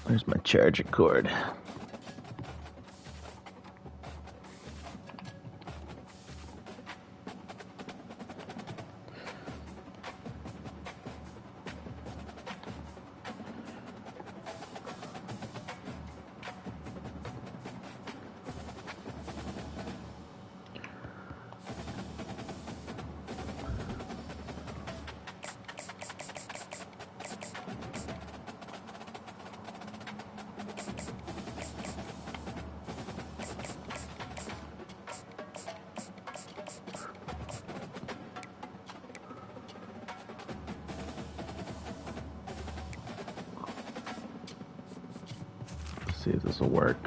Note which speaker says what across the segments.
Speaker 1: Where's my charger cord? See if this will work.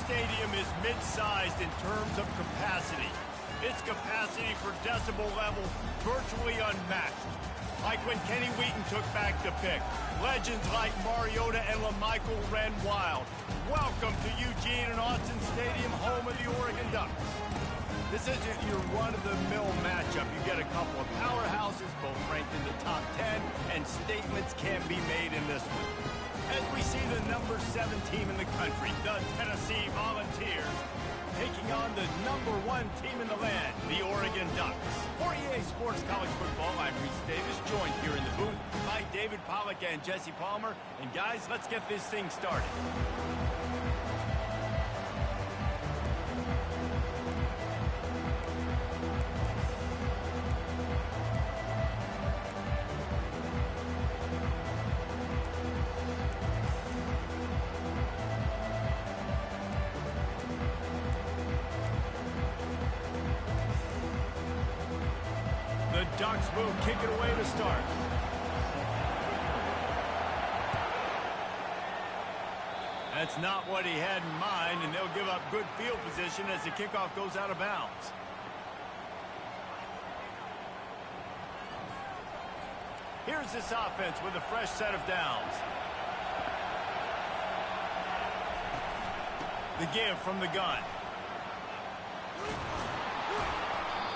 Speaker 2: Stadium is mid-sized in terms of capacity. Its capacity for decibel level virtually unmatched. Like when Kenny Wheaton took back the pick. Legends like Mariota and LaMichael ran wild. Welcome to Eugene and Autzen Stadium, home of the Oregon Ducks. This isn't your run-of-the-mill matchup. You get a couple of powerhouses, both ranked in the top 10, and statements can be made in this one. As we see the number 7 team in the country, the Tennessee Volunteers, taking on the number 1 team in the land, the Oregon Ducks. For EA Sports College Football, I'm Reese Davis, joined here in the booth by David Pollack and Jesse Palmer. And guys, let's get this thing started. Ducks will kick it away to start. That's not what he had in mind, and they'll give up good field position as the kickoff goes out of bounds. Here's this offense with a fresh set of downs. The give from the gun.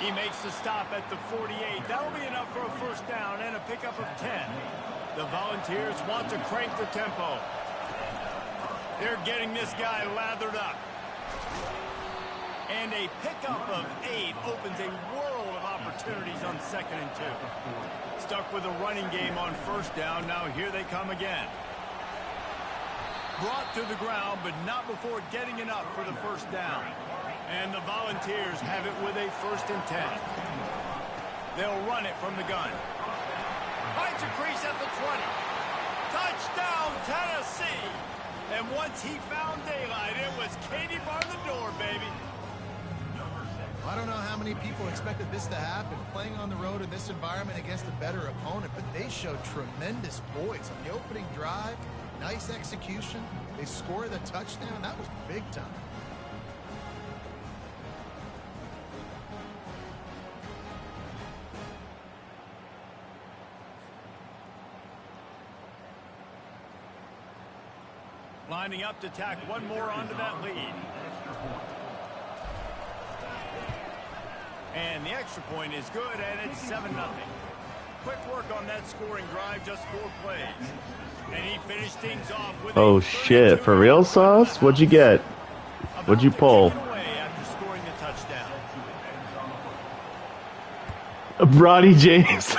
Speaker 2: He makes the stop at the 48. That'll be enough for a first down and a pickup of 10. The Volunteers want to crank the tempo. They're getting this guy lathered up. And a pickup of 8 opens a world of opportunities on 2nd and 2. Stuck with a running game on first down. Now here they come again. Brought to the ground, but not before getting enough for the first down. And the Volunteers have it with a 1st and 10. They'll run it from the gun. Finds a crease at the 20. Touchdown, Tennessee! And once he found daylight, it was Katie bar the door, baby.
Speaker 3: I don't know how many people expected this to happen, playing on the road in this environment against a better opponent, but they showed tremendous poise on the opening drive. Nice execution. They scored the touchdown. That was big time.
Speaker 2: Lining up to tack one more onto that lead. And the extra point is good, and it's 7-0. Quick work on that scoring drive, just 4 plays. And he finished things off with
Speaker 1: Oh shit, for real, Sauce? What'd you get? What'd you pull?
Speaker 2: After scoring the touchdown.
Speaker 1: Bronny James.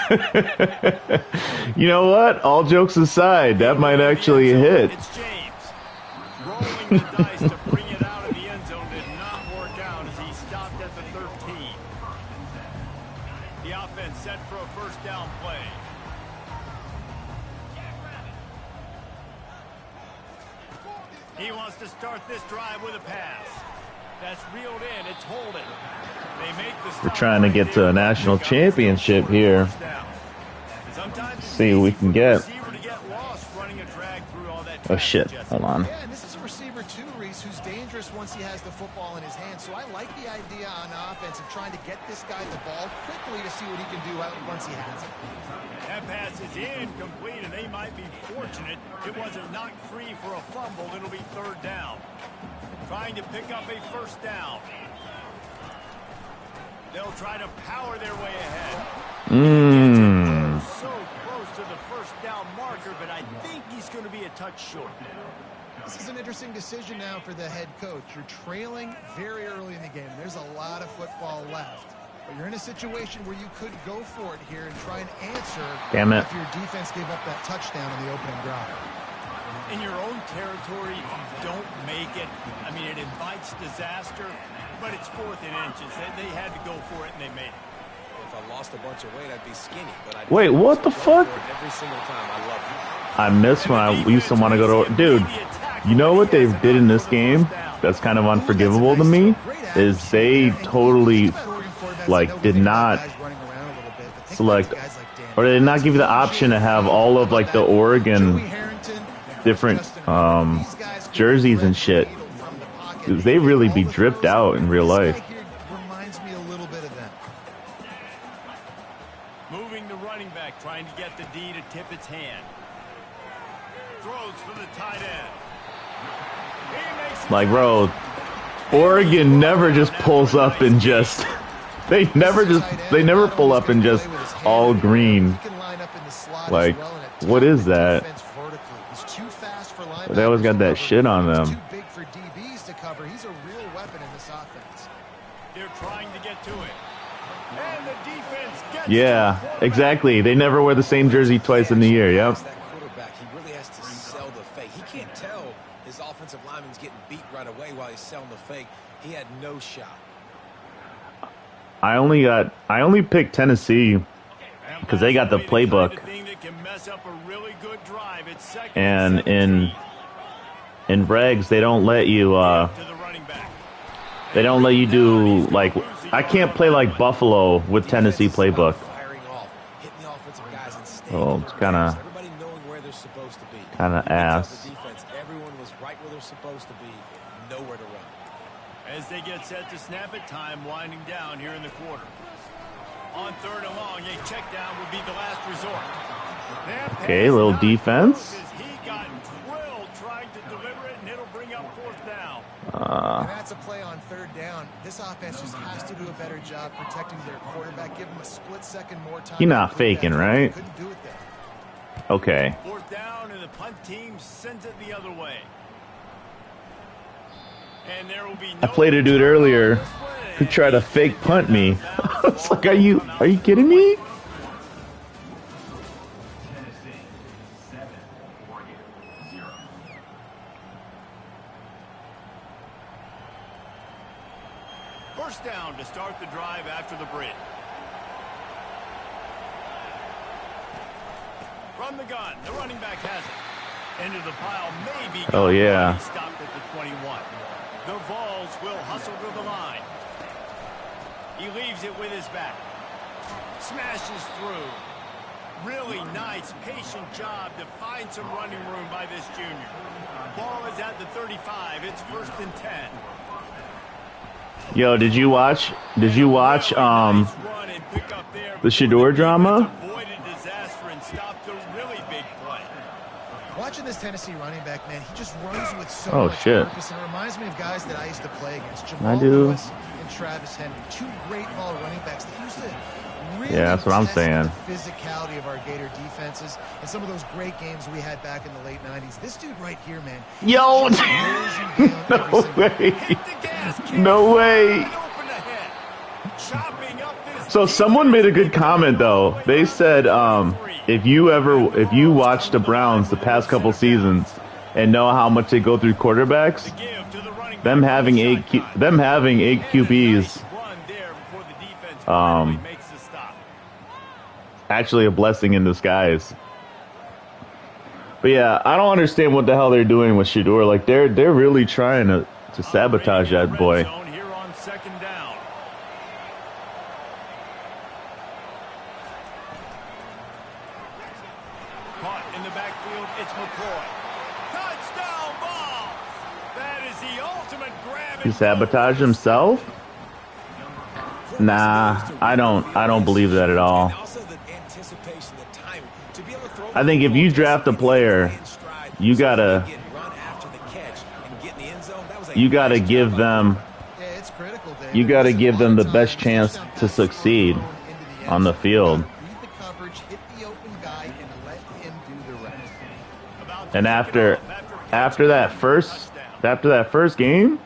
Speaker 1: You know what? All jokes aside, that might actually hit.
Speaker 2: It's James. Rolling the dice to bring it out of the end zone did not work out as he stopped at the 13. The offense set for a first down play. He wants to start this drive with a pass. That's reeled in. It's holding. They make the stop.
Speaker 1: We're trying to get to a national championship here. See what we can get. Oh shit, hold on.
Speaker 3: Yeah, and this is a receiver too, Reese, who's dangerous once he has the football in his hands. So I like the idea on offense of trying to get this guy the ball quickly to see what he can do once he has it.
Speaker 2: That pass is incomplete, and they might be fortunate it wasn't knocked free for a fumble. It'll be third down. Trying to pick up a first down. They'll try to power their way ahead. So close to the first down marker, but I think he's going to be a touch short.
Speaker 3: This is an interesting decision now for the head coach. You're trailing very early in the game. There's a lot of football left. But you're in a situation where you could go for it here and try and answer.
Speaker 1: Damn it.
Speaker 3: If your defense gave up that touchdown in the opening drive.
Speaker 2: In your own territory, if you don't make it, I mean, it invites disaster, but it's 4th and inches. They had to go for it, and they made it.
Speaker 4: If I lost a bunch of weight, I'd be skinny. But I'd
Speaker 1: Wait, what the fuck?
Speaker 4: every single time. I love it.
Speaker 1: I miss when I used to want to go to... Dude, you know what they did in this game that's kind of unforgivable to me? Is they totally, like, did not select... Or they did not give you the option to have all of, like, the Oregon different jerseys and shit. They really be dripped out in real life.
Speaker 3: Reminds me a little bit of that.
Speaker 2: Moving the running back, trying to get the D to tip its hand. Throws for the tight end.
Speaker 1: Like, bro, Oregon never just pulls up and just... They never pull up and just all green. Like, what is that? They always got that shit on them.
Speaker 3: Too big for DBs to cover. He's a real weapon in this offense.
Speaker 2: They're trying to get to it. And the defense gets
Speaker 1: Yeah, exactly. They never wear the same jersey twice in the year. Yep.
Speaker 4: That quarterback, he really has to sell the fake. He can't tell his offensive lineman's getting beat right away while he's selling the fake. He had no shot.
Speaker 1: I only picked Tennessee because they got the playbook. And in Brags, they don't let you do, like, I can't play like Buffalo with Tennessee playbook. Oh, it's kind of ass.
Speaker 4: Everyone was right where they're supposed to be, nowhere to run.
Speaker 2: As they get set to snap it, time winding down here in the quarter. On 3rd and long, a check down would be the last resort.
Speaker 1: Okay, a little defense.
Speaker 2: He got drilled trying to deliver it, and it'll bring up 4th down.
Speaker 3: And that's a play on 3rd down. This offense just has to do a better job protecting their quarterback. Give him a split second more time.
Speaker 1: You're not faking, right?
Speaker 3: Couldn't do it there.
Speaker 1: Okay.
Speaker 2: 4th down, and the punt team sends it the other way. And there will be no
Speaker 1: I played a dude earlier who tried to fake punt me. It's like, are you kidding me?
Speaker 2: First down to start the drive after the break. From the gun, the running back has it. Into the pile, maybe.
Speaker 1: Oh, yeah.
Speaker 2: Stopped at the 21. The Vols will hustle to the line. He leaves it with his back. Smashes through. Really nice, patient job to find some running room by this junior. Ball is at the 35. It's 1st and 10.
Speaker 1: Yo, did you watch the Shador drama?
Speaker 3: Watching this Tennessee running back, man, he just runs with so much purpose, and it reminds me of guys that I used to play against. Jamal Lewis and Travis Henry, 2 great ball running backs that used to Really
Speaker 1: Yeah, that's what I'm
Speaker 3: tested
Speaker 1: saying.
Speaker 3: the physicality of our Gator defenses and some of those great games we had back in the late 90s. This dude right here, man.
Speaker 1: Yo!
Speaker 3: He just wears you down every
Speaker 1: No
Speaker 3: single
Speaker 1: way.
Speaker 2: Hit the gas.
Speaker 1: No way.
Speaker 2: Wide open ahead. Chopping up this
Speaker 1: So someone made a good comment though. They said, if you watch the Browns the past couple seasons and know how much they go through quarterbacks, them having eight QBs, actually a blessing in disguise. But yeah, I don't understand what the hell they're doing with Shedeur. Like they're really trying to sabotage that boy.
Speaker 2: Caught in the backfield, it's McCoy. Touchdown ball! That is the ultimate grab.
Speaker 1: He sabotaged himself? Nah, I don't believe that at all. I think if you draft a player, you gotta give them the best chance to succeed on the field. And after that first game,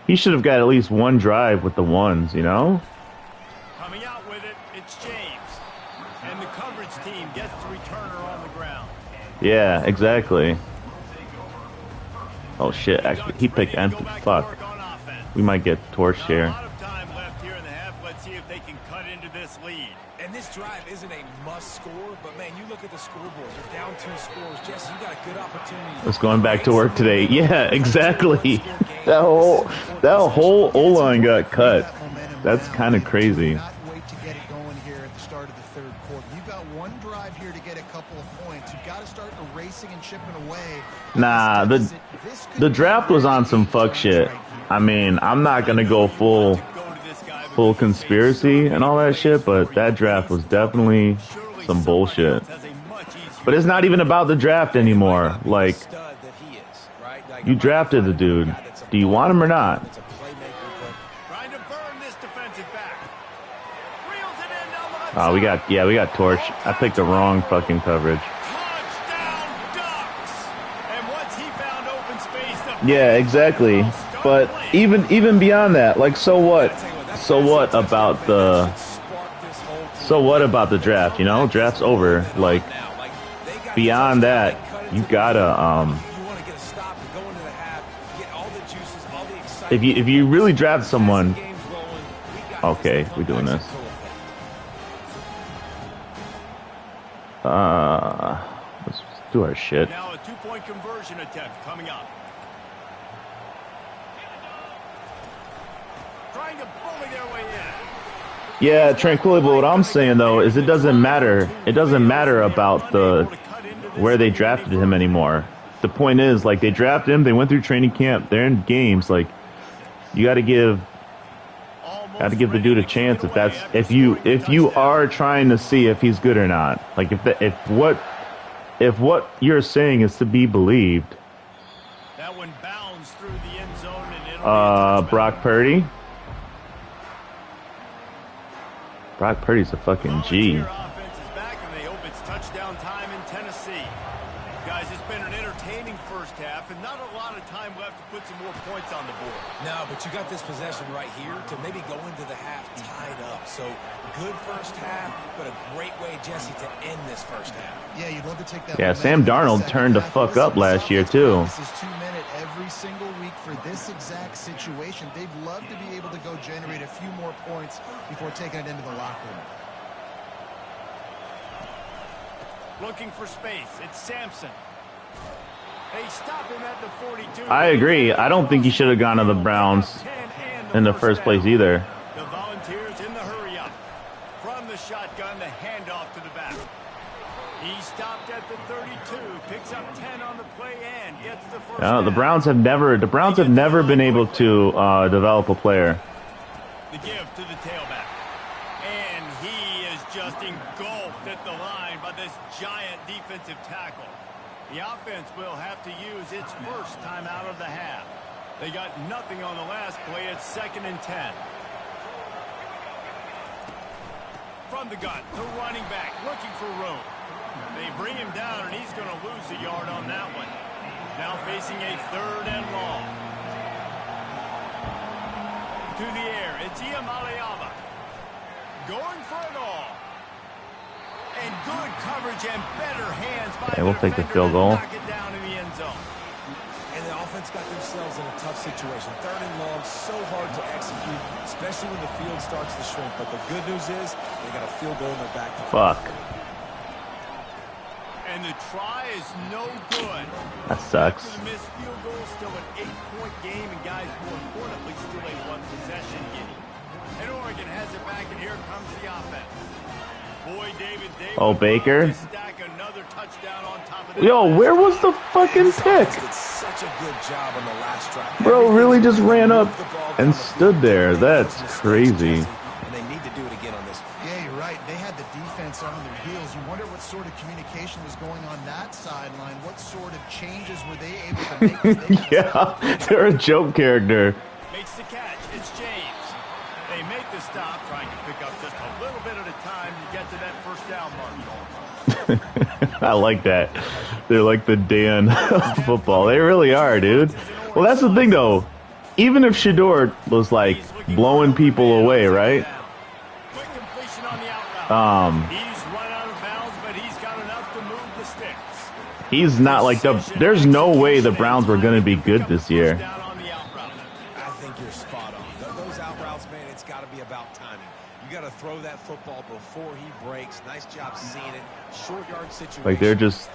Speaker 1: he should have got at least one drive with the ones, you know?
Speaker 2: Coming out with it, it's James. And the coverage team gets the returner on the ground.
Speaker 1: Yeah, exactly. Oh shit, actually he picked empty. Fuck. We might get torched here.
Speaker 2: A lot of time left here in the half. Let's see if they can cut into this lead.
Speaker 4: And this drive isn't a must score, but man, you look at the scoreboard. You're down 2 scores. Jesse, you got a good opportunity.
Speaker 1: It's going back to work today. Yeah, exactly. That whole O-line got cut. That's kind of crazy.
Speaker 3: Not wait to get it going here at the start of the third quarter. You've got one drive here to get a couple of points. You've got to start erasing and chipping away.
Speaker 1: Nah, the draft was on some fuck shit. I mean, I'm not gonna go full conspiracy and all that shit, but that draft was definitely some bullshit. But it's not even about the draft anymore. Like, you drafted the dude. Do you want him or not? Oh, we got torched. I picked the wrong fucking coverage. Yeah, exactly. But even beyond that, like, so what? So what about the draft? You know, draft's over. Like, beyond that, you gotta if you really draft someone. Okay, we're doing this. Let's do our shit.
Speaker 2: Now a 2-point conversion attempt coming up. Trying to bully their way in.
Speaker 1: Yeah, Tranquility, but what I'm saying though is it doesn't matter. It doesn't matter about where they drafted him anymore. The point is, like, they drafted him, they went through training camp, they're in games. Like, you got to give the dude a chance if you are trying to see if he's good or not. Like, if what you're saying is to be believed.
Speaker 2: That one bounds through the end zone and
Speaker 1: Brock Purdy. Brock Purdy's a fucking G.
Speaker 2: Offense is back and they hope it's touchdown time in Tennessee. Guys, it's been an entertaining first half and not a lot of time left to put some more points on the board.
Speaker 4: No, but you got this possession right here to maybe go into the half tied up. So good first half, but a great way, Jesse, to end this first half.
Speaker 3: Yeah, you'd love to take that.
Speaker 1: Yeah, Sam Darnold turned the fuck up last year too.
Speaker 3: This is 2-minute every single week for this exact situation. They'd love to be able to go generate a few more points before taking it into the locker room.
Speaker 2: Looking for space. It's Sampson. They stop him at the 42.
Speaker 1: I agree. I don't think he should have gone to the Browns in the first place either.
Speaker 2: The Volunteers in the hurry up. From the shotgun, the handoff to the back. He stopped at the 32, picks up 10 on the play and gets the first down.
Speaker 1: The Browns have never been able to develop a player.
Speaker 2: The give to the tailback. And he is just engulfed at the line by this giant defensive tackle. The offense will have to use its first time out of the half. They got nothing on the last play. It's 2nd and 10. From the gun, the running back looking for room. They bring him down, and he's going to lose a yard on that one. Now facing a 3rd and long. To the air, it's Iamaleava. Going for it all. And good coverage and better hands by
Speaker 1: we'll take the field goal.
Speaker 2: Knock it down in the end zone.
Speaker 4: And the offense got themselves in a tough situation. 3rd and long, so hard to execute, especially when the field starts to shrink. But the good news is they got a field goal in their back pocket.
Speaker 1: Fuck.
Speaker 2: And the try is no good.
Speaker 1: That sucks.
Speaker 2: After the missed field goal, still an 8-point game, and guys, more importantly, still a 1-possession game. And Oregon has it back, and here comes the offense. Boy, David,
Speaker 1: oh, Baker.
Speaker 2: Stack another touchdown on top of
Speaker 1: Yo, where was the fucking pick?
Speaker 4: Did such a good job on the last drive.
Speaker 1: Bro really just ran up and stood there. That's crazy.
Speaker 4: And they need to do it again on this one.
Speaker 3: Yeah, you're right. They had the defense on their heels. You wonder what sort of communication was going on that sideline. What sort of changes were they able to make?
Speaker 1: Yeah, they're a joke character.
Speaker 2: Makes the catch. It's James. They make the stop, trying to pick up just a little bit at a time to get to that 1st down mark.
Speaker 1: I like that. They're like the Dan of football. They really are, dude. Well, that's the thing, though. Even if Shedeur was, like, blowing people away, right?
Speaker 2: Quick completion on the out route. He's run out of bounds, but he's got enough to move the sticks.
Speaker 1: He's not like the... There's no way the Browns were going to be good this year.
Speaker 4: I think you're spot on. Those out routes, man, it's got to be about timing. You got to throw that football before he breaks. Nice job seeing it. Short yard situation.
Speaker 1: Like they're just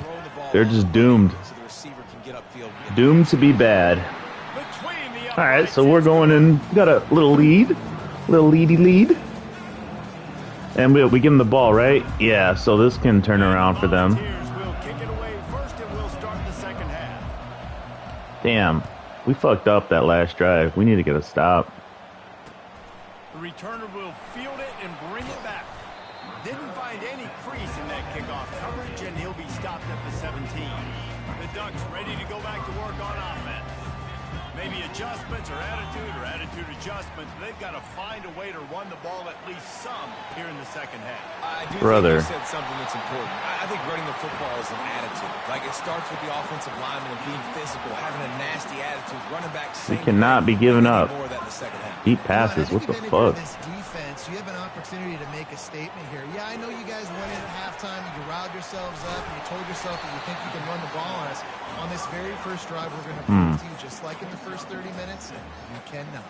Speaker 1: doomed.
Speaker 4: So the receiver can get upfield.
Speaker 1: Doomed to be bad. All right, so we're going in. Got a little lead, little lead, and we give them the ball, right? Yeah. So this can turn around for them. Damn, we fucked up that last drive. We need to get a stop.
Speaker 2: The returner will field it and bring it back. Didn't find any crease in that kickoff coverage, and he'll be stopped at the 17. The Ducks ready to go back to work on offense. Maybe adjustments or attitude adjustments. They've got to find a way to run the ball at least some here in the 2nd half.
Speaker 4: I do
Speaker 1: Brother.
Speaker 4: think you said something that's important. I think running the football is an attitude. Like it starts with the offensive lineman and being physical, having a nasty attitude, running back.
Speaker 1: We cannot be giving up.
Speaker 4: More of that in the 2nd half.
Speaker 1: Deep passes. What the fuck?
Speaker 3: This defense, you have an opportunity to make a statement here. Yeah, I know you guys went in at halftime, you riled yourselves up, and you told yourself that you think you can run the ball on us. On this very first drive, we're going to prove to you, just like in the first 30 minutes, you cannot.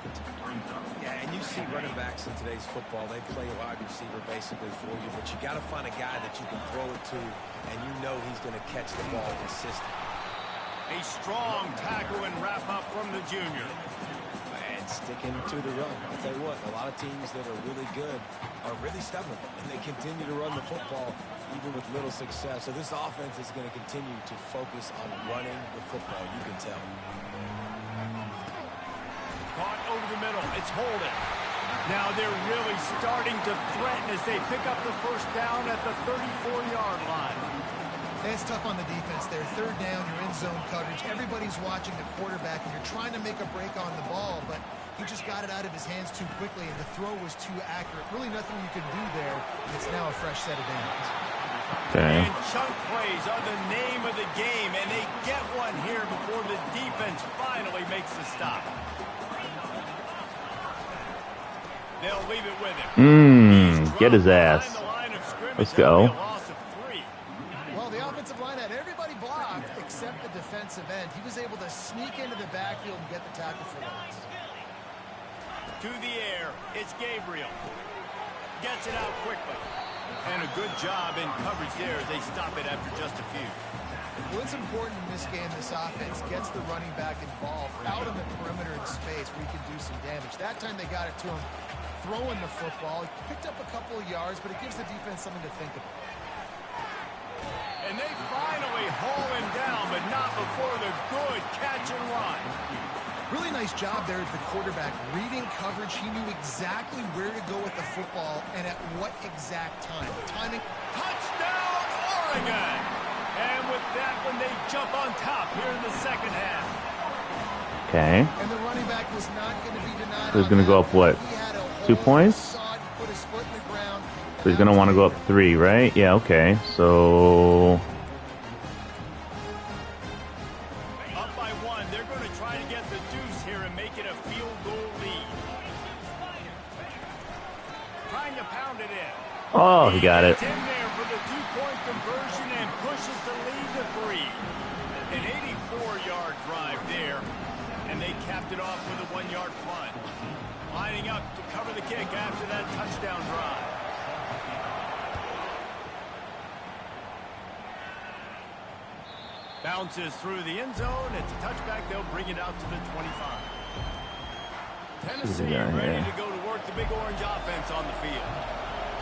Speaker 4: Yeah, and you see running backs in today's football, they play a wide receiver basically for you, but you got to find a guy that you can throw it to, and you know he's going to catch the ball consistently.
Speaker 2: A strong tackle and wrap up from the junior.
Speaker 4: And sticking to the run. I'll tell you what, a lot of teams that are really good are really stubborn, and they continue to run the football even with little success. So this offense is going to continue to focus on running the football, you can tell.
Speaker 2: Caught over the middle. It's Holden. Now they're really starting to threaten as they pick up the 1st down at the 34-yard line.
Speaker 3: It's tough on the defense there. 3rd down, you're in zone coverage. Everybody's watching the quarterback, and you're trying to make a break on the ball, but he just got it out of his hands too quickly, and the throw was too accurate. Really nothing you can do there. It's now a fresh set of downs.
Speaker 1: Okay.
Speaker 2: And chunk plays are the name of the game, and they get one here before the defense finally makes the stop. They'll leave it with him.
Speaker 1: Get his ass. Let's go.
Speaker 3: Well, the offensive line had everybody blocked except the defensive end. He was able to sneak into the backfield and get the tackle for once.
Speaker 2: To the air, it's Gabriel. Gets it out quickly. And a good job in coverage there as they stop it after just a few.
Speaker 3: Well, it's important in this game, this offense gets the running back involved out in the perimeter in space where he can do some damage. That time they got it to him throwing the football. He picked up a couple of yards, but it gives the defense something to think about.
Speaker 2: And they finally haul him down, but not before the good catch and run.
Speaker 3: Really nice job there at the quarterback. Reading coverage, he knew exactly where to go with the football and at what exact time. Timing.
Speaker 2: Touchdown, Oregon! And with that one, they jump on top here in the 2nd half.
Speaker 1: Okay.
Speaker 3: And the running back was not going to be denied.
Speaker 1: Who's going to go up what? 2 points?
Speaker 3: Put his foot in the ground,
Speaker 1: So he's gonna want to go up 3, right? Yeah, okay. So
Speaker 2: Up by 1, they're going to try to get the deuce here and make it a field goal lead. Trying to pound it in.
Speaker 1: oh, he got it.
Speaker 2: Gets in there for the 2-point conversion and pushes the lead to 3. An 84-yard drive there, and they capped it off with a 1-yard punt. Lining up to cover the kick after that touchdown drive. Bounces through the end zone. It's a touchback. They'll bring it out to the 25. Tennessee ready to go to work the big orange offense on the field.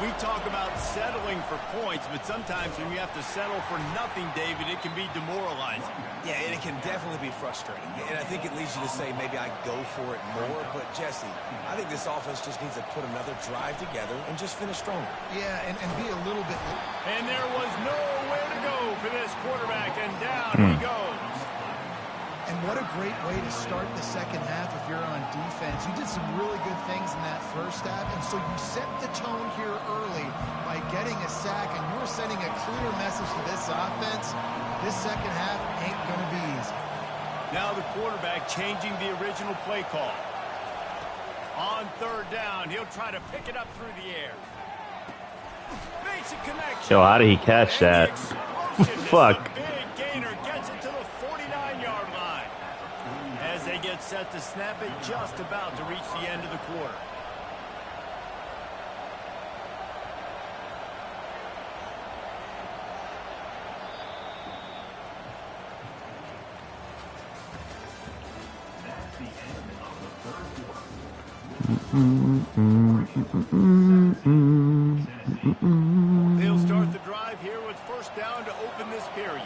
Speaker 2: We talk about settling for points, but sometimes when you have to settle for nothing, David, it can be demoralizing.
Speaker 4: Yeah, and it can definitely be frustrating. And I think it leads you to say maybe I go for it more. But, Jesse, I think this offense just needs to put another drive together and just finish stronger.
Speaker 3: Yeah, and be a little bit...
Speaker 2: And there was nowhere to go for this quarterback, and down he goes.
Speaker 3: And what a great way to start the second half if you're on defense. You did some really good things in that first half, and so you set the tone here early by getting a sack, and you're sending a clear message to this offense. This second half ain't going to be easy.
Speaker 2: Now the quarterback changing the original play call. On 3rd down, he'll try to pick it up through the air. Makes a connection.
Speaker 1: Yo, how did he catch that? Fuck.
Speaker 2: Big gainer gets it to the 49-yard line. As they get set to snap it, just about to reach the end of the quarter. They'll start the drive here with 1st down to open this period.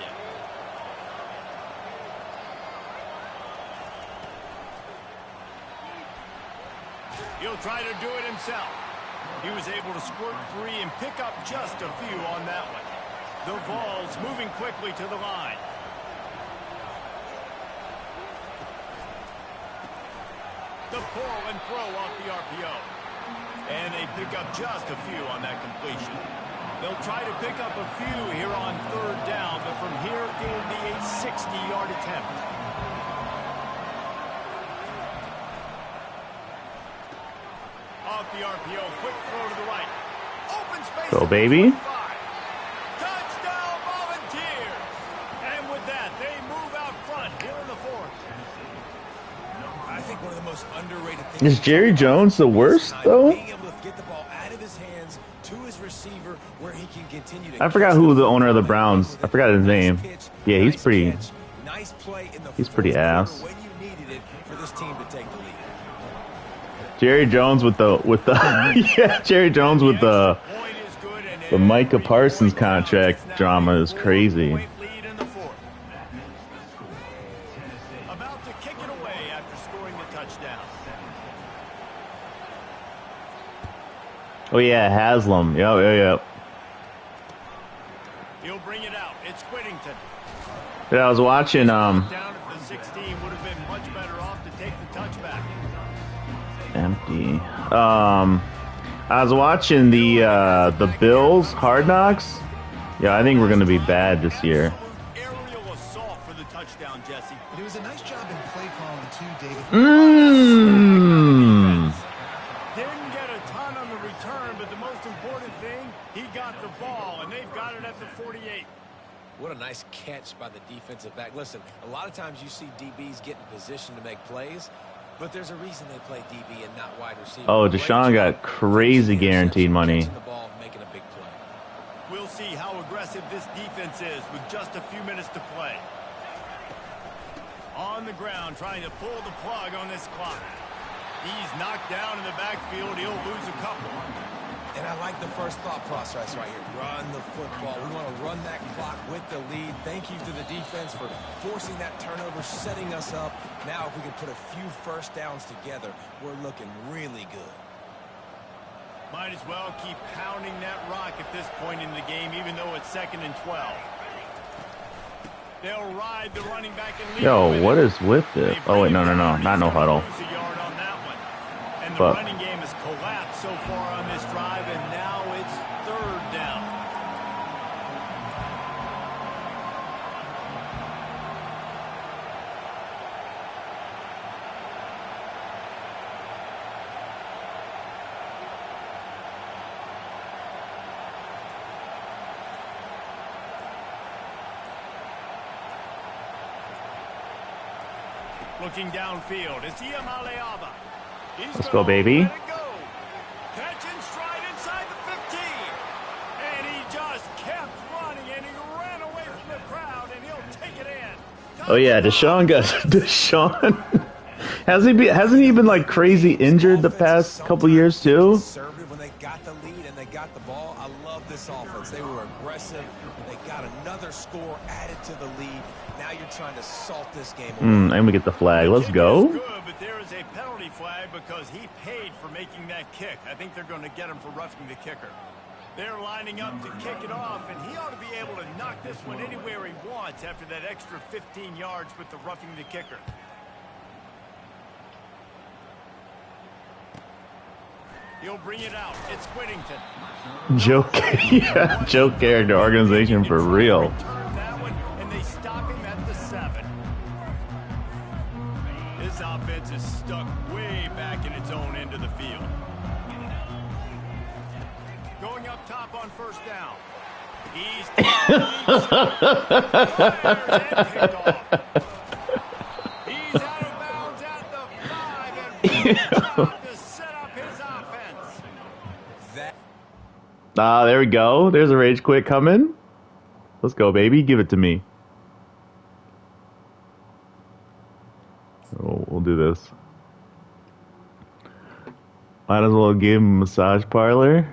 Speaker 2: He'll try to do it himself. He was able to squirt free and pick up just a few on that one. The Vols moving quickly to the line. The pull and throw off the RPO. And they pick up just a few on that completion. They'll try to pick up a few here on 3rd down, but from here it will be a 60-yard attempt. Off the RPO, quick throw to the right. Open space.
Speaker 1: Go, baby.
Speaker 2: Touchdown Volunteers. And with that, they move out front here in the 4th.
Speaker 4: I think one of the most underrated things
Speaker 1: Is Jerry Jones the worst, though?
Speaker 4: being able to get the ball out of his hands to his receiver where he can continue to
Speaker 1: I forgot who the owner of the Browns. I forgot his name. Yeah, he's pretty.
Speaker 4: Nice play in the
Speaker 1: He's pretty ass.
Speaker 4: when you needed it for this team to take the lead.
Speaker 1: Jerry Jones with the yeah, Jerry Jones with the Micah Parsons contract drama is crazy.
Speaker 2: About to kick it away after scoring the touchdown.
Speaker 1: Oh yeah, Haslam. Yep.
Speaker 2: He'll bring it out. It's Whittington.
Speaker 1: Yeah, I was watching
Speaker 2: Down at the 16 would have been much better off to take the touchback.
Speaker 1: empty. I was watching the Bills Hard Knocks. Yeah, I think we're gonna be bad this year.
Speaker 2: Aerial assault for the touchdown, Jesse.
Speaker 3: It was a nice job in play calling, too, David.
Speaker 2: Didn't get a ton on the return, but the most important thing, he got the ball, and they've got it at the 48.
Speaker 4: What a nice catch by the defensive back. Listen, a lot of times you see DBs get in position to make plays, but there's a reason they play DB and not wide receiver.
Speaker 1: Oh, Deshaun got crazy guaranteed money.
Speaker 4: Catching the ball, making a big play.
Speaker 2: We'll see how aggressive this defense is with just a few minutes to play. On the ground, trying to pull the plug on this clock. He's knocked down in the backfield. He'll lose a couple.
Speaker 4: And I like the first thought process right here. Run the football. We want to run that clock with the lead. Thank you to the defense for forcing that turnover, setting us up. Now, if we can put a few first downs together, we're looking really good.
Speaker 2: Might as well keep pounding that rock at this point in the game, even though it's 2nd and 12. They'll ride the running back and lead.
Speaker 1: Yo, what is with it? Oh wait, no, not no huddle.
Speaker 2: And the
Speaker 1: But
Speaker 2: running game has collapsed so far on this drive, and now it's 3rd down. Looking downfield, it's Iamaleava.
Speaker 1: Let's go, baby.
Speaker 2: Catch and stride inside the 15. And he just kept running, and he ran away from the crowd, and he'll take it in.
Speaker 1: Oh yeah, Deshaun hasn't he been like crazy injured the past couple years too?
Speaker 4: When they got the lead and they got the ball, I love this offense. They were aggressive. They got another score added to the lead. Now you're trying to salt this game.
Speaker 1: I'm gonna get the flag. Let's go.
Speaker 2: Good, but there is a penalty flag because he paid for making that kick. I think they're going to get him for roughing the kicker. They're lining up to kick it off, and he ought to be able to knock this one anywhere he wants after that extra 15 yards with the roughing the kicker. He'll bring it out. It's Whittington.
Speaker 1: Joke, yeah, joke character organization for real.
Speaker 2: That one, and they stop him at the 7. This offense is stuck way back in its own end of the field. Going up top on 1st down. He's picked off. He's out of bounds at the 5 and to set up his offense.
Speaker 1: There we go. There's a rage quit coming. Let's go, baby. Give it to me. Oh, we'll do this. Might as well give him a massage parlor.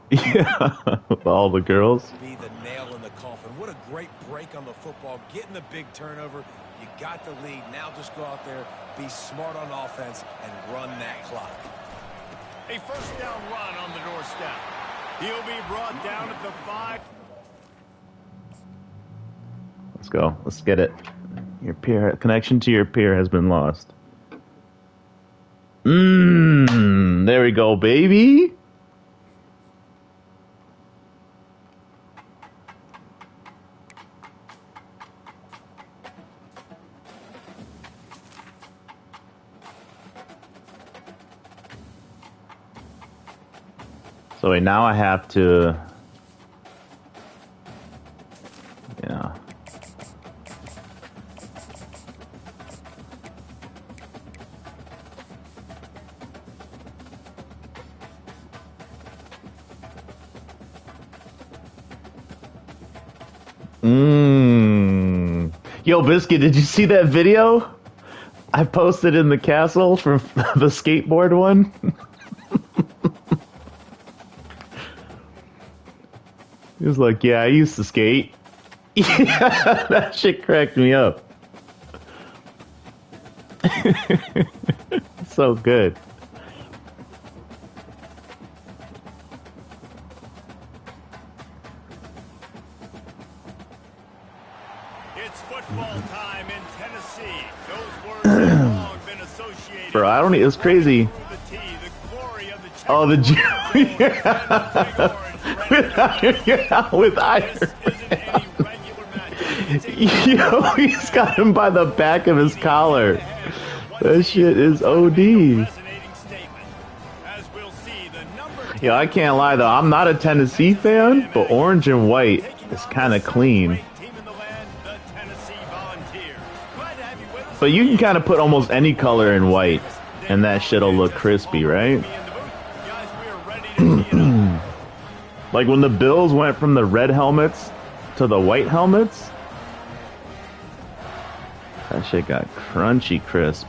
Speaker 1: Yeah, with all the girls.
Speaker 4: Be the nail in the coffin. What a great break on the football. Getting the big turnover. You got the lead. Now just go out there, be smart on offense, and run that clock.
Speaker 2: A 1st down run on the doorstep. He'll be brought down at the 5.
Speaker 1: Let's go. Let's get it. Your peer connection to your peer has been lost. There we go, baby. So wait, now I have to, yeah. Yo, Biscuit, did you see that video I posted in the castle from the skateboard one? He was like, yeah, I used to skate. Yeah, that shit cracked me up. So good.
Speaker 2: It's football time in Tennessee. Those words have long been associated.
Speaker 1: Bro, I don't need, it's crazy. Oh, the with iron. Yo, he's got him by the back of his collar. That shit is OD. Yo, I can't lie though. I'm not a Tennessee fan, but orange and white is kind of clean. But you can kind of put almost any color in white, and that shit'll look crispy, right? Like when the Bills went from the red helmets to the white helmets, that shit got crunchy crisp.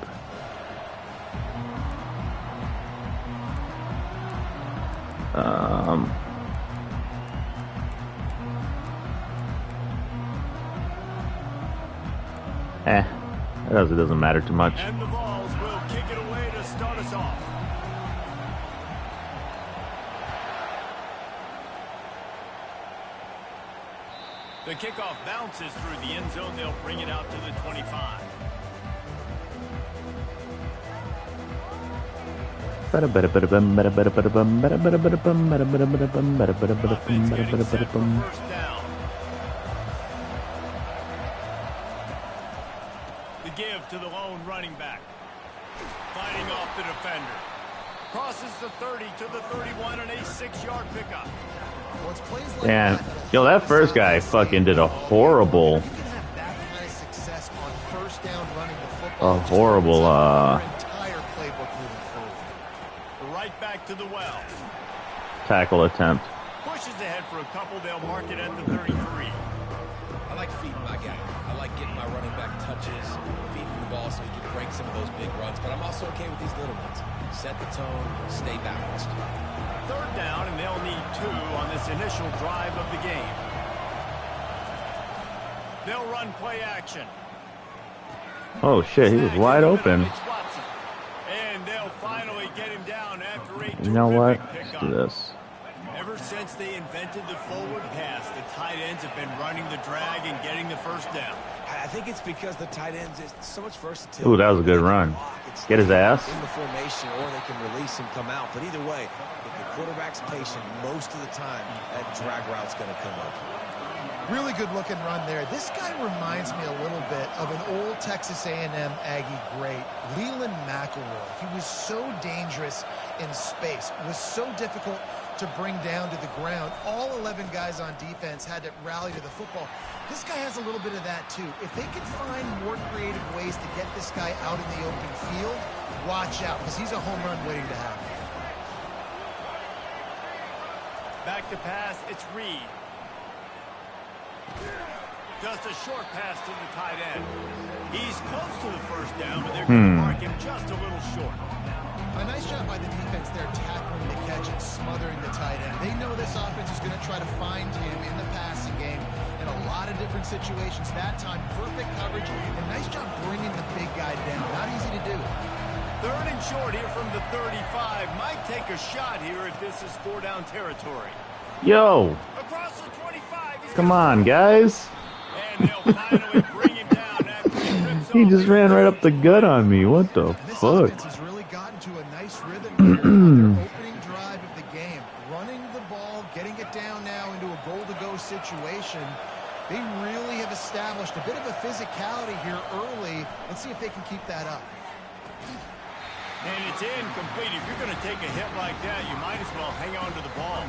Speaker 1: It doesn't matter too much.
Speaker 2: And the Vols will kick it away to start us off. The kickoff bounces through the end zone. They'll bring it out to the 25. getting set for first down. The give to the lone running back. Fighting off the defender. Crosses the 30 to the 31 and a 6-yard pickup.
Speaker 1: Man, yo, that first guy fucking did a horrible
Speaker 2: right back to the well.
Speaker 1: Tackle attempt.
Speaker 2: Pushes ahead for a couple. They'll mark it at the 33.
Speaker 4: I like feeding my guy. I like getting my running back touches, feeding the ball so he can break some of those big runs. But I'm also okay with these little ones. Set the tone, stay balanced.
Speaker 2: Third down, and they'll need 2 on this initial drive of the game. They'll run play action.
Speaker 1: Oh shit, he was wide open.
Speaker 2: And they'll finally get him down after a
Speaker 1: You know what?
Speaker 2: terrific
Speaker 1: Let's
Speaker 2: pickup.
Speaker 1: do this.
Speaker 2: Ever since they invented the forward pass, the tight ends have been running the drag and getting the first down.
Speaker 4: I think it's because the tight ends is so much versatility.
Speaker 1: Ooh, that was a good run. Get his ass.
Speaker 4: In the formation, or they can release and come out. But either way, if the quarterback's patient, most of the time, that drag route's going to come up.
Speaker 3: Really good looking run there. This guy reminds me a little bit of an old Texas A&M Aggie great, Leland McElroy. He was so dangerous in space, was so difficult to bring down to the ground. All 11 guys on defense had to rally to the football. This guy has a little bit of that too. If they can find more creative ways to get this guy out in the open field, watch out, because he's a home run waiting to happen.
Speaker 2: Back to pass, it's Reed. Just a short pass to the tight end. He's close to the first down, but they're going to mark him just a little short.
Speaker 3: A nice job by the defense there, tackling the catch and smothering the tight end. They know this offense is going to try to find him in the passing game in a lot of different situations. That time, perfect coverage, and nice job bringing the big guy down. Not easy to do.
Speaker 2: Third and short here from the 35. Might take a shot here if this is 4-down territory.
Speaker 1: Yo,
Speaker 2: Across the 25.
Speaker 1: come on, guys.
Speaker 2: And they'll finally bring him down after he rips
Speaker 1: He
Speaker 2: off
Speaker 1: just ran right up the gut on me. What the
Speaker 3: This
Speaker 1: fuck?
Speaker 3: offense has really gotten to a nice rhythm here on their opening drive of the game. Running the ball, getting it down now into a goal-to-go situation. They really have established a bit of a physicality here early. Let's see if they can keep that up.
Speaker 2: And it's incomplete. If you're going to take a hit like that, you might as well hang on to the ball.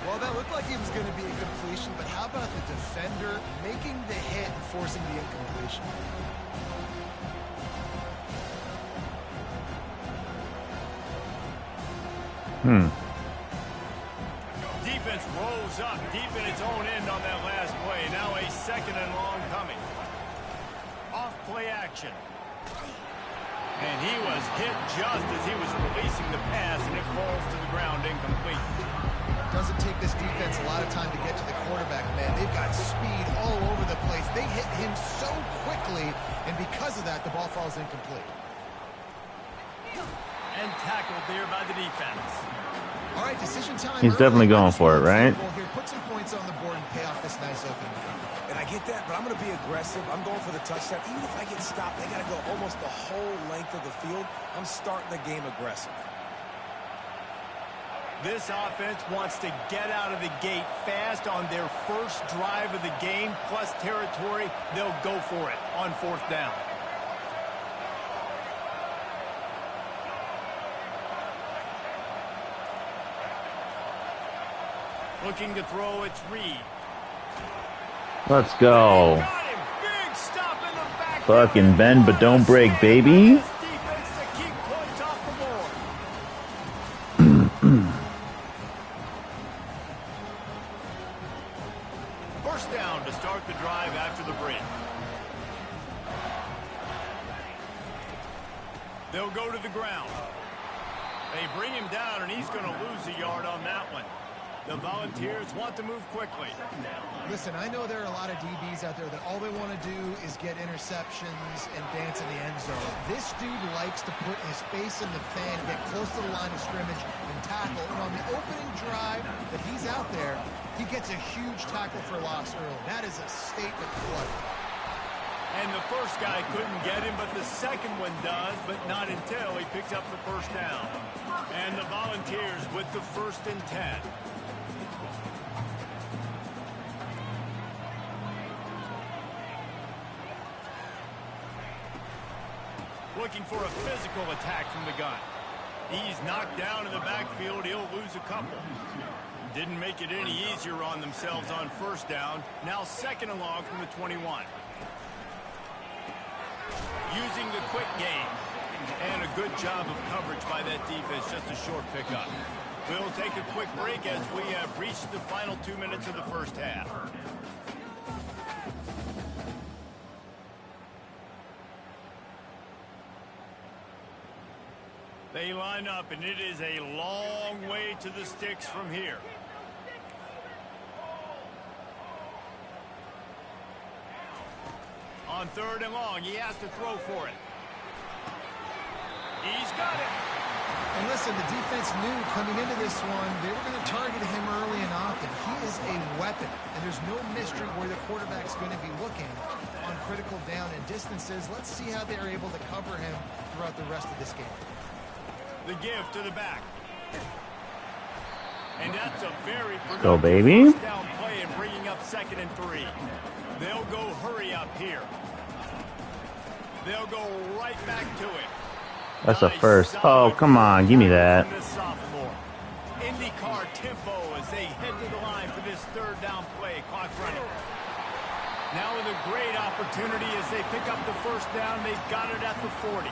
Speaker 3: Well, that looked like it was going to be a completion, but how about the defender making the hit and forcing the incompletion?
Speaker 2: Defense rolls up deep in its own end on that last play. Now a 2nd and long coming. Off play action. And he was hit just as he was releasing the pass, and it falls to the ground incomplete.
Speaker 3: Doesn't take this defense a lot of time to get to the quarterback, man. They've got speed all over the place. They hit him so quickly, and because of that, the ball falls incomplete.
Speaker 2: And tackled there by the defense.
Speaker 3: All right, decision time.
Speaker 1: He's definitely going for it, right?
Speaker 3: Here, put some points on the board and pay off this nice opening.
Speaker 4: And I get that, but I'm going to be aggressive. I'm going for the touchdown. Even if I get stopped, they got to go almost the whole length of the field. I'm starting the game aggressive.
Speaker 2: This offense wants to get out of the gate fast on their first drive of the game, plus territory. They'll go for it on 4th down. Looking to throw, it's Reed.
Speaker 1: Let's go.
Speaker 2: Got him. Big stop in the back.
Speaker 1: Fucking bend but don't break, baby.
Speaker 2: This defense to keep points off the board. First down to start the drive after the break. They'll go to the ground. They bring him down, and he's going to lose a yard on that one. The Volunteers want to move quickly.
Speaker 3: Listen, I know there are a lot of DBs out there that all they want to do is get interceptions and dance in the end zone. This dude likes to put his face in the fan, get close to the line of scrimmage, and tackle. And on the opening drive that he's out there, he gets a huge tackle for loss early. That is a statement play.
Speaker 2: And the first guy couldn't get him, but the second one does, but not until he picks up the first down. And the Volunteers with the 1st and 10. Looking for a physical attack from the gun. He's knocked down in the backfield. He'll lose a couple. Didn't make it any easier on themselves on 1st down. Now 2nd and long from the 21. Using the quick game. And a good job of coverage by that defense. Just a short pickup. We'll take a quick break as we have reached the final 2 minutes of the first half. They line up, and it is a long way to the sticks from here. On 3rd and long, he has to throw for it. He's got it.
Speaker 3: And listen, the defense knew coming into this one, they were going to target him early and often. He is a weapon, and there's no mystery where the quarterback's going to be looking on critical down and distances. Let's see how they're able to cover him throughout the rest of this game.
Speaker 2: The give to the back. And that's a very
Speaker 1: go, baby.
Speaker 2: First down play and bringing up 2nd and 3. They'll go hurry up here. They'll go right back to it.
Speaker 1: That's a first. Oh, come on. Give me that.
Speaker 2: IndyCar tempo as they head to the line for this 3rd down play. Clock running. Now with a great opportunity as they pick up the 1st down. They've got it at the 40.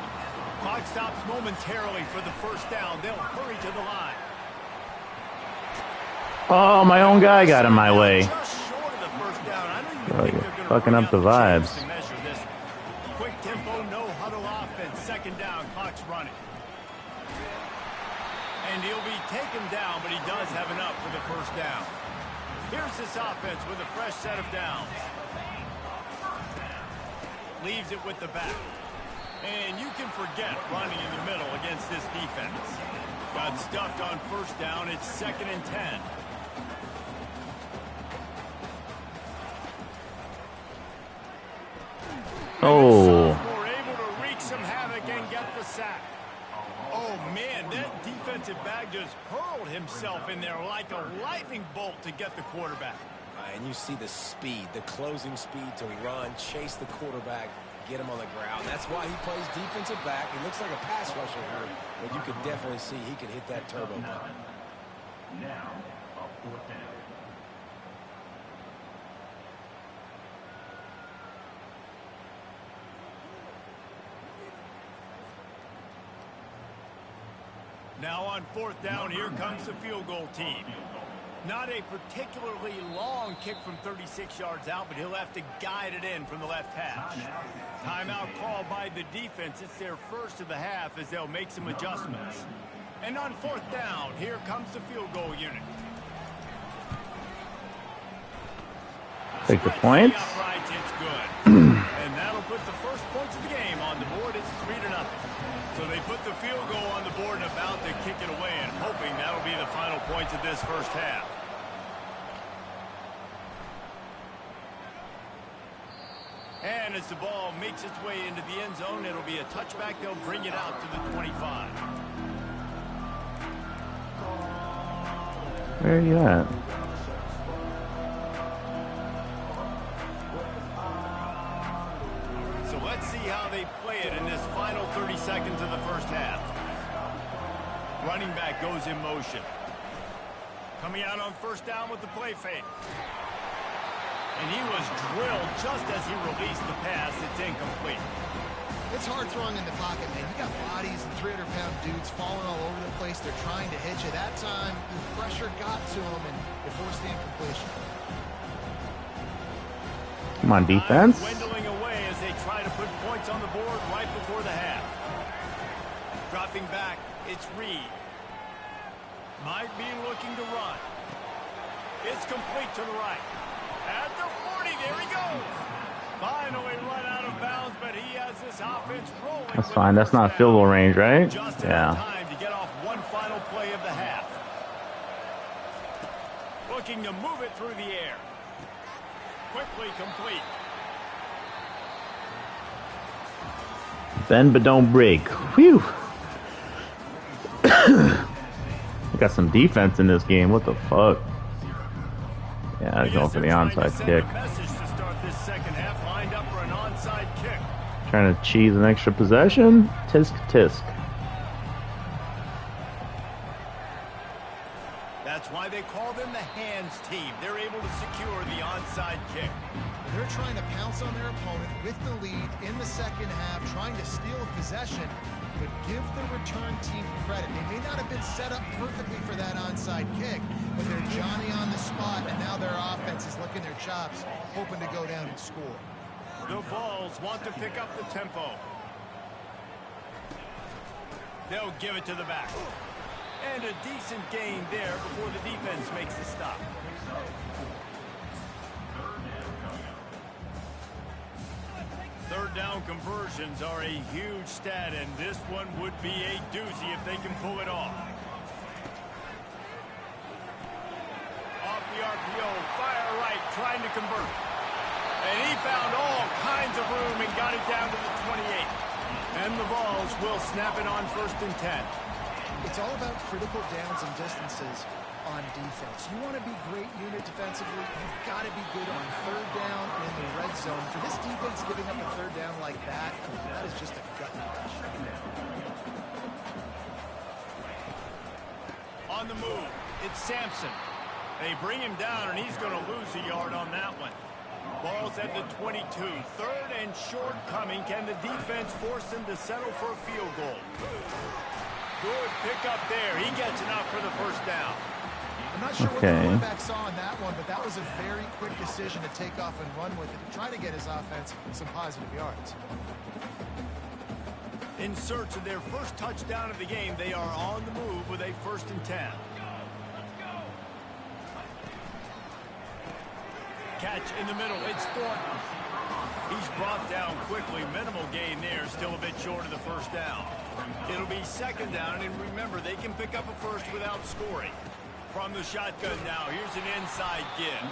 Speaker 2: Clock stops momentarily for the 1st down. They'll hurry to the line.
Speaker 1: Oh, my own guy got in my way.
Speaker 2: Just short of the 1st down. I don't even think they're gonna
Speaker 1: fucking up the vibes.
Speaker 2: to measure this. Quick tempo, no huddle offense. 2nd down, clock's running. And he'll be taken down, but he does have enough for the 1st down. Here's this offense with a fresh set of downs. Leaves it with the back. And you can forget running in the middle against this defense. Got stuffed on 1st down. It's 2nd and 10.
Speaker 1: Oh.
Speaker 2: We're able to wreak some havoc and get the sack. Oh, man, that defensive back just hurled himself in there like a lightning bolt to get the quarterback.
Speaker 4: And you see the speed, the closing speed to run, chase the quarterback, get him on the ground. That's why he plays defensive back. He looks like a pass rusher here, but you can definitely see he can hit that turbo button.
Speaker 5: Now, a 4th down.
Speaker 2: Now on 4th down, here comes the field goal team. Not a particularly long kick from 36 yards out, but he'll have to guide it in from the left hash. Timeout called by the defense. It's their 1st of the half as they'll make some adjustments. And on 4th down, here comes the field goal unit.
Speaker 1: Take the points.
Speaker 2: It's good. And that'll put the first points of the game on the board. It's 3-0. So they put the field goal on the board and about to kick it away and hoping that'll be the final points of this 1st half. And as the ball makes its way into the end zone, it'll be a touchback. They'll bring it out to the 25.
Speaker 1: Where are you at?
Speaker 2: So let's see how they play it in this final 30 seconds of the 1st half. Running back goes in motion. Coming out on 1st down with the play fake. And he was drilled just as he released the pass. It's incomplete.
Speaker 3: It's hard throwing in the pocket, man. You got bodies and 300-pound dudes falling all over the place. They're trying to hit you. That time, the pressure got to him, and they forced the incompletion.
Speaker 1: Come on, defense.
Speaker 2: Dwindling away as they try to put points on the board right before the half. Dropping back, it's Reed. Might be looking to run. It's complete to the right. At the 40, there he goes. Finally run out of bounds, but he has this offense rolling.
Speaker 1: That's fine. That's not field goal range, right?
Speaker 2: Just
Speaker 1: Yeah.
Speaker 2: enough time to get off one final play of the half. Looking to move it through the air. Quickly complete.
Speaker 1: Bend but don't break. Whew. Got some defense in this game. What the fuck? Yeah, I'm going for the onside kick. Trying to cheese an extra possession. Tisk tisk.
Speaker 2: That's why they call them the hands team. They're able to secure the onside kick.
Speaker 3: They're trying to pounce on their opponent with the lead in the second half, trying to steal possession, but give the return team credit. They may not have been set up perfectly for that onside kick, but they're Johnny on the spot, and now their offense is licking their chops, hoping to go down and score.
Speaker 2: The Vols want to pick up the tempo. They'll give it to the back. And a decent gain there before the defense makes the stop. Third down conversions are a huge stat, and this one would be a doozy if they can pull it off. Off the RPO, fire right, trying to convert. And he found all kinds of room and got it down to the 28. And the Vols will snap it on 1st and 10.
Speaker 3: It's all about critical downs and distances on defense. You want to be great unit defensively, you've got to be good on 3rd down and in the red zone. For this defense giving up a 3rd down like that is just a gut punch.
Speaker 2: On the move, it's Sampson. They bring him down, and he's going to lose a yard on that one. Ball's at the 22. 3rd and short coming. Can the defense force him to settle for a field goal? Good pickup there. He gets enough for the 1st down.
Speaker 3: I'm not sure what the quarterback saw on that one, but that was a very quick decision to take off and run with it, try to get his offense some positive yards.
Speaker 2: In search of their first touchdown of the game, they are on the move with a 1st and 10. Catch in the middle. It's Thornton. He's brought down quickly. Minimal gain there. Still a bit short of the 1st down. It'll be 2nd down, and remember, they can pick up a 1st without scoring. From the shotgun now, here's an inside give.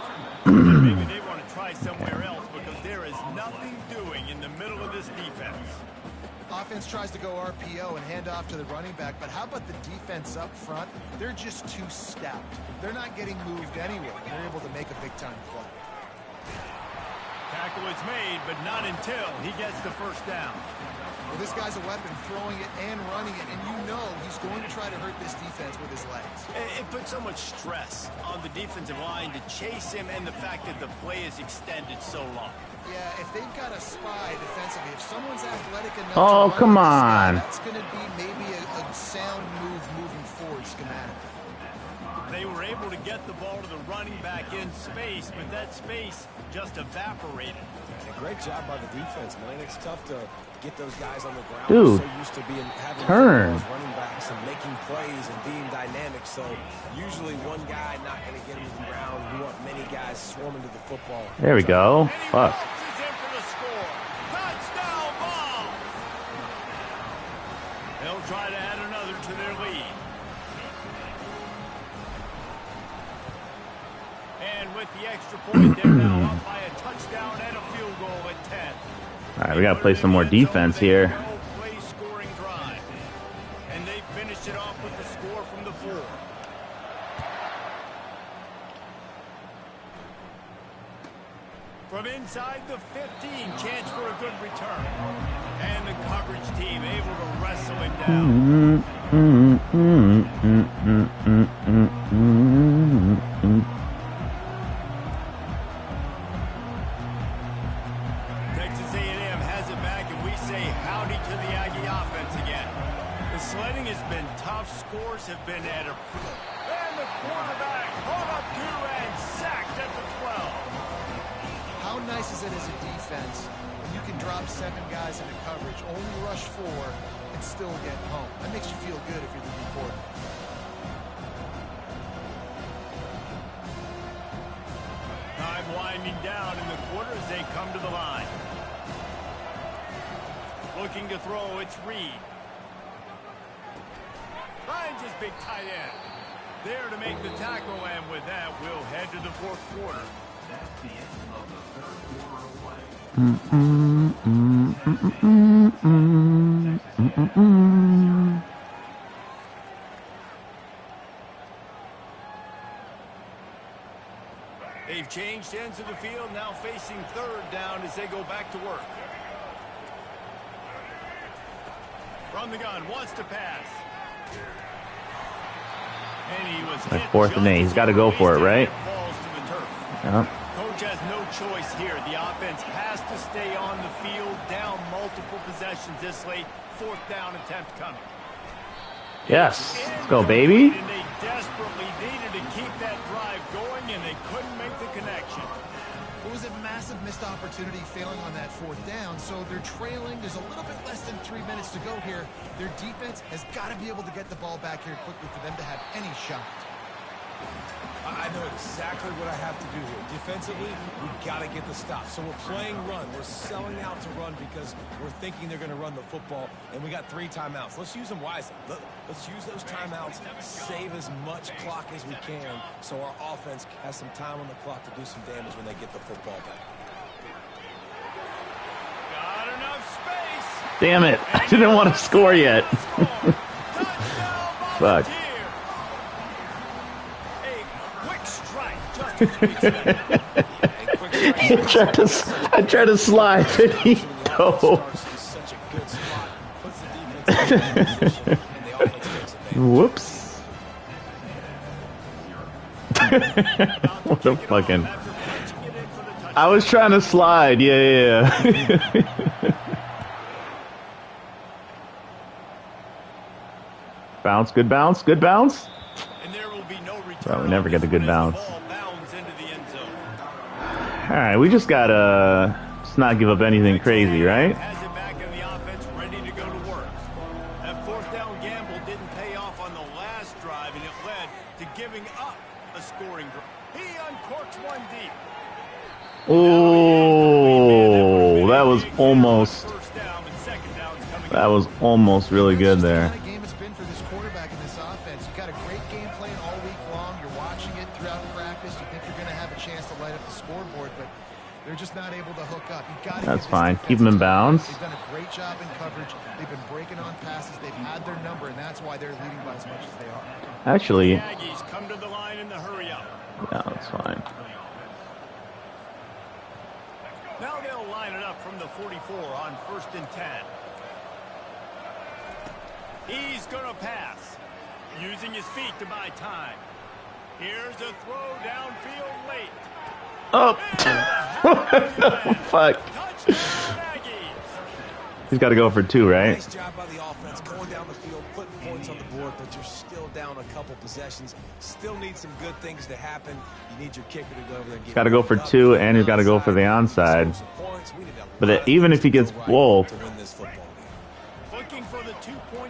Speaker 2: Maybe they want to try somewhere else because there is nothing doing in the middle of this defense.
Speaker 3: Offense tries to go RPO and hand off to the running back, but how about the defense up front? They're just too stout. They're not getting moved anywhere. They're able to make a big-time play.
Speaker 2: Tackle is made, but not until he gets the 1st down.
Speaker 3: Well, this guy's a weapon, throwing it and running it, and you know he's going to try to hurt this defense with his legs.
Speaker 2: It puts so much stress on the defensive line to chase him, and the fact that the play is extended so long.
Speaker 3: Yeah, if they've got a spy defensively, if someone's athletic enough
Speaker 1: oh,
Speaker 3: to
Speaker 1: come on.
Speaker 3: that's going to be maybe a sound move moving forward schematically.
Speaker 2: They were able to get the ball to the running back in space, but that space just evaporated.
Speaker 4: And a great job by the defense, man. It's tough to get those guys on the ground.
Speaker 1: Dude,
Speaker 4: so used to being having
Speaker 1: turn.
Speaker 4: Running backs and making plays and being dynamic. So usually one guy not going to get him to the ground. You want many guys swarming to the football.
Speaker 1: There we go. Fuck.
Speaker 2: Touchdown ball. They'll try to add another to their lead. And with the extra point, they're now up by a touchdown and a field goal at 10.
Speaker 1: All right, we got to play some more defense here.
Speaker 2: Play scoring drive. And they finished it off with the score from the 4. From inside the 15, chance for a good return. And the coverage team able to wrestle him down. Texas A&M has it back, and we say howdy to the Aggie offense again. The sledding has been tough. Scores have been at a... And the quarterback caught up to and sacked at the 12.
Speaker 3: How nice is it as a defense when you can drop 7 guys into coverage, only rush 4, and still get home? That makes you feel good if you're the reporter.
Speaker 2: Time winding down in the quarter as they come to the line. Looking to throw, it's Reed. Finds his big tight end. There to make the tackle, and with that, we'll head to the 4th quarter.
Speaker 5: That's the end of the 3rd quarter of play.
Speaker 2: They've changed ends of the field, now facing third down as they go back to work. From the gun, wants to pass. And he was hit.
Speaker 1: 4th and 8. He's got to go for it, right? Yep.
Speaker 2: Coach has no choice here. The offense has to stay on the field, down multiple possessions this late. 4th down attempt coming.
Speaker 1: Yes. Let's go, baby.
Speaker 2: And they desperately needed to keep that drive going, and they couldn't make the connection.
Speaker 3: It was a massive missed opportunity failing on that 4th down, so they're trailing. There's a little bit less than 3 minutes to go here. Their defense has got to be able to get the ball back here quickly for them to have any shot.
Speaker 4: I know exactly what I have to do here. Defensively, we've got to get the stop. So we're playing run. We're selling out to run because we're thinking they're going to run the football, and we got 3 timeouts. Let's use them wisely. Let's use those timeouts, save as much clock as we can so our offense has some time on the clock to do some damage when they get the football back.
Speaker 2: Got enough space.
Speaker 1: Damn it. I didn't want to score yet. Fuck. I tried to slide, and he dove. Whoops. What a fucking... I was trying to slide, yeah. Bounce, good bounce, good bounce. Well, we never get a good bounce. Alright, we just gotta just not give up anything crazy, right?
Speaker 2: Has it back in the offense, ready to go to work. That 4th down gamble didn't pay off on the last drive, and it led to giving up a scoring drive. He uncorks one deep.
Speaker 1: Oh, that was almost. That was almost really good there.
Speaker 3: They're just not able to hook up.
Speaker 1: That's fine. Keep them in bounds.
Speaker 3: They've done a great job in coverage. They've been breaking on passes. They've had their number, and that's why they're leading by as much as they are.
Speaker 1: Actually,
Speaker 2: the Aggies come to the line in the hurry up.
Speaker 1: Yeah, that's fine.
Speaker 2: Now they'll line it up from the 44 on 1st and 10. He's going to pass, using his feet to buy time. Here's a throw downfield late.
Speaker 1: Oh, fuck. He's got to go for 2, right?
Speaker 4: Nice job by the offense going down the field, putting points on the board, but you're still down a couple possessions. Still need some good things to happen. You need your kicker to go over there.
Speaker 1: He's got to go for 2, and he's got to go for the onside. But even if he gets wolfed,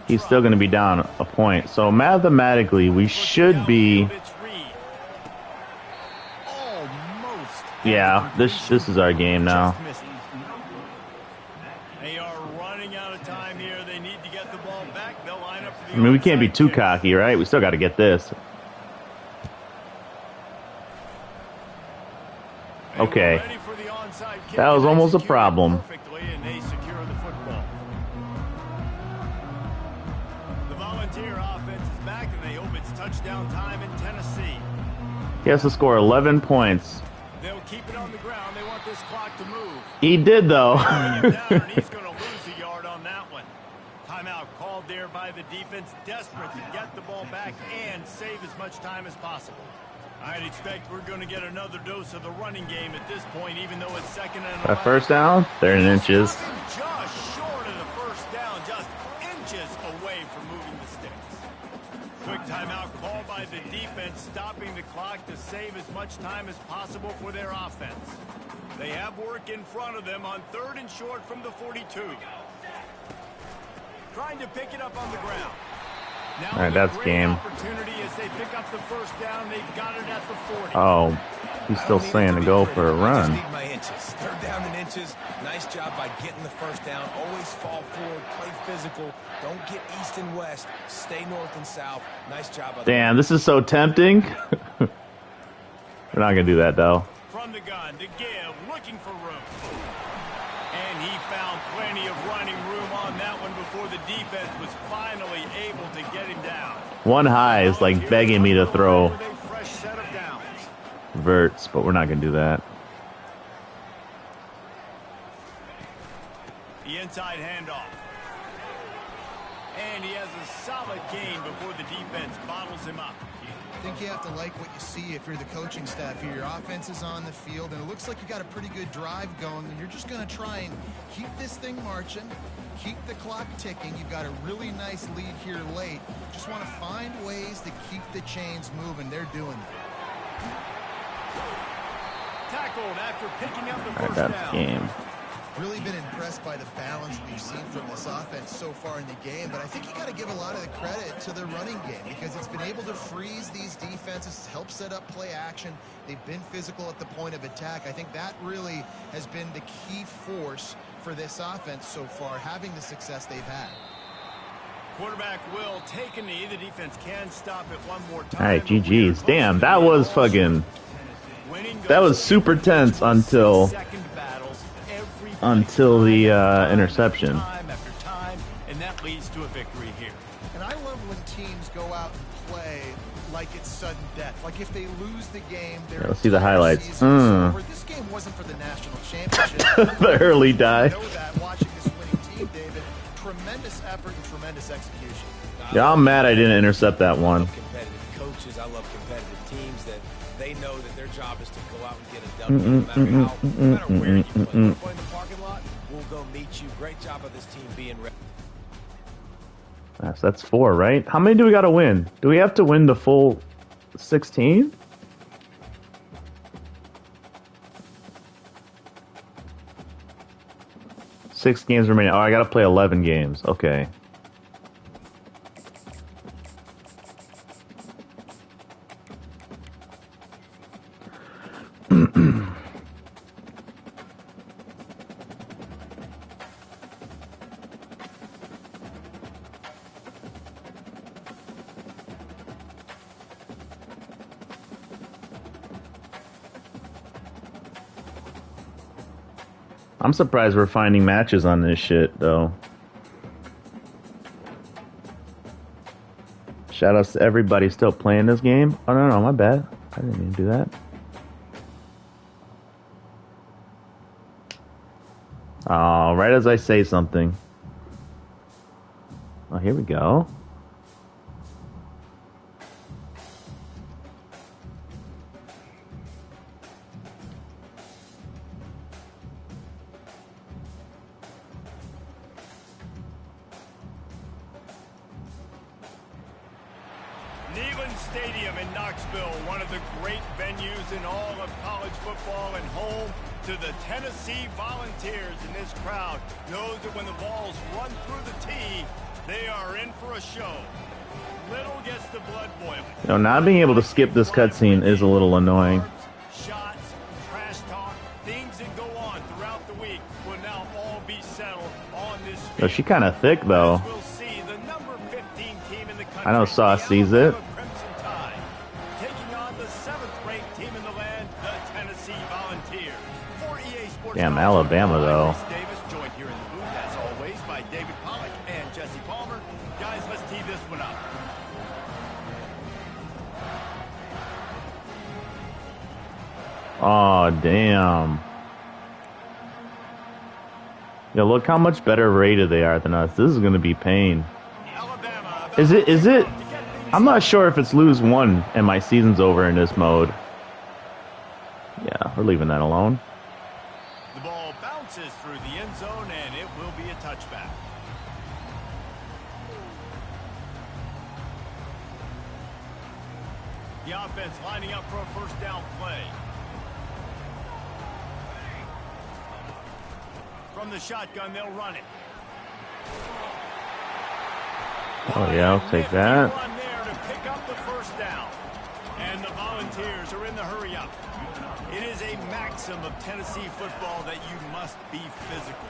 Speaker 1: he's still going to be down a point. So mathematically, we should be... Yeah, this is our game now.
Speaker 2: They are running out of time here. They need to get the ball back. They'll line up for the
Speaker 1: I mean, we can't be too cocky, right? We still got to get this. Okay. That was almost a problem.
Speaker 2: The Volunteer offense is back, and they hope it's touchdown time in Tennessee.
Speaker 1: He has to score 11 points.
Speaker 2: They'll keep it on the ground. They want this clock to move.
Speaker 1: He did, though.
Speaker 2: He's going to lose a yard on that one. Timeout called there by the defense, desperate to get the ball back and save as much time as possible. I'd expect we're going to get another dose of the running game at this point, even though it's 2nd and 11.
Speaker 1: A first down, 3rd and inches.
Speaker 2: Just short of the first down, just inches away from moving the sticks. Quick timeout called by the defense, stopping the clock to save as much time as possible for their offense. They have work in front of them on 3rd and short from the 42. Trying to pick it up on the ground. Now
Speaker 1: all right, that's game.
Speaker 2: Opportunity as they pick up the first down. They've got it at the 40.
Speaker 1: Oh, he's still saying to go for a run.
Speaker 4: I just need my inches. 3rd down and inches. Nice job by getting the first down. Always fall forward. Play physical. Don't get east and west. Stay north and south. Nice job.
Speaker 1: Damn, this is so tempting. We're not gonna do that though.
Speaker 2: From the gun to give, looking for room. And he found plenty of running room on that one before the defense was finally able to get him down.
Speaker 1: One high is like begging me to throw verts, but we're not going to do that.
Speaker 2: The inside handoff. And he has a solid gain before the defense bottles him up.
Speaker 3: I think you have to like what you see if you're the coaching staff here. Your offense is on the field, and it looks like you got a pretty good drive going, and you're just going to try and keep this thing marching, keep the clock ticking. You've got a really nice lead here late. Just want to find ways to keep the chains moving. They're doing it.
Speaker 2: Tackled after picking up the
Speaker 1: All right,
Speaker 2: first
Speaker 1: that's
Speaker 2: down.
Speaker 1: game.
Speaker 3: Really been impressed by the balance we've seen from this offense so far in the game, but I think you got to give a lot of the credit to the running game because it's been able to freeze these defenses, help set up play action. They've been physical at the point of attack. I think that really has been the key force for this offense so far, having the success they've had.
Speaker 2: Quarterback will take a knee. The defense can stop it one more time.
Speaker 1: All right, GG's. Damn, that was fucking... That was super tense until the interception.
Speaker 2: Time after time, and that leads to a victory here.
Speaker 3: And I love when teams go out and play like it's sudden death. Like if they lose the game,
Speaker 1: Yeah, let's see the highlights.
Speaker 3: This game wasn't for the national championship.
Speaker 1: The early die.
Speaker 3: I know that watching this winning team, David, tremendous effort and tremendous execution.
Speaker 1: Yeah, I'm mad I didn't intercept that one.
Speaker 4: Competitive coaches, I love competitive teams that they know that their job is to go out and get a W. No matter where you play. We're playing the parking lot, we'll go meet you. Great job of this team being ready.
Speaker 1: That's 4, right? How many do we got to win? Do we have to win the full 16? Six games remaining. Oh, I got to play 11 games. Okay. I'm surprised we're finding matches on this shit, though. Shoutouts to everybody still playing this game. Oh, no, my bad. I didn't even do that. Oh, right as I say something. Oh, here we go.
Speaker 2: Stadium in Knoxville, one of the great venues in all of college football and home to the Tennessee Volunteers. And this crowd knows that when the balls run through the tee, they are in for a show. Little gets the blood boiling.
Speaker 1: You know, not being able to skip this cutscene is a little annoying.
Speaker 2: Shots, trash talk, things that go on throughout the week will now all be settled on this field.
Speaker 1: Oh, she kind of thick, though.
Speaker 2: We'll see the number 15 team in the country.
Speaker 1: I know Sauce sees it. Damn, Alabama, though.
Speaker 2: Davis joined here in the booth, as always, by David Pollack and Jesse Palmer. Guys, let's tee this one up.
Speaker 1: Oh, damn. Yeah, look how much better rated they are than us. This is going to be pain.
Speaker 2: Alabama,
Speaker 1: Is it? I'm not sure if it's lose 1 and my season's over in this mode. Yeah, we're leaving that alone.
Speaker 2: The ball bounces through the end zone, and it will be a touchback. The offense lining up for a first down play. From the shotgun, they'll run it.
Speaker 1: Oh, yeah, I'll take that.
Speaker 2: Run there to pick up the first down. And the Volunteers are in the hurry up. It is a maxim of Tennessee football that you must be physical.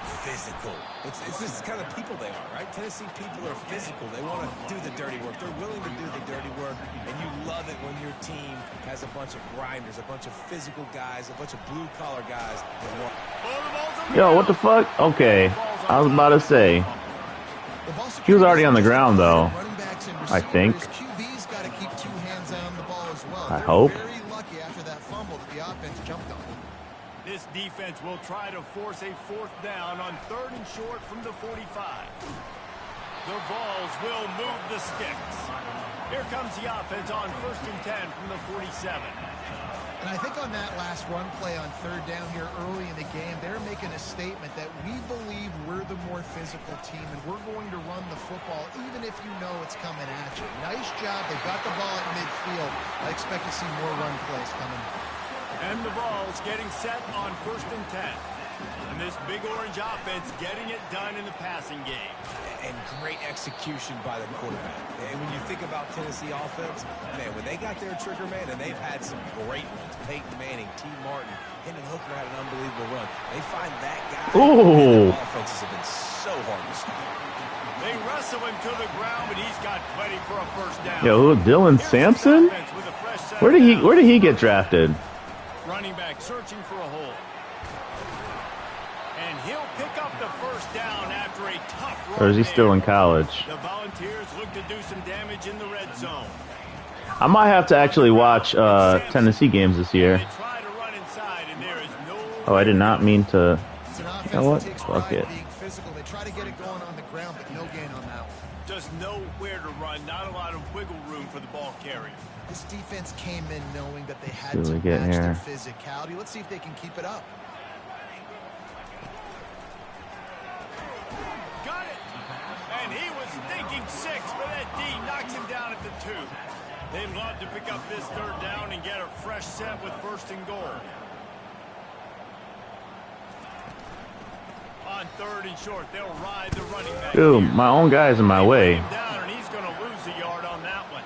Speaker 4: physical. It's this kind of people they are, right? Tennessee people are physical. They want to do the dirty work. They're willing to do the dirty work, and you love it when your team has a bunch of grinders, a bunch of physical guys, a bunch of blue-collar guys that want.
Speaker 1: Yo, what the fuck? Okay, I was about to say. He was already on the ground, though. I think. I hope.
Speaker 2: This defense will try to force a 4th down on 3rd and short from the 45. The Vols will move the sticks. Here comes the offense on 1st and 10 from the 47.
Speaker 3: And I think on that last run play on 3rd down here early in the game, they're making a statement that we believe we're the more physical team and we're going to run the football even if you know it's coming at you. Nice job. They got the ball at midfield. I expect to see more run plays coming.
Speaker 2: And the Vols getting set on 1st and 10. And this big orange offense getting it done in the passing game.
Speaker 4: And great execution by the quarterback. And when you think about Tennessee offense, man, when they got their trigger man, and they've had some great ones. Peyton Manning, T. Martin, Hendon Hooker had an unbelievable run. They find that guy.
Speaker 1: Ooh.
Speaker 4: And offenses have been so hard to stop.
Speaker 2: They wrestle him to the ground, but he's got plenty for a 1st down.
Speaker 1: Yo, Dylan Sampson? Where did he get drafted?
Speaker 2: Running back searching for a hole. And he'll pick up the 1st down after a tough run.
Speaker 1: Or is he still in college?
Speaker 2: The Volunteers look to do some damage in the red zone.
Speaker 1: I might have to actually watch Tennessee games this year.
Speaker 2: They try to run inside, and there is no.
Speaker 1: Oh, I did not mean to. You know what? Fuck it.
Speaker 3: They try to get it going on the ground, but no gain on that one.
Speaker 2: Just nowhere to run. Not a lot of wiggle room for the ball carrier.
Speaker 3: This defense came in knowing that they had
Speaker 1: See what
Speaker 3: to
Speaker 1: we get
Speaker 3: match
Speaker 1: here.
Speaker 3: their physicality. Let's see if they can keep it up.
Speaker 2: Got it. And he was thinking 6, but that D knocks him down at the 2. They'd love to pick up this 3rd down and get a fresh set with 1st and goal. On 3rd and short, they'll ride the running back.
Speaker 1: Dude, my own guy's in my way.
Speaker 2: Down, and he's going to lose a yard on that one.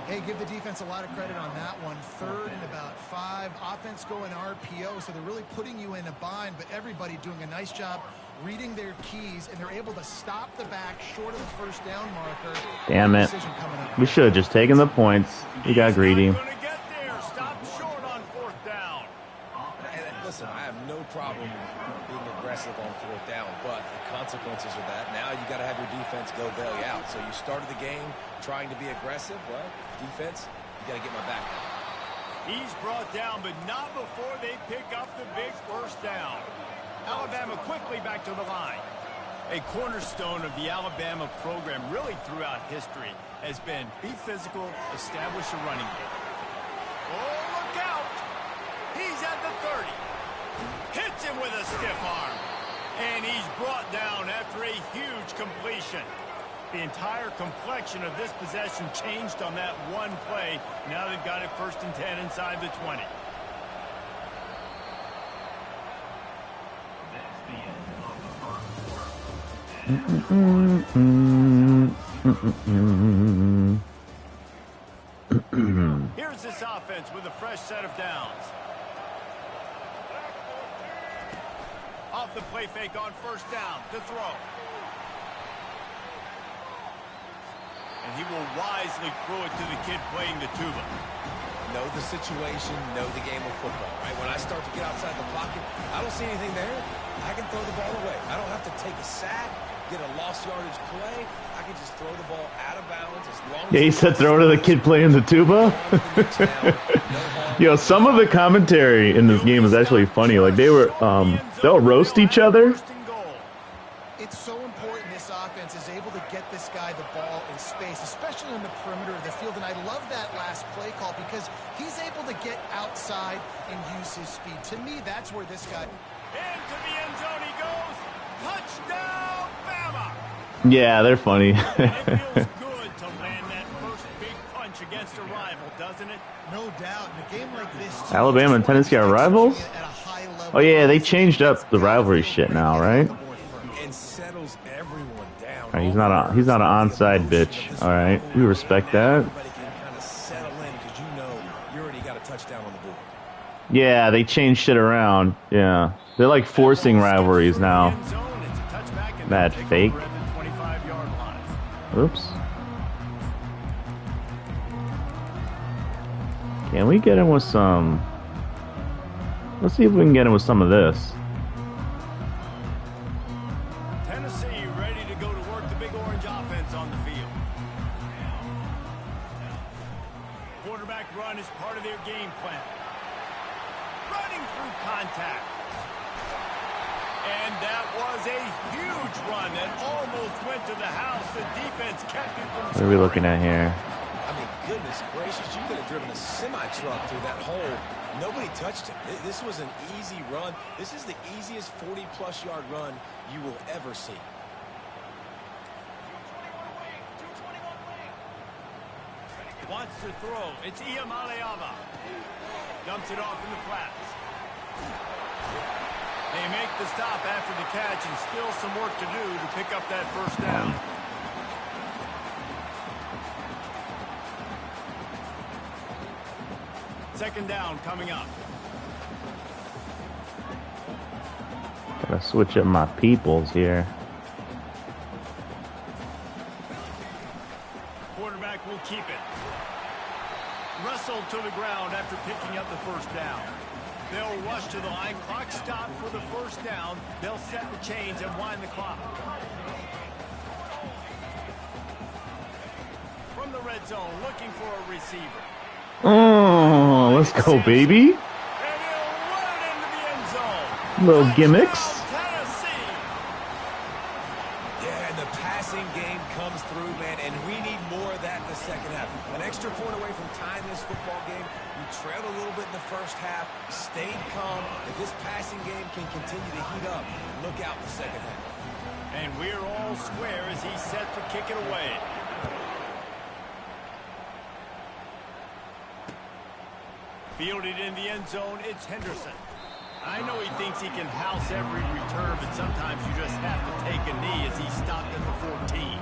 Speaker 3: Hey, give the defense a lot of credit on that one. 3rd and about 5. Offense going RPO, so they're really putting you in a bind, but everybody doing a nice job reading their keys, and they're able to stop the back short of the 1st down marker.
Speaker 1: Damn it. We should have just taken the points. We got greedy.
Speaker 2: Going to get there. Stop short on 4th down.
Speaker 4: And listen, I have no problem being aggressive on 4th down, but the consequences of that, now you got to have your defense go bail you out. So you started the game trying to be aggressive. Well, defense, you got to get my back down.
Speaker 2: He's brought down, but not before they pick up the big 1st down. Alabama quickly back to the line. A cornerstone of the Alabama program really throughout history has been be physical, establish a running game. Oh, look out! He's at the 30. Hits him with a stiff arm. And he's brought down after a huge completion. The entire complexion of this possession changed on that one play. Now they've got it 1st and 10 inside the 20. Here's this offense with a fresh set of downs. Off the play fake on 1st down to throw. And he will wisely throw it to the kid playing the tuba.
Speaker 4: Know the situation, know the game of football, right? When I start to get outside the pocket, I don't see anything there. I can throw the ball away. I don't have to take a sack, get a lost yardage play. I can just throw the ball out of bounds as long as...
Speaker 1: Yeah, he said throw to the kid playing the tuba. Yo, some of the commentary in this game is actually funny. Like, they'll roast each other.
Speaker 3: It's so important this offense is able to get this guy the ball in space, especially on the perimeter of the field. And I love that last play call because he's able to get outside and use his speed. To me, that's where this guy...
Speaker 2: Into the end zone he goes. Touchdown, Bama!
Speaker 1: Yeah, they're funny.
Speaker 2: It feels good to land that first big punch against a rival, doesn't it?
Speaker 3: No doubt. In a game like this...
Speaker 1: Alabama and Tennessee are rivals? Oh, yeah, they changed up the rivalry shit now, right?
Speaker 4: And settles everyone down.
Speaker 1: Right, he's not an onside bitch. All right, we respect that.
Speaker 4: Everybody can kind of settle in because you know you already got a touchdown on the board.
Speaker 1: Yeah, they changed shit around. Yeah. They're like forcing rivalries now. Mad fake. Oops. Can we get in with some... Let's see if we can get in with some of this.
Speaker 2: Tennessee ready to go to work the big orange offense on the field. Quarterback run is part of their game plan. Running through contact. And that was a huge run that almost went to the house. The defense kept it from scoring.
Speaker 1: What are we looking at here?
Speaker 4: I mean, goodness gracious, you could have driven a semi-truck through that hole. Nobody touched him. This was an easy run. This is the easiest 40-plus yard run you will ever see.
Speaker 2: Wants to throw. It's Iamaleava. Dumps it off in the flats. They make the stop after the catch and still some work to do to pick up that first down. Second down coming up.
Speaker 1: Gotta switch up my peoples here.
Speaker 2: Quarterback will keep it. Wrestled to the ground after picking up the first down. They'll rush to the line. Clock stopped for the first down. They'll set the chains and wind the clock. From the red zone, looking for a receiver.
Speaker 1: Oh, let's go, baby.
Speaker 2: And he'll run it into the end zone.
Speaker 1: Little gimmicks.
Speaker 2: Tennessee.
Speaker 4: Yeah, and the passing game comes through, man, and we need more of that in the second half. An extra point away from tying this football game. You trailed a little bit in the first half, stayed calm. If this passing game can continue to heat up, look out in the second half.
Speaker 2: And we're all square as he's set to kick it away. Fielded in the end zone, it's Henderson. I know he thinks he can house every return, but sometimes you just have to take a knee as he stopped at the 14.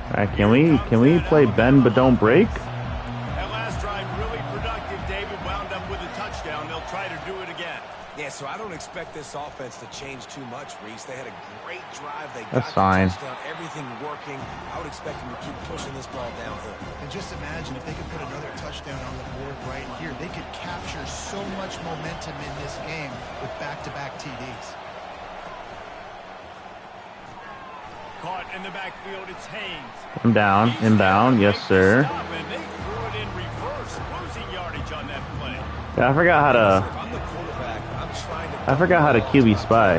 Speaker 1: All right, can we play bend but don't break?
Speaker 2: That last drive really productive. David wound up with a touchdown. They'll try to do it again.
Speaker 4: Yeah, so I don't expect this offense to change too much, Reese. They had a great drive. They
Speaker 1: That's
Speaker 4: got
Speaker 1: fine.
Speaker 4: the touchdown, everything working. I would expect them to keep pushing this ball downhill.
Speaker 3: And just imagine if they could put another touchdown on the board right here. They could capture so much momentum in this game with back-to-back TDs.
Speaker 2: Caught in the backfield, it's Haynes.
Speaker 1: I'm down, inbound, yes sir.
Speaker 2: Stop, and they threw it in reverse, losing yardage on that play.
Speaker 1: Yeah, I forgot how to.
Speaker 4: If I'm the quarterback, I'm trying to...
Speaker 1: I forgot how to QB spy.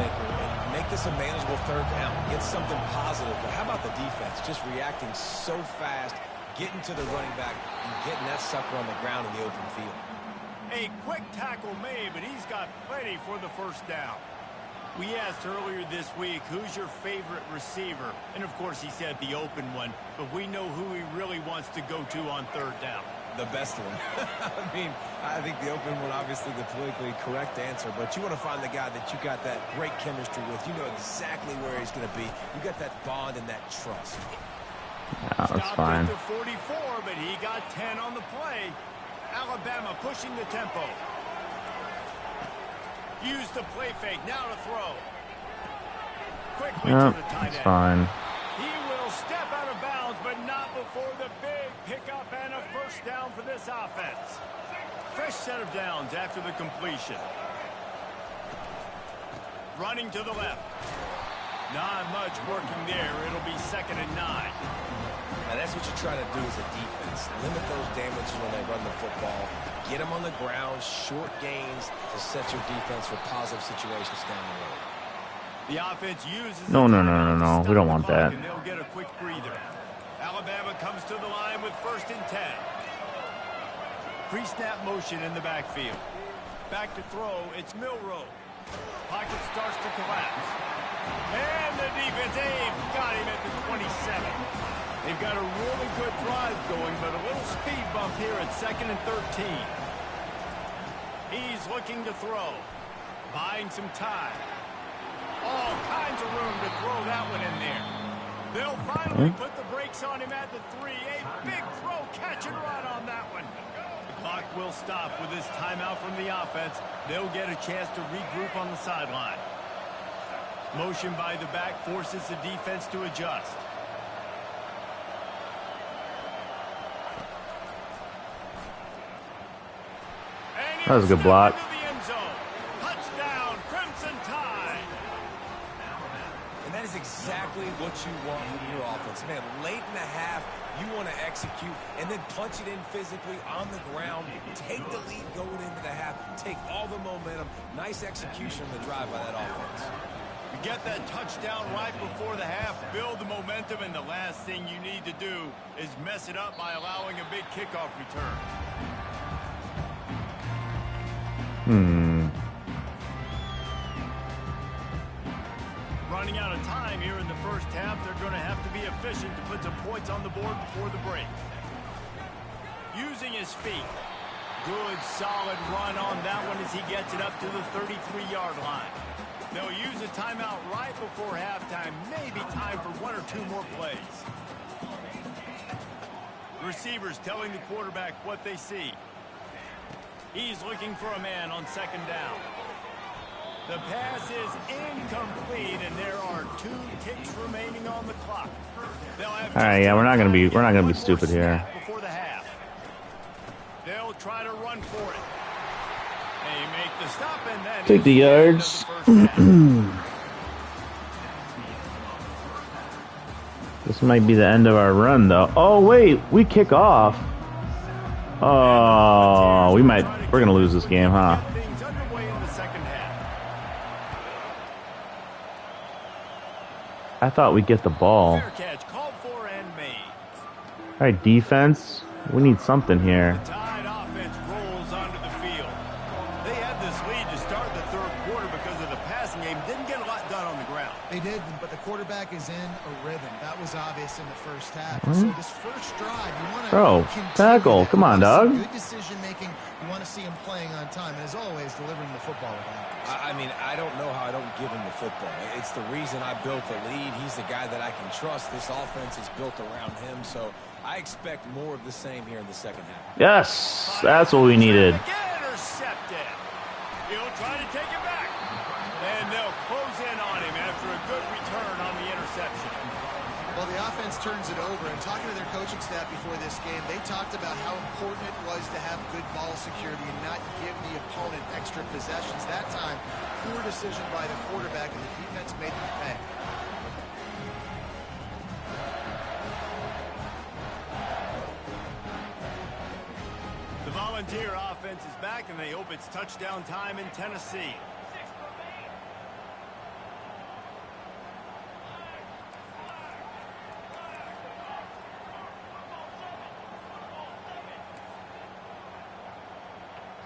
Speaker 4: Make this a manageable third down. Get something positive. But how about the defense? Just reacting so fast, getting to the running back, and getting that sucker on the ground in the open field.
Speaker 2: A quick tackle made, but he's got plenty for the first down. We asked earlier this week, who's your favorite receiver? And, of course, he said the open one, but we know who he really wants to go to on third down.
Speaker 4: The best one. I mean, I think the open one, obviously the politically correct answer, but you want to find the guy that you got that great chemistry with. You know exactly where he's going to be. You got that bond and that trust.
Speaker 1: Yeah, that's fine.
Speaker 2: Stopped at the 44, but he got 10 on the play. Alabama pushing the tempo. Use the play fake. Now to throw. Quickly to the tight end.
Speaker 1: Fine.
Speaker 2: He will step out of bounds, but not before the big pickup and a first down for this offense. Fresh set of downs after the completion. Running to the left. Not much working there. It'll be 2nd and 9.
Speaker 4: Now that's what you try to do as a defense. Limit those damages when they run the football. Get them on the ground, short gains to set your defense for positive situations down the road.
Speaker 2: The offense uses
Speaker 1: No. We don't want that.
Speaker 2: And they'll get a quick breather. Alabama comes to the line with 1st and 10. Pre-snap motion in the backfield. Back to throw. It's Milroe. Pocket starts to collapse. And the defense, got him at the 27. They've got a really good drive going, but a little speed bump here at 2nd and 13. He's looking to throw. Buying some time. All kinds of room to throw that one in there. They'll finally put the brakes on him at the 3. A big throw, catch and run on that one. The Clock will stop with this timeout from the offense. They'll get a chance to regroup on the sideline. Motion by the back forces the defense to adjust.
Speaker 1: That was a good block.
Speaker 2: Touchdown, Crimson Tide.
Speaker 4: And that is exactly what you want from your offense. Man, late in the half, you want to execute and then punch it in physically on the ground. Take the lead going into the half. Take all the momentum. Nice execution on the drive by that offense.
Speaker 2: You get that touchdown right before the half, build the momentum, and the last thing you need to do is mess it up by allowing a big kickoff return. Running out of time here in the first half, they're going to have to be efficient to put some points on the board before the break. Using his feet. Good, solid run on that one as he gets it up to the 33-yard line. They'll use a timeout right before halftime. Maybe time for one or two more plays. Receivers telling the quarterback what they see. He's looking for a man on second down. The pass is incomplete, and there are 2 ticks remaining on the clock.
Speaker 1: All right, yeah, we're not gonna be stupid here.
Speaker 2: Before the half, they'll try to run for it. They make the stop, and then
Speaker 1: take the yards. This might be the end of our run, though. Oh wait, we kick off. Oh, we're gonna lose this game, huh? I thought we'd get the ball. All right, defense. We need something here.
Speaker 2: The Tide offense rolls onto the field. They had this lead to start the third quarter because of the passing game. Didn't get a lot done on the ground.
Speaker 3: They did, but the quarterback is in a rhythm. That was obvious in the first half. So this first drive, you want to
Speaker 1: tackle. Come on, dog.
Speaker 3: Good decision making. You want to see him playing on time, and as always, delivering the football with accuracy.
Speaker 4: I mean, I don't know how I don't give him the football. It's the reason I built the lead. He's the guy that I can trust. This offense is built around him, so I expect more of the same here in the second half.
Speaker 1: Yes, that's what we needed.
Speaker 2: Intercepted. He'll try to take it back, and they'll close in on him after a good return on the interception.
Speaker 3: Well, the offense turns it over, and talking to their coaching staff before this game, they talked about how important it was to have good ball security and not give the opponent extra possessions. That time, poor decision by the quarterback, and the defense made them pay.
Speaker 2: The Volunteer offense is back, and they hope it's touchdown time in Tennessee.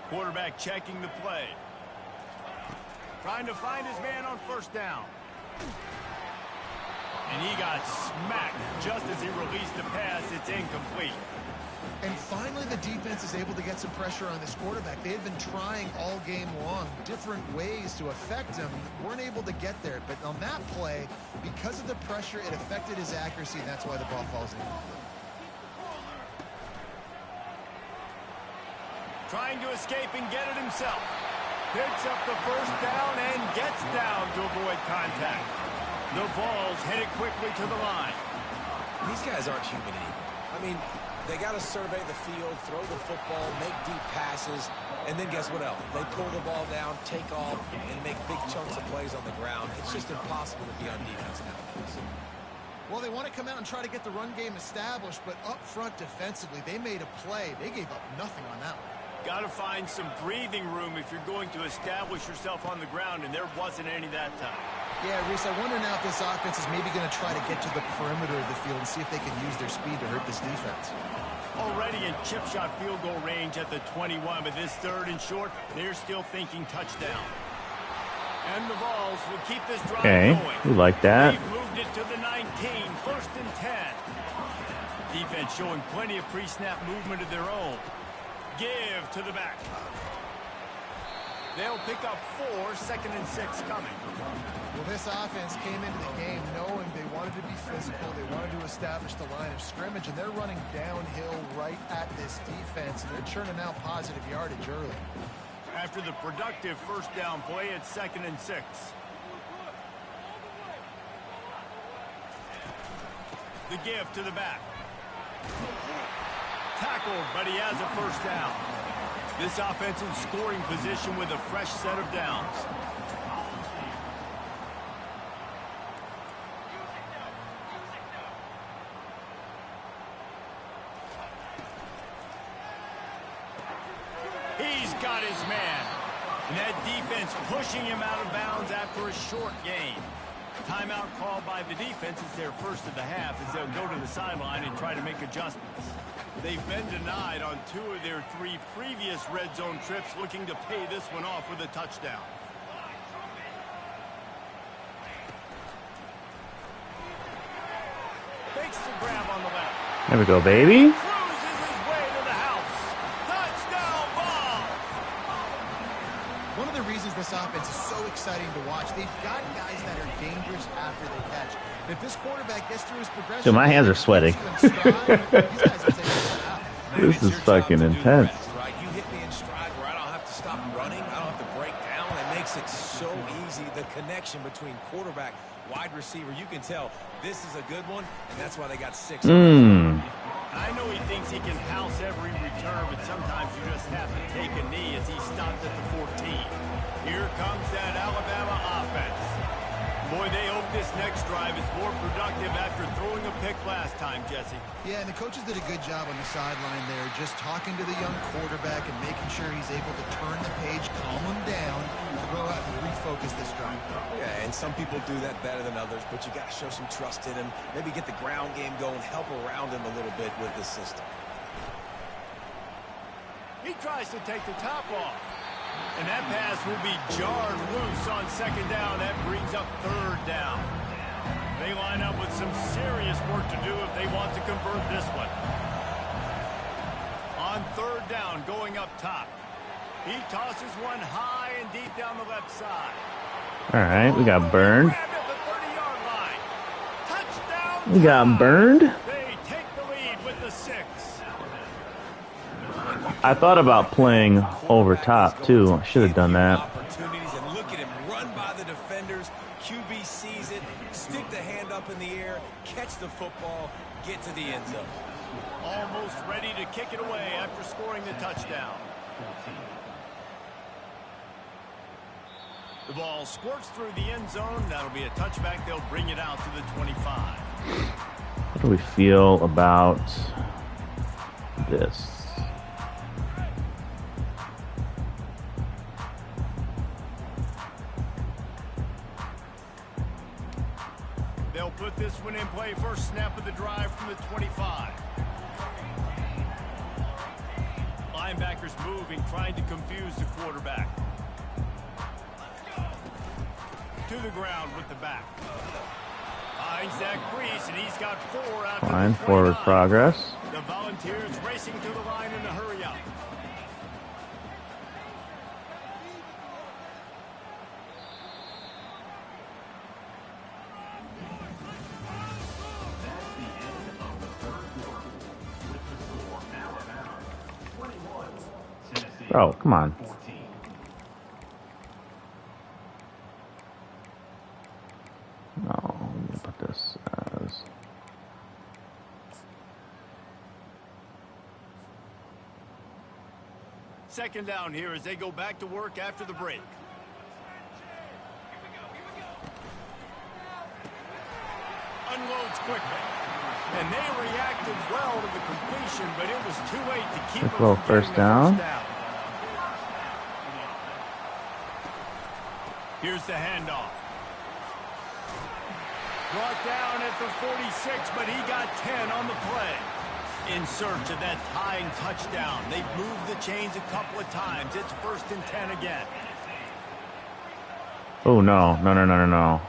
Speaker 2: Quarterback checking the play. Trying to find his man on first down. And he got smacked just as he released the pass. It's incomplete.
Speaker 3: And finally, the defense is able to get some pressure on this quarterback. They had been trying all game long different ways to affect him. Weren't able to get there. But on that play, because of the pressure, it affected his accuracy, and that's why the ball falls in.
Speaker 2: Trying to escape and get it himself. Picks up the first down and gets down to avoid contact. The Vols hit it quickly to the line.
Speaker 4: These guys aren't human either. I mean, they got to survey the field, throw the football, make deep passes, and then guess what else? They pull the ball down, take off, and make big chunks of plays on the ground. It's just impossible to be on defense nowadays.
Speaker 3: Well, they want to come out and try to get the run game established, but up front defensively, they made a play. They gave up nothing on that one.
Speaker 2: Got to find some breathing room if you're going to establish yourself on the ground, and there wasn't any that time.
Speaker 3: Yeah, Reese, I wonder now if this offense is maybe going to try to get to the perimeter of the field and see if they can use their speed to hurt this defense.
Speaker 2: Already in chip shot field goal range at the 21, but this third and short, they're still thinking touchdown. And the Vols will keep this drive going.
Speaker 1: We like that.
Speaker 2: They've moved it to the 19, first and 10. Defense showing plenty of pre-snap movement of their own. Give to the back. They'll pick up 4, 2nd and 6 coming.
Speaker 3: Well, this offense came into the game knowing they wanted to be physical. They wanted to establish the line of scrimmage, and they're running downhill right at this defense, and they're churning out positive yardage early.
Speaker 2: After the productive first down play, it's 2nd and 6. The give to the back. Tackled, but he has a first down. This offense in scoring position with a fresh set of downs. He's got his man. And that defense pushing him out of bounds after a short gain. Timeout called by the defense is their first of the half as they'll go to the sideline and try to make adjustments. They've been denied on 2 of their 3 previous red zone trips, looking to pay this one off with a touchdown. Makes the grab on the left.
Speaker 1: There we go, baby.
Speaker 2: Cruises his way to the house. Touchdown ball.
Speaker 3: One of the reasons this offense is so exciting to watch, they've got guys that are dangerous after they catch. And if this quarterback gets through his progression...
Speaker 1: Dude, my hands are sweating. This is fucking intense.
Speaker 4: Right? You hit me in stride where I don't have to stop running. I don't have to break down. It makes it so easy. The connection between quarterback, wide receiver, you can tell this is a good one, and that's why they got 6.
Speaker 2: I know he thinks he can house every return, but sometimes you just have to take a knee as he stopped at the 14. Here comes that Alabama offense. Boy, they hope this next drive is more productive after throwing a pick last time, Jesse.
Speaker 3: Yeah, and the coaches did a good job on the sideline there, just talking to the young quarterback and making sure he's able to turn the page, calm him down, and go out and refocus this drive.
Speaker 4: Yeah, and some people do that better than others, but you got to show some trust in him. Maybe get the ground game going, help around him a little bit with the system.
Speaker 2: He tries to take the top off. And that pass will be jarred loose on 2nd down. That brings up 3rd down. They line up with some serious work to do if they want to convert this one. On 3rd down, going up top. He tosses one high and deep down the left side.
Speaker 1: All right, we got burned.
Speaker 2: Grabbed at the 30-yard line. Touchdown.
Speaker 1: We got burned.
Speaker 2: They take the lead with the 6.
Speaker 1: I thought about playing over top too. I should have done that.
Speaker 4: Opportunities, and look at him run by the defenders. QB sees it, stick the hand up in the air, catch the football, get to the end zone.
Speaker 2: Almost ready to kick it away after scoring the touchdown. The ball squirts through the end zone. That'll be a touchback. They'll bring it out to the 25.
Speaker 1: How do we feel about this?
Speaker 2: They'll put this one in play. First snap of the drive from the 25. Linebackers moving, trying to confuse the quarterback. To the ground with the back. Finds that crease, and he's got 4 out.
Speaker 1: Fine, forward progress.
Speaker 2: The Volunteers racing to the line in a hurry up.
Speaker 1: Oh, come on. No, let me put this as...
Speaker 2: Second down here as they go back to work after the break. Unloads quickly. And they reacted well to the completion, but it was too late to keep them from
Speaker 1: first down.
Speaker 2: Here's the handoff. Brought down at the 46, but he got 10 on the play. In search of that tying touchdown. They've moved the chains a couple of times. It's 1st and 10 again.
Speaker 1: Oh, no. No, no, no, no, no.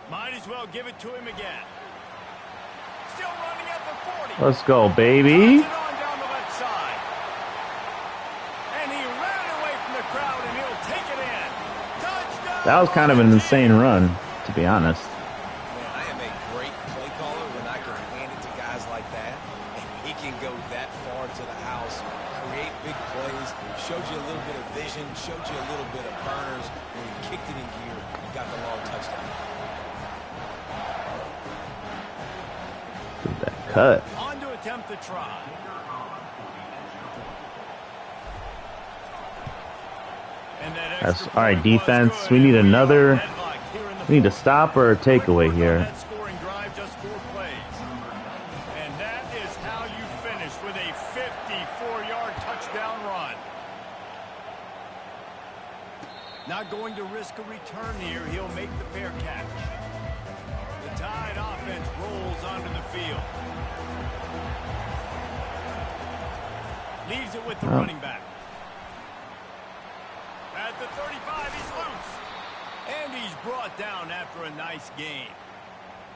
Speaker 2: Might as well give it to him again. Still running at the
Speaker 1: Let's go, baby. That was kind of an insane run, to be honest.
Speaker 4: Man, I am a great play caller when I can hand it to guys like that, and he can go that far to the house, create big plays, showed you a little bit of vision, showed you a little bit of burners, when he kicked it in gear and got the long touchdown.
Speaker 1: That cut.
Speaker 2: On to attempt the try.
Speaker 1: That's all right, defense. We need another. We need a stop or a takeaway here.
Speaker 2: And that is how you finish with a 54-yard touchdown run. Not going to risk a return here. He'll make the fair catch. The Tide offense rolls onto the field. Leaves it with the running back. At the 35, he's loose. And he's brought down after a nice gain.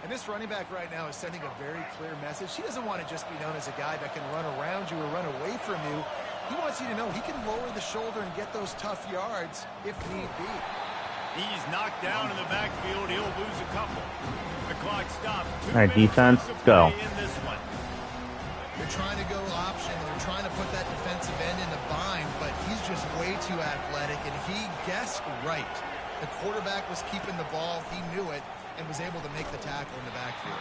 Speaker 3: And this running back right now is sending a very clear message. He doesn't want to just be known as a guy that can run around you or run away from you. He wants you to know he can lower the shoulder and get those tough yards if need be.
Speaker 2: He's knocked down in the backfield. He'll lose a couple. The clock stops.
Speaker 1: All right, defense, go.
Speaker 2: In this one.
Speaker 3: They're trying to go option. They're trying to put that defensive end in the bind, but he's just way too athletic, and he guessed right. The quarterback was keeping the ball. He knew it and was able to make the tackle in the backfield.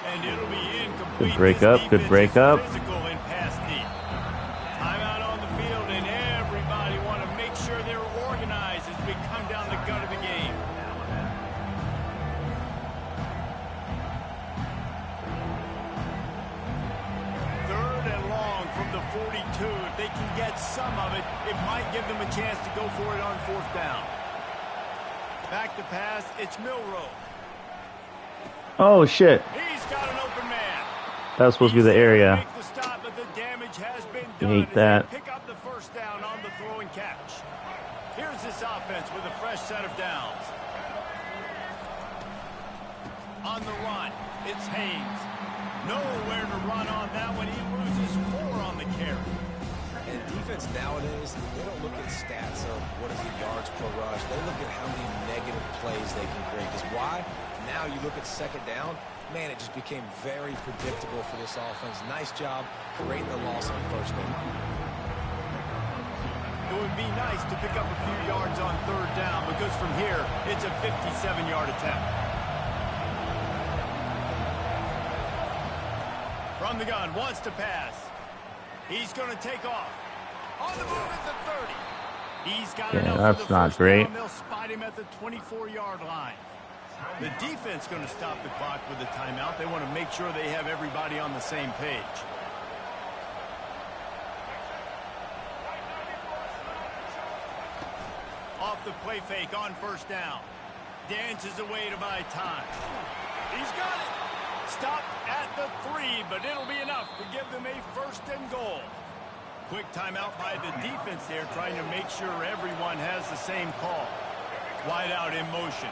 Speaker 2: And it'll be incomplete.
Speaker 1: Good break up. Good break up.
Speaker 2: Physical and pass deep. Timeout on the field, and everybody want to make sure they're organized as we come down the gut of the game. Third and long from the 42. If they can get some of it, it might give them a chance to go for it on fourth down. Back to pass, it's Milrow.
Speaker 1: Oh, shit.
Speaker 2: He's got an open man.
Speaker 1: That was supposed to be the area.
Speaker 2: Make the stop, but the damage has been
Speaker 1: I
Speaker 2: done.
Speaker 1: hate that.
Speaker 2: Pick up the first down on the throw and catch. Here's this offense with a fresh set of downs. On the run, it's Haynes. Nowhere to run on that one. He loses 4 on the carry.
Speaker 4: And defense nowadays, they don't look at stats of what is the yards per rush. They look at how many negative plays they can create. Because why? Now you look at second down, man, it just became very predictable for this offense. Nice job creating the loss on first down.
Speaker 2: It would be nice to pick up a few yards on third down because from here, it's a 57-yard attempt. From the gun, wants to pass. He's going to take off. On the move at the 30. He's got enough
Speaker 1: that's
Speaker 2: for the
Speaker 1: not
Speaker 2: first
Speaker 1: great.
Speaker 2: down. They'll spot him at the 24-yard line. The defense going to stop the clock with a timeout. They want to make sure they have everybody on the same page. Off the play fake on first down. Dances away to buy time. He's got it. Stop at the 3, but it'll be enough to give them a first and goal. Quick timeout by the defense there, trying to make sure everyone has the same call. Wide out in motion.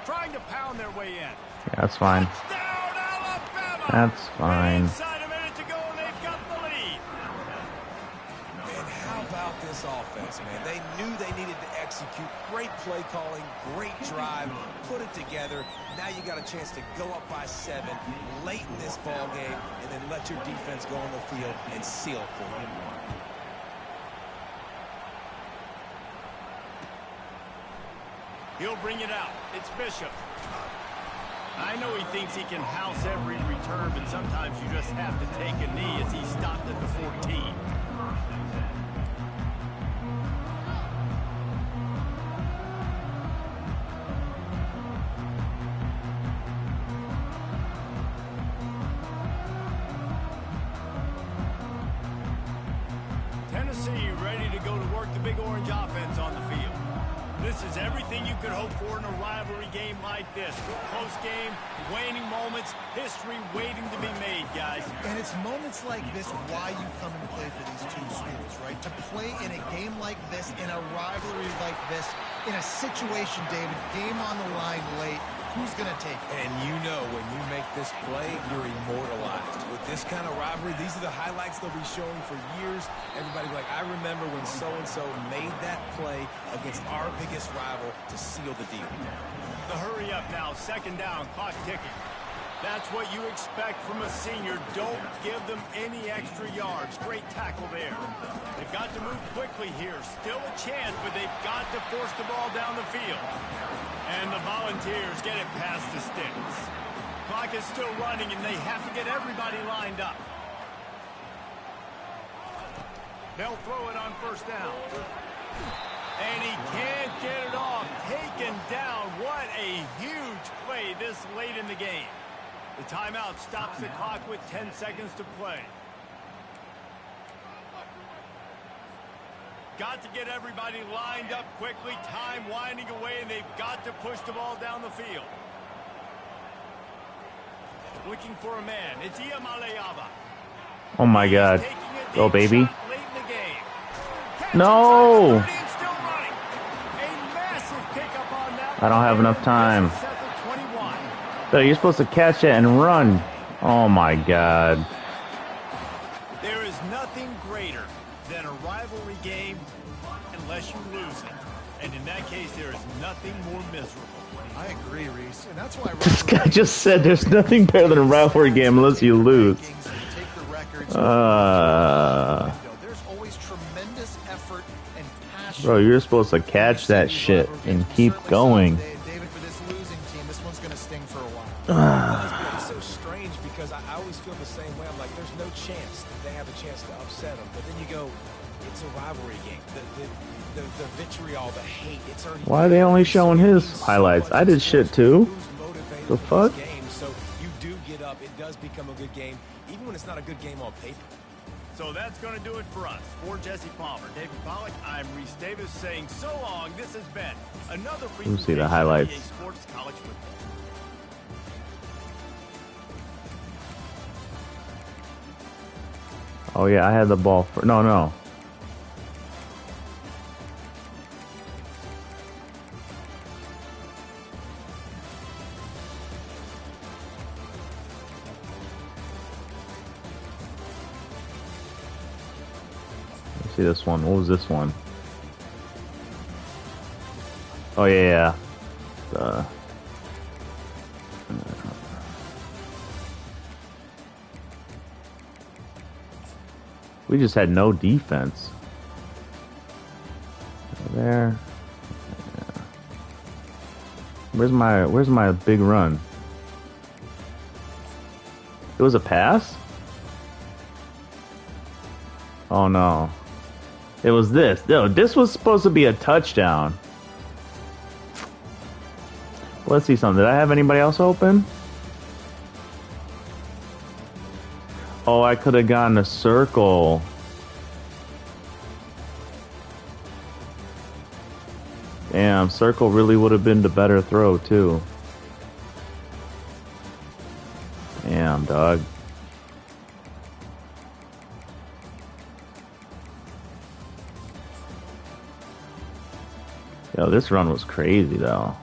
Speaker 2: Trying to pound their way in.
Speaker 1: Yeah, that's fine.
Speaker 2: Touchdown, Alabama!
Speaker 1: That's fine.
Speaker 2: Inside a minute to go, and they've got the lead.
Speaker 4: And how about this offense, man? They knew they needed to execute. Great play calling, great drive, put it together. Now you got a chance to go up by 7 late in this ball game and then let your defense go on the field and seal it for you.
Speaker 2: He'll bring it out. It's Bishop. I know he thinks he can house every return, but sometimes you just have to take a knee as he stopped at the 14. Tennessee ready to go to work the Big Orange offense on the field. This is everything you could hope for in a rivalry game like this. Close game, waning moments, history waiting to be made, guys.
Speaker 3: And it's moments like this why you come and play for these two schools, right? To play in a game like this, in a rivalry like this, in a situation, David, game on the line late, Who's going to take it?
Speaker 4: And you know when you make this play, you're immortalized. With this kind of rivalry, these are the highlights they'll be showing for years. Everybody will be like, I remember when so-and-so made that play against our biggest rival to seal the deal.
Speaker 2: The hurry up now, second down, clock ticking. That's what you expect from a senior. Don't give them any extra yards. Great tackle there. They've got to move quickly here. Still a chance, but they've got to force the ball down the field. And the Volunteers get it past the sticks. Clock is still running, and they have to get everybody lined up. They'll throw it on first down. And he can't get it off. Taken down. What a huge play this late in the game. The timeout stops the clock with 10 seconds to play. Got to get everybody lined up quickly. Time winding away, and they've got to push the ball down the field. Looking for a man. It's Iamaleava.
Speaker 1: Oh my God. Go, baby.
Speaker 2: Late in the game.
Speaker 1: No.
Speaker 2: Still running. A massive pickup on that.
Speaker 1: I don't have enough time. So you're supposed to catch it and run. Oh my God.
Speaker 2: There is nothing greater than a rivalry game unless you lose it. And in that case, there is nothing more miserable.
Speaker 3: I agree, Reese. And that's why
Speaker 1: This guy just said there's nothing better than a rivalry game unless you lose.
Speaker 3: There's always tremendous effort and passion.
Speaker 1: Bro, you're supposed to catch that shit and keep going.
Speaker 3: David, for this losing team, this one's going to sting for a while.
Speaker 4: It's so strange because I always feel the same way. I'm like, there's no chance that they have a chance to upset them. But then you go, it's a rivalry game. The vitriol, the hate, it's already...
Speaker 1: Why are they only showing his highlights? I did shit too. The fuck?
Speaker 4: So you do get up. It does become a good game, even when it's not a good game on paper.
Speaker 2: So that's going to do it for us. For Jesse Palmer, David Pollack, I'm Reese Davis saying so long. This has been another presentation
Speaker 1: see the highlights.
Speaker 2: of EA Sports College Football.
Speaker 1: Oh yeah, I had the ball for no. Let's see this one. What was this one? Oh yeah. We just had no defense. There. Yeah. Where's my big run? It was a pass? Oh no. It was this. No, this was supposed to be a touchdown. Let's see something. Did I have anybody else open? Oh, I could have gotten a circle. Damn, circle really would have been the better throw, too. Damn, dog. Yo, this run was crazy, though.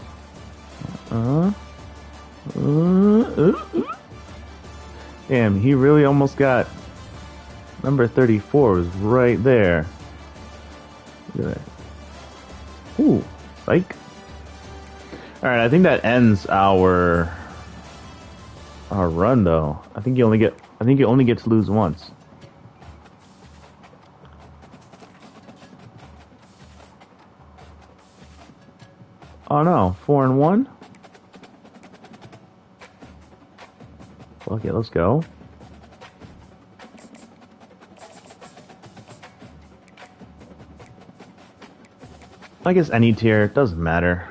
Speaker 1: Damn, he really almost got... Number 34 was right there. Look at that. Ooh, psych. Alright, I think that ends our run, though. I think you only get to lose once. Oh no, 4-1? Okay, let's go. I guess any tier, it doesn't matter.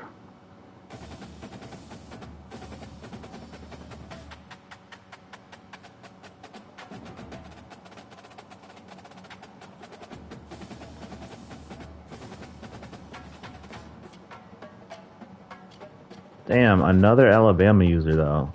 Speaker 1: Damn, another Alabama user though.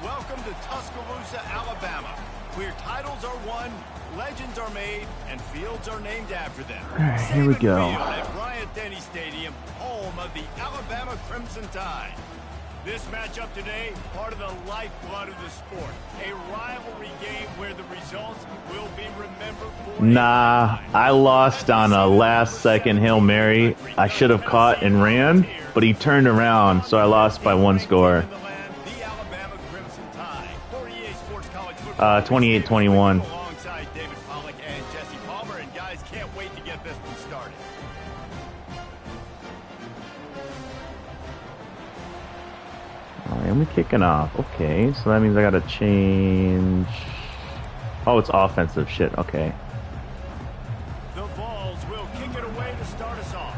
Speaker 2: Welcome to Tuscaloosa, Alabama, where titles are won, legends are made, and fields are named after them.
Speaker 1: All right, here we go.
Speaker 2: At Bryant-Denny Stadium, home of the Alabama Crimson Tide. This matchup today, part of the lifeblood of the sport. A rivalry game where the results will be remembered for.
Speaker 1: Nah, I lost on a last-second Hail Mary. I should have caught and ran, but he turned around, so I lost by 1 score. 28-21.
Speaker 2: Alongside David Pollack and Jesse Palmer, and guys, can't wait to get this one started.
Speaker 1: All right, we're kicking off. Okay, so that means I gotta change. Oh, it's offensive shit. Okay.
Speaker 2: The Vols will kick it away to start us off.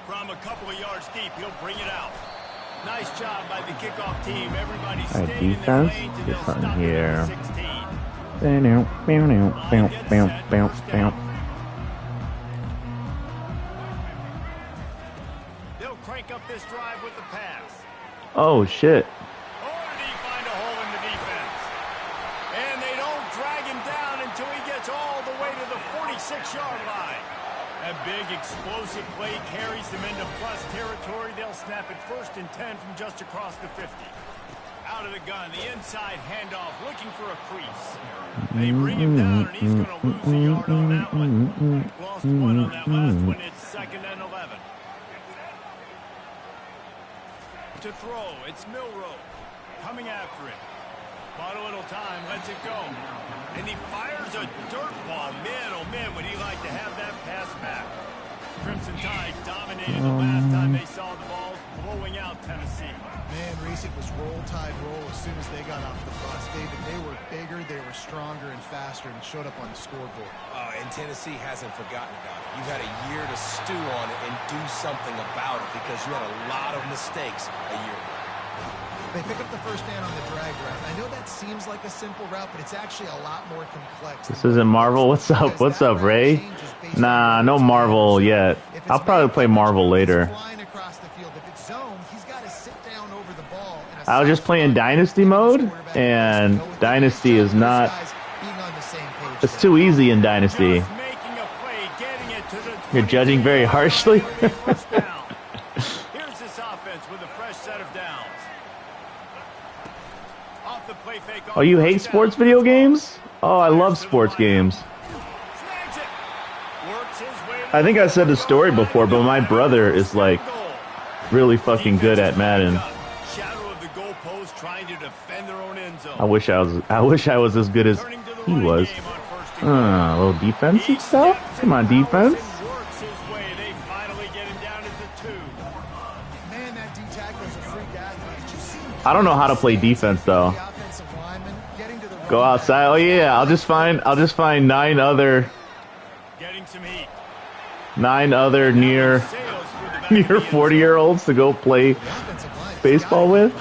Speaker 2: From a couple of yards deep, he'll bring it out. Nice job by the kickoff team. Everybody
Speaker 1: All right,
Speaker 2: stayed in their
Speaker 1: defense.
Speaker 2: lanes, and
Speaker 1: Get
Speaker 2: they'll
Speaker 1: something
Speaker 2: stop
Speaker 1: here.
Speaker 2: at 16. They'll crank up this drive with the pass.
Speaker 1: Oh shit.
Speaker 2: Oh, did he find a hole in the defense? And they don't drag him down until he gets all the way to the 46-yard line. A big explosive play carries them into plus territory. They'll snap it 1st and 10 from just across the 50. Out of the gun, the inside handoff, looking for a crease. They bring him down, and he's going to lose a yard on that one. Lost one on that last one. It's 2nd and 11. To throw, it's Milrow coming after it. Bought a little time, lets it go. And he fires a dirt ball. Man, oh man, would he like to have that pass back. Crimson Tide dominated the last time they saw the Vols blowing out Tennessee.
Speaker 3: Man, Reese, it was roll tide roll as soon as they got off the bus. David, they were bigger, they were stronger and faster, and showed up on the scoreboard.
Speaker 4: And Tennessee hasn't forgotten about it. You've had a year to stew on it and do something about it because you had a lot of mistakes a year ago.
Speaker 3: They pick up the first down on the drag route. I know that seems like a simple route, but it's actually a lot more complex.
Speaker 1: This isn't Marvel. What's up? What's up, Ray? Nah, no Marvel yet. I'll probably play Marvel later. I was just playing Dynasty mode, and Dynasty is not... It's too easy in Dynasty. You're judging very harshly.
Speaker 2: Here's this offense with a fresh set of downs. Off the play fake.
Speaker 1: Oh, you hate sports video games? Oh, I love sports games. I think I said the story before, but my brother is like really fucking good at Madden. I wish I was as good as he was. A little defensive stuff? Come on, defense. I don't know how to play defense though. Go outside. Oh yeah, I'll just find 9 other near 40-year-olds to go play baseball with.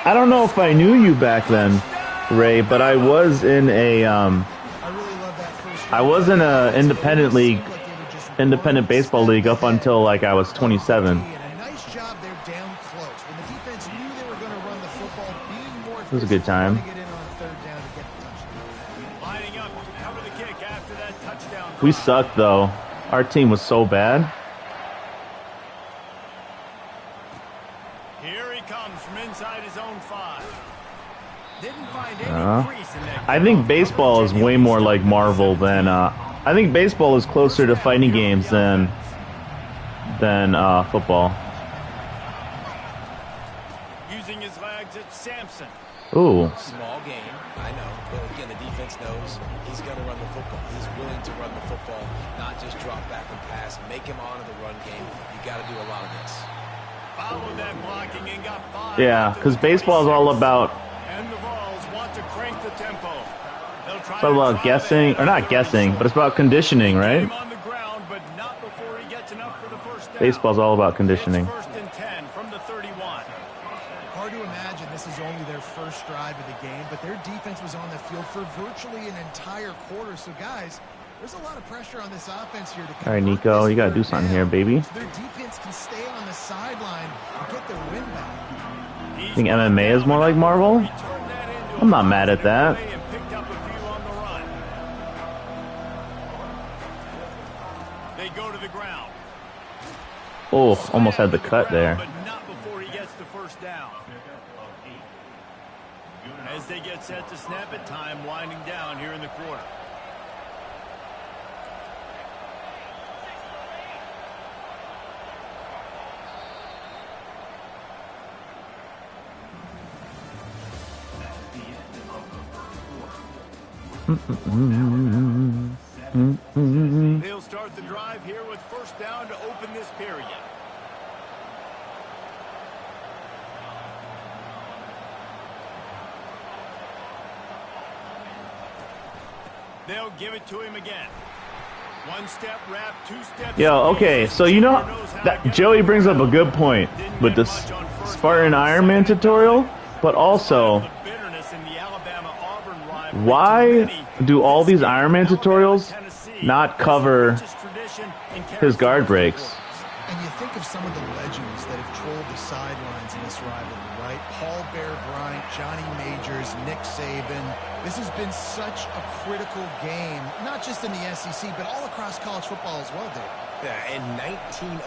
Speaker 1: I don't know if I knew you back then, Ray, but I was in a independent baseball league up until like I was 27. It was a good time. We sucked though. Our team was so bad. I think baseball is way more like Marvel than I think baseball is closer to fighting games than football.
Speaker 2: Using his legs, it's Sampson.
Speaker 1: Ooh.
Speaker 4: Small game, I know, but again, the defense knows he's going to run the football. He's willing to run the football, not just drop back and pass, make him honor the run game. You got to do a lot of this.
Speaker 2: Followed that blocking and got 5.
Speaker 1: Yeah, because baseball is all about.
Speaker 2: And the Vols want to crank the tempo.
Speaker 1: It's all about guessing, or not guessing, but it's about conditioning, right?
Speaker 2: On the ground,
Speaker 1: Baseball's all about conditioning.
Speaker 2: It's 1st and 10 from the 31.
Speaker 3: Hard to imagine this is only their first drive of the game, but their defense was on the field for virtually an entire quarter. So, guys, there's a lot of pressure on this offense here to
Speaker 1: All right, Nico, you got to do something here, baby.
Speaker 3: so their defense can stay on the sideline and get their win back.
Speaker 1: I think MMA is more like Marvel. I'm not mad at that.
Speaker 2: They go to the ground.
Speaker 1: Oh, almost had the cut there.
Speaker 2: But not before he gets the first down. As they get set to snap it, time winding down here in the quarter. They'll start the drive here with first down to open this period. They'll give it to him again. One step wrap, two steps.
Speaker 1: Yo, okay, so you know that Joey brings up a good point with the Spartan Iron Man tutorial, but also why do all these Iron Man tutorials not cover his guard breaks?
Speaker 3: And you think of some of the legends that have trolled the sidelines in this rivalry, right? Paul Bear Bryant, Johnny Majors, Nick Saban. This has been such a critical game, not just in the SEC, but all across college football as well, Dave.
Speaker 4: Yeah, in 1901,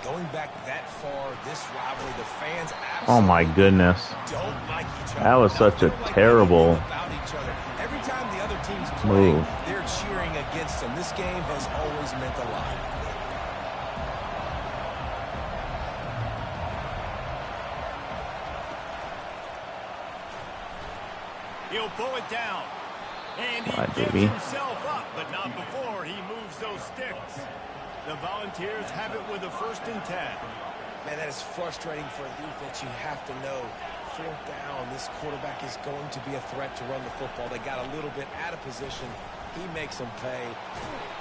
Speaker 4: going back that far, this rivalry, the fans
Speaker 1: Oh my goodness.
Speaker 4: don't like each other.
Speaker 1: That was such a terrible
Speaker 4: About each other. Every time the other team's playing,
Speaker 1: move.
Speaker 4: they're cheering against them. This game has always meant a lot.
Speaker 2: He'll pull it down. And he
Speaker 1: Alright,
Speaker 2: gives
Speaker 1: baby.
Speaker 2: himself up, but not before he moves those sticks. The Volunteers have it with a 1st and 10.
Speaker 4: Man, that is frustrating for a defense. You have to know, 4th down, this quarterback is going to be a threat to run the football. They got a little bit out of position. He makes them pay.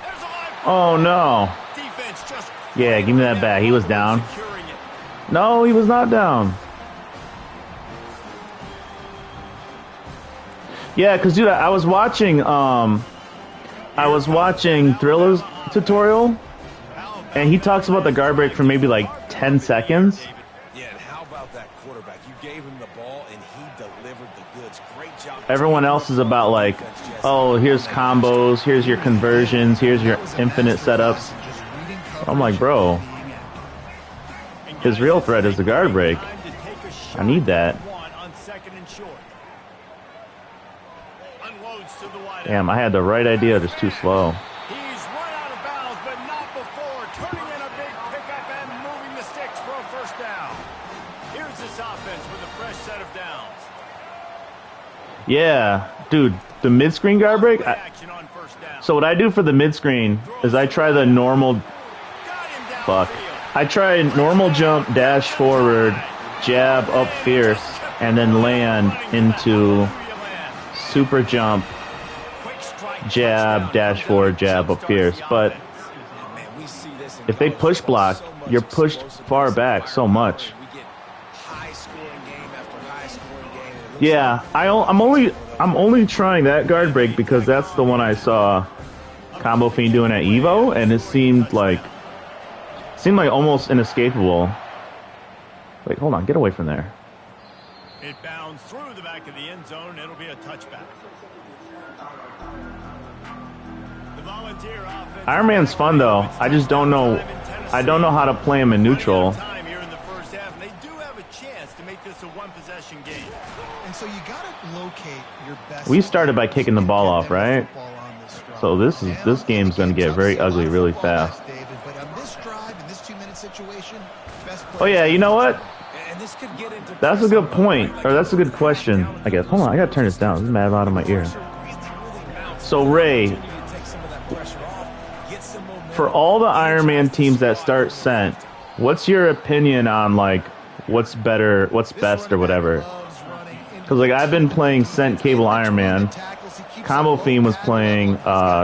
Speaker 2: There's a live
Speaker 1: Oh no.
Speaker 2: defense just
Speaker 1: Yeah, give me that back. He was down.
Speaker 2: securing it.
Speaker 1: No, he was not down. Yeah, cause dude, I was watching Thriller's tutorial, and he talks about the guard break for maybe like 10 seconds.
Speaker 4: Yeah, and how about that quarterback? You gave him the ball, and he delivered the goods. Great job.
Speaker 1: Everyone else is about like, oh, here's combos, here's your conversions, here's your infinite setups. I'm like, bro, his real threat is the guard break. I need that.
Speaker 2: On 2nd and short. Unloads to the wide.
Speaker 1: Damn, I had the right idea, just too slow.
Speaker 2: He's run out of bounds, but not before turning in a big pickup and moving the sticks for a 1st down. Here's this offense with a fresh set of downs.
Speaker 1: Yeah, dude, the mid-screen guard break.
Speaker 2: Action on 1st down.
Speaker 1: So what I do for the mid-screen is I try the normal.
Speaker 2: Got him
Speaker 1: Fuck.
Speaker 2: downfield.
Speaker 1: I try normal jump, dash forward, jab up fierce, and then land into super jump,
Speaker 2: Quick strike,
Speaker 1: jab,
Speaker 2: touchdown.
Speaker 1: dash forward, jab up fierce. But
Speaker 4: Man, we see this in
Speaker 1: if they
Speaker 4: college
Speaker 1: push
Speaker 4: football,
Speaker 1: block,
Speaker 4: so much
Speaker 1: you're pushed
Speaker 4: explosiveness
Speaker 1: far
Speaker 4: in this
Speaker 1: back so
Speaker 4: environment.
Speaker 1: much.
Speaker 4: We get high-scoring game after high-scoring game. and it looks
Speaker 1: Yeah, I'm only trying that guard break because that's the one I saw Combo Fiend doing at Evo, and it seemed like almost inescapable. Wait, hold on, get away from there.
Speaker 2: It bounds through the back of the end zone. It'll be a touchback. The Volunteer offense.
Speaker 1: Iron Man's fun though. I just don't know. I don't know how to play him in neutral.
Speaker 2: Time here in the 1st half, and they do have a chance to make this a one-possession game.
Speaker 3: And so you got to locate your best.
Speaker 1: We started by kicking the ball off, right? So this game's gonna get very ugly really fast.
Speaker 3: But on this drive, in this 2-minute situation, best
Speaker 1: Oh yeah, you know what?
Speaker 4: And this could get into
Speaker 1: That's a good point, or that's a good question, I guess. Hold on, I gotta turn this down. This is mad loud in my ear. So Ray, for all the Iron Man teams that start Scent, what's your opinion on like what's better, what's best, or whatever? Because like I've been playing Scent Cable Iron Man, Combo Fiend was playing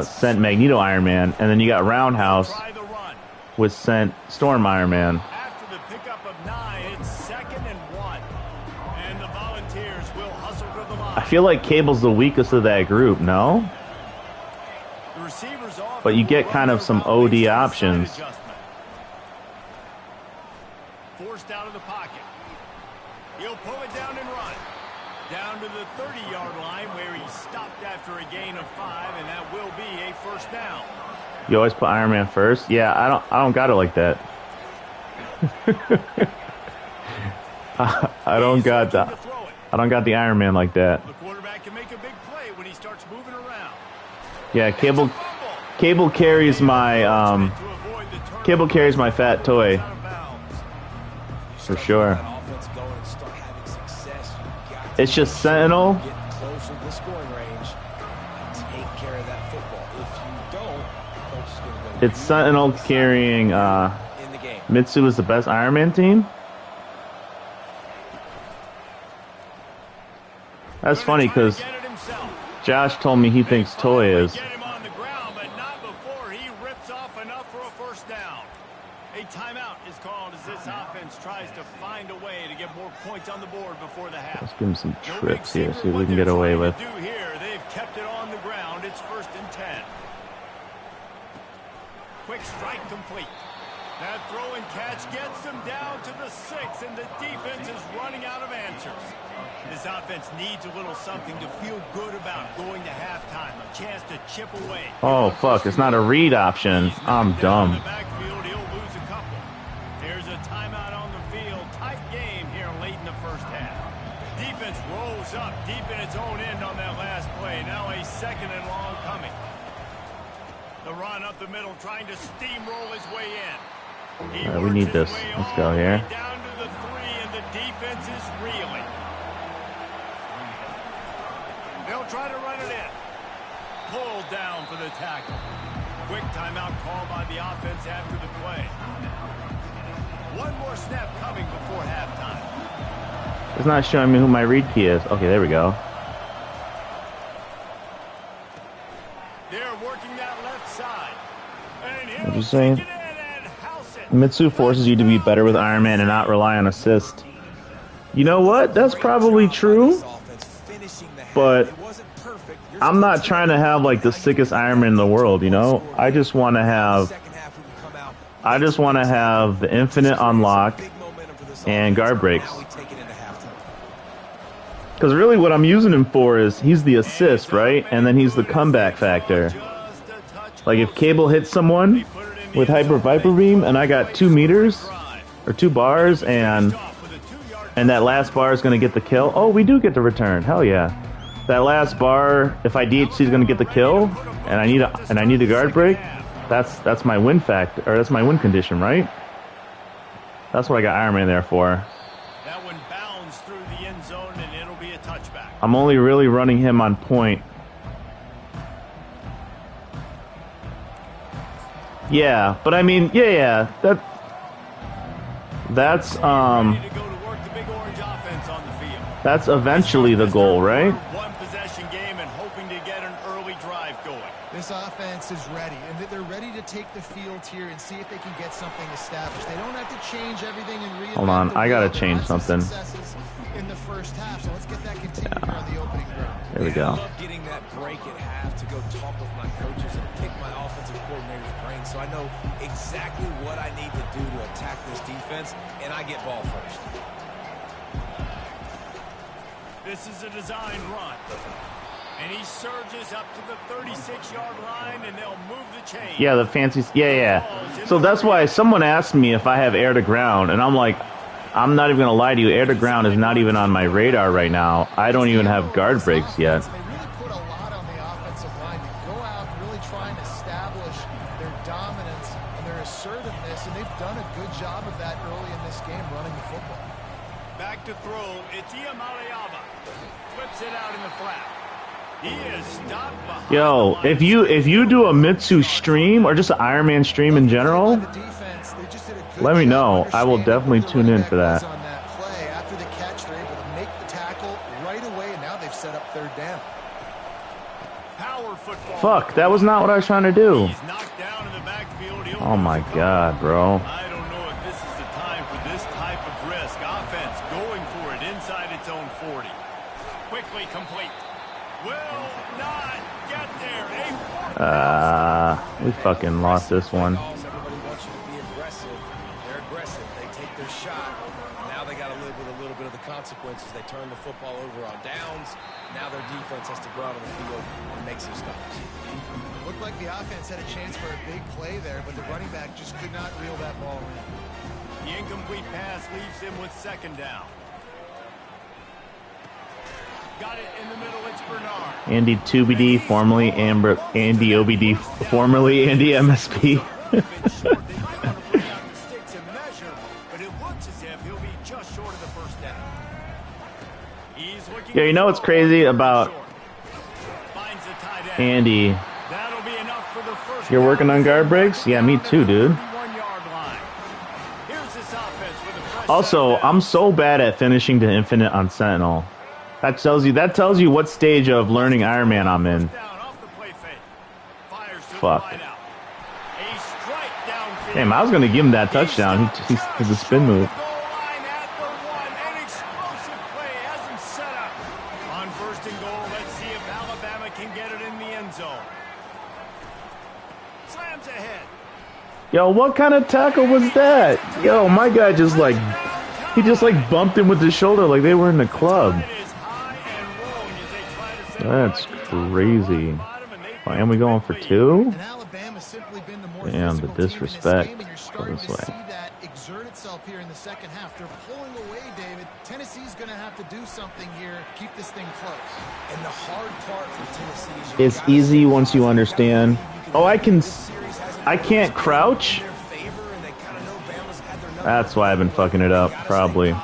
Speaker 1: Scent Magneto Iron Man, and then you got Roundhouse,
Speaker 2: Try the run.
Speaker 1: was sent Storm Iron Man.
Speaker 2: After the pickup of 9, it's 2nd and 1. And the Volunteers will hustle to the line.
Speaker 1: I feel like Cable's the weakest of that group, no?
Speaker 2: The receivers off,
Speaker 1: But you get kind of some OD options.
Speaker 2: Forced out of the pocket. He'll pull it down and run. Down to the 30-yard line where he stopped after a gain of 5, and that will be a first down.
Speaker 1: You always put Iron Man first? Yeah, I don't got it like that. I don't got the Iron Man like that.
Speaker 2: The quarterback can make a big play when he starts moving around.
Speaker 1: Yeah, Cable carries my fat toy. For sure. It's just Sentinel.
Speaker 4: Get closer to the scoring range and take care of that football. If you don't, coach is going to go.
Speaker 1: It's Sentinel carrying
Speaker 4: in the game.
Speaker 1: Mitsu is the best Iron Man team. That's funny because Josh told me he thinks Toy is.
Speaker 2: Get him on the ground, but not before he rips off enough for a first down. A timeout is called as this offense tries to find a way to get more points on the board before the half.
Speaker 1: Let's give him some
Speaker 2: No
Speaker 1: trips
Speaker 2: big
Speaker 1: here,
Speaker 2: secret
Speaker 1: see if we
Speaker 2: what
Speaker 1: can
Speaker 2: they're
Speaker 1: get away
Speaker 2: trying
Speaker 1: with.
Speaker 2: to do here. They've kept it on the ground. It's 1st and 10. Quick strike complete. That throw and catch gets them down to the 6, and the defense is running out of answers. This offense needs a little something to feel good about going to halftime. A chance to chip away.
Speaker 1: Oh fuck, it's not a read option. I'm dumb.
Speaker 2: In the backfield, he'll lose a couple. There's a timeout on the field. Tight game here late in the first half. Defense rolls up deep in its own end on that last play. Now a 2nd and long coming. The run up the middle, trying to steamroll his way in.
Speaker 1: All right, we need this. Let's go here.
Speaker 2: Down to the 3, and the defense is reeling. They'll try to run it in. Pulled down for the tackle. Quick timeout call by the offense after the play. One more snap coming before halftime.
Speaker 1: It's not showing me who my read key is. Okay, there we go.
Speaker 2: They're working that left side. And
Speaker 1: What you saying?
Speaker 2: take it in and house it.
Speaker 1: Mitsu forces you to be better with Iron Man and not rely on assist. You know what? That's probably true. But I'm not trying to have like the sickest Iron Man in the world, you know? I just want to have the infinite unlock and guard breaks. Because really what I'm using him for is he's the assist, right? And then he's the comeback factor. Like if Cable hits someone with Hyper Viper Beam and I got 2 meters or 2 bars and that last bar is going to get the kill. Oh, we do get the return. Hell yeah. That last bar, if I DHC, is going to get the kill, and I need a guard break. That's my win factor, or that's my win condition, right? That's what I got Iron Man there for.
Speaker 2: That one bounds through the end zone, and it'll be a touchback.
Speaker 1: I'm only really running him on point. Yeah, but I mean, yeah, that's
Speaker 2: Ready to go to work the big orange offense on the field.
Speaker 1: that's eventually the goal, right?
Speaker 2: One possession game and hoping to get an early drive going.
Speaker 3: This offense is ready, and they're ready to take the field here and see if they can get something established. They don't have to change everything and reinvent.
Speaker 1: Hold on,
Speaker 3: the
Speaker 1: I gotta
Speaker 3: wheel.
Speaker 1: change
Speaker 3: Lots of
Speaker 1: something.
Speaker 3: successes in the first half, so let's get that continued here on the opening drive.
Speaker 1: There we
Speaker 4: I
Speaker 1: go.
Speaker 4: love getting that break at half to go talk with my coaches and pick my offensive coordinator's brain so I know exactly what I need to do to attack this defense, and I get ball first.
Speaker 2: This is a design run. And he surges up to the 36-yard line, and they'll move the chain.
Speaker 1: Yeah, the fancy. Yeah. So that's why someone asked me if I have air to ground, and I'm like, I'm not even gonna lie to you. Air to ground is not even on my radar right now. I don't even have guard breaks yet.
Speaker 3: They really put a lot on the offensive line to go out and really try and establish their dominance and their assertiveness, and they've done a good job of that early in this game running the football.
Speaker 2: Back to throw. It's Iamaleava. Flips it out in the flat. He is stopped behind
Speaker 1: Yo,
Speaker 2: the line.
Speaker 1: if you do a Mitsu stream or just an Iron Man stream in general,
Speaker 3: The defense, they just did a good
Speaker 1: let me
Speaker 3: job
Speaker 1: know. I will
Speaker 3: understanding
Speaker 1: definitely
Speaker 3: who the
Speaker 1: tune in
Speaker 3: running
Speaker 1: for
Speaker 3: back
Speaker 1: that.
Speaker 3: was on that play. After the catch, they're able to make the tackle right away, and now they've set up 3rd down.
Speaker 2: Power football.
Speaker 1: fuck, that was not what I was trying to do.
Speaker 2: He's knocked down in the backfield. He'll
Speaker 1: Oh my God, bro.
Speaker 2: I don't know if this is the time for this type of risk. Offense going for it inside its own 40. Quickly complete. Will not get there.
Speaker 1: We fucking lost this one.
Speaker 4: Everybody wants you to be aggressive. They're aggressive. They take their shot. Now they got to live with a little bit of the consequences. They turn the football over on downs. Now their defense has to go out on the field and make some stops.
Speaker 3: Looked like the offense had a chance for a big play there, but the running back just could not reel that ball in.
Speaker 2: The incomplete pass leaves him with second down. Got it in the middle. It's Bernard.
Speaker 1: Andy 2BD, formerly Andy OBD, formerly Andy MSP. Yeah, you know what's crazy about Andy? You're working on guard breaks? Yeah, me too, dude. Also, I'm so bad at finishing to infinite on Sentinel. That tells you what stage of learning Iron Man I'm in. Fuck. Damn, I was gonna give him that touchdown. He's a spin move.
Speaker 2: On first and goal, let's see if Alabama can get it in the end zone. Slams ahead.
Speaker 1: Yo, what kind of tackle was that? Yo, my guy just like bumped him with his shoulder like they were in the club. That's crazy. Oh, and we going for two? Damn, the disrespect. Go this way.
Speaker 3: Exert itself here in the second half. They're pulling away, David. Tennessee's going to have to do something here. Keep this thing close.
Speaker 4: And the hard part for Tennessee is
Speaker 1: it's easy once you understand. Oh, I can't crouch? That's why I've been fucking it up, probably.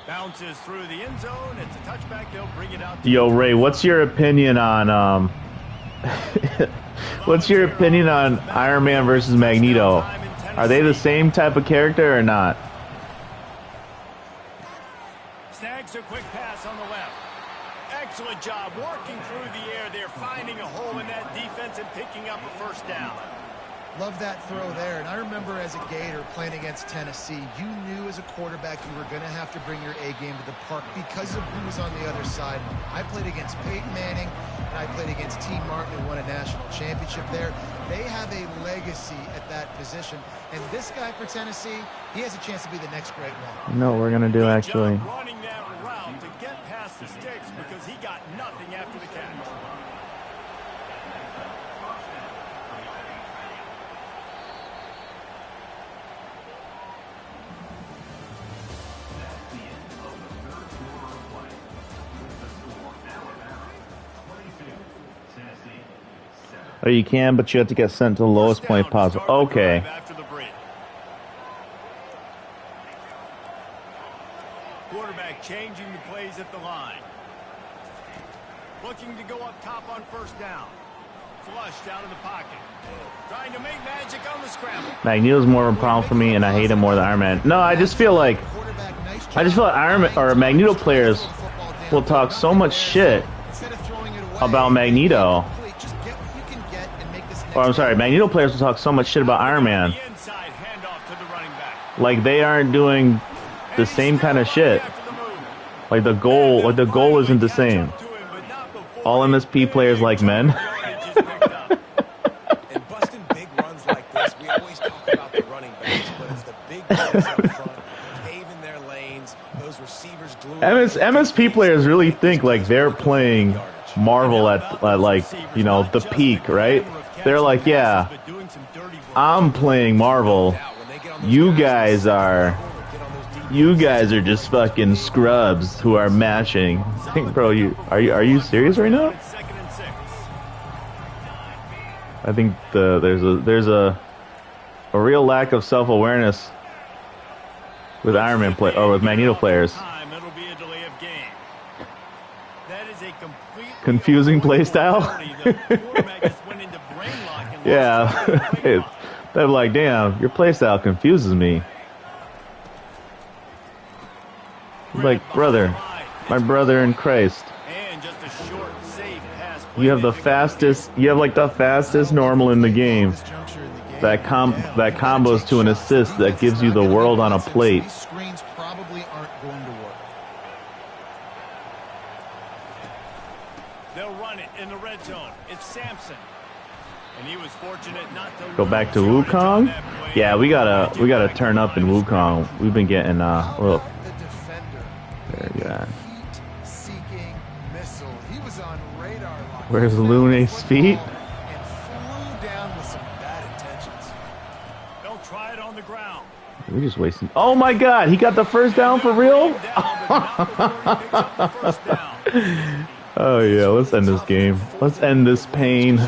Speaker 2: Bounces through the end zone. It's a touchback. They'll bring it out.
Speaker 1: Yo, Ray, what's your opinion on what's your opinion on Iron Man versus Magneto? Are they the same type of character or not?
Speaker 2: Snags a quick pass on the left. Excellent job working through the air. They're finding a hole in that defense and picking up a first down.
Speaker 3: Love that throw there. And I remember as a Gator playing against Tennessee, you knew as a quarterback you were going to have to bring your A game to the park because of who was on the other side. I played against Peyton Manning, and I played against T. Martin, who won a national championship there. They have a legacy at that position. And this guy for Tennessee, he has a chance to be the next great one.
Speaker 1: No, we're going to do actually.
Speaker 2: Running that route to get past the sticks because he got nothing after the catch.
Speaker 1: Oh, you can, but you have to get sent to the lowest point possible. Okay.
Speaker 2: Quarterback changing the plays at the line. Looking to go up top on first down. Flushed out of the pocket. Trying to make magic on the scramble.
Speaker 1: Magneto's more of a problem for me, and I hate him more than Iron Man. No, I just feel like Iron Man or Magneto players will talk so much shit about Magneto. Or I'm sorry, Magneto players will talk so much shit about Iron Man. Like they aren't doing the same kind of shit. Like the goal isn't the same. All MSP players like men.
Speaker 4: And busting big runs like this, we always talk about the running backs, but it's the big guys up front, paving their lanes, those receivers gluing.
Speaker 1: MSP players really think like they're playing Marvel at like, you know, the peak, right? They're like, yeah, I'm playing Marvel. You guys are just fucking scrubs who are mashing. Bro, are you serious right now? I think there's a real lack of self-awareness with Iron Man with Magneto players. Confusing playstyle. Yeah, they're like, damn, your playstyle confuses me. Like, brother, my brother in Christ.
Speaker 2: And just a short
Speaker 1: You have the fastest. You have like the fastest normal in the game. That combos to an assist that gives you the world on a plate.
Speaker 3: These screens probably aren't going to work.
Speaker 2: They'll run it in the red zone. It's Sampson. And he was fortunate not to
Speaker 1: Go back to Wukong. Yeah, we gotta turn up in Wukong. We've been getting look.
Speaker 3: The defender.
Speaker 1: There you go.
Speaker 3: Heat-seeking missile. He was on radar line.
Speaker 1: Where's Lune's feet?
Speaker 3: And flew down with some bad intentions.
Speaker 2: Don't try it on the ground.
Speaker 1: We're just wasting. Oh my God, he got the first down for real? Oh yeah, let's end this game. Let's end this pain.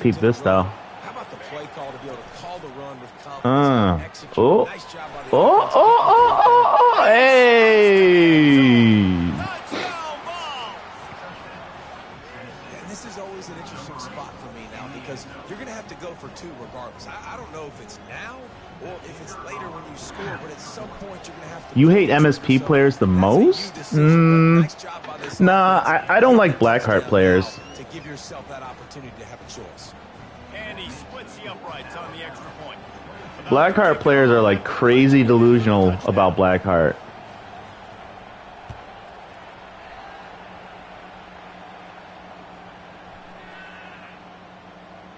Speaker 1: Keep this though.
Speaker 4: How about the play call to be able to call the run with confidence?
Speaker 1: Oh,
Speaker 4: Nice job by the
Speaker 1: oh, hey!
Speaker 4: And this is always an interesting spot for me now because you're going to have to go for two regardless. I don't know if it's now or if it's later when you score, but at some point you're going to have to...
Speaker 1: You hate MSP players the most? Nah, I don't like Blackheart players.
Speaker 4: To give yourself that opportunity to have a choice.
Speaker 2: And he splits the uprights on the extra point.
Speaker 1: Blackheart players are like crazy delusional about Blackheart.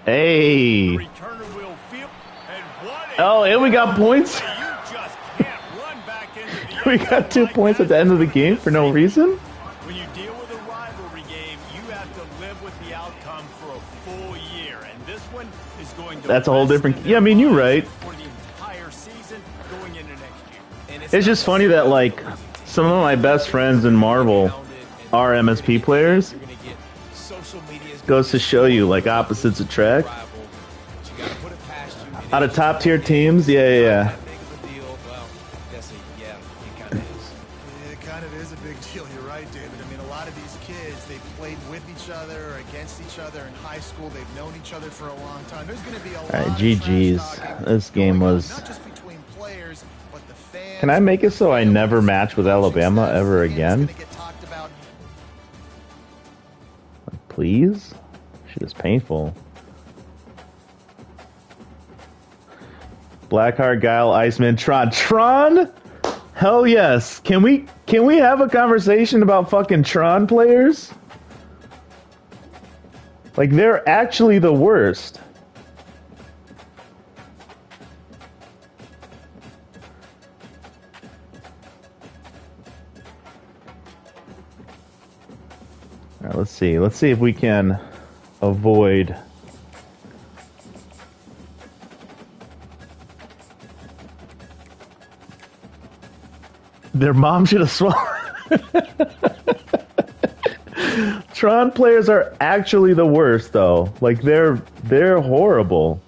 Speaker 1: Hey.
Speaker 2: Returner will feel, and what
Speaker 1: Oh, and we got points.
Speaker 2: you just can't run back into the
Speaker 1: We got 2 points at the end of the game for no reason.
Speaker 2: When you deal with a rivalry game, you have to live with the outcome for a full year, and this one is going to.
Speaker 1: That's a whole different. Yeah, I mean, you're right.
Speaker 2: For the entire season going into next year. And
Speaker 1: It's just funny that like some of my best friends in Marvel are MSP players.
Speaker 4: You're going to get social media
Speaker 1: Goes to show you like opposites attract.
Speaker 4: rival, but you got to put it past you. And
Speaker 1: Out of top tier teams, yeah.
Speaker 4: that big of a deal. Well, yeah, it kind of is.
Speaker 3: It kind of is a big deal. You're right, David. I mean, a lot of these kids, they played with each other or against each other in high school. They've known each other for a long time. There's going to be a lot of
Speaker 1: GG's.
Speaker 3: trash talking
Speaker 1: This game
Speaker 3: going on,
Speaker 1: was-
Speaker 3: not just between players, but the fans.
Speaker 1: Can I make it so I never match with Alabama ever
Speaker 3: It's
Speaker 1: again?
Speaker 3: gonna get talked about.
Speaker 1: Please? Shit is painful. Blackheart, Guile, Iceman, Tron. Tron? Hell yes. Can we have a conversation about fucking Tron players? Like, they're actually the worst. All right, let's see. Let's see if we can avoid. Their mom should have swallowed. Tron players are actually the worst, though. Like they're horrible.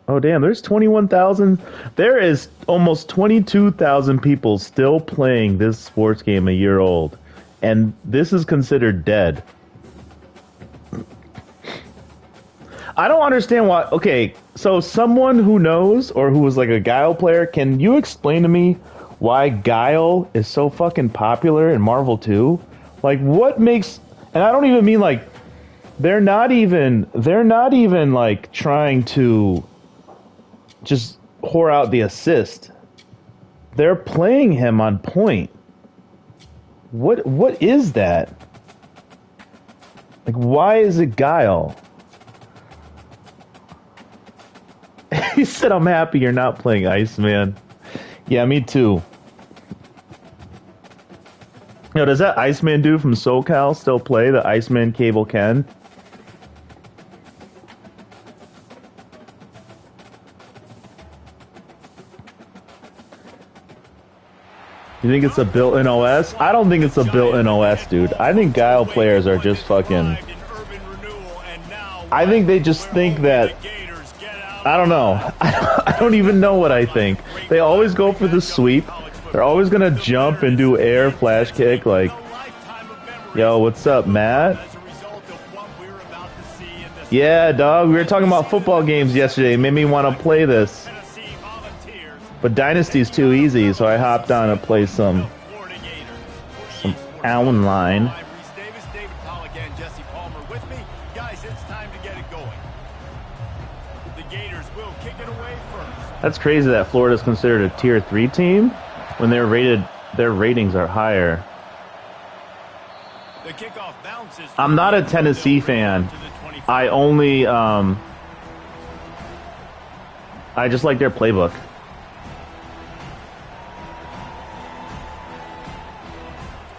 Speaker 1: Oh damn! There's 21,000. There is almost 22,000 people still playing this sports game a year old, and this is considered dead. I don't understand why. Okay, so someone who knows or who was like a Guile player, can you explain to me why Guile is so fucking popular in Marvel 2? Like, what makes? And I don't even mean like they're not even like trying to just whore out the assist. They're playing him on point. What is that? Like, why is it Guile? He said, I'm happy you're not playing Iceman. Yeah, me too. Yo, does that Iceman dude from SoCal still play the Iceman Cable Ken? You think it's a built-in OS? I don't think it's a built-in OS, dude. I think Guile players are just fucking... I think they just think that... I don't know. I don't even know what I think. They always go for the sweep. They're always gonna jump and do air flash kick like... Yo, what's up, Matt? Yeah, dog. We were talking about football games yesterday. It made me want to play this. But Dynasty's too easy, so I hopped on to play some online.
Speaker 2: Reese Davis, David Pollack, and Jesse Palmer with me. Guys, it's time to get it going. The Gators will kick it away first.
Speaker 1: That's crazy that Florida's considered a tier 3 team when they're rated. Their ratings are higher.
Speaker 2: The kickoff bounces.
Speaker 1: I'm not a Tennessee fan. I only I just like their playbook.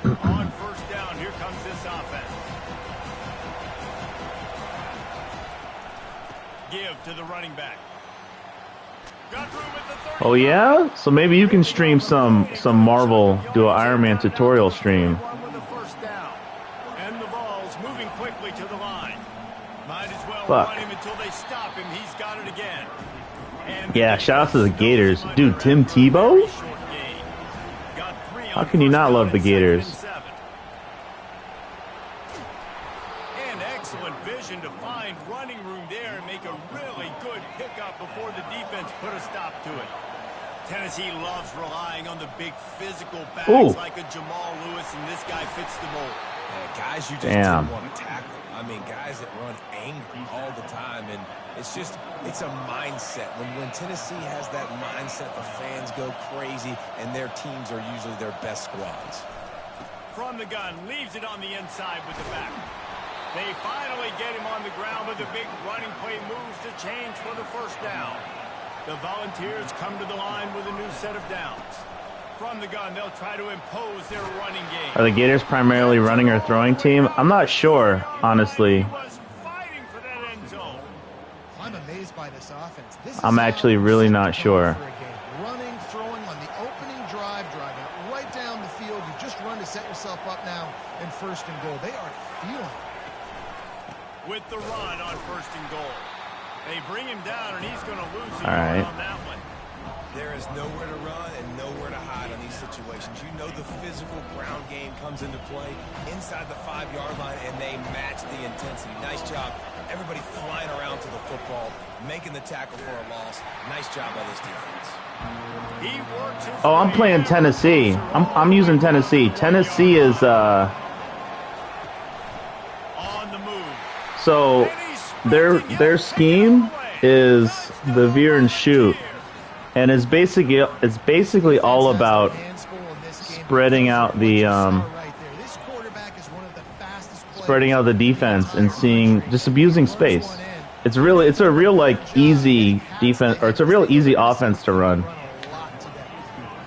Speaker 2: On first down, here comes this offense. Give to the running back. Got room at the 30.
Speaker 1: Oh yeah? So maybe you can stream some Marvel, do an Iron Man tutorial stream.
Speaker 2: With the first down. And the ball's moving quickly to the line. Might as well
Speaker 1: Fuck.
Speaker 2: run him until they stop him. He's got it again. And
Speaker 1: Yeah, shout out to the Gators. Dude, Tim Tebow? How can you not love the Gators?
Speaker 2: And excellent vision to find running room there and make a really good pickup before the defense put a stop to it. Tennessee loves relying on the big physical backs
Speaker 1: Ooh.
Speaker 2: like a Jamal Lewis, and this guy fits the mold.
Speaker 4: Yeah, guys you just
Speaker 1: Damn.
Speaker 4: didn't want to tackle. I mean, guys that run angry all the time, and it's a mindset. When Tennessee has that mindset, the fans go crazy, and their teams are usually their best squads.
Speaker 2: From the gun, leaves it on the inside with the back. They finally get him on the ground, but the big running play moves to change for the first down. The Volunteers come to the line with a new set of downs. From the gun, they'll try to impose their running game.
Speaker 1: Are the Gators primarily running or throwing team? I'm not sure, honestly.
Speaker 2: He was fighting for that end zone.
Speaker 3: I'm amazed by this offense. This is
Speaker 1: I'm actually really not sure.
Speaker 3: for a game. Running, throwing on the opening drive, driving it right down the field. You just run to set yourself up now in first and goal. They are feeling it.
Speaker 2: With the run on first and goal. They bring him down, and he's going to lose it
Speaker 1: All right.
Speaker 2: on that one.
Speaker 4: There is nowhere to run and nowhere to hide on these situations. You know the physical ground game comes into play inside the 5-yard line, and they match the intensity. Nice job. Everybody flying around to the football, making the tackle for a loss. Nice job by this defense.
Speaker 2: He works his
Speaker 1: Oh, I'm
Speaker 2: way
Speaker 1: playing
Speaker 2: in.
Speaker 1: Tennessee. I'm using Tennessee. Tennessee is
Speaker 2: On the move.
Speaker 1: so their scheme is the veer and shoot. And it's basically all about spreading out the defense and just abusing space. It's a real like easy defense, or it's a real easy offense to run.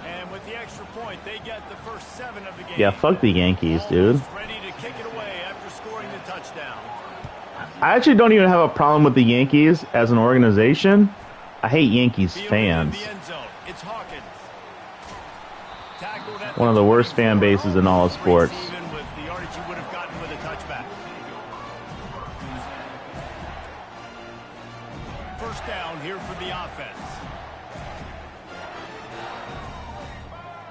Speaker 2: And with the extra point, they get the first 7 of the game.
Speaker 1: Yeah, fuck the Yankees, dude.
Speaker 2: Ready to kick it away after scoring the touchdown.
Speaker 1: I actually don't even have a problem with the Yankees as an organization. I hate Yankees fans.
Speaker 2: The end zone. It's Hawkins. Tackled at
Speaker 1: One of the worst fan bases in all of sports.
Speaker 2: Even with the yardage you would have gotten with a touchback. First down here for the offense.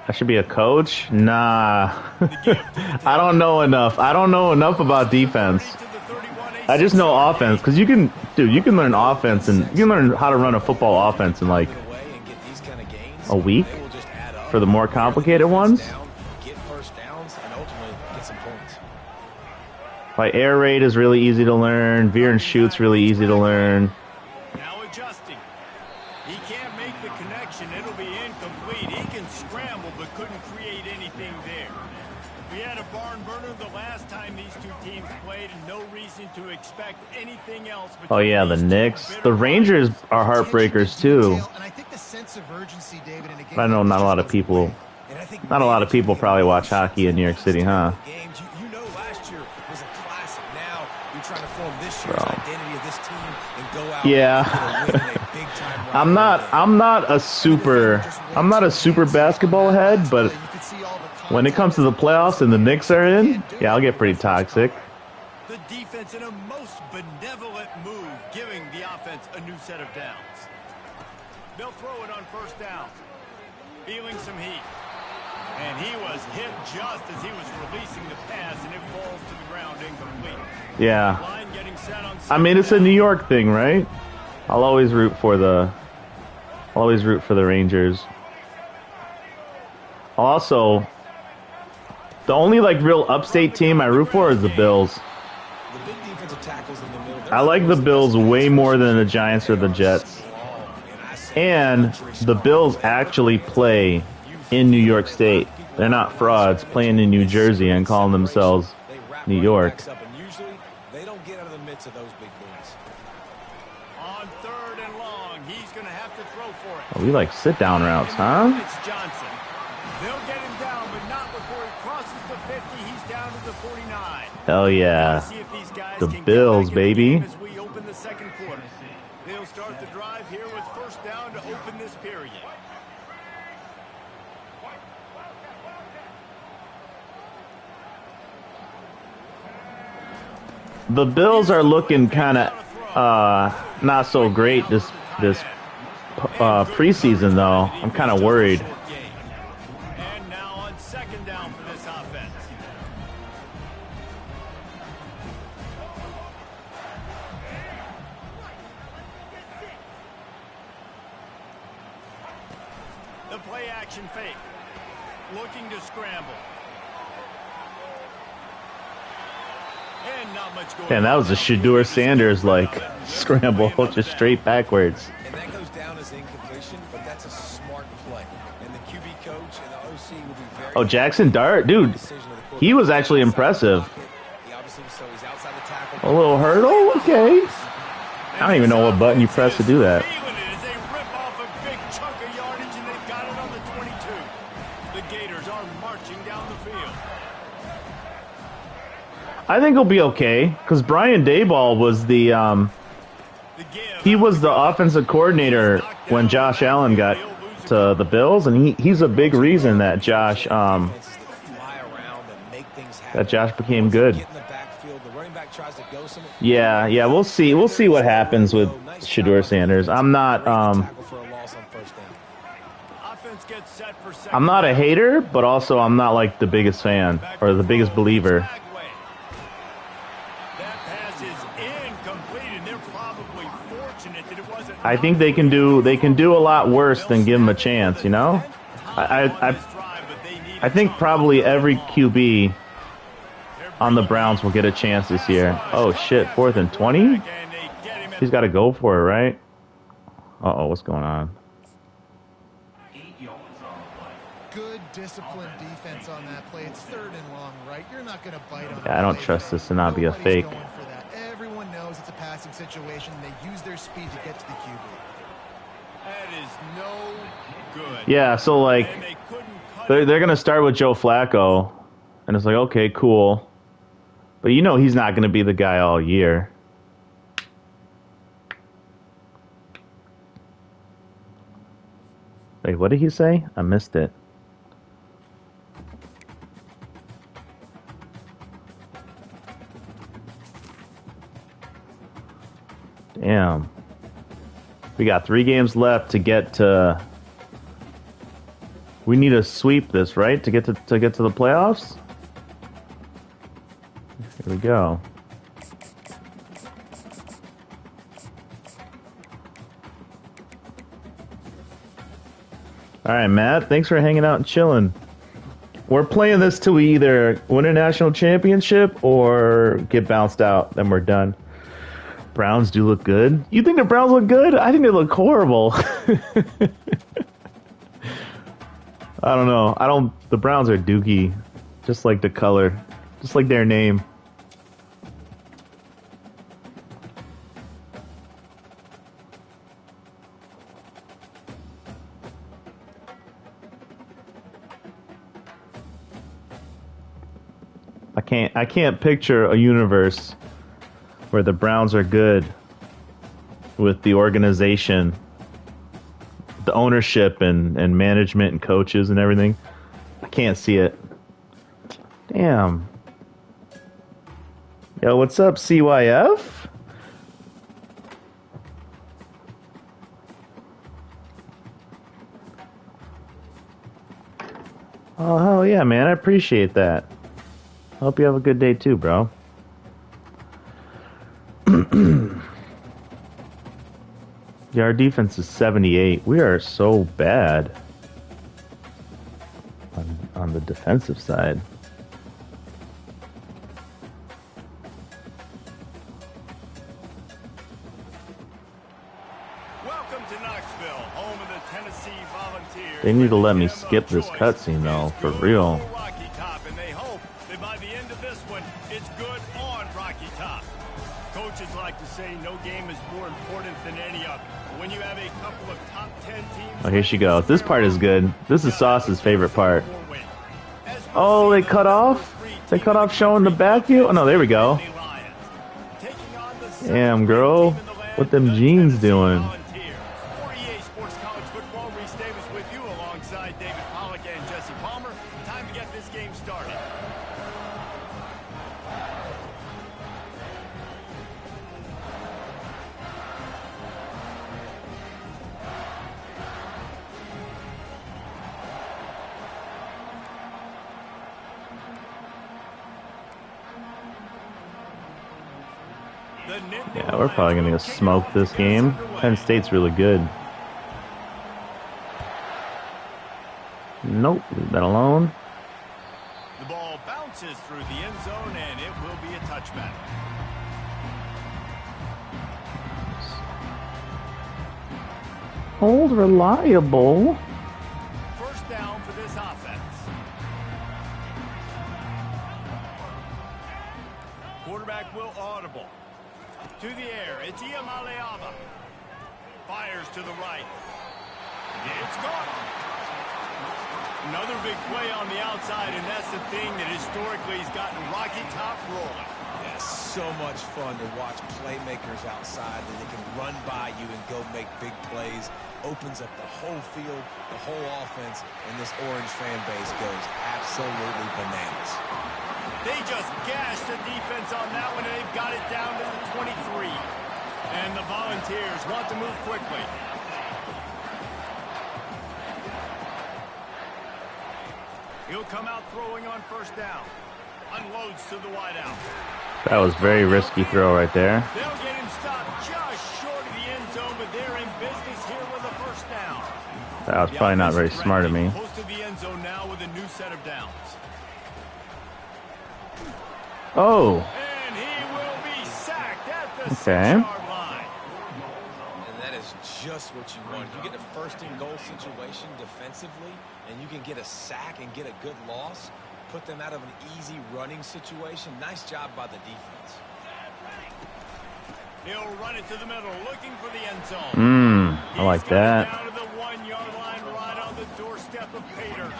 Speaker 1: I should be a coach? Nah. I don't know enough. I don't know enough about defense. I just know offense, because you can learn offense, and you can learn how to run a football offense in like a week for the more complicated ones.
Speaker 4: Get first downs and ultimately get some points.
Speaker 1: Like air raid is really easy to learn. Veer and shoot's really easy to learn.
Speaker 2: Now adjusting. He can't make the connection. It'll be incomplete. He can scramble but couldn't create anything there. We had a barn burner the last time these two teams played, and no reason to expect anything else.
Speaker 1: Oh yeah, the Knicks. The Rangers are heartbreakers too.
Speaker 3: And I think the sense of urgency, David, in a game
Speaker 1: I know not a lot of people. Not a lot of people probably watch hockey in New York City, huh?
Speaker 4: Games you know last year was a classic. Now you're trying to form this year's identity of this team and go out
Speaker 1: Yeah.
Speaker 4: and win a big time
Speaker 1: I'm not a super basketball head, but when it comes to the playoffs and the Knicks are in, yeah, I'll get pretty toxic.
Speaker 2: The defense in a most benevolent move, giving the offense a new set of downs. They'll throw it on first down. Feeling some heat. And he was hit just as he was releasing the pass, and it falls to the ground incomplete.
Speaker 1: Yeah.
Speaker 2: Line getting set on
Speaker 1: I mean, it's a New York thing, right? I'll always root for the Rangers. Also, The only like real upstate team I root for is the Bills.
Speaker 4: The big defensive tackles in the middle.
Speaker 1: I like the Bills way more than the Giants or the Jets. And the Bills actually play in New York State. They're not frauds playing in New Jersey and calling themselves New York.
Speaker 4: Usually, they don't get out of the midst of those big boys.
Speaker 2: On 3rd and long, he's going to have to throw for it.
Speaker 1: Oh, we like sit-down routes, huh?
Speaker 2: It's Johnson. They'll get him down, but not before he crosses the 50. He's down to the 49.
Speaker 1: Hell yeah.
Speaker 2: See if these guys
Speaker 1: The
Speaker 2: can
Speaker 1: Bills,
Speaker 2: get back in the game
Speaker 1: baby.
Speaker 2: as we open the second quarter. They'll start the drive here with first down to open this period.
Speaker 1: The Bills are looking kind of not so great this preseason, though. I'm kind of worried.
Speaker 2: And now on second down for this offense. The play action fake. Looking to scramble. And not much going
Speaker 1: And that was a
Speaker 2: on.
Speaker 1: Shedeur Sanders like scramble, just straight backwards.
Speaker 4: And that goes down as incompletion, but that's a smart play. And the QB coach and the OC will be very...
Speaker 1: Oh, Jackson Dart, dude, he was actually impressive.
Speaker 4: He obviously, so he's outside the tackle.
Speaker 1: A little hurdle, okay. I don't even know what button you press to do that.
Speaker 2: Feeling it as they rip off a big chunk of yardage, and they've got it on the 22. The Gators are marching down the field.
Speaker 1: I think he'll be okay because Brian Daboll was the he was the offensive coordinator when Josh Allen got to the Bills, and he's a big reason that Josh became good. Yeah, we'll see what happens with Shedeur Sanders. I'm not a hater, but also I'm not like the biggest fan or the biggest believer. I think they can do a lot worse than give him a chance, you know? I think probably every QB on the Browns will get a chance this year. Oh shit, 4th and 20? He's got to go for it, right? Uh-oh, what's going on?
Speaker 3: Good disciplined defense on that play. It's 3rd and long, right? You're not going to bite on
Speaker 1: Yeah, I don't trust this to not be a fake.
Speaker 3: Going for that. Everyone knows it's a passing situation. They use their speed to get to the QB.
Speaker 2: That is no good.
Speaker 1: Yeah, so like they're going to start with Joe Flacco, and it's like, okay, cool. But you know he's not going to be the guy all year. Wait, what did he say? I missed it. Damn. We got 3 games left to get to... We need to sweep this, right? To get to the playoffs? Here we go. All right, Matt. Thanks for hanging out and chilling. We're playing this till we either win a national championship or get bounced out. Then we're done. Browns do look good. You think the Browns look good? I think they look horrible. I don't know. The Browns are dookie. Just like the color. Just like their name. I can't picture a universe where the Browns are good with the organization, the ownership and management and coaches and everything. I can't see it. Damn. Yo, what's up, CYF? Oh, hell yeah, man. I appreciate that. Hope you have a good day too, bro. Yeah, our defense is 78. We are so bad on the defensive side. They need to let me skip this cutscene though, for real.
Speaker 2: Rocky Top, and they hope that by the end of this one, it's good on Rocky Top. Coaches like to say no game is more important than any other. When you have a couple of top 10 teams...
Speaker 1: Oh, here she goes. This part is good. This is Sauce's favorite part. Oh, they cut off? They cut off showing the back view? Oh, no, there we go. Damn, girl. What them jeans doing?
Speaker 2: Time to get this game started.
Speaker 1: Yeah, we're probably going to smoke this game. Penn State's really good. Nope, leave that alone.
Speaker 2: The ball bounces through the end zone, and it will be a touchback.
Speaker 1: Hold reliable.
Speaker 2: First down for this offense. Quarterback will audible. To the air, it's Iamaleava. Fires to the right. It's caught. Another big play on the outside, and that's the thing that historically has gotten Rocky Top rolling.
Speaker 4: Yeah, so much fun to watch playmakers outside that they can run by you and go make big plays. Opens up the whole field, the whole offense, and this Orange fan base goes absolutely bananas.
Speaker 2: They just gashed the defense on that one, and they've got it down to the 23. And the Volunteers want to move quickly. He'll come out throwing on first down. Unloads to the wideout.
Speaker 1: That was very risky throw right there.
Speaker 2: They'll get him stopped just short of the end zone, but they're in business here with a first down.
Speaker 1: That was probably not very smart of me.
Speaker 2: Close to the end zone now with a new set of downs.
Speaker 1: Oh.
Speaker 2: And he will be sacked at the
Speaker 1: Okay.
Speaker 2: 6-yard line.
Speaker 4: And that is just what you want. You get a first and goal situation defensively, and you can get a sack and get a good loss. Put them out of an easy running situation. Nice job by the defense.
Speaker 2: He'll run it to the middle, looking for the end zone.
Speaker 1: I like that.
Speaker 2: Down to the 1-yard line, right on the doorstep of Pater.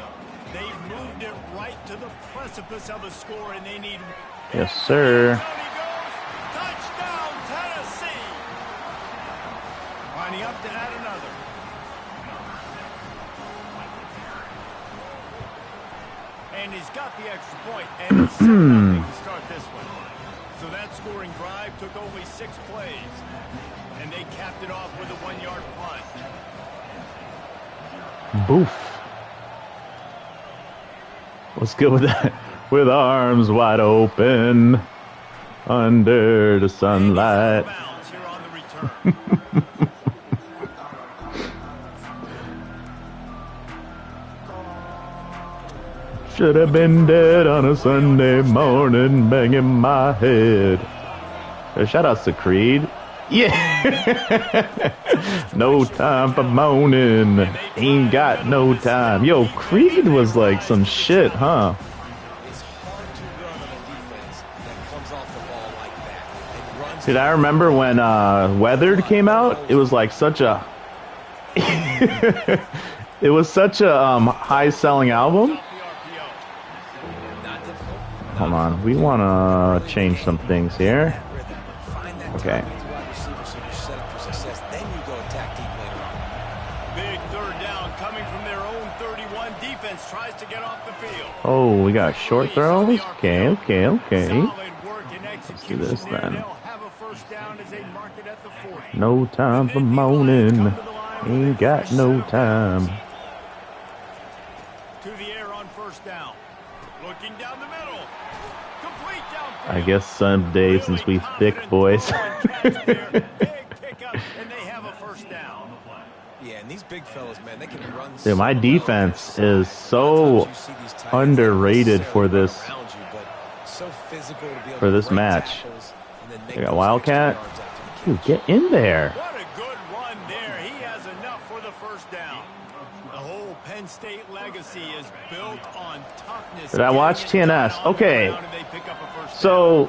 Speaker 2: They've moved it right to the precipice of a score, and they need...
Speaker 1: Yes, sir.
Speaker 2: Down he goes. Touchdown, Tennessee. Lining up to add another. And he's got the extra point, and he's set nothing to start this one. So that scoring drive took only 6 plays, and they capped it off with a 1-yard punt.
Speaker 1: Boof. What's good with that? With arms wide open under the sunlight.
Speaker 2: Bounds here on the return.
Speaker 1: Should have been dead on a Sunday morning, banging my head. Shout outs to Creed. Yeah. No time for moaning. Ain't got no time. Yo, Creed was like some shit, huh?
Speaker 4: It's hard to run on a defense that comes off the ball like that and runs.
Speaker 1: Dude, I remember when Weathered came out, it was like such a it was such a high selling album. Hold on, we want to change some things here. Okay.
Speaker 2: Big third down coming from their own 31. Defense tries to get off the field.
Speaker 1: Oh, we got short throws? Okay.
Speaker 2: Solid work and
Speaker 1: Let's do this
Speaker 2: execution there.
Speaker 1: then.
Speaker 2: They'll have a first down as they mark it at the 40.
Speaker 1: No time for moaning. Ain't got no time.
Speaker 2: To the air on first down. Looking down the middle. Complete downfield.
Speaker 1: I guess someday, since we thick boys.
Speaker 2: Big pickup, and they have a first down.
Speaker 4: Yeah, and these big fellas, man, they can run.
Speaker 1: Dude, my defense is so underrated for this match. They got Wildcat. Dude, get in there.
Speaker 2: What a good run there. He has enough for the first down. The whole Penn
Speaker 1: Did I watch TNS? Okay. So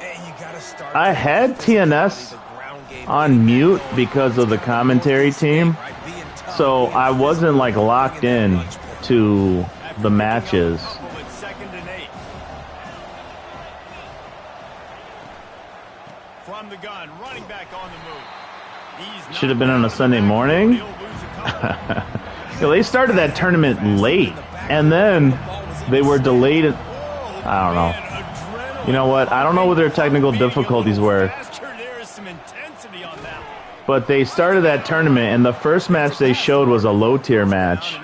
Speaker 1: I had TNS on mute because of the commentary team. So I wasn't like locked in to the matches.
Speaker 2: From the gun, running back on the move.
Speaker 1: Should have been on a Sunday morning. So they started that tournament late, and then they were delayed. I don't know. You know what? I don't know what their technical difficulties were. But they started that tournament, and the first match they showed was a low-tier match.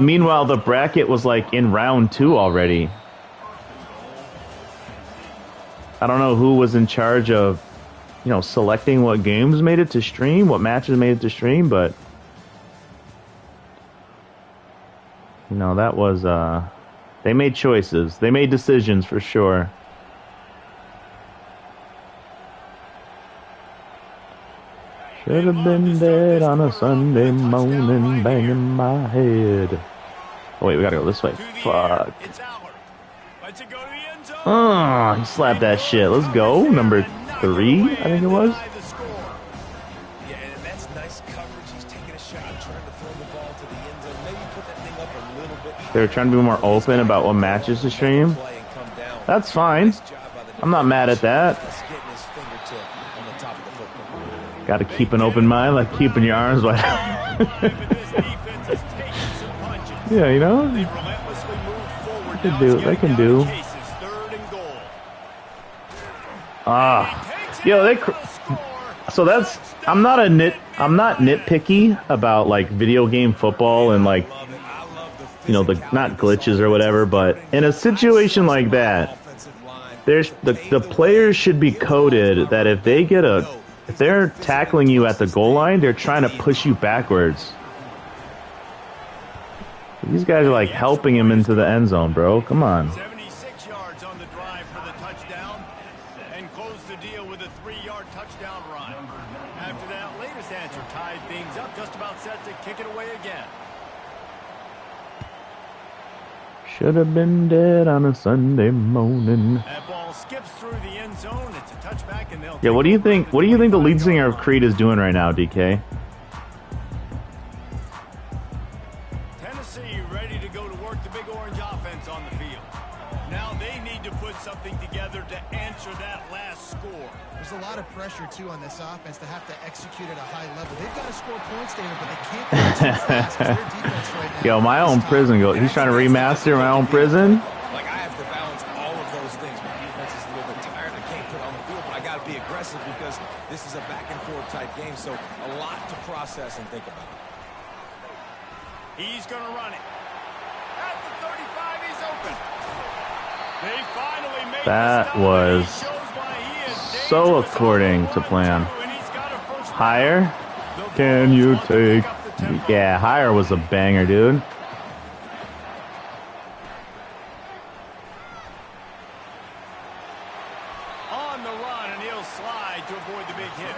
Speaker 1: Meanwhile, the bracket was like in round 2 already. I don't know who was in charge of, you know, selecting what games made it to stream, what matches made it to stream, but you know, that was they made choices. They made decisions for sure. Should have been dead on a Sunday morning, banging my head. Oh wait, we gotta go this way. Fuck. Oh, he slapped that shit. Let's go. Number 3, I think it was.
Speaker 4: Yeah, and that's nice coverage. He's taking a shot, trying to throw the ball to the end zone. Maybe put that thing up a little bit higher.
Speaker 1: They were trying to be more open about what matches to stream. That's fine. I'm not mad at that. Got to keep an open mind, like keeping your arms wide. Yeah, you know, they can do. They can do. Yo, so that's. I'm not nitpicky about like video game football and like, you know, the not glitches or whatever. But in a situation like that, there's the players should be coded that if they're tackling you at the goal line, they're trying to push you backwards. These guys are like helping him into the end zone, bro. Come on.
Speaker 2: 76 yards on the drive for the touchdown, and close the deal with a 3-yard touchdown run. After that latest answer tied things up, just about set to kick it away again.
Speaker 1: Should have been dead on a Sunday morning.
Speaker 2: That ball skips through the end zone. It's a touchback, and they'll.
Speaker 1: Yeah, what do you think? What do you think the lead singer of Creed is doing right now, DK?
Speaker 2: Tennessee ready to go to work the big orange offense on the field. Now they need to put something together to answer that last score.
Speaker 3: There's a lot of pressure, too, on this offense to have to execute at a high level. They've got to score points, David, but they can't go too fast. Their defense right now.
Speaker 1: Yo, my own prison go. He's trying to remaster my own prison.
Speaker 4: Like, I have to balance all of those things. My defense is a little bit tired. I can't put on the field, but I got to be aggressive because this is a back-and-forth type game, so a lot to process and think about.
Speaker 2: He's going to run it. At the 35, he's open. They finally made
Speaker 1: That was so according to plan. Higher? Can you take? Yeah, higher was a banger, dude.
Speaker 2: On the run, and he'll slide to avoid the big hit.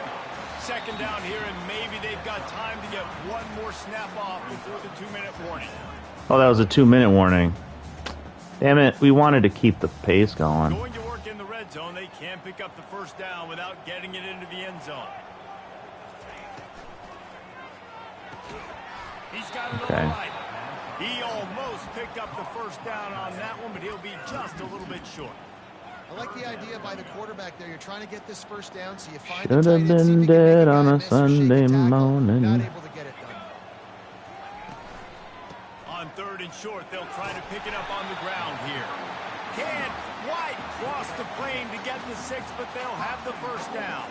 Speaker 2: Second down here, and maybe they've got time to get one more snap off before the 2-minute warning.
Speaker 1: Oh, that was a 2-minute warning. Damn it, we wanted to keep the pace going.
Speaker 2: Going to work in the red zone, they can't pick up the first down without getting it into the end zone. He's got it on the right. He almost picked up the first down on that one, but he'll be just a little bit short.
Speaker 3: I like the idea by the quarterback there. You're trying to get this first down, so you find
Speaker 1: Should have been dead on a Sunday morning.
Speaker 3: Not able to get it done.
Speaker 2: On 3rd and short, they'll try to pick it up on the ground here. Can't quite cross the plane to get the 6, but they'll have the first down.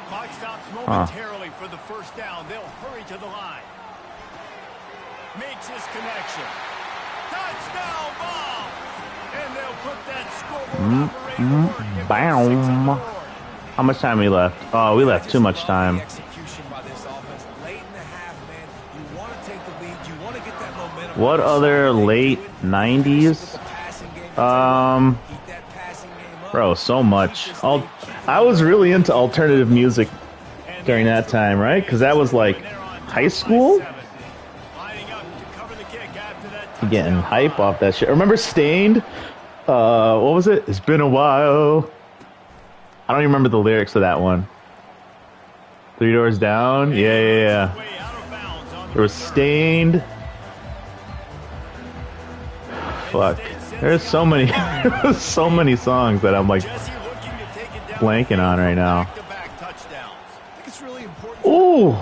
Speaker 2: Clock stops momentarily for the first down. They'll hurry to the line. Makes his connection. Touchdown ball! And they'll put that scoreboard operator to work.
Speaker 1: Bam. How much time we left? Oh, we left too much time.
Speaker 4: Execution by this offense. Late in the half, man. You want to take the lead. You want to get that momentum.
Speaker 1: What other late 90s? Bro, so much. I was really into alternative music during that time, right? Because that was like high school.
Speaker 2: Lining up to cover the kick after that
Speaker 1: getting hype off that shit. Remember Stained? What was it? It's been a while. I don't even remember the lyrics of that one. 3 Doors Down? Yeah. There was Stained. Fuck. There's so many so many songs that I'm like blanking on right now. Ooh!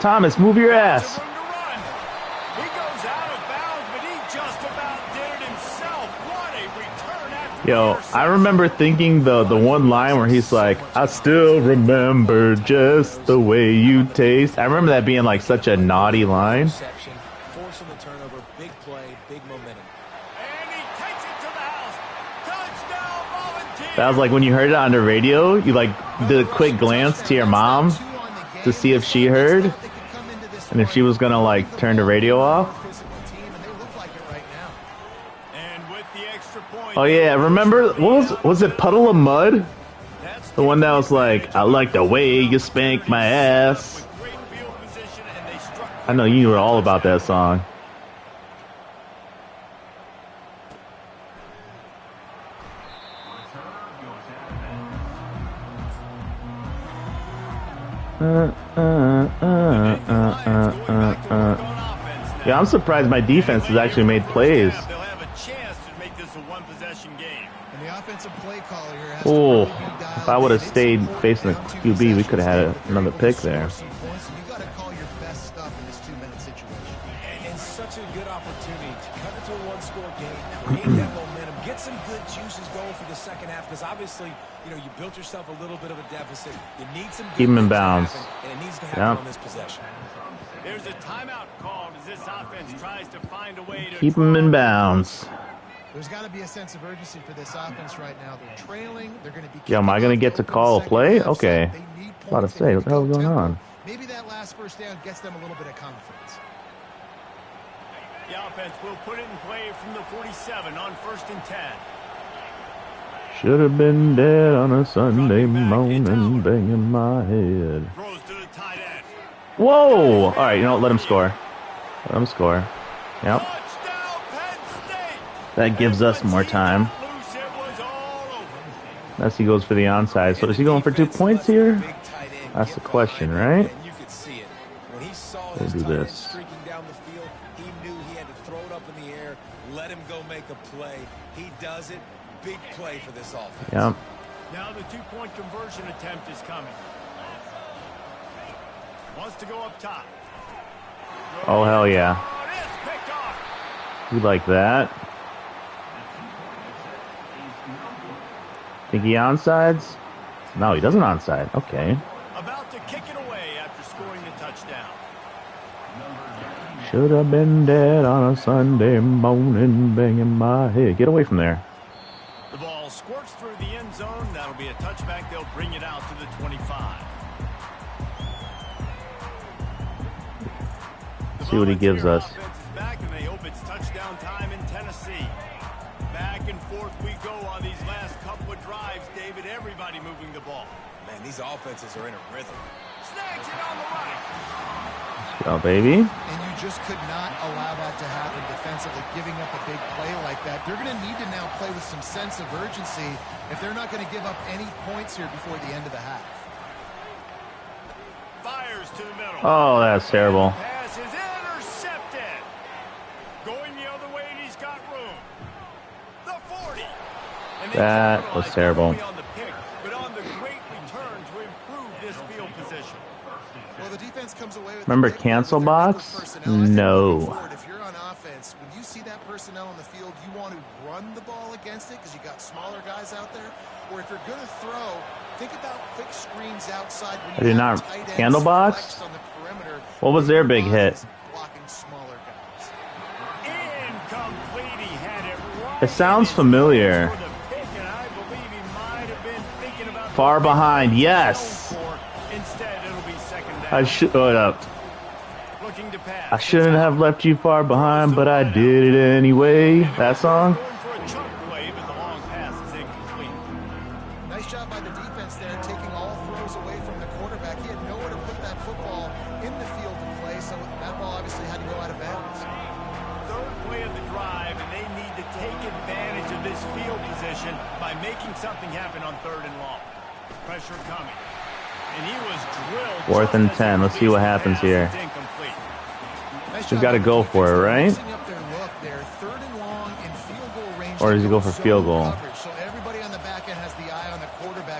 Speaker 1: Thomas, move your ass. Yo, I remember thinking the one line where he's like, I still remember just the way you taste. I remember that being like such a naughty line.
Speaker 4: Forcing the turnover, big play, big momentum.
Speaker 2: And he takes it to the house. Touchdown, Volunteers.
Speaker 1: That was like when you heard it on the radio, you like did a quick glance to your mom to see if she heard and if she was gonna like turn the radio off. Oh yeah, remember what was it, Puddle of Mud? The one that was like, I like the way you spank my ass. I know you were all about that song. Yeah, I'm surprised my defense has actually made plays. Oh, if I would have stayed facing the QB, we could have had another pick there.
Speaker 4: And such a good opportunity to cut into a one-score game, create that momentum, get some good juices going for the second half, because obviously, you built yourself a little bit of a deficit. You need some
Speaker 1: keep him in bounds.
Speaker 4: And it needs to happen on this possession.
Speaker 2: There's a timeout called as this offense tries to find a way to
Speaker 1: keep him in bounds.
Speaker 3: There's got to be a sense of urgency for this offense right now. They're trailing. They're going to be.
Speaker 1: Yeah, am I going to get to call a play? Okay. About to say, what the hell is going on?
Speaker 3: Maybe that last first down gets them a little bit of confidence.
Speaker 2: The offense will put it in play from the 47 on 1st and 10.
Speaker 1: Should have been dead on a Sunday morning, banging my head.
Speaker 2: Throws to the tight end.
Speaker 1: Whoa! All right, let him score. Let him score. Yep. That gives us more time. Unless he goes for the onside. So is he going for 2 points here? That's the question, right? We'll do this.
Speaker 4: He knew he had to throw it up in the air, let him go make a play. He does it. Big play for this offense.
Speaker 1: Yep.
Speaker 2: Now the 2-point conversion attempt is coming. Wants to go up top.
Speaker 1: Oh, hell yeah. You like that? Think he onsides? No, he doesn't onside. Okay.
Speaker 2: About to kick it away after scoring the touchdown.
Speaker 1: Should have been dead on a Sunday morning, banging my head. Get away from there.
Speaker 2: The ball squirts through the end zone. That'll be a touchback. They'll bring it out to the 25.
Speaker 1: See what he gives us.
Speaker 2: Back and they hope it's touchdown time in Tennessee. Back and forth we go on these last couple of drives, David. Everybody moving the ball.
Speaker 4: Man, these offenses are in a rhythm.
Speaker 2: Snags it on the right.
Speaker 1: Let's go, baby.
Speaker 3: And you just could not allow that to happen defensively, giving up a big play like that. They're going to need to now play with some sense of urgency if they're not going to give up any points here before the end of the half.
Speaker 2: Fires to the middle.
Speaker 1: Oh, that's terrible.
Speaker 2: Pass is intercepted. Going the other way, and he's got room. The 40.
Speaker 1: That was terrible.
Speaker 2: On the pick, but on the great return to improve this field position.
Speaker 3: Well, the defense comes away with.
Speaker 1: Remember cancel box? No.
Speaker 3: If you're on offense, when you see that personnel on the field, you want to run the ball against it because you got smaller guys out there. Or if you're going to throw, think about quick screens outside. When
Speaker 1: I did not handle box.
Speaker 3: On the perimeter,
Speaker 1: What was their big hit?
Speaker 3: blocking smaller guys.
Speaker 2: Incomplete. He had it right.
Speaker 1: It sounds familiar.
Speaker 2: For the pick, and I believe he might have been thinking about
Speaker 1: Far behind. Yes.
Speaker 2: Instead, it'll be second down.
Speaker 1: I should.
Speaker 2: Looking to pass.
Speaker 1: I shouldn't have left you far behind, but I did it anyway. That song.
Speaker 2: Going for a chunk play, but the long pass is incomplete.
Speaker 3: Nice job by the defense there, taking all throws away from the quarterback. He had nowhere to put that football in the field to play, so that ball obviously had to go out of bounds.
Speaker 2: this field position by making something happen on 3rd and long. Pressure coming. And he was drilled.
Speaker 1: 4th and 10. Let's see what happens here. He's got to go for it, right? Or does he go for field goal?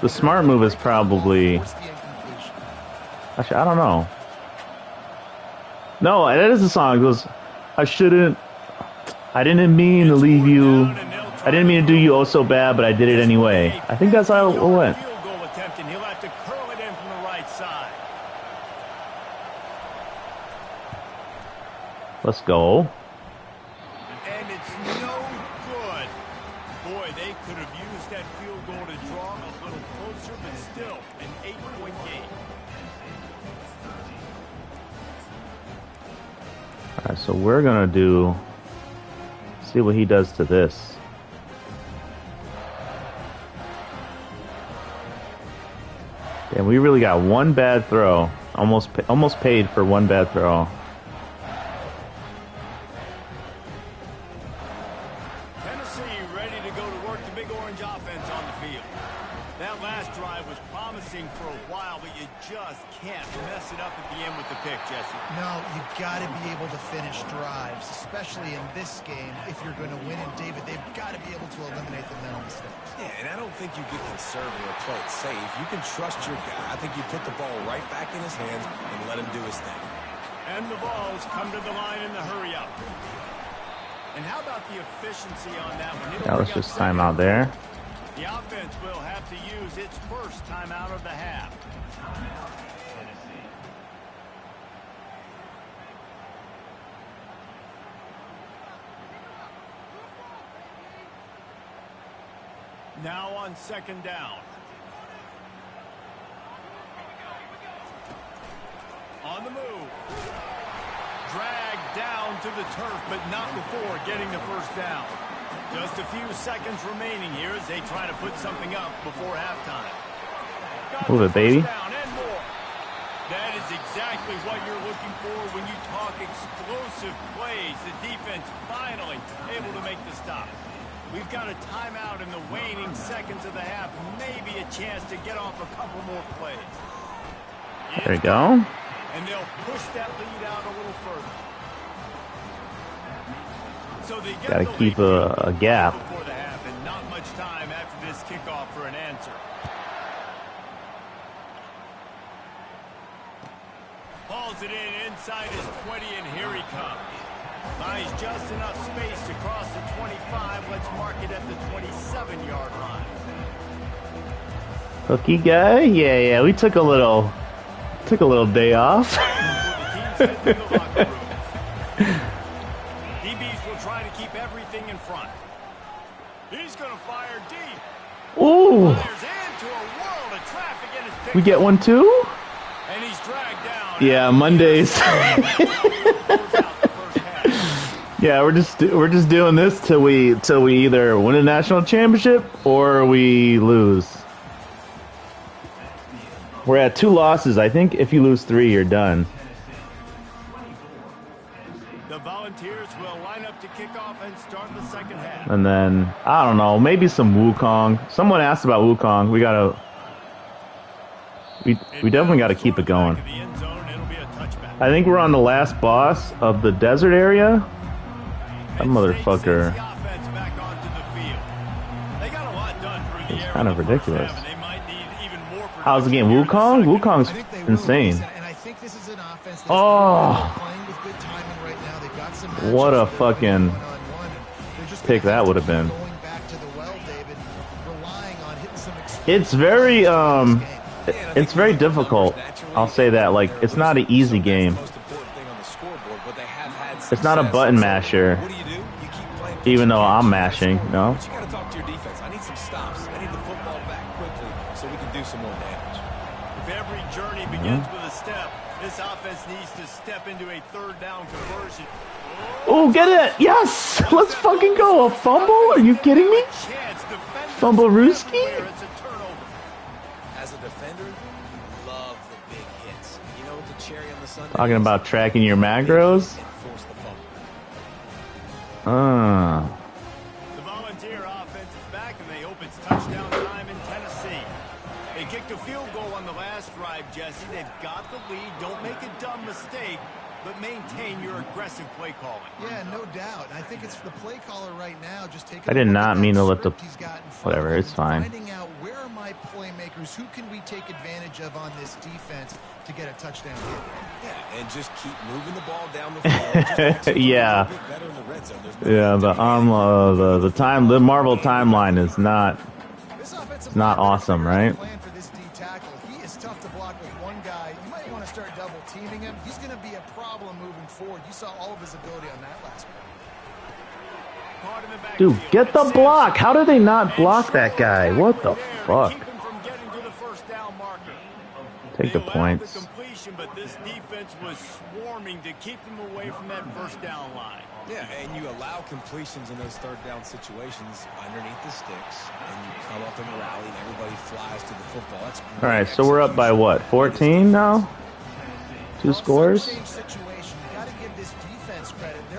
Speaker 1: The smart move is probably... Actually, I don't know. No, that is the song. It goes, I didn't mean to leave you. I didn't mean to do you oh so bad, but I did it anyway. I think that's how it went. Let's go.
Speaker 2: And it's no good. Boy, they could have used that field goal to draw a little closer, but still an 8-point game.
Speaker 1: All right, so we're gonna see what he does to this. And we really got one bad throw. Almost paid for one bad throw.
Speaker 3: Especially in this game, if you're going to win in David, they've got to be able to eliminate the mental mistakes.
Speaker 4: Yeah, and I don't think you get conservative or play it safe. You can trust your guy. I think you put the ball right back in his hands and let him do his thing.
Speaker 2: And the balls come to the line in the hurry up. And how about the efficiency on that one?
Speaker 1: Yeah, let's just time out there.
Speaker 2: The offense will have to use its first timeout of the half. Now on 2nd down. On the move. Dragged down to the turf, but not before getting the first down. Just a few seconds remaining here as they try to put something up before halftime.
Speaker 1: Move it, baby.
Speaker 2: That is exactly what you're looking for when you talk explosive plays. The defense finally able to make the stop. We've got a timeout in the waning seconds of the half. Maybe a chance to get off a couple more plays.
Speaker 1: There you go.
Speaker 2: And they'll push that lead out a little further. So they
Speaker 1: got to keep a gap.
Speaker 2: Before the half, and not much time after this kickoff for an answer. Hauls it in inside his 20, and here he comes. Buys just enough space to cross the 25. Let's mark it at the 27-yard line.
Speaker 1: Cookie guy? Yeah. We took a little day off.
Speaker 2: DBs will try to keep everything in front. He's going to fire deep.
Speaker 1: Ooh.
Speaker 2: Into a world of traffic in his
Speaker 1: we get one too?
Speaker 2: And he's dragged down.
Speaker 1: Yeah, Mondays. Yeah, we're just doing this till we either win a national championship or we lose. We're at 2 losses. I think if you lose 3, you're done.
Speaker 2: The Volunteers will line up to kick off and start the second half.
Speaker 1: And then I don't know, maybe some Wukong. Someone asked about Wukong. We definitely got to keep it going. I think we're on the last boss of the desert area. That motherfucker. It's kind of ridiculous. How's the game? Wukong? Wukong's insane. Oh! What a fucking pick that would have been. It's very difficult. I'll say that. Like, it's not an easy game. It's not a button masher. Even though I'm mashing, no?
Speaker 4: But you got to talk to your defense. I need some stops. I need the football back quickly so we can do some more damage.
Speaker 2: If every journey begins with a step, this offense needs to step into a 3rd down conversion.
Speaker 1: Oh, get it! Yes! Let's fucking go! A fumble? Are you kidding me? Fumble Rooski?
Speaker 4: As a defender, you love the big hits. You know what the cherry on the sundae is?
Speaker 1: Talking about tracking your macros?
Speaker 2: The Frontier offense is back, and they hope it's touchdown time in Tennessee. They kicked a field goal on the last drive, Jesse. They've got the lead. Don't make a dumb mistake, but maintain your aggressive play calling.
Speaker 3: Yeah, no doubt. I think it's the play caller right now. Just taking
Speaker 1: I did not mean to let the...
Speaker 3: Whatever,
Speaker 1: Whatever, it's fine.
Speaker 3: Finding out where are my playmakers, who can we take advantage of on this defense to get a touchdown hit.
Speaker 4: Yeah, and just keep moving the ball down the field.
Speaker 1: Yeah. Yeah, the Marvel timeline is not awesome, right?
Speaker 3: He is tough to block with one guy. You might want to start double teaming him. He's going to be a problem moving forward. You saw all of his ability on that last play.
Speaker 1: Dude, get the block. How do they not block that guy? What the fuck? Take the points.
Speaker 2: But this defense was swarming to keep them away from that first down line.
Speaker 4: Yeah, and you allow completions in those third down situations underneath the sticks, and you come up and rally, and everybody flies to the football. That's
Speaker 1: all right, so we're up by what, 14 now? 2 scores?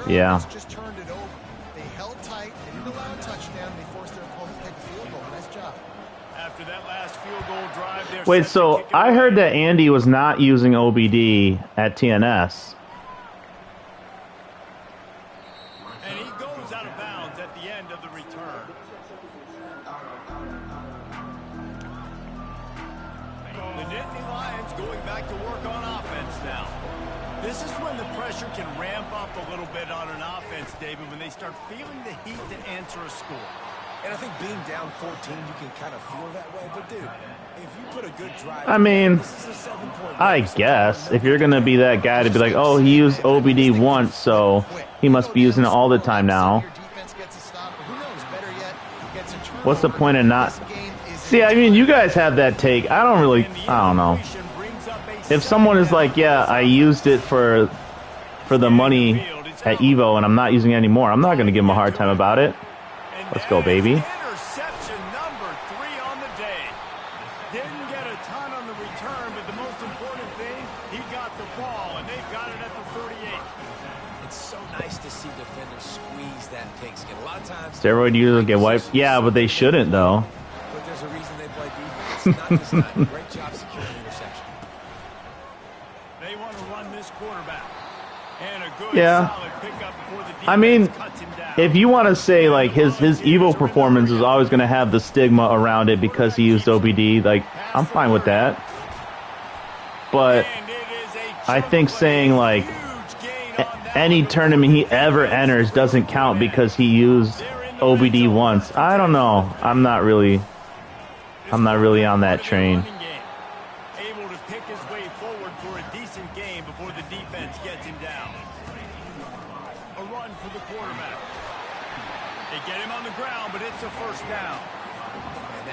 Speaker 1: Yeah.
Speaker 3: Just turned it over. They held tight. They didn't allow a touchdown. They forced their opponent to take a field goal. Nice job.
Speaker 2: After that last field goal drive,
Speaker 1: wait, so I heard that Andy was not using OBD at TNS.
Speaker 2: And he goes out of bounds at the end of the return. The Nittany Lions going back to work on offense now. This is when the pressure can ramp up a little bit on an offense, David, when they start feeling the heat to answer a score.
Speaker 4: And I think being down 14, you can kind of feel that way. But, dude, if you put a good drive...
Speaker 1: I mean, I guess. If you're going to be that guy to be like, oh, he used OBD once, so he must be using it all the time now. What's the point of not... See, I mean, you guys have that take. I don't know. If someone is like, yeah, I used it for the money at Evo and I'm not using it anymore, I'm not going to give him a hard time about it. Let's go, baby.
Speaker 2: Interception number 3 on the day. Didn't get a ton on the return, but the most important thing, he got the ball, and they've got it at the 38.
Speaker 4: It's so nice to see defenders squeeze that pigskin. A lot of times...
Speaker 1: Steroid users get wiped. Yeah, but they shouldn't, though.
Speaker 4: But there's a reason they play defense. Not this time. Great job securing the interception.
Speaker 2: They want to run this quarterback. And a good solid pickup before the defense
Speaker 1: I mean,
Speaker 2: cuts him down.
Speaker 1: if you want to say, like, his Evo performance is always going to have the stigma around it because he used OBD, like, I'm fine with that. But I think saying, like, any tournament he ever enters doesn't count because he used OBD once. I don't know. I'm not really on that train.
Speaker 2: Able to pick his way forward for a decent game before the defense gets him down. A run for the quarterback. They get him on the ground, but it's a first down.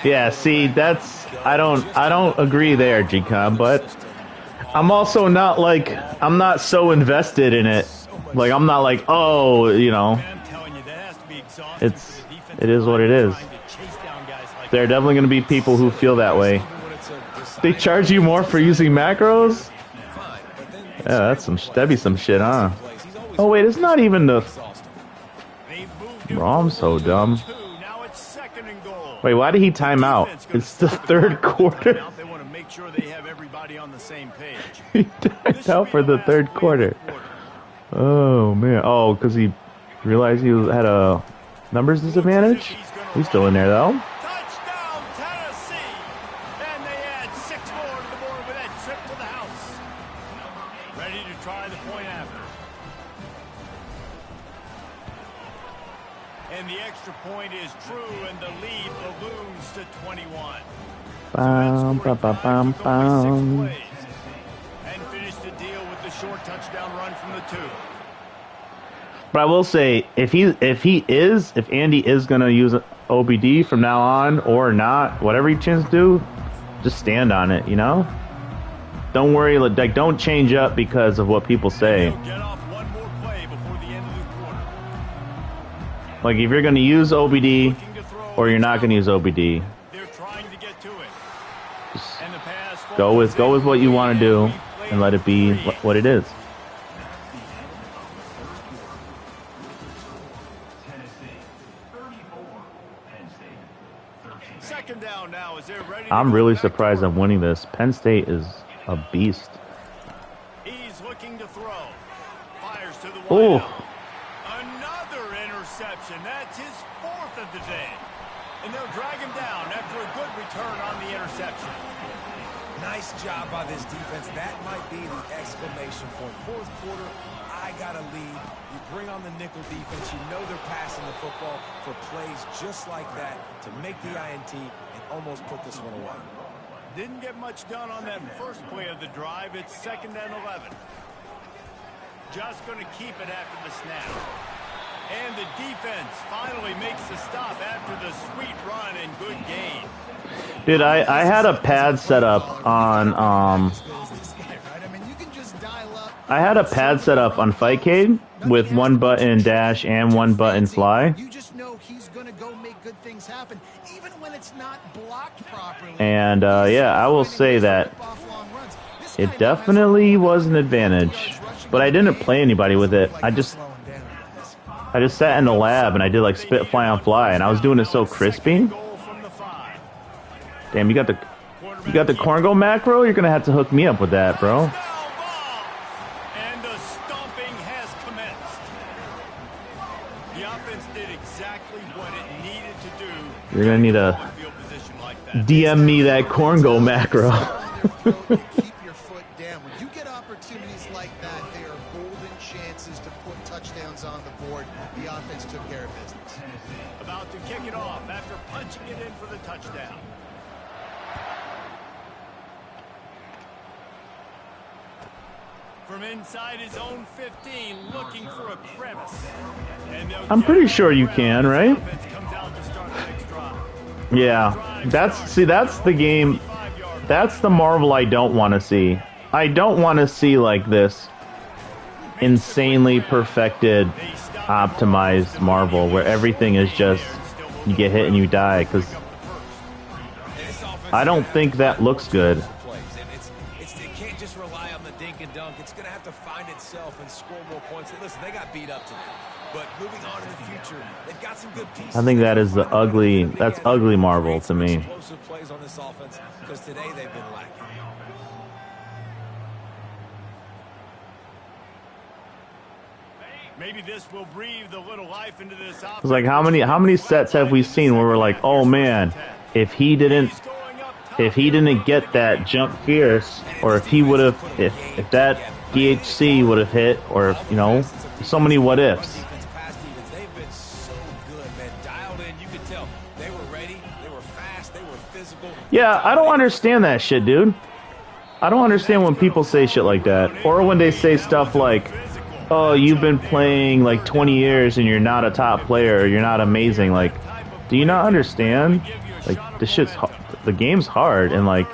Speaker 1: Yeah, see, that's I don't agree there, G-Con, but I'm also not like I'm not so invested in it. Like I'm not like, oh, you know, it is what it is. There are definitely going to be people who feel that way. They charge you more for using macros? Yeah, that'd be some shit, huh? Oh wait, it's not even the... Bro, I'm so dumb. Wait, why did he time out? It's the third quarter.
Speaker 2: They want to make sure they have everybody on the same page.
Speaker 1: He timed out for the third quarter. Oh man. Oh, because he realized he had a numbers disadvantage? He's still in there though.
Speaker 2: Touchdown, Tennessee! And they add 6 more to the board with that trip to the house. Ready to try the point after. And the extra point is true, and the lead balloons to 21.
Speaker 1: Bum, bum, bum, bum, bum.
Speaker 2: And finish the deal with the short touchdown run from the 2.
Speaker 1: But I will say, if Andy is gonna use OBD from now on or not, whatever he chooses to do, just stand on it, you know? Don't worry, like don't change up because of what people say.
Speaker 2: Get off one more play before the end of the quarter.
Speaker 1: Like if you're gonna use OBD or you're not gonna use OBD,
Speaker 2: They're trying to get to it.
Speaker 1: just
Speaker 2: And the pass
Speaker 1: go with what you want to do and let it be what it is.
Speaker 5: Tennessee 34,
Speaker 2: Second down now as they're ready to
Speaker 1: I'm
Speaker 2: go
Speaker 1: really
Speaker 2: back to
Speaker 1: surprised
Speaker 2: work.
Speaker 1: I'm winning this. Penn State is a beast.
Speaker 2: He's looking to throw. Fires to the
Speaker 1: Oh,
Speaker 2: wideout. Another interception. That's his fourth of the day. And they'll drag him down after a good return on the interception.
Speaker 4: Nice job by this defense. That might be the exclamation point. Fourth quarter, I got a lead. You bring on the nickel defense. You know they're passing the football for plays just like that to make the INT and almost put this one away.
Speaker 2: Didn't get much done on that first play of the drive. It's 2nd and 11. Just going to keep it after the snap. And the defense finally makes the stop after the sweet run and good gain.
Speaker 1: dude, I had a pad set up on I had a pad set up on Fightcade with one button dash and one button fly.
Speaker 3: You just know he's going to go make good things happen, even when it's not blocked properly.
Speaker 1: And yeah, I will say that it definitely was an advantage. But I didn't play anybody with it. I just sat in the lab and I did like spit fly on fly, and I was doing it so crispy. Damn, you got the corn go macro? You're gonna have to hook me up with that, bro.
Speaker 2: And the stomping has commenced. The offense did exactly what it needed to do.
Speaker 1: You're gonna need a
Speaker 2: Field position like that.
Speaker 1: DM me that corn go macro.
Speaker 3: Keep your foot down. When you get opportunities like that, they are golden chances to put touchdowns on the board. The offense took care of business.
Speaker 2: About to kick it off after punching it in for the touchdown. From inside his own 15, looking for a crevice. And
Speaker 1: I'm pretty sure you can, right?
Speaker 2: offense comes out to start the next drive.
Speaker 1: Yeah, that's the game. That's the Marvel I don't want to see. I don't want to see like this insanely perfected, optimized Marvel where everything is just you get hit and you die, because I don't think that looks good.
Speaker 4: It can't just rely on the dink and dunk. It's going to have to find itself and score more points. Listen, they got beat up today, but moving on in the future, they've got some good pieces.
Speaker 1: I think that is the ugly. That's ugly Marvel to me.
Speaker 4: Explosive plays on this offense because today they've been lacking.
Speaker 2: Maybe this will breathe a little life into this offense.
Speaker 1: It's like how many sets have we seen where we're like, oh man, if he didn't get that jump fierce, or if he would have, if that DHC would have hit, or you know, so many what ifs.
Speaker 4: They've been so good, man. Dialed in, you could tell they were ready, they were fast, they were physical.
Speaker 1: Yeah, I don't understand that shit, dude. I don't understand when people say shit like that, or when they say stuff like, oh, you've been playing like 20 years and you're not a top player, you're not amazing. Like, do you not understand? Like, the game's hard, and like,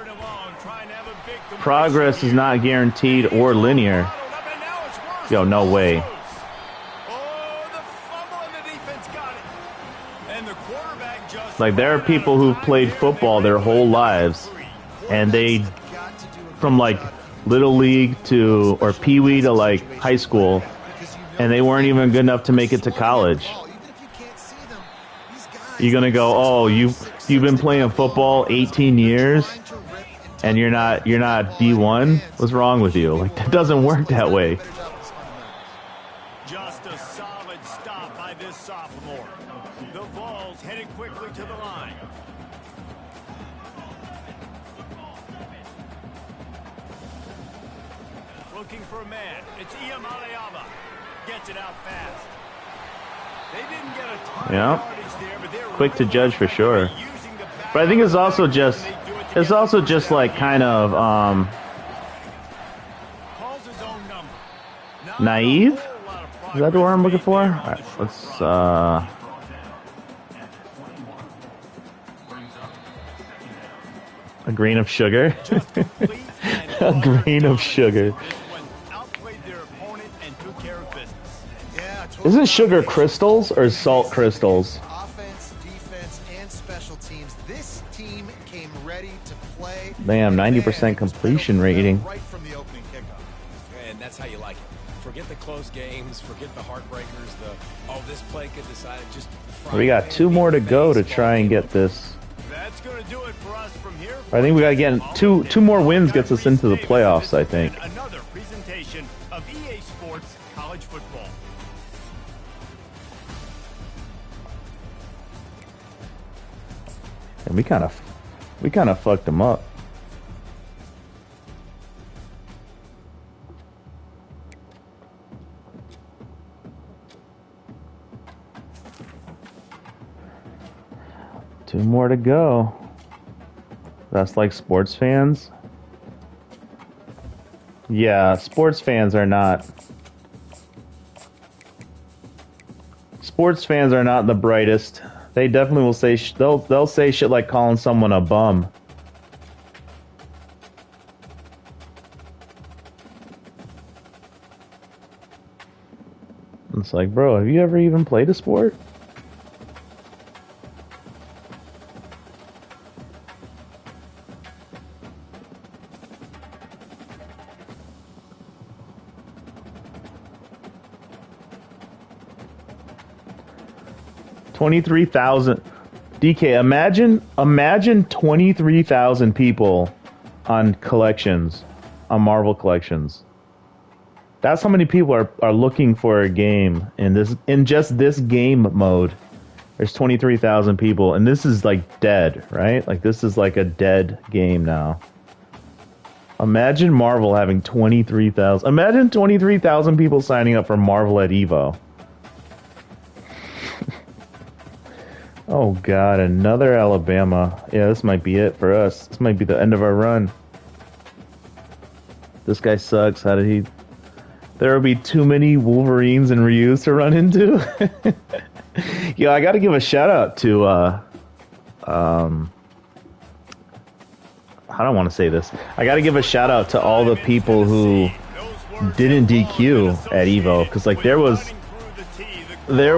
Speaker 1: progress is not guaranteed or linear. Yo, no way. Like, there are people who've played football their whole lives, and they, from like little league to, or pee-wee to like high school, and they weren't even good enough to make it to college. You're gonna go, oh, you've been playing football 18 years and you're not D1? What's wrong with you? Like, that doesn't work that way.
Speaker 2: Just a solid stop by this sophomore. The Vols headed quickly to the line. Looking for a man. It's Iam Alayaba. Gets it out fast. They didn't get a ton of yardage there, but they're
Speaker 1: Quick to judge for sure.
Speaker 2: using the back.
Speaker 1: But I think it's also just like kind of
Speaker 2: Calls his own number. Not
Speaker 1: naive?
Speaker 2: a whole lot of
Speaker 1: Is that the word I'm looking for?
Speaker 2: progress
Speaker 1: Alright, let's a grain of sugar.
Speaker 2: Just complete and
Speaker 1: A grain of sugar.
Speaker 2: This one outplayed their opponent and took care of business.
Speaker 3: Yeah, totally.
Speaker 1: Isn't sugar crystals or salt crystals?
Speaker 3: Offense, defense, and special teams. This team came ready to play.
Speaker 1: Damn, 90% completion rating.
Speaker 3: Right from the opening kickoff.
Speaker 4: And that's how you like it. Forget the close games, forget the heartbreakers, this play could decide it. Just
Speaker 1: We got 2 more to go to try and get this I think we got to get two more wins gets us into the playoffs, I think.
Speaker 2: Another presentation of EA Sports College Football.
Speaker 1: And we kind of fucked them up. Two more to go. That's like sports fans. Yeah, sports fans are not. Sports fans are not the brightest. They definitely will say they'll say shit like calling someone a bum. It's like, bro, have you ever even played a sport? $23,000. DK, imagine 23,000 people on collections, on Marvel collections. That's how many people are looking for a game in just this game mode. There's 23,000 people, and this is like dead, right? Like this is like a dead game now. Imagine Marvel having 23,000. Imagine 23,000 people signing up for Marvel at Evo. Oh God, another Alabama. Yeah, this might be it for us. This might be the end of our run. This guy sucks. How did he... There will be too many Wolverines and Ryus to run into. Yo, I gotta give a shout out to, I don't want to say this. I gotta give a shout out to all the people who didn't DQ at Evo. Because, like, there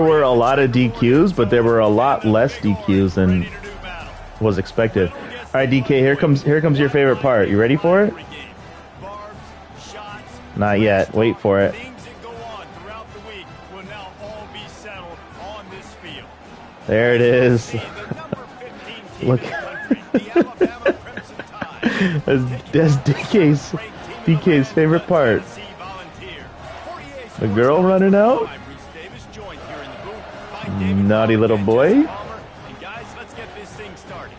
Speaker 1: were a lot of DQs, but there were a lot less DQs than was expected. All right, DK, here comes your favorite part. You ready for it? Not yet. Wait for it. There it is. Look. That's DK's favorite part. The girl running out. Naughty little boy.
Speaker 2: Guys, let's get this thing started.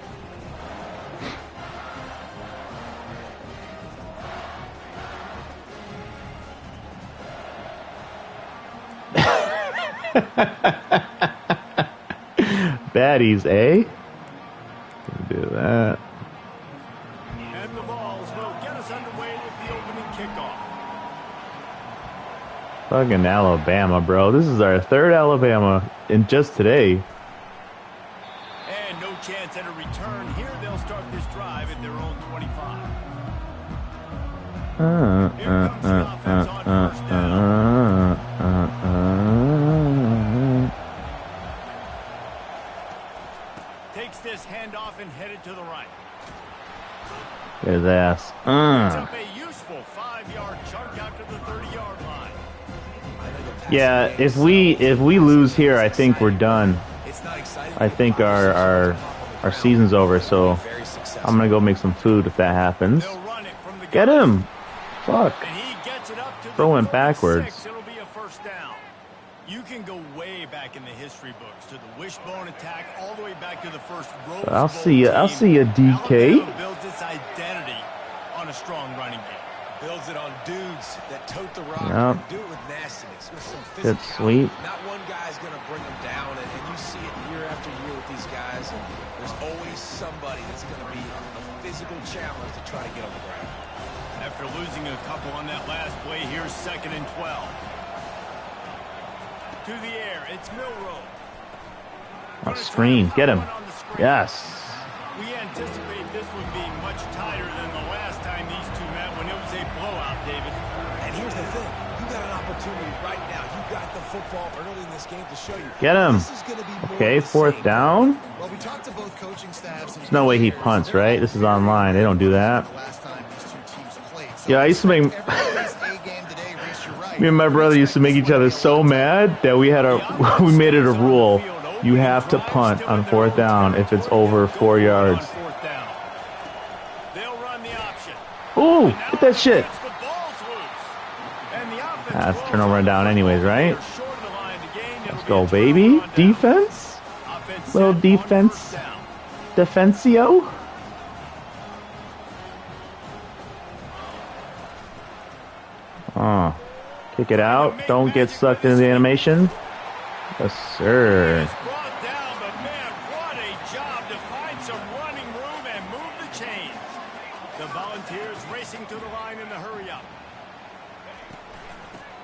Speaker 1: Baddies, eh? Do that.
Speaker 2: And the balls will get us underway with the opening kickoff.
Speaker 1: Fucking Alabama, bro. This is our third Alabama in just today.
Speaker 2: And no chance at a return here. They'll start this drive at their own 25. Here comes the offense on first down. Takes this handoff and headed to the right.
Speaker 1: Get his ass.
Speaker 2: It's up a useful 5-yard chunk out to the 30-yard line.
Speaker 1: Yeah, if we lose here, I think we're done. I think our season's over. So I'm gonna go make some food if that happens. Get him! Fuck! Throw him backwards.
Speaker 2: It'll be a first down. You can go way back in the history books to the wishbone attack, all the way back to the first Rose Bowl
Speaker 1: I'll see you, DK.
Speaker 2: Alabama builds its identity on a strong running game.
Speaker 4: Builds it on dudes that tote the rock
Speaker 1: Yep.
Speaker 4: and do it with nastiness, with some
Speaker 1: Good
Speaker 4: physicality.
Speaker 1: sweep.
Speaker 4: Not one guy's going to bring them down, and you see it year after year with these guys. And there's always somebody that's going to be a physical challenge to try to get on the ground.
Speaker 2: After losing a couple on that last play, here's 2nd and 12. To the air, it's Milroe.
Speaker 1: Oh, screen. Get him. Yes.
Speaker 2: We anticipate this one being much tighter than the last time these two met when it was a blowout, David.
Speaker 4: And here's the thing. You got an opportunity right now. You got the football early in this game to show you.
Speaker 1: Get him.
Speaker 4: This is gonna be more
Speaker 1: Okay,
Speaker 4: of the
Speaker 1: fourth
Speaker 4: same.
Speaker 1: down.
Speaker 3: Well, we talked to both coaching staffs.
Speaker 1: There's no way he punts, right? This is online. They don't do that.
Speaker 3: The last time these two teams played. So
Speaker 1: Yeah, I used to make...
Speaker 3: everybody's A game today, Reese, you're right.
Speaker 1: Me and my brother used to make each other so mad that we made it a rule. You have to punt on 4th down if it's over 4 yards. go. Get that shit.
Speaker 2: Gets the balls loose. And the offense
Speaker 1: That's
Speaker 2: rolls
Speaker 1: turnover
Speaker 2: on
Speaker 1: and
Speaker 2: the
Speaker 1: down anyways,
Speaker 2: football.
Speaker 1: right?
Speaker 2: They're short of the line to gain. It'll
Speaker 1: Let's
Speaker 2: be
Speaker 1: go,
Speaker 2: a
Speaker 1: baby.
Speaker 2: turnover on down.
Speaker 1: Defense.
Speaker 2: Offense
Speaker 1: Little
Speaker 2: set on
Speaker 1: defense.
Speaker 2: first down.
Speaker 1: Defensio. Oh. Kick it out. Don't get sucked into the animation. Yes, sir.
Speaker 2: He's brought down, but man, what a job to find some running room and move the chains. The Volunteers racing to the line in the hurry up.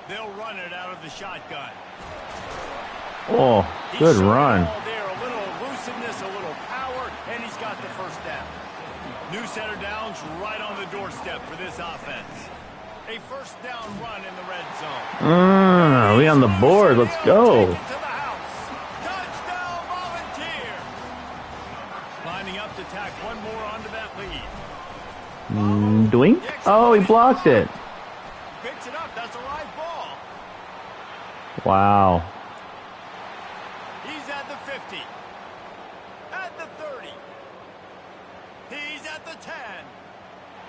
Speaker 2: They'll run it out of the shotgun.
Speaker 1: Oh,
Speaker 2: He's
Speaker 1: good
Speaker 2: showing
Speaker 1: run.
Speaker 2: it all there, a little elusiveness, a little power, and he's got the first down. New set of downs right on the doorstep for this offense. A first down run in the red zone.
Speaker 1: We on the board. Let's go.
Speaker 2: Take it to the house. Touchdown, Volunteer. Lining up to tack one more onto that lead.
Speaker 1: Doink. Oh, he blocked it.
Speaker 2: Picks it up. That's a live ball.
Speaker 1: Wow.
Speaker 2: He's at the 50. At the 30. He's at the 10.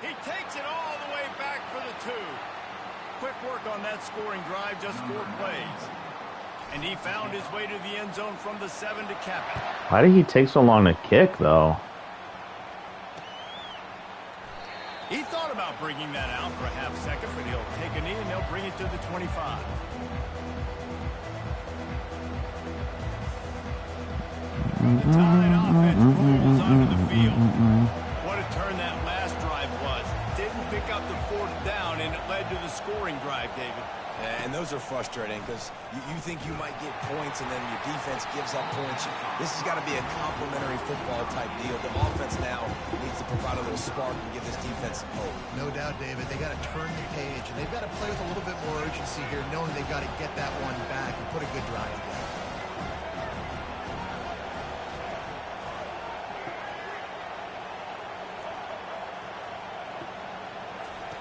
Speaker 2: He takes it all the way back for the 2. Quick work on that scoring drive, just 4 plays. And he found his way to the end zone from the 7 to cap it.
Speaker 1: Why did he take so long to kick, though?
Speaker 2: He thought about bringing that out for a half second, but he'll take a knee and they'll bring it to the 25. The Tide offense rolls onto the field. What a turn that last drive was. Didn't pick up the 4th down, and it led to the scoring drive, David.
Speaker 4: And those are frustrating because you think you might get points and then your defense gives up points. This has got to be a complementary football type deal. The offense now needs to provide a little spark and give this defense some hope.
Speaker 3: No doubt, David. They got to turn the page, and they've got to play with a little bit more urgency here, knowing they've got to get that one back and put a good drive together.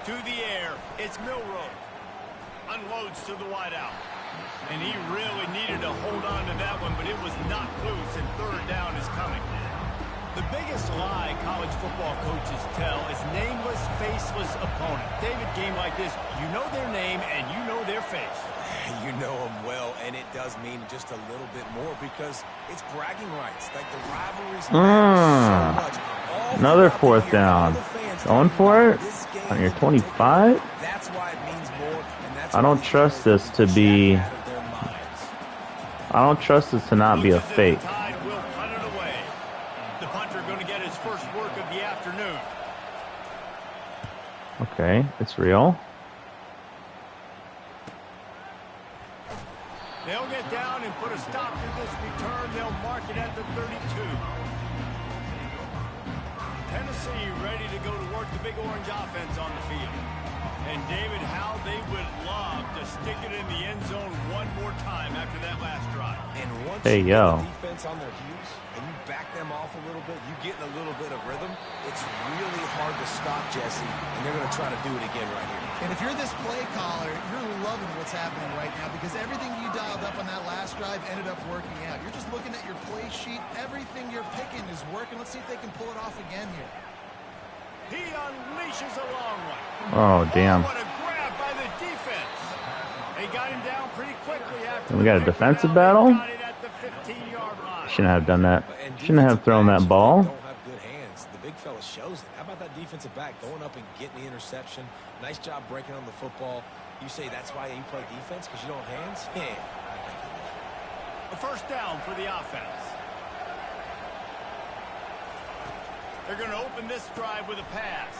Speaker 2: To the air, it's Milroe. Unloads to the wideout. And he really needed to hold on to that one, but it was not loose, and 3rd down is coming. The biggest lie college football coaches tell is nameless, faceless opponent. David, game like this, you know their name and you know their face.
Speaker 4: You know them well, and it does mean just a little bit more because it's bragging rights. Like the rivalries matter so much.
Speaker 1: Another 4th down. Going for it on your 25.
Speaker 4: That's why it means more. And that's
Speaker 1: I don't trust this to be. I don't trust this to not be a fake.
Speaker 2: The Tide will punt it away. The punter going to get his first work of the afternoon.
Speaker 1: Okay, it's real.
Speaker 2: They'll get down and put a stop to this return. They'll mark it at the 32. Tennessee ready to go to work the Big Orange offense on the field. And David, how they would love to stick it in the end zone one more time after that last drive.
Speaker 4: And once
Speaker 1: Hey,
Speaker 4: you get
Speaker 1: yo.
Speaker 4: the defense on their heels and you back them off a little bit, you get in a little bit of rhythm, it's really hard to stop, Jesse, and they're going to try to do it again right here.
Speaker 3: And if you're this play caller, you're loving what's happening right now because everything you dialed up on that last drive ended up working out. You're just looking at your play sheet. Everything you're picking is working. Let's see if they can pull it off again here.
Speaker 2: He unleashes a long one.
Speaker 1: Oh, damn.
Speaker 2: Oh, what a grab by the defense. They got him down pretty quickly after.
Speaker 1: And we got a
Speaker 2: the
Speaker 1: defensive
Speaker 2: pick.
Speaker 1: battle?
Speaker 2: Got it at the 15-yard line.
Speaker 1: Shouldn't have done that.
Speaker 4: And
Speaker 1: Shouldn't have thrown that ball.
Speaker 4: Don't have good hands. The big fella shows it. How about that defensive back going up and getting the interception? Nice job breaking on the football. You say that's why you play defense because you don't have hands? Yeah.
Speaker 2: A first down for the offense. They're going to open this drive with a pass.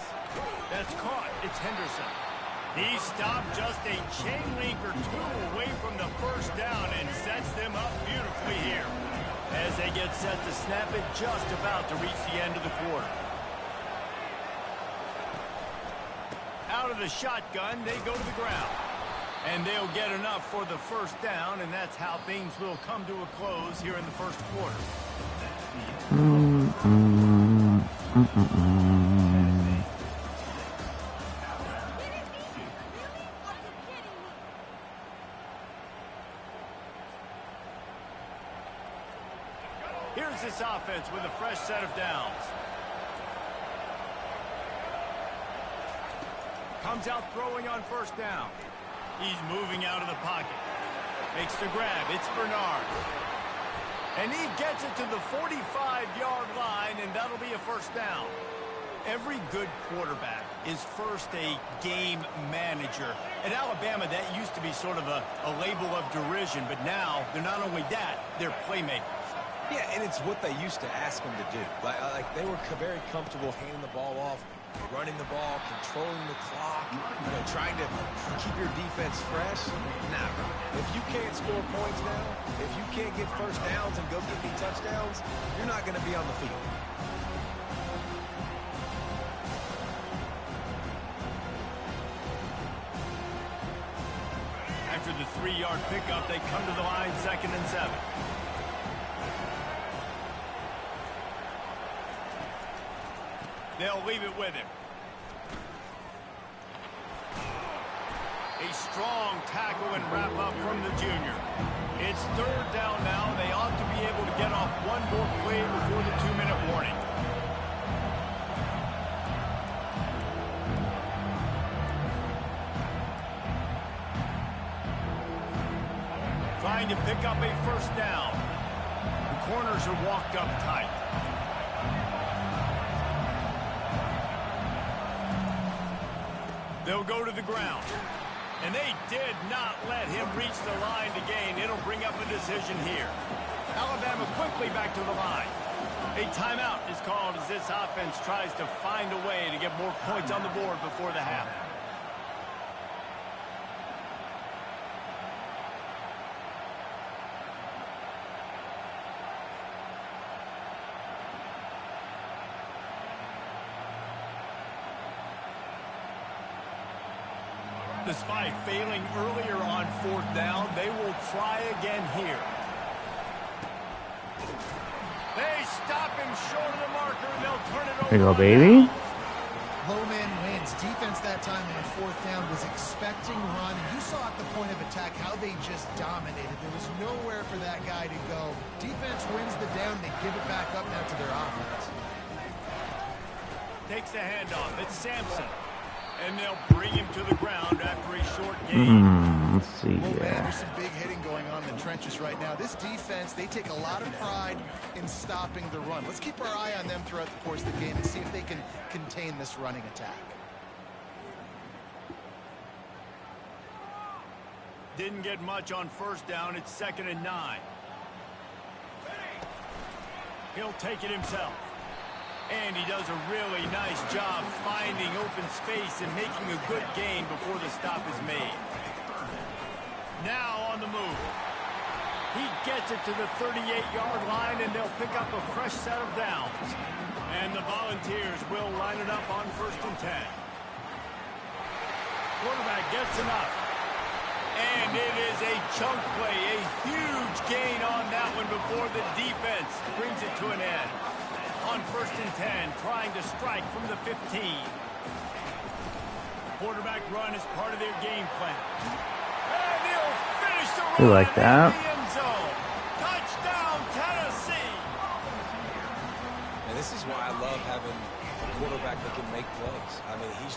Speaker 2: That's caught. It's Henderson. He stopped just a chain link or 2 away from the first down and sets them up beautifully here. As they get set to snap it, just about to reach the end of the quarter. Out of the shotgun, they go to the ground. And they'll get enough for the first down, and that's how things will come to a close here in the first quarter. Here's this offense with a fresh set of downs. Comes out throwing on first down. He's moving out of the pocket. Makes the grab. It's Bernard. And he gets it to the 45-yard line, and that'll be a first down. Every good quarterback is first a game manager. At Alabama, that used to be sort of a label of derision, but now they're not only that, they're playmakers.
Speaker 4: Yeah, and it's what they used to ask them to do. Like they were very comfortable handing the ball off, running the ball, controlling the clock, trying to keep your defense fresh. Nah, if you can't score points now, if you can't get first downs and go get me touchdowns, you're not going to be on the field.
Speaker 2: After the 3-yard pickup, they come to the line 2nd and 7. They'll leave it with him. A strong tackle and wrap up from the junior. It's 3rd down now. They ought to be able to get off one more play before the 2-minute warning. Trying to pick up a first down. The corners are walked up tight. They'll go to the ground. And they did not let him reach the line to gain. It'll bring up a decision here. Alabama quickly back to the line. A timeout is called as this offense tries to find a way to get more points on the board before the half. Despite failing earlier on 4th down, they will try again here. They stop him short of the marker, and they'll turn it over.
Speaker 1: There you go, baby.
Speaker 3: Low man wins. Defense that time on 4th down was expecting run. You saw at the point of attack how they just dominated. There was nowhere for that guy to go. Defense wins the down. They give it back up now to their offense.
Speaker 2: Takes the handoff. It's Sampson. And they'll bring him to the ground after a short gain.
Speaker 1: Let's see.
Speaker 3: Well, man, there's some big hitting going on in the trenches right now. This defense, they take a lot of pride in stopping the run. Let's keep our eye on them throughout the course of the game and see if they can contain this running attack.
Speaker 2: Didn't get much on 1st down. It's 2nd and 9. He'll take it himself. And he does a really nice job finding open space and making a good gain before the stop is made. Now on the move. He gets it to the 38-yard line, and they'll pick up a fresh set of downs. And the Volunteers will line it up on 1st and 10. Quarterback gets enough. And it is a chunk play, a huge gain on that one before the defense brings it to an end. On 1st and 10, trying to strike from the 15. Quarterback run is part of their game plan. And he'll finish the run.
Speaker 1: We like that.
Speaker 2: In the end zone. Touchdown, Tennessee.
Speaker 4: And this is why I love having a quarterback that can make plays. I mean, he's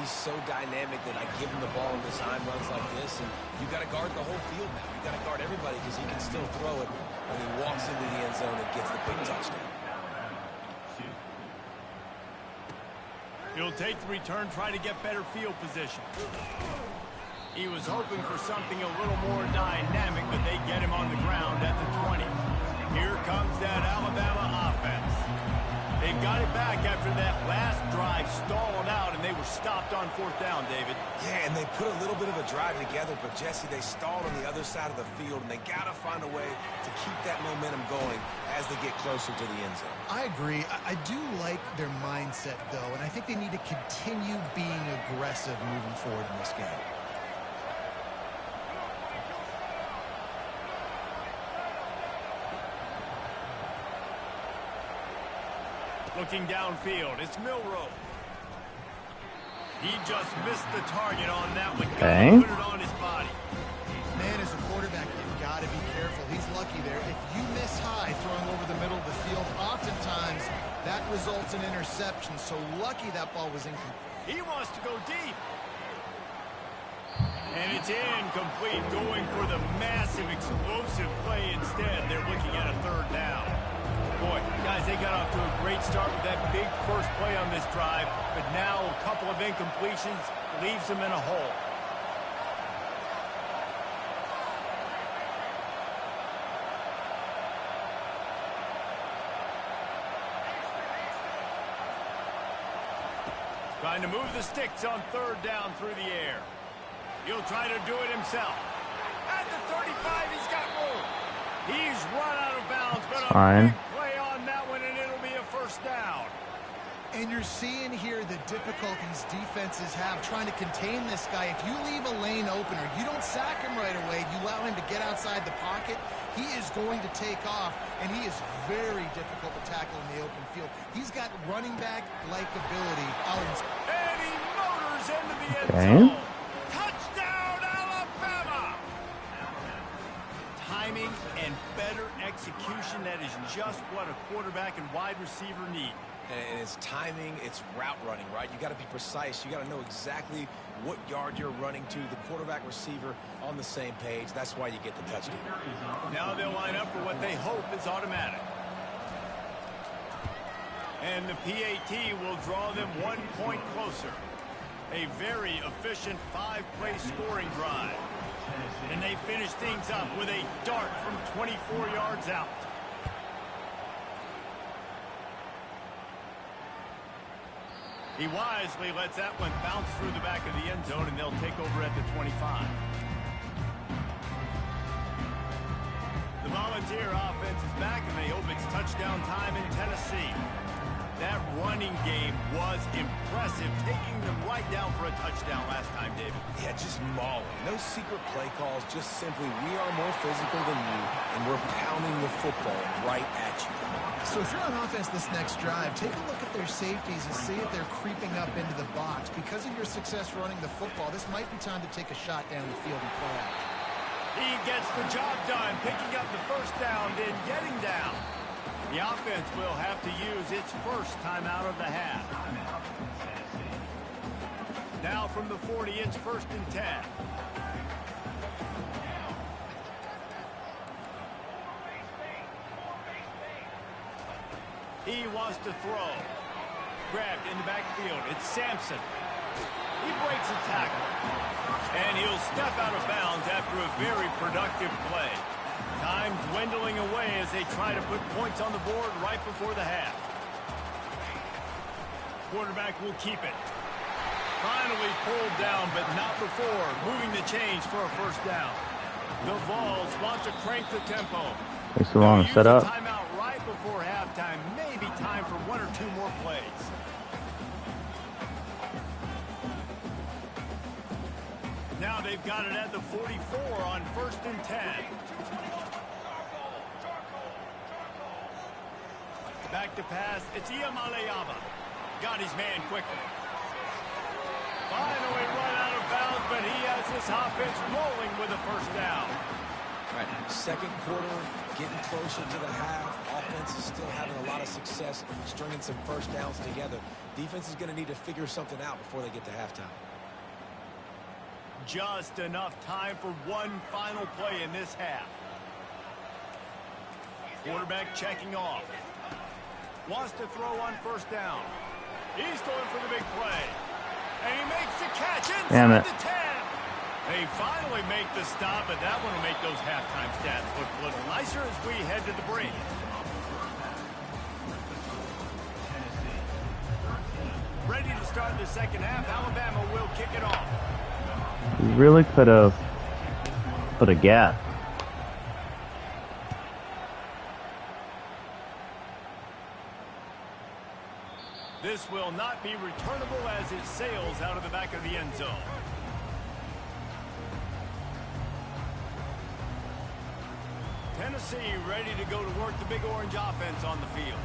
Speaker 4: so dynamic that I give him the ball in design runs like this, and you got to guard the whole field now. You got to guard everybody because he can still throw it when he walks into the end zone and gets the big touchdown.
Speaker 2: He'll take the return, try to get better field position. He was hoping for something a little more dynamic, but they get him on the ground at the 20. Here comes that Alabama offense. They got it back after that last drive stalled out, and they were stopped on 4th down, David.
Speaker 4: Yeah, and they put a little bit of a drive together, but, Jesse, they stalled on the other side of the field, and they got to find a way to keep that momentum going as they get closer to the end zone.
Speaker 3: I agree. I do like their mindset, though, and I think they need to continue being aggressive moving forward in this game.
Speaker 2: Looking downfield, it's Milroe. He just missed the target on that one.
Speaker 1: Okay.
Speaker 2: Put it on his body.
Speaker 3: Man, as a quarterback, you've got to be careful. He's lucky there. If you miss high throwing over the middle of the field, oftentimes that results in interception. So lucky that ball was incomplete.
Speaker 2: He wants to go deep. And it's incomplete, going for the massive, explosive play instead. They're looking at a third down. Boy, guys, they got off to a great start with that big first play on this drive, but now a couple of incompletions leaves them in a hole. Trying to move the sticks on third down through the air. He'll try to do it himself. At the 35, he's got room. He's run out of bounds, but a big play on that one, and it'll be a first down.
Speaker 3: And you're seeing here the difficulties defenses have trying to contain this guy. If you leave a lane open or you don't sack him right away, you allow him to get outside the pocket, he is going to take off, and he is very difficult to tackle in the open field. He's got running back-like ability.
Speaker 2: And he motors into the end zone. Touchdown, Alabama! Timing and better execution, that is just what a quarterback and wide receiver need.
Speaker 4: And it's timing, it's route running, right? You got to be precise. You got to know exactly what yard you're running to. The quarterback, receiver on the same page. That's why you get the touchdown.
Speaker 2: Now they'll line up for what they hope is automatic. And the PAT will draw them 1 point closer. A very efficient 5-play scoring drive. And they finish things up with a dart from 24 yards out. He wisely lets that one bounce through the back of the end zone, and they'll take over at the 25. The Volunteer offense is back, and they hope it's touchdown time in Tennessee. That running game was impressive, taking them right down for a touchdown last time, David.
Speaker 4: Yeah, just mauling. No secret play calls, just simply we are more physical than you, and we're pounding the football right at you.
Speaker 3: So if you're on offense this next drive, take a look at their safeties and see if they're creeping up into the box. Because of your success running the football, this might be time to take a shot down the field and play out.
Speaker 2: He gets the job done, picking up the first down, then getting down. The offense will have to use its first timeout of the half. Now from the 40, it's 1st and 10. He wants to throw. Grabbed in the backfield. It's Sampson. He breaks a tackle. And he'll step out of bounds after a very productive play. Time dwindling away as they try to put points on the board right before the half. Quarterback will keep it. Finally pulled down, but not before moving the chains for a first down. The Vols want to crank the tempo.
Speaker 1: Takes a long setup.
Speaker 2: Timeout right before halftime. Maybe time for 1 or 2 more plays. Now they've got it at the 44 on 1st and 10. Back to pass. It's Iamaleava. Got his man quickly. Finally run out of bounds, but he has this offense rolling with a first down.
Speaker 4: Right. Second quarter, getting closer to the half. Offense is still having a lot of success stringing some first downs together. Defense is going to need to figure something out before they get to halftime.
Speaker 2: Just enough time for one final play in this half. Quarterback checking off. Wants to throw on first down. He's going for the big play. And he makes the catch inside the 10. They finally make the stop, but that one will make those halftime stats look a little nicer as we head to the break. Ready to start the second half. Alabama will kick it off.
Speaker 1: He really could have put a gap.
Speaker 2: This will not be returnable as it sails out of the back of the end zone. Tennessee ready to go to work the Big Orange offense on the field.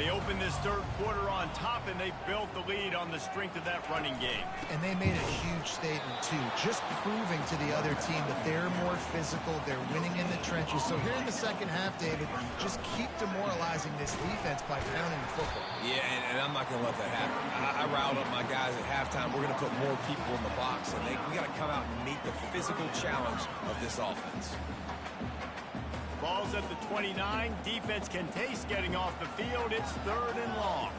Speaker 2: They opened this third quarter on top, and they built the lead on the strength of that running game.
Speaker 3: And they made a huge statement, too, just proving to the other team that they're more physical, they're winning in the trenches. So here in the second half, David, just keep demoralizing this defense by pounding the football.
Speaker 4: Yeah, and I'm not going to let that happen. I riled up my guys at halftime. We're going to put more people in the box, and we got to come out and meet the physical challenge of this offense.
Speaker 2: Ball's at the 29. Defense can taste getting off the field. It's 3rd and long.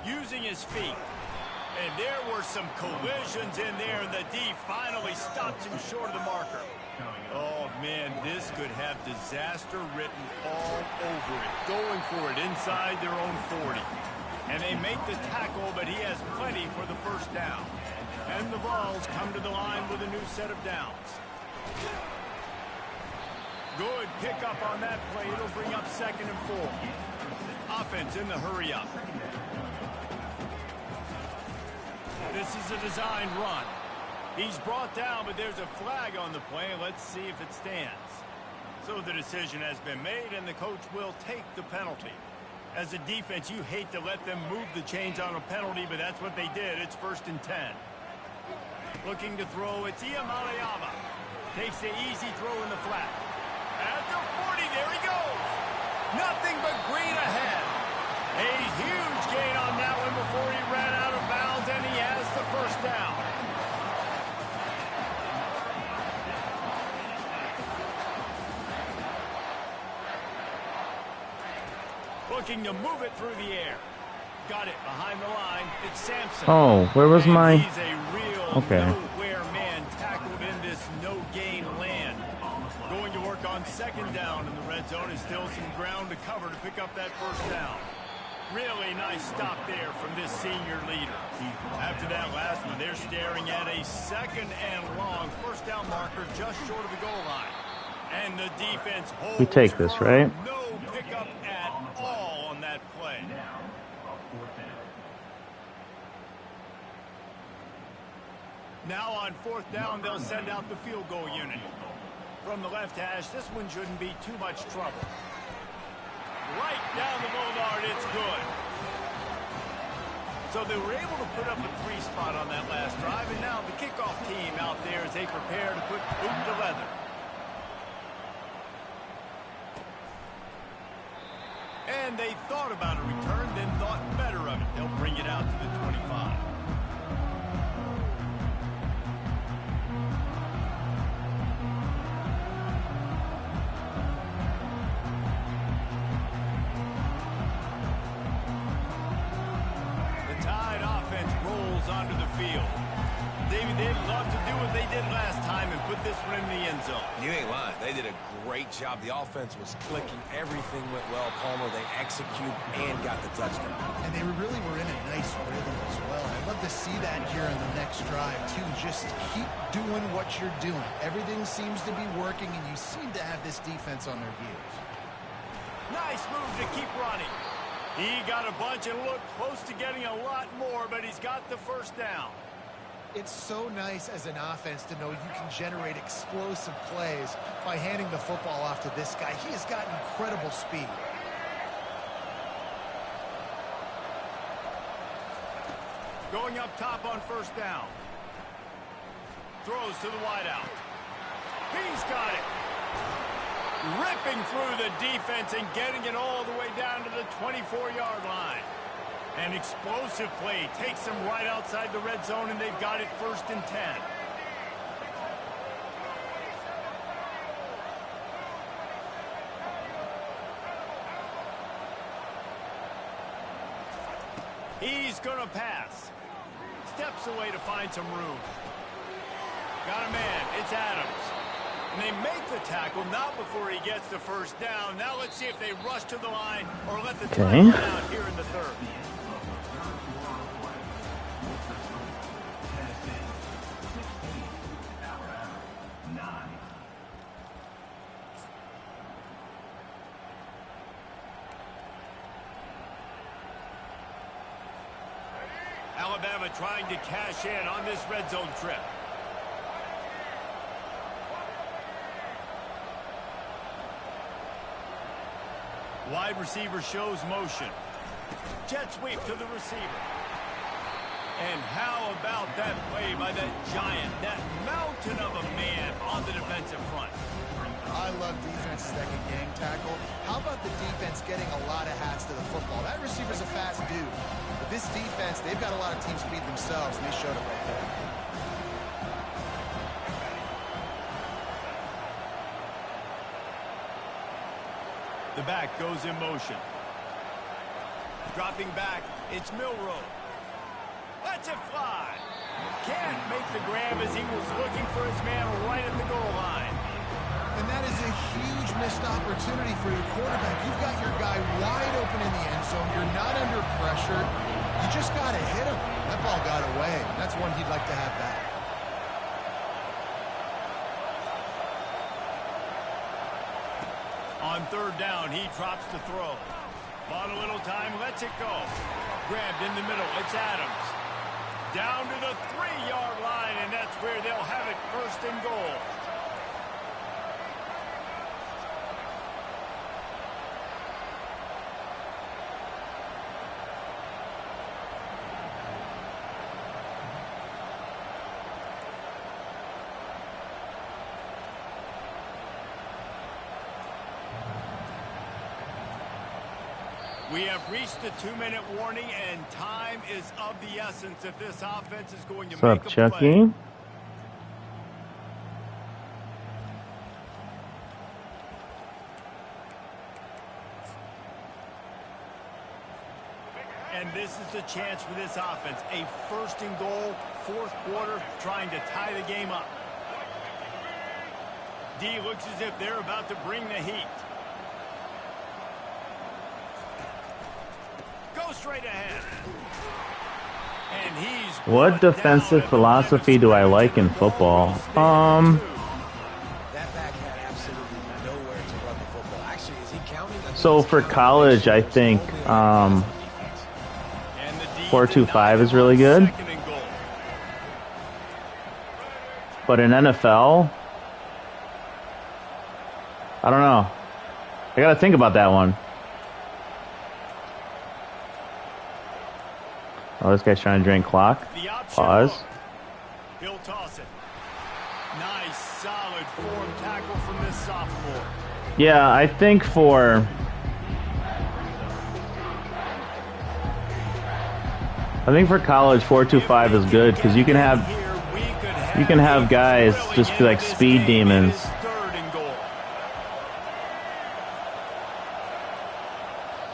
Speaker 2: Using his feet. And there were some collisions in there, and the D finally stops him short of the marker. Oh, man, this could have disaster written all over it. Going for it inside their own 40. And they make the tackle, but he has plenty for the first down. And the Vols come to the line with a new set of downs. Good pickup on that play. It'll bring up 2nd and 4. Offense in the hurry up. This is a designed run. He's brought down, but there's a flag on the play. Let's see if it stands. So the decision has been made, and the coach will take the penalty. As a defense, you hate to let them move the chains on a penalty, but that's what they did. It's 1st and 10. Looking to throw. It's Iamaleava. Takes the easy throw in the flat. At the 40, there he goes. Nothing but green ahead. A huge gain on that one before he ran out of bounds, and he has the first down. Looking to move it through the air. Got it behind the line. It's Sampson.
Speaker 1: Oh, where was my...
Speaker 2: He's a real nowhere man tackled in this no-gain land. Going to work on 2nd down in the red zone. Is still some ground to cover to pick up that first down. Really nice stop there from this senior leader. After that last one, they're staring at a 2nd and long. First down marker just short of the goal line. And the defense holds.
Speaker 1: We take this, right?
Speaker 2: No pickup at all on that play. Now on 4th down, they'll send out the field goal unit. From the left hash, this one shouldn't be too much trouble. Right down the boulevard, it's good. So they were able to put up a 3 spot on that last drive, and now the kickoff team out there as they prepare to put boot to leather. And they thought about a return, then thought better of it. They'll bring it out to the 25. Onto the field. David, they'd love to do what they did last time and put this one in the end zone.
Speaker 4: You ain't lying. They did a great job. The offense was clicking. Everything went well. Palmer, they executed and got the touchdown. And they
Speaker 3: really were in a nice rhythm as well. I'd love to see that here in the next drive, too. Just keep doing what you're doing. Everything seems to be working, and you seem to have this defense on their heels.
Speaker 2: Nice move to keep running. He got a bunch and looked close to getting a lot more, but he's got the first down.
Speaker 3: It's so nice as an offense to know you can generate explosive plays by handing the football off to this guy. He has got incredible speed.
Speaker 2: Going up top on 1st down. Throws to the wideout. He's got it. Ripping through the defense and getting it all the way down to the 24-yard line. An explosive play takes them right outside the red zone, and they've got it 1st and 10. He's going to pass. Steps away to find some room. Got a man. It's Adams. And they make the tackle, not before he gets the first down. Now let's see if they rush to the line or let the time run out here in the 3rd. Alabama trying to cash in on this red zone trip. Wide receiver shows motion. Jet sweep to the receiver. And how about that play by that giant, that mountain of a man on the defensive front?
Speaker 3: I love defenses that can gang tackle. How about the defense getting a lot of hats to the football? That receiver's a fast dude. But this defense, they've got a lot of team speed themselves, and they showed it right there.
Speaker 2: The back goes in motion. Dropping back, it's Milrow. Lets it fly. Can't make the grab as he was looking for his man right at the goal line.
Speaker 3: And that is a huge missed opportunity for your quarterback. You've got your guy wide open in the end zone. You're not under pressure. You just got to hit him. That ball got away. That's one he'd like to have back.
Speaker 2: On third down, he drops the throw. Bought a little time, lets it go. Grabbed in the middle, it's Adams. Down to the 3-yard line, and that's where they'll have it, first and goal. We have reached the 2-minute warning, and time is of the essence if this offense is going to
Speaker 1: What's
Speaker 2: make
Speaker 1: up,
Speaker 2: a
Speaker 1: Chucky?
Speaker 2: play. And this is the chance for this offense. A first and goal, fourth quarter, trying to tie the game up. D looks as if they're about to bring the heat. Go straight ahead. And he's
Speaker 1: What defensive philosophy do I like in football?
Speaker 4: That back had absolutely nowhere to run the football. Actually, is he counting?
Speaker 1: So for college, I think 4-2-5 is really good. But in NFL, I don't know. I got to think about that one. Oh, this guy's trying to drain clock. Pause.
Speaker 2: He'll toss it. Nice, solid form tackle from this sophomore.
Speaker 1: Yeah, I think for college 4-2-5 is good because you can have guys just be like speed demons.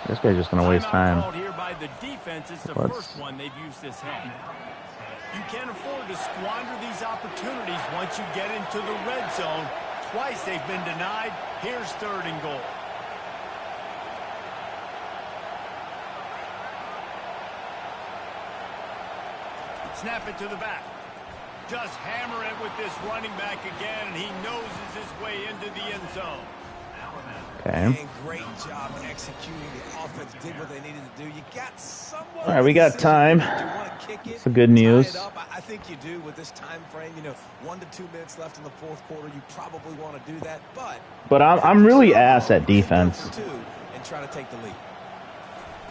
Speaker 1: This guy's just gonna waste time.
Speaker 2: The defense is the first one they've used this hand. You can't afford to squander these opportunities once you get into the red zone. Twice they've been denied. Here's third and goal. Snap it to the back. Just hammer it with this running back again, and he noses his way into the end zone.
Speaker 1: Okay.
Speaker 4: And great job executing. The offense did what they needed to do. You got somewhat.
Speaker 1: All right, we got time. That's the good news.
Speaker 4: I think you do with this time frame. 1 to 2 minutes left in the fourth quarter. You probably want to do that, but
Speaker 1: I'm really ass at defense.
Speaker 4: And try to take the lead.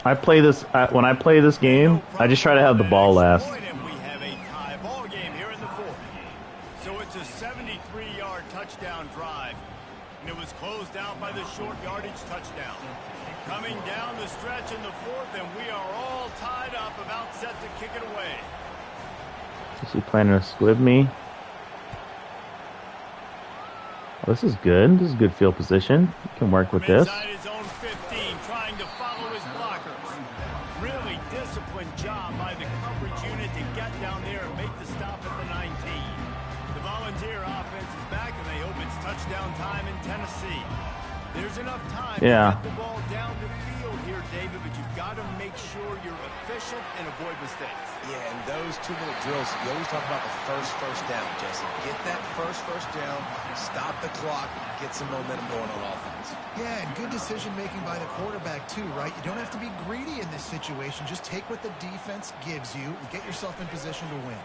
Speaker 1: I play this when I play this game. I just try to have the ball last.
Speaker 2: We have a tie ball game here in the fourth. So it's a 73-yard touchdown drive. And it was closed out by the short yardage touchdown. Coming down the stretch in the fourth, and we are all tied up, about set to kick it away.
Speaker 1: Is he planning to squib me? Oh, this is good. This is good field position. You can work with this.
Speaker 2: Inside his own 15, trying to follow his blockers. Really disciplined job by the coverage unit to get down there and make the stop at the 19. The Volunteer offense is back, and they hope it's touchdown time in Tennessee. There's enough time to get the ball down the field here, David, but you've got to make sure you're efficient and avoid mistakes.
Speaker 4: Yeah, and those 2-minute drills, you always talk about the first down, Jesse. Get that first down, stop the clock, get some momentum going on offense.
Speaker 3: Yeah, and good decision-making by the quarterback, too, right? You don't have to be greedy in this situation. Just take what the defense gives you and get yourself in position to win.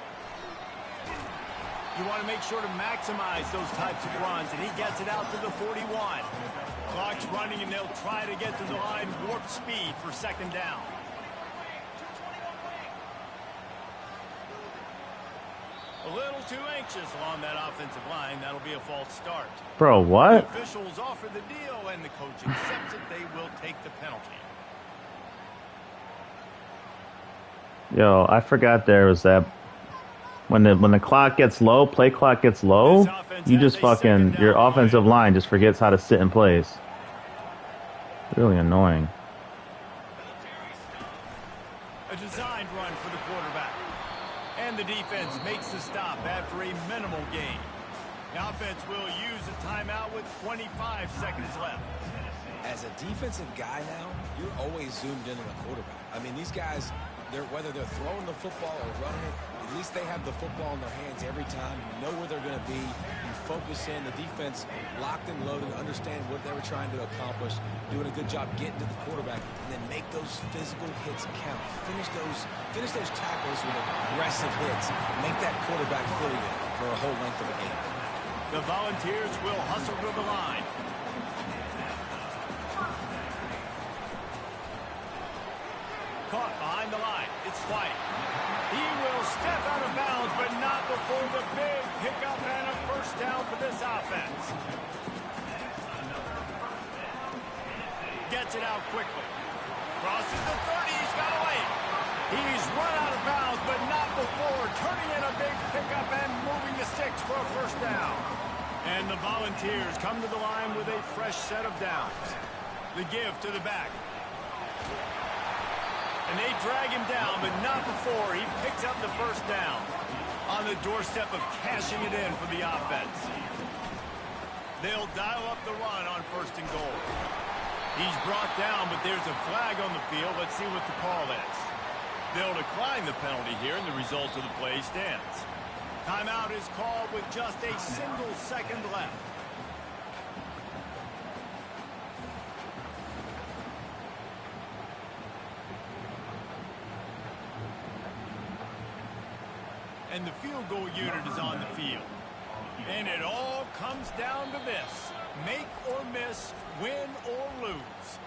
Speaker 2: You want to make sure to maximize those types of runs, and he gets it out to the 41. Clock's running, and they'll try to get to the line warp speed for second down. A little too anxious along that offensive line. That'll be a false start.
Speaker 1: Bro, what?
Speaker 2: The officials offer the deal, and the coach accepts it. They will take the penalty.
Speaker 1: Yo, I forgot there was that when the clock gets low, play clock gets low, you just fucking your offensive line just forgets how to sit in place. Really annoying.
Speaker 2: A designed run for the quarterback. And the defense makes the stop after a minimal gain. The offense will use a timeout with 25 seconds left.
Speaker 4: As a defensive guy now, you're always zoomed in on the quarterback. I mean, these guys, whether they're throwing the football or running it, at least they have the football in their hands every time. You know where they're going to be. You focus in. The defense locked and loaded, understand what they were trying to accomplish, doing a good job getting to the quarterback, and then make those physical hits count. Finish those tackles with aggressive hits. Make that quarterback feel you for a whole length of a game.
Speaker 2: The Volunteers will hustle to the line. Caught behind the line. It's White. He will step out of bounds, but not before the big pickup and a first down for this offense. Gets it out quickly. Crosses the 30. He's got away. He's run out of bounds, but not before turning in a big pickup and moving the sticks for a first down. And the Volunteers come to the line with a fresh set of downs. The give to the back. And they drag him down, but not before he picks up the first down. On the doorstep of cashing it in for the offense. They'll dial up the run on first and goal. He's brought down, but there's a flag on the field. Let's see what the call is. They'll decline the penalty here, and the result of the play stands. Timeout is called with just a single second left. And the field goal unit is on the field. And it all comes down to this. Make or miss, win or lose.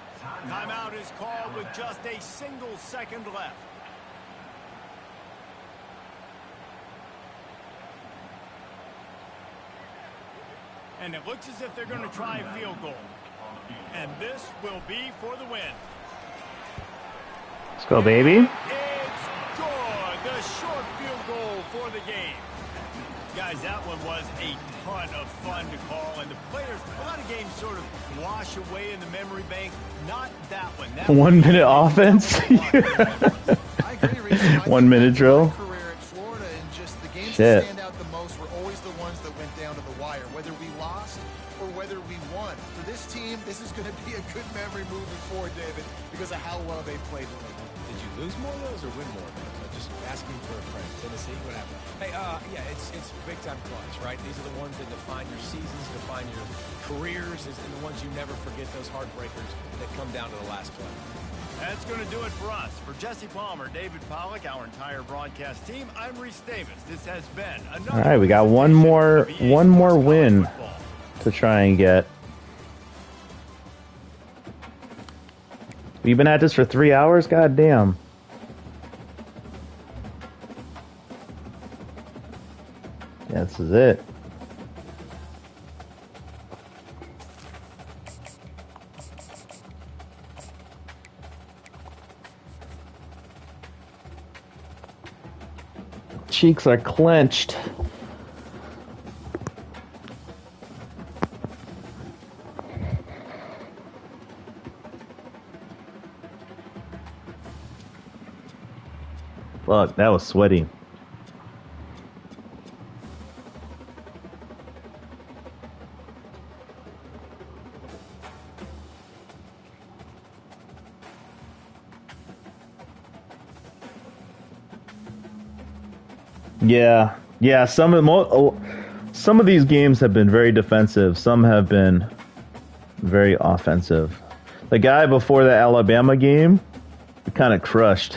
Speaker 2: Timeout is called with just a single second left. And it looks as if they're going to try a field goal. And this will be for the win.
Speaker 1: Let's go, baby.
Speaker 2: It's good. The short field goal for the game. Guys, that one was a ton of fun to call. And the players, a lot of games sort of wash away in the memory bank. Not that one. That
Speaker 1: 1 minute offense.
Speaker 3: I agree, Reese.
Speaker 1: 1 minute drill.
Speaker 3: My career at Florida, and just the games
Speaker 1: Shit.
Speaker 3: that stand out the most were always the ones that went down to the wire, whether we lost or whether we won. For this team, this is going to be a good memory moving forward, David, because of how well they played tonight.
Speaker 4: Did you lose more of those or win more of those? I'm just asking for a friend. Tennessee, what happened? Hey, yeah, it's big time clutch, right? These are the ones that define your seasons, define your careers, and the ones you never forget, those heartbreakers that come down to the last play.
Speaker 2: That's going to do it for us. For Jesse Palmer, David Pollack, our entire broadcast team, I'm Reese Davis. This has been another.
Speaker 1: All right, we got one more win to try and get. We've been at this for 3 hours? God damn. Yeah, this is it. Cheeks are clenched. Fuck, that was sweaty. Yeah. Some of these games have been very defensive. Some have been very offensive. The guy before the Alabama game kind of crushed.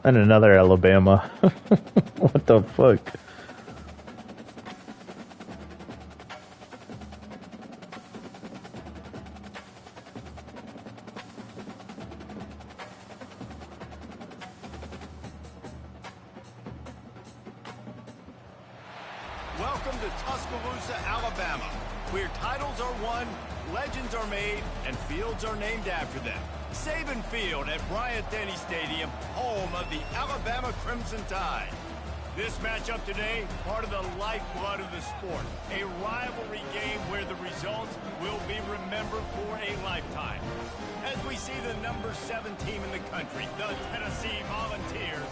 Speaker 1: and another Alabama. What the fuck?
Speaker 2: Welcome to Tuscaloosa, Alabama, where titles are won, legends are made, and fields are named after them. Saban Field at Bryant-Denny Stadium, home of the Alabama Crimson Tide. This matchup today, part of the lifeblood of the sport. A rivalry game where the results will be remembered for a lifetime. As we see the number 7 team in the country, the Tennessee Volunteers,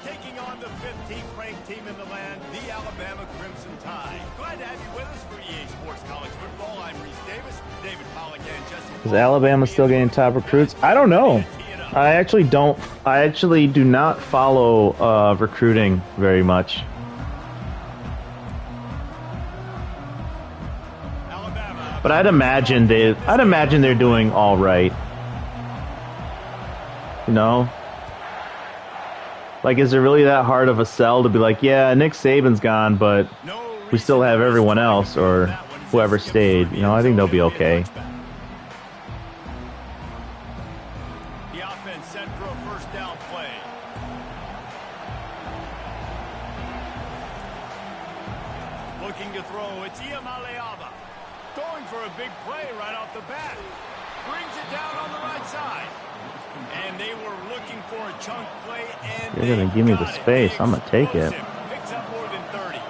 Speaker 2: taking on the 15th ranked team in the land, the Alabama Crimson Tide. Glad to have you with us for EA Sports College Football. I'm Reese Davis, David Pollack, and Jesse.
Speaker 1: Is Alabama still getting top recruits? I don't know. I actually do not follow recruiting very much. But I'd imagine they're doing all right. You know? Like, is it really that hard of a sell to be like, yeah, Nick Saban's gone, but we still have everyone else or whoever stayed? You know, I think they'll be okay.
Speaker 2: The offense set for a first down play. Looking to throw, it's Iamaleava. Going for a big play right off the bat. Brings it down on the right side. And they were looking for a chunk play, and
Speaker 1: they're going to give me the space. I'm going to take it.
Speaker 2: Picks up more than 30.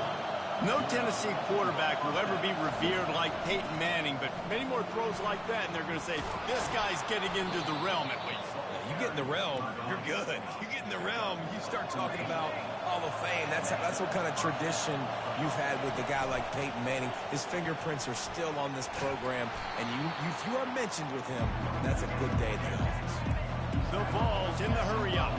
Speaker 2: No Tennessee quarterback will ever be revered like Peyton Manning, but many more throws like that, and they're going to say, this guy's getting into the realm at least.
Speaker 4: You get in the realm, you're good. You get in the realm, you start talking about Hall of Fame. That's what kind of tradition you've had with a guy like Peyton Manning. His fingerprints are still on this program, and if you are mentioned with him, that's a good day in the office.
Speaker 2: The ball's in the hurry-up.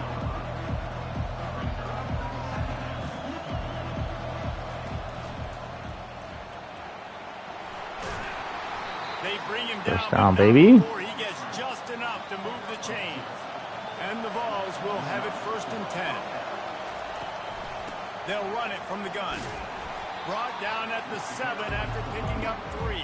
Speaker 2: They bring him down.
Speaker 1: First down, baby.
Speaker 2: Before he gets just enough to move the chains. And the Vols will have it 1st and 10. They'll run it from the gun. Brought down at the 7 after picking up 3.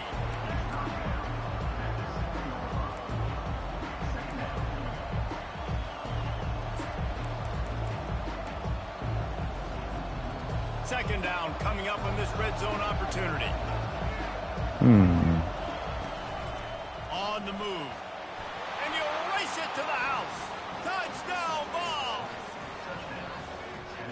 Speaker 2: Second down coming up on this red zone opportunity. On the move. And you'll race it to the house. Touchdown, Vols!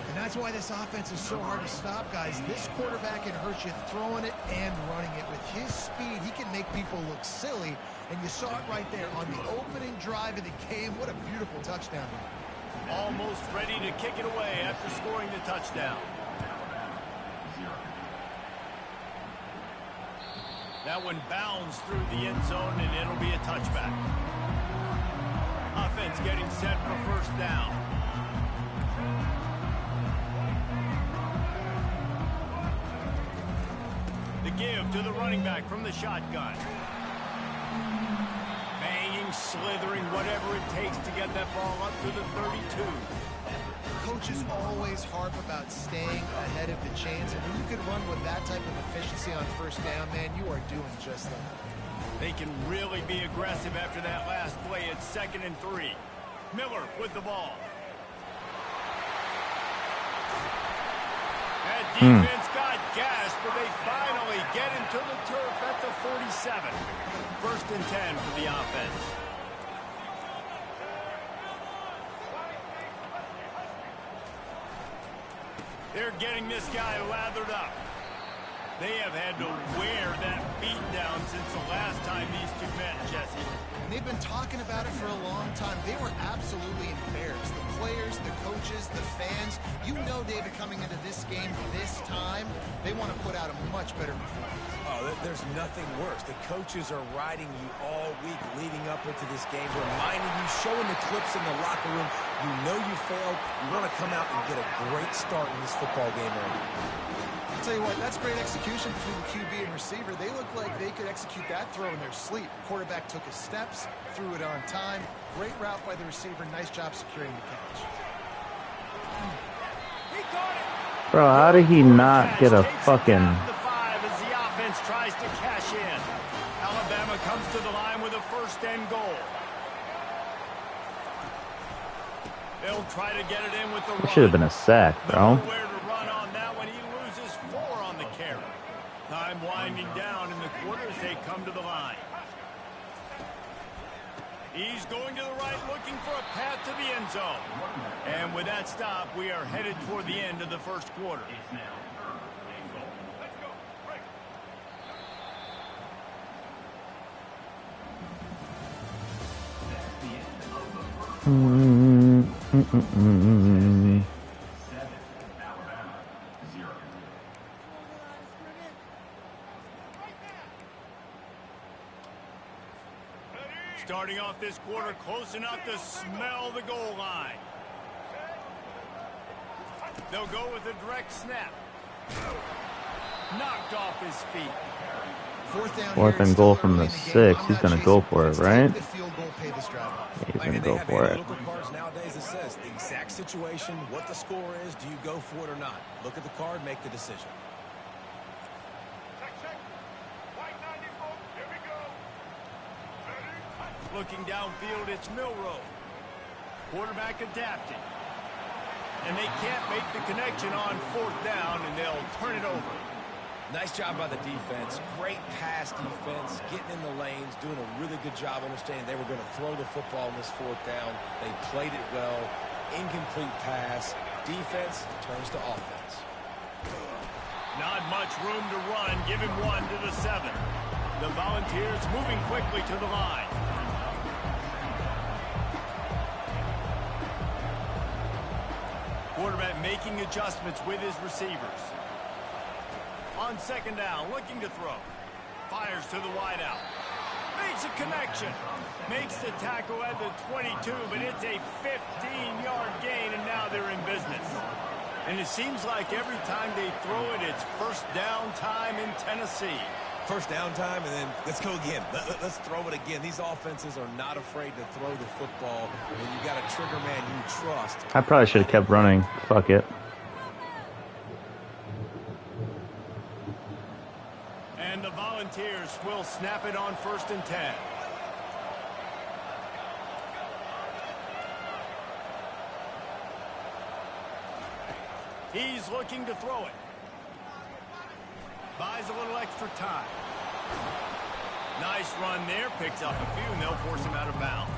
Speaker 3: And that's why this offense is so hard to stop, guys. This quarterback can hurt you throwing it and running it. With his speed, he can make people look silly. And you saw it right there on the opening drive of the game. What a beautiful touchdown.
Speaker 2: Almost ready to kick it away after scoring the touchdown. That one bounds through the end zone, and it'll be a touchback. Offense getting set for first down. The give to the running back from the shotgun. Banging, slithering, whatever it takes to get that ball up to the 32.
Speaker 3: Coaches always harp about staying ahead of the chains, and when you can run with that type of efficiency on first down, man, you are doing just that.
Speaker 2: They can really be aggressive after that last play. It's 2nd and 3. Miller with the ball. That defense got gashed, but they finally get him to the turf at the 47. 1st and 10 for the offense. They're getting this guy lathered up. They have had to wear that beat down since the last time these two met, Jesse.
Speaker 3: And they've been talking about it for a long time. They were absolutely embarrassed. The players, the coaches, the fans. You know, David, coming into this game this time, they want to put out a much better performance.
Speaker 4: Oh, there's nothing worse. The coaches are riding you all week leading up into this game, reminding you, showing the clips in the locker room. You know you failed. You want to come out and get a great start in this football game early.
Speaker 3: I'll tell you what, that's great execution between the QB and receiver. They look like they could execute that throw in their sleep. Quarterback took his steps, threw it on time. Great route by the receiver. Nice job securing the catch.
Speaker 1: Bro, how did he not get a fucking...
Speaker 2: The 5 as the offense tries to cash in. Alabama comes to the line with a first and goal. They'll try to get it in with the run.
Speaker 1: It should have been a sack, bro.
Speaker 2: Nowhere to run on that one. He loses 4 on the carry. Time winding down in the quarter as they come to the line. He's going to the right, looking for a path to the end zone. And with that stop, we are headed toward the end of the first quarter. Starting off this quarter close enough to smell the goal line. They'll go with a direct snap. Knocked off his feet.
Speaker 1: Fourth and goal from the 6. He's going to go for it, right? Yeah, he's going to go for it.
Speaker 4: Nowadays it says the exact situation, what the score is, do you go for it or not? Look at the card, make the decision.
Speaker 2: Looking downfield, it's Milrow. Quarterback adapting. And they can't make the connection on 4th down, and they'll turn it over.
Speaker 4: Nice job by the defense. Great pass defense, getting in the lanes, doing a really good job understanding they were going to throw the football in this 4th down. They played it well. Incomplete pass. Defense turns to offense.
Speaker 2: Not much room to run. Give him 1 to the 7. The Volunteers moving quickly to the line. Quarterback making adjustments with his receivers. On 2nd down, looking to throw. Fires to the wideout. Makes a connection. Makes the tackle at the 22, but it's a 15-yard gain, and now they're in business. And it seems like every time they throw it, it's first down time in Tennessee.
Speaker 4: First down time, and then let's go again. Let's throw it again. These offenses are not afraid to throw the football when you got a trigger man you trust.
Speaker 1: I probably should have kept running. Fuck it.
Speaker 2: And the Volunteers will snap it on 1st and 10. He's looking to throw it. Buys a little extra time. Nice run there. Picks up a few, and they'll force him out of bounds.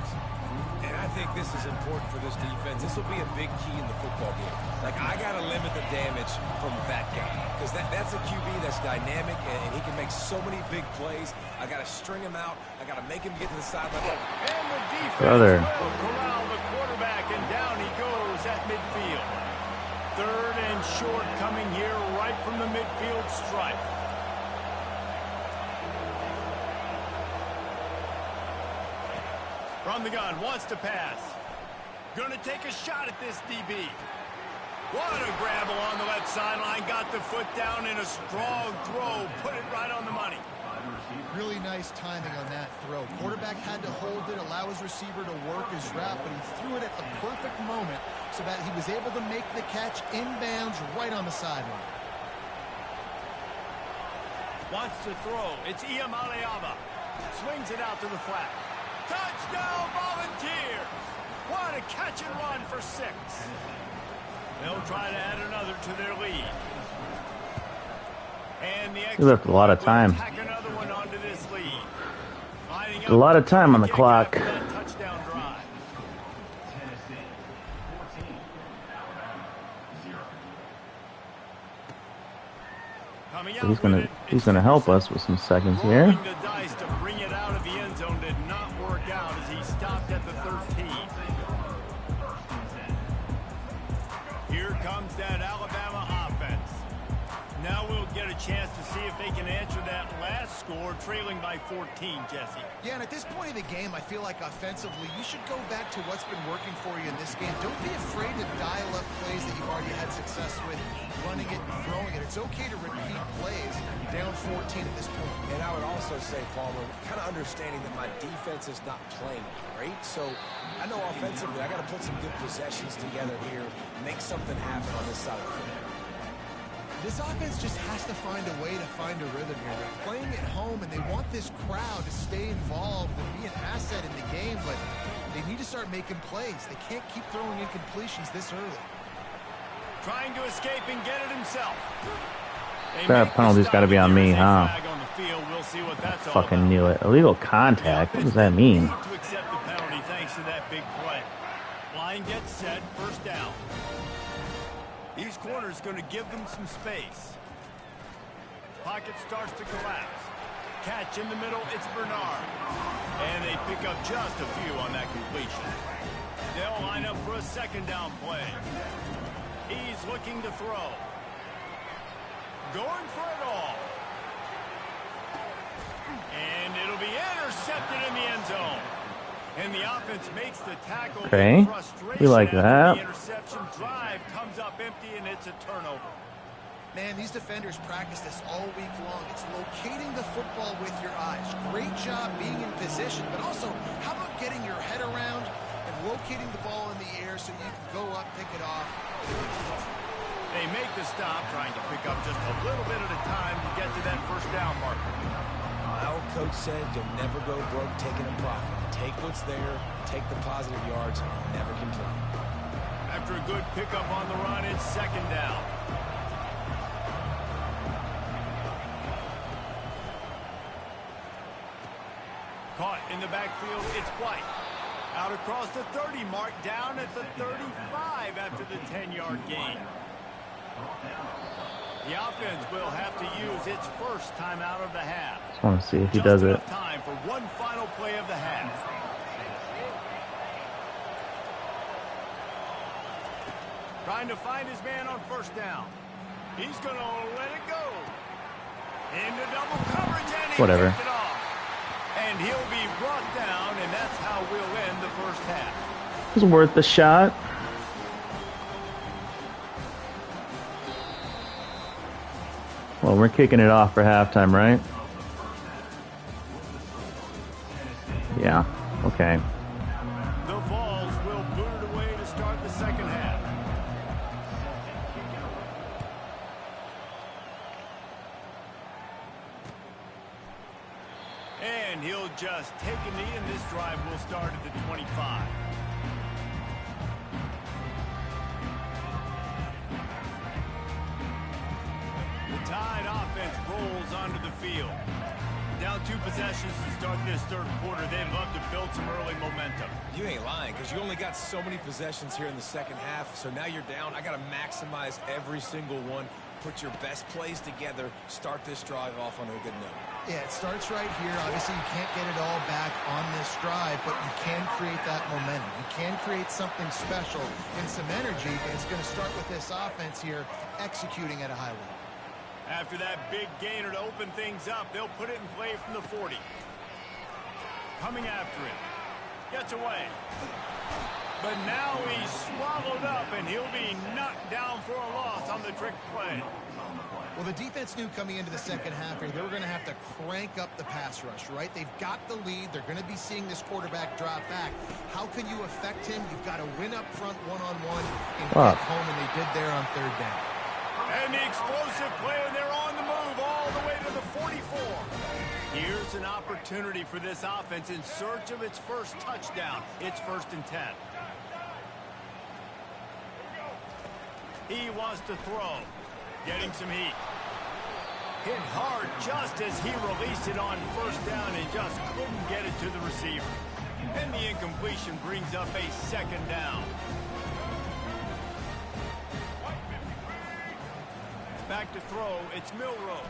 Speaker 4: And I think this is important for this defense. This will be a big key in the football game. Like, I got to limit the damage from that guy. Because that's a QB that's dynamic, and he can make so many big plays. I got to string him out. I got to make him get to the sideline.
Speaker 2: And the defense
Speaker 1: Brother.
Speaker 2: will corral the quarterback, and down he goes at midfield. 3rd and short coming here right from the midfield stripe. From the gun, wants to pass. Gonna take a shot at this DB. What a grab along the left sideline. Got the foot down in a strong throw. Put it right on the money.
Speaker 3: Really nice timing on that throw. Quarterback had to hold it, allow his receiver to work his route, but he threw it at the perfect moment so that he was able to make the catch inbounds right on the sideline.
Speaker 2: Wants to throw. It's Iamaleava. Swings it out to the flat. Touchdown, Volunteers! What a catch and run for 6. They'll try to add another to their lead. And the
Speaker 1: He left a lot of time.
Speaker 2: another one onto this lead.
Speaker 1: A lot of time on the clock.
Speaker 2: Touchdown drive.
Speaker 5: Tennessee 14, Alabama 0.
Speaker 2: Coming
Speaker 1: So
Speaker 2: out
Speaker 1: he's gonna help us with some seconds here.
Speaker 2: rolling the dice to bring it out of the end zone did not work out as he stopped at the 13. Here comes that Alabama offense. Now we'll get a chance to see if they can answer that last score, trailing by 14, Jesse.
Speaker 3: Yeah, and at this point of the game, I feel like offensively, you should go back to what's been working for you in this game. Don't be afraid to dial up plays that you've already had success with, running it and throwing it. It's okay to repeat plays down 14 at this point.
Speaker 4: And I would also say, Palmer, kind of understanding that my defense is not playing great. So I know offensively I got to put some good possessions together here, make something happen on this side of the field.
Speaker 3: This offense just has to find a way to find a rhythm here. They're playing at home, and they want this crowd to stay involved and be an asset in the game, but they need to start making plays. They can't keep throwing incompletions this early.
Speaker 2: Trying to escape and get it himself.
Speaker 1: That penalty's got to be on me, huh?
Speaker 2: We'll
Speaker 1: Fucking knew it. Illegal contact. What does that mean?
Speaker 2: To accept the penalty thanks to that big play. Line gets set, first down. These corners going to give them some space. Pocket starts to collapse. Catch in the middle, it's Bernard. And they pick up just a few on that completion. They'll line up for a second down play. He's looking to throw. Going for it all. And it'll be intercepted in the end zone. And the offense makes the tackle.
Speaker 1: Okay, we like that.
Speaker 2: The interception drive comes up empty and it's a turnover.
Speaker 3: Man, these defenders practice this all week long. It's locating the football with your eyes. Great job being in position, but also how about getting your head around and locating the ball in the air so you can go up, pick it off.
Speaker 2: They make the stop, trying to pick up just a little bit at a time to get to that first down marker.
Speaker 4: My old coach said you'll never go broke taking a profit. Take what's there, take the positive yards, and never complain.
Speaker 2: After a good pickup on the run, it's second down. Caught in the backfield, it's White. Out across the 30 mark, down at the 35 after the 10-yard gain. The offense will have to use its first time out of the half.
Speaker 1: Just want to see if he does it.
Speaker 2: Time for one final play of the half. Trying to find his man on first down. He's going to let it go. Into double coverage, and he
Speaker 1: Whatever.
Speaker 2: picked it off. And he'll be brought down, and that's how we'll end the first half.
Speaker 1: It was worth the shot. Well, we're kicking it off for halftime, right? Yeah, okay.
Speaker 2: The Vols will boot it away to start the second half. And he'll just take a knee, and this drive will start at the 25. The Tide offense rolls onto the field. Down 2 possessions to start this third quarter. They'd love to build some early momentum.
Speaker 4: You ain't lying, because you only got so many possessions here in the second half, so now you're down. I got to maximize every single one. Put your best plays together. Start this drive off on a good note.
Speaker 3: Yeah, it starts right here. Obviously, you can't get it all back on this drive, but you can create that momentum. You can create something special and some energy, and it's going to start with this offense here executing at a high level.
Speaker 2: After that big gainer to open things up, they'll put it in play from the 40. Coming after him. Gets away. But now he's swallowed up, and he'll be knocked down for a loss on the trick play.
Speaker 3: Well, the defense knew coming into the second half here, they were going to have to crank up the pass rush, right? They've got the lead. They're going to be seeing this quarterback drop back. How can you affect him? You've got to win up front one-on-one and get home, and they did there on third down.
Speaker 2: And the explosive play, and they're on the move all the way to the 44. Here's an opportunity for this offense in search of its first touchdown. It's 1st and 10. He wants to throw. Getting some heat. Hit hard just as he released it on first down and just couldn't get it to the receiver. And the incompletion brings up a second down. Back to throw, it's Milroe.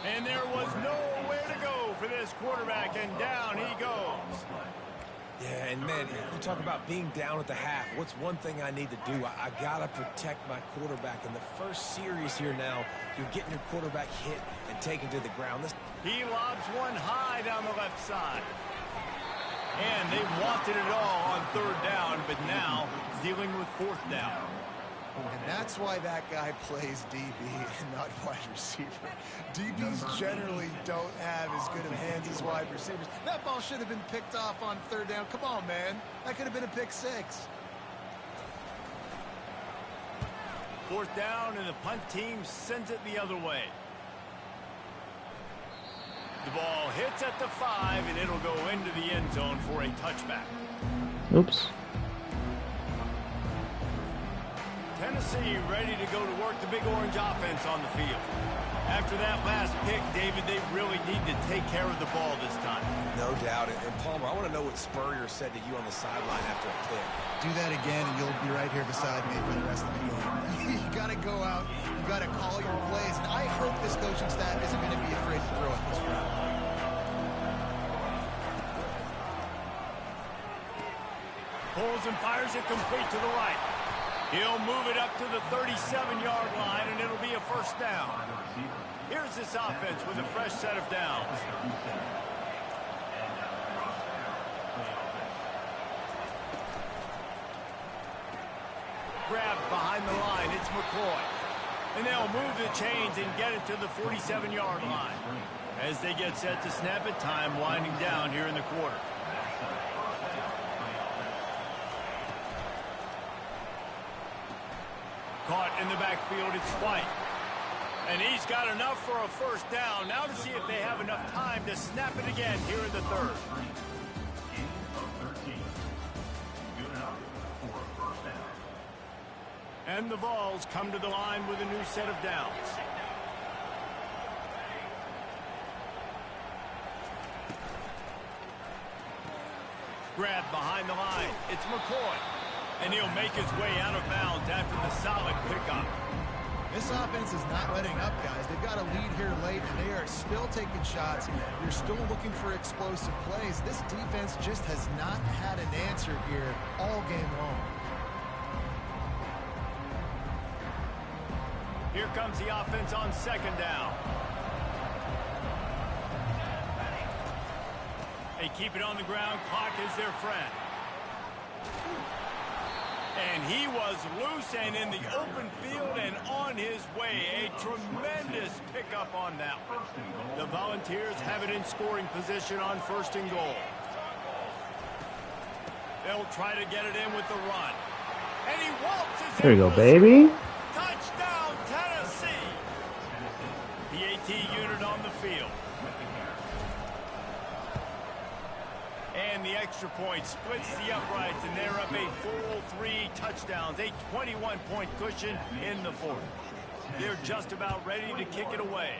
Speaker 2: And there was nowhere to go for this quarterback, and down he goes.
Speaker 4: Yeah, and man, you talk about being down at the half. What's one thing I need to do? I got to protect my quarterback. In the first series here now, you're getting your quarterback hit and taken to the ground.
Speaker 2: He lobs one high down the left side. And they wanted it all on third down, but now dealing with fourth down.
Speaker 3: And that's why that guy plays DB and not wide receiver. DBs generally don't have as good of hands as wide receivers. That ball should have been picked off on third down. Come on, man. That could have been a pick six.
Speaker 2: 4th down, and the punt team sends it the other way. The ball hits at the 5, and it'll go into the end zone for a touchback.
Speaker 1: Oops.
Speaker 2: Tennessee ready to go to work the Big Orange offense on the field. After that last pick, David, they really need to take care of the ball this time.
Speaker 4: No doubt. And Palmer, I want to know what Spurrier said to you on the sideline after a pick.
Speaker 3: Do that again, and you'll be right here beside me for the rest of the game. You got to go out. You got to call your plays. And I hope this coaching staff isn't going to be afraid to throw it this round.
Speaker 2: Pulls and fires it complete to the right. He'll move it up to the 37-yard line, and it'll be a 1st down. Here's this offense with a fresh set of downs. Grabbed behind the line, it's McCoy. And they'll move the chains and get it to the 47-yard line. As they get set to snap it, time winding down here in the quarter. Caught in the backfield, it's White. And he's got enough for a 1st down. Now to see if they have enough time to snap it again here in the 3rd. And the Vols come to the line with a new set of downs. Grabbed behind the line, it's McCoy. And he'll make his way out of bounds after the solid pickup.
Speaker 3: This offense is not letting up, guys. They've got a lead here late, and they are still taking shots. They're still looking for explosive plays. This defense just has not had an answer here all game long.
Speaker 2: Here comes the offense on 2nd down. They keep it on the ground. Clock is their friend. And he was loose and in the open field and on his way. A tremendous pickup on that one. The Volunteers have it in scoring position on 1st and goal. They'll try to get it in with the run. And he waltzes in.
Speaker 1: There you go, baby.
Speaker 2: Touchdown, Tennessee. The AT unit on the field. And the extra point splits the uprights, and they're up a full 3 touchdowns, a 21-point cushion in the 4th. They're just about ready to kick it away.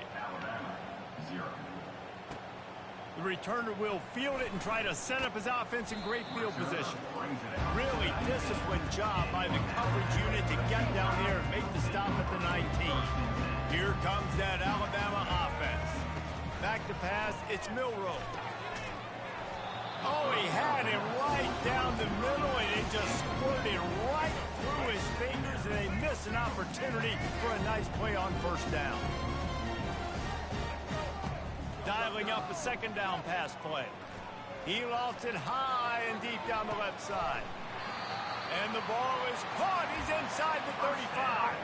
Speaker 2: The returner will field it and try to set up his offense in great field position. Really disciplined job by the coverage unit to get down there and make the stop at the 19. Here comes that Alabama offense. Back to pass, it's Milroe. Oh, he had him right down the middle, and it just squirted right through his fingers, and they missed an opportunity for a nice play on 1st down. Dialing up a 2nd down pass play. He lost it high and deep down the left side. And the ball is caught. He's inside the 35.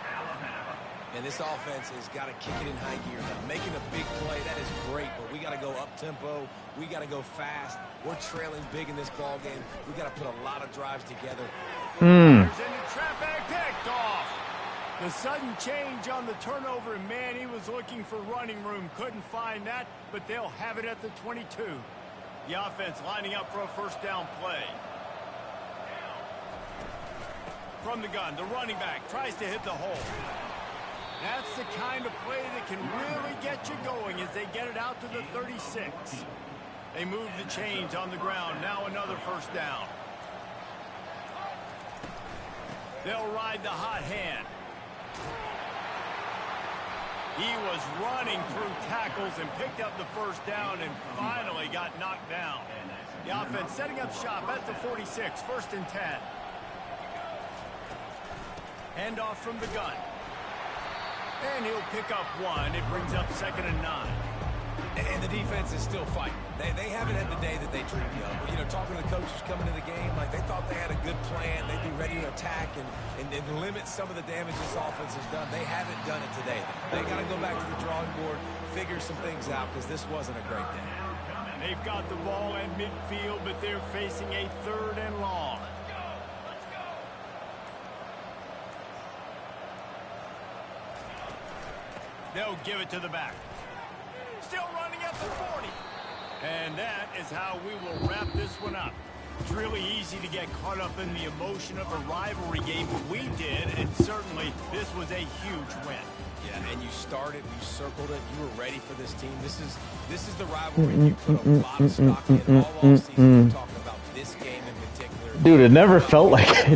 Speaker 4: And this offense has got to kick it in high gear now. Making a big play, that is great, but we got to go up-tempo. We got to go fast. We're trailing big in this ball game. We got to put a lot of drives together.
Speaker 2: There's into traffic, picked off. The sudden change on the turnover, and man, he was looking for running room. Couldn't find that, but they'll have it at the 22. The offense lining up for a 1st down play. From the gun, the running back tries to hit the hole. That's the kind of play that can really get you going as they get it out to the 36. They move the chains on the ground. Now another 1st down. They'll ride the hot hand. He was running through tackles and picked up the 1st down and finally got knocked down. The offense setting up shop at the 46, 1st and 10. Handoff from the gun. And he'll pick up 1. It brings up 2nd and 9.
Speaker 4: And the defense is still fighting. They haven't had the day that they dreamed of. You know, talking to the coaches coming to the game, like they thought they had a good plan. They'd be ready to attack and limit some of the damage this offense has done. They haven't done it today. They got to go back to the drawing board, figure some things out, because this wasn't a great day.
Speaker 2: They've got the ball at midfield, but they're facing a 3rd and long. They'll give it to the back. Still running at the 40. And that is how we will wrap this one up. It's really easy to get caught up in the emotion of a rivalry game. We did, and certainly this was a huge win.
Speaker 4: Yeah, and you started, you circled it, you were ready for this team. This is the rivalry you put a lot of stock in all offseason. We're talking about this game in particular.
Speaker 1: Dude, it never felt like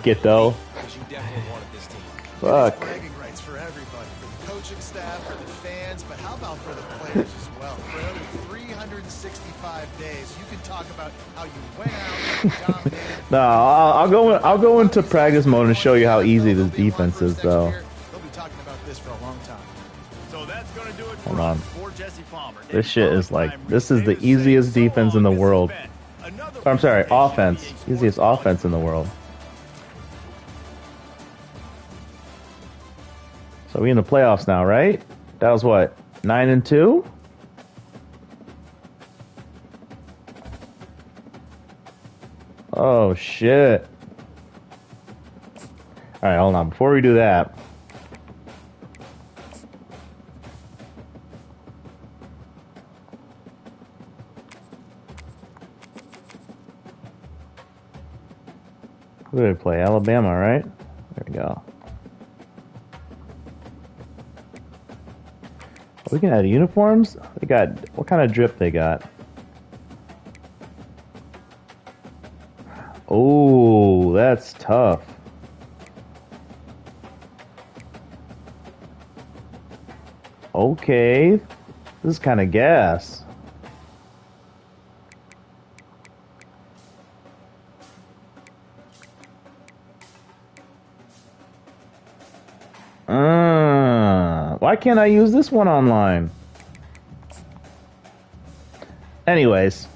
Speaker 1: it though.
Speaker 4: Because you definitely wanted this team.
Speaker 1: Fuck.
Speaker 3: Bragging rights for everybody, for the coaching staff, for the fans, but how about for the players as well? For another 365 days, you can talk about how you went out and dominated.
Speaker 1: No, I'll go into practice mode and show you how easy this defense is, though.
Speaker 3: They'll be talking about this for a long time.
Speaker 2: So that's going to do it for
Speaker 1: Hold on.
Speaker 2: us. For Jesse Palmer.
Speaker 1: This shit is like, this is the easiest defense in the world. Or, I'm sorry, offense. Easiest offense in the world. So we in the playoffs now, right? That was what, 9-2? Oh shit. Alright, hold on. Before we do that, who did we play? Alabama, right? There we go. We can add uniforms? They got, what kind of drip they got? Oh, that's tough. Okay. This is kind of gas. Why can't I use this one online? Anyways.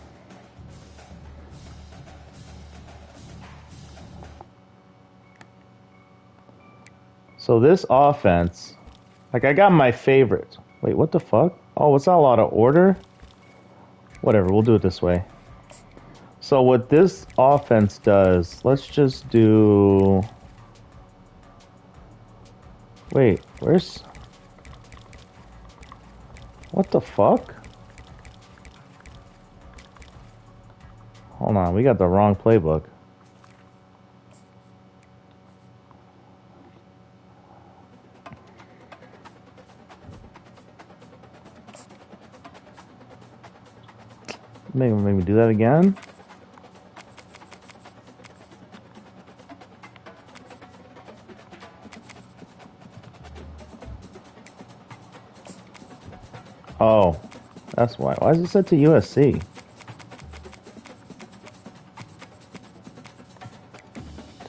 Speaker 1: So this offense, like I got my favorites. Wait, what the fuck? Oh, it's all out of order? Whatever, we'll do it this way. So what this offense does, let's just do... Wait, where's... What the fuck? Hold on, we got the wrong playbook. Maybe do that again. Oh, that's why. Why is it set to USC?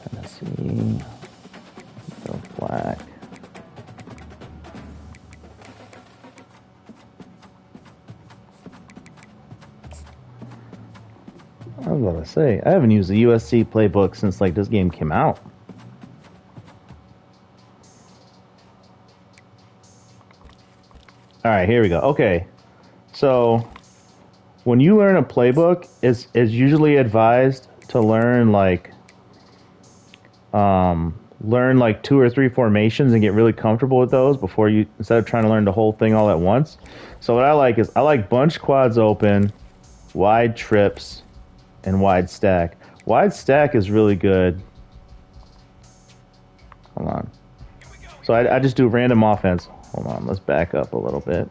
Speaker 1: Tennessee. Go black. I was about to say, I haven't used the USC playbook since like this game came out. All right, here we go. Okay, so when you learn a playbook, it's usually advised to learn like 2 or 3 formations and get really comfortable with those before you, instead of trying to learn the whole thing all at once. So what I like is I like bunch quads open, wide trips, and wide stack. Wide stack is really good. Hold on. So I just do random offense. Hold on, let's back up a little bit.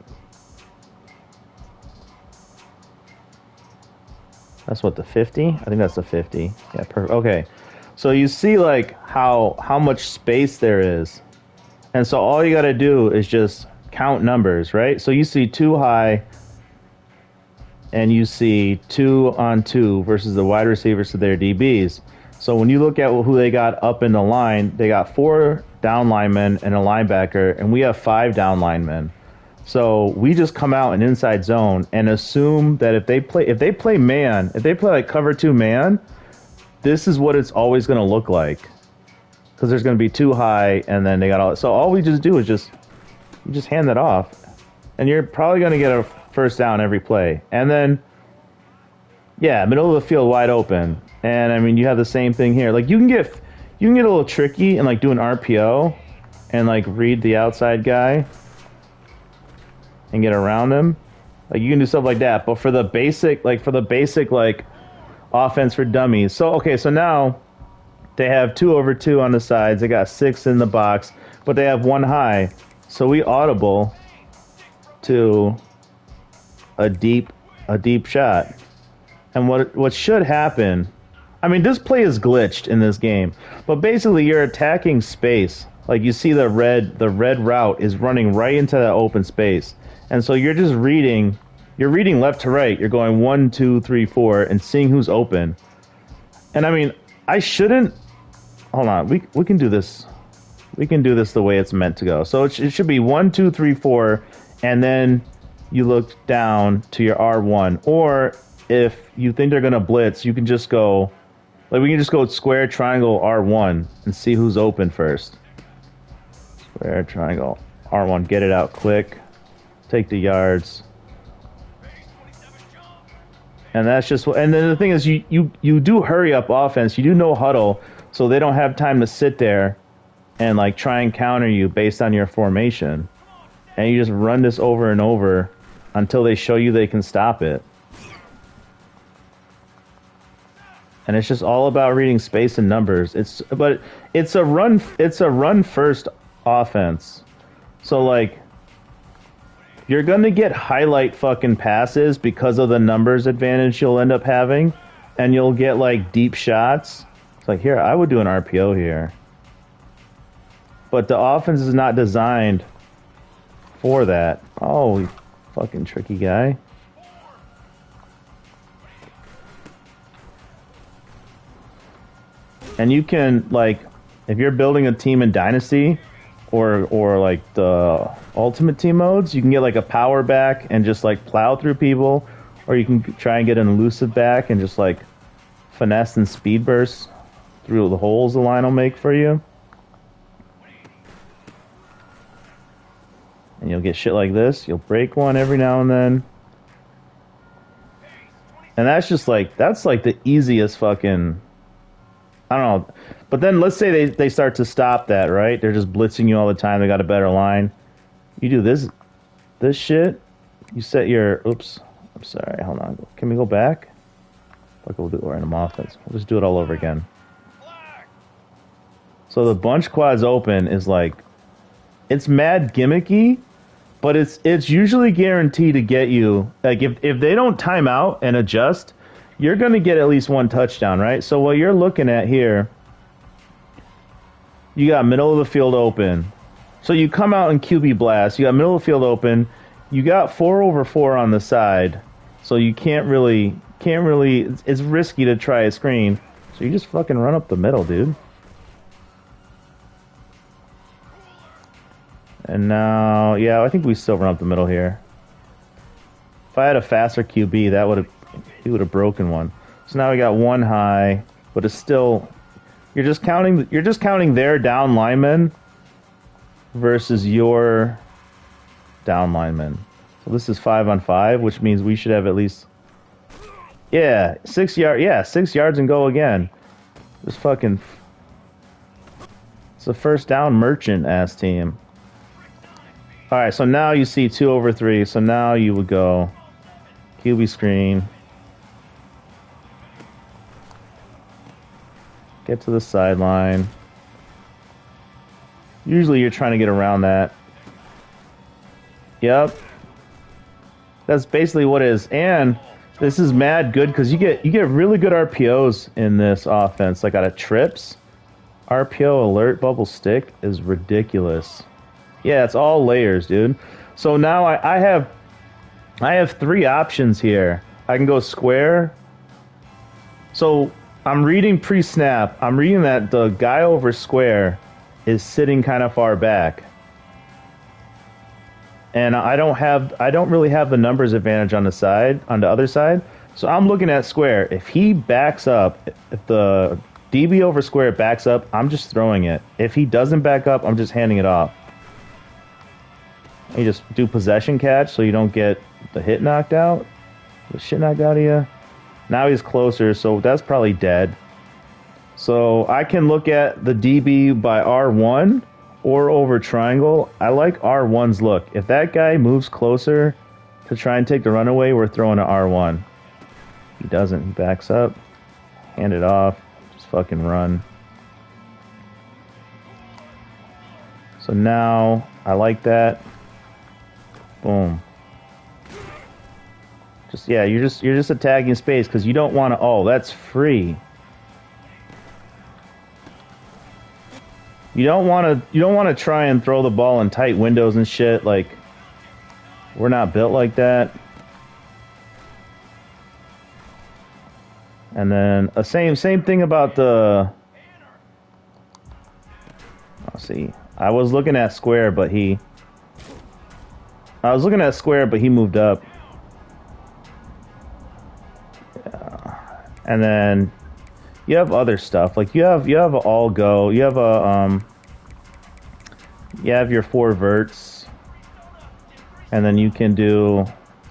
Speaker 1: That's what, the 50? I think that's the 50. Yeah, perfect. Okay. So you see like how much space there is. And so all you got to do is just count numbers, right? So you see 2 high and you see 2 on 2 versus the wide receivers to their DBs. So when you look at who they got up in the line, they got 4 down linemen and a linebacker, and we have 5 down linemen. So we just come out in inside zone and assume that if they play like cover 2 man, this is what it's always going to look like. Because there's going to be 2 high, and then they got all. So all we just do is just hand that off, and you're probably going to get a first down every play. And then, yeah, middle of the field wide open. And I mean, you have the same thing here. Like you can get a little tricky and like do an RPO and like read the outside guy. and get around him. Like you can do stuff like that. But for the basic offense for dummies. So okay, so now they have 2 over 2 on the sides. They got 6 in the box, but they have 1 high. So we audible to a deep shot. And what should happen, I mean, this play is glitched in this game, but basically you're attacking space. Like you see the red route is running right into that open space. And so you're just reading left to right. You're going 1, 2, 3, 4 and seeing who's open. And I mean, I shouldn't, hold on, we can do this. We can do this the way it's meant to go. So it should be 1, 2, 3, 4, and then you look down to your R1. Or if you think they're going to blitz, you can just go, like we can just go square, triangle, R1 and see who's open first. Square, triangle, R1, get it out quick. Take the yards. And that's just what, and then the thing is you do hurry up offense. You do no huddle, so they don't have time to sit there and like try and counter you based on your formation. And you just run this over and over until they show you they can stop it. And it's just all about reading space and numbers. It's a run first offense. So like you're gonna get highlight fucking passes because of the numbers advantage you'll end up having, and you'll get like deep shots. It's like, here, I would do an RPO here. But the offense is not designed for that. Oh, you fucking tricky guy. And you can, like, if you're building a team in Dynasty or like the Ultimate Team modes, you can get like a power back and just like plow through people, or you can try and get an elusive back and just like finesse and speed burst through the holes the line will make for you. And you'll get shit like this. You'll break one every now and then. And that's just like, that's like the easiest fucking, I don't know. But then let's say they start to stop that, right? They're just blitzing you all the time. They got a better line. You do this shit. You set your, oops. I'm sorry. Hold on. Can we go back? Fuck, we'll do it random offense. We'll just do it all over again. So the bunch quads open is like, it's mad gimmicky, but it's usually guaranteed to get you, like if they don't time out and adjust, you're going to get at least 1 touchdown, right? So what you're looking at here, you got middle of the field open. So you come out in QB blast, you got middle of the field open, you got 4 over 4 on the side, so you can't really, it's risky to try a screen. So you just fucking run up the middle, dude. And now, yeah, I think we still run up the middle here. If I had a faster QB, he would have broken one. So now we got 1 high, but it's still, you're just counting their down linemen versus your down linemen. So this is 5 on 5, which means we should have at least, 6 yards and go again. Just fucking, it's a first down merchant ass team. All right, so now you see 2 over 3. So now you would go QB screen. Get to the sideline. Usually you're trying to get around that. Yep. That's basically what it is. And this is mad good because you get really good RPOs in this offense. Like out of trips, RPO alert bubble stick is ridiculous. Yeah, it's all layers, dude. So now I have 3 options here. I can go square. So I'm reading pre-snap. I'm reading that the guy over square is sitting kind of far back. And I don't really have the numbers advantage on the other side. So I'm looking at square. If he backs up, if the DB over square backs up, I'm just throwing it. If he doesn't back up, I'm just handing it off. You just do possession catch so you don't get the hit knocked out. The shit knocked out of you. Now he's closer, so that's probably dead. So I can look at the DB by R1, or over triangle, I like R1's look. If that guy moves closer to try and take the runaway, we're throwing an R1. He doesn't. He backs up. Hand it off. Just fucking run. So now, I like that. Boom. Just, yeah, you're just attacking space because you don't want to... Oh, that's free. You don't want to try and throw the ball in tight windows and shit. Like, we're not built like that. And then same thing about the... Let's see. I was looking at square, but he moved up. Yeah. And then you have other stuff. Like you have all go. You have your 4 verts. And then you can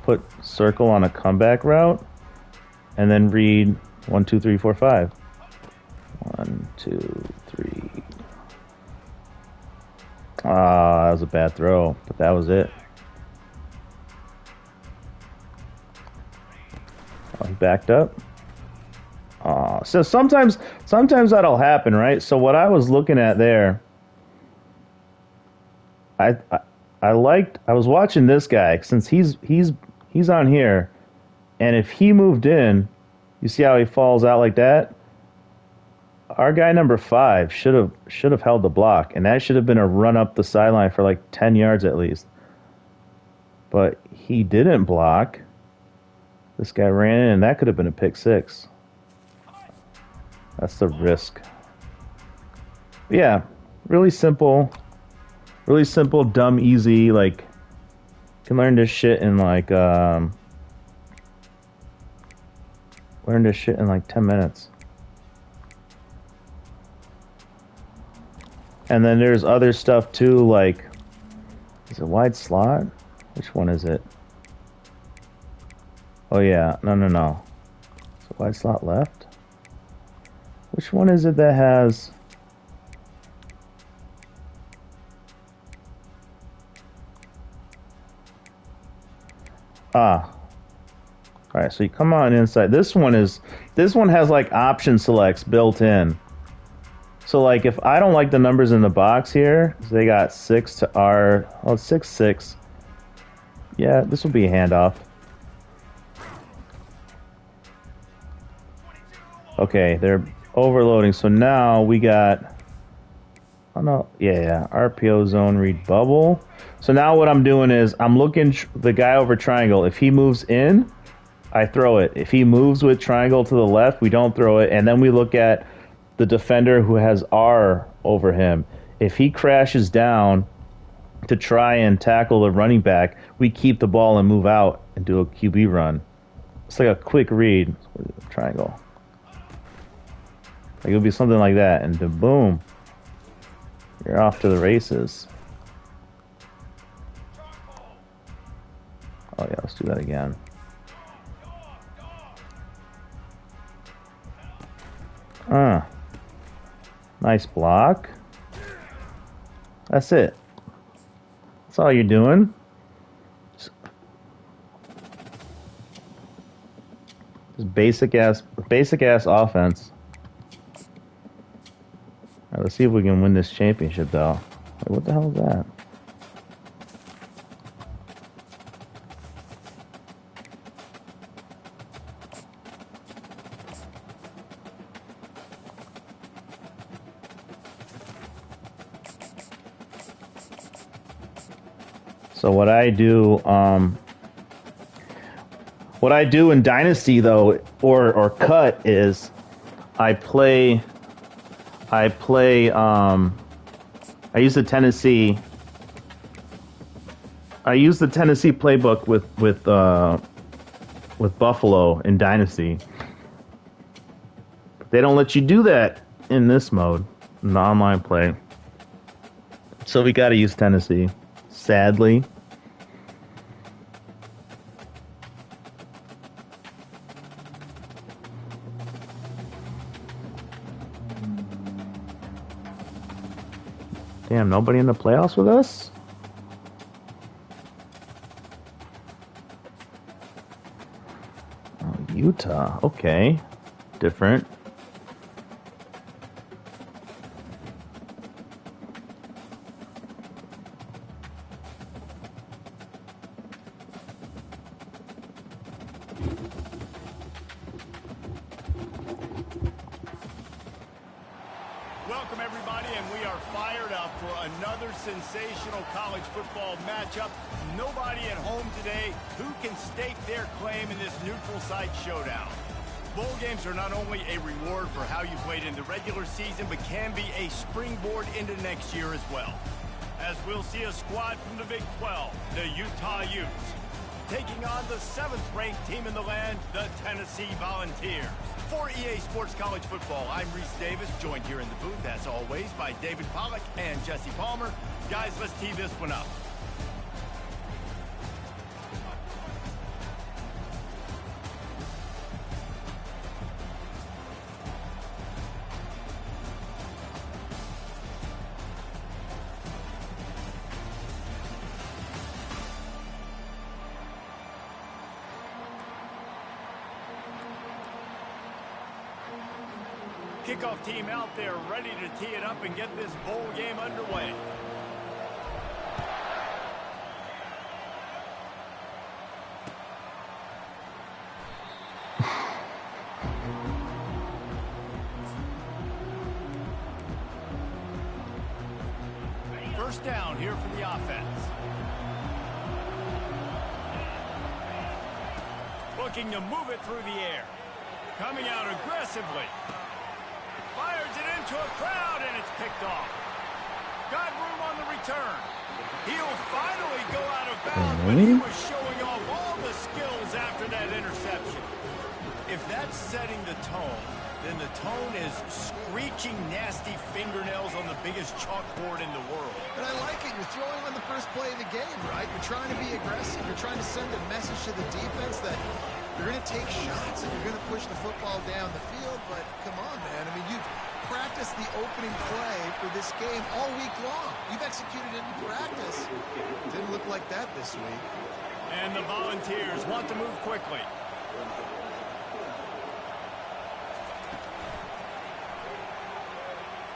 Speaker 1: put circle on a comeback route and then read 1, 2, 3, 4, 5. 1, 2, 3. That was a bad throw, but that was it. Oh, he backed up. So sometimes that'll happen, right? So what I was looking at there, I was watching this guy since he's on here, and if he moved in, you see how he falls out like that? Our guy number 5 should have held the block, and that should have been a run up the sideline for like 10 yards at least. But he didn't block. This guy ran in, and that could have been a pick 6. That's the risk. But yeah, really simple, dumb, easy. Like, you can learn this shit in like 10 minutes. And then there's other stuff too, like, is it wide slot? Which one is it? Oh yeah, no. Is it wide slot left? Which one is it that has... Alright, so you come on inside. This one has like option selects built in. So, like, if I don't like the numbers in the box here, so they got 6 to R... Oh, 6, 6. Yeah, this will be a handoff. Okay, they're overloading. So now we got... Oh, no. Yeah. RPO zone, read bubble. So now what I'm doing is I'm looking the guy over triangle. If he moves in, I throw it. If he moves with triangle to the left, we don't throw it. And then we look at the defender who has R over him. If he crashes down to try and tackle the running back, we keep the ball and move out and do a QB run. It's like a quick read. Triangle. Like, it'll be something like that, and then boom, you're off to the races. Oh yeah, let's do that again. Nice block. That's it. That's all you're doing. Just basic ass offense. All right, let's see if we can win this championship, though. Wait, what the hell is that? So what I do in Dynasty, though, or cut, is I use the Tennessee playbook with Buffalo in Dynasty. They don't let you do that in this mode, in the online play. So we got to use Tennessee, sadly. Damn, nobody in the playoffs with us? Oh, Utah. Okay. Different.
Speaker 2: Welcome, everybody, and we are fired up for another sensational college football matchup. Nobody at home today who can stake their claim in this neutral site showdown. Bowl games are not only a reward for how you played in the regular season, but can be a springboard into next year as well. As we'll see a squad from the Big 12, the Utah Utes, taking on the 7th-ranked team in the land, the Tennessee Volunteers. For EA Sports College Football, I'm Reese Davis, joined here in the booth, as always, by David Pollack and Jesse Palmer. Guys, let's tee this one up. Kickoff team out there ready to tee it up and get this bowl game underway. First down here for the offense. Looking to move it through the air. Coming out aggressively. Fires it into a crowd, and it's picked off. Got room on the return. He'll finally go out of bounds, but he was showing off all the skills after that interception. If that's setting the tone, then the tone is screeching nasty fingernails on the biggest chalkboard in the world.
Speaker 3: And I like it. You're throwing on the first play of the game, right? You're trying to be aggressive. You're trying to send a message to the defense that you're going to take shots and you're going to push the football down the field. But come on, man. I mean, you've practiced the opening play for this game all week long. You've executed it in practice. Didn't look like that this week.
Speaker 2: And the Volunteers want to move quickly.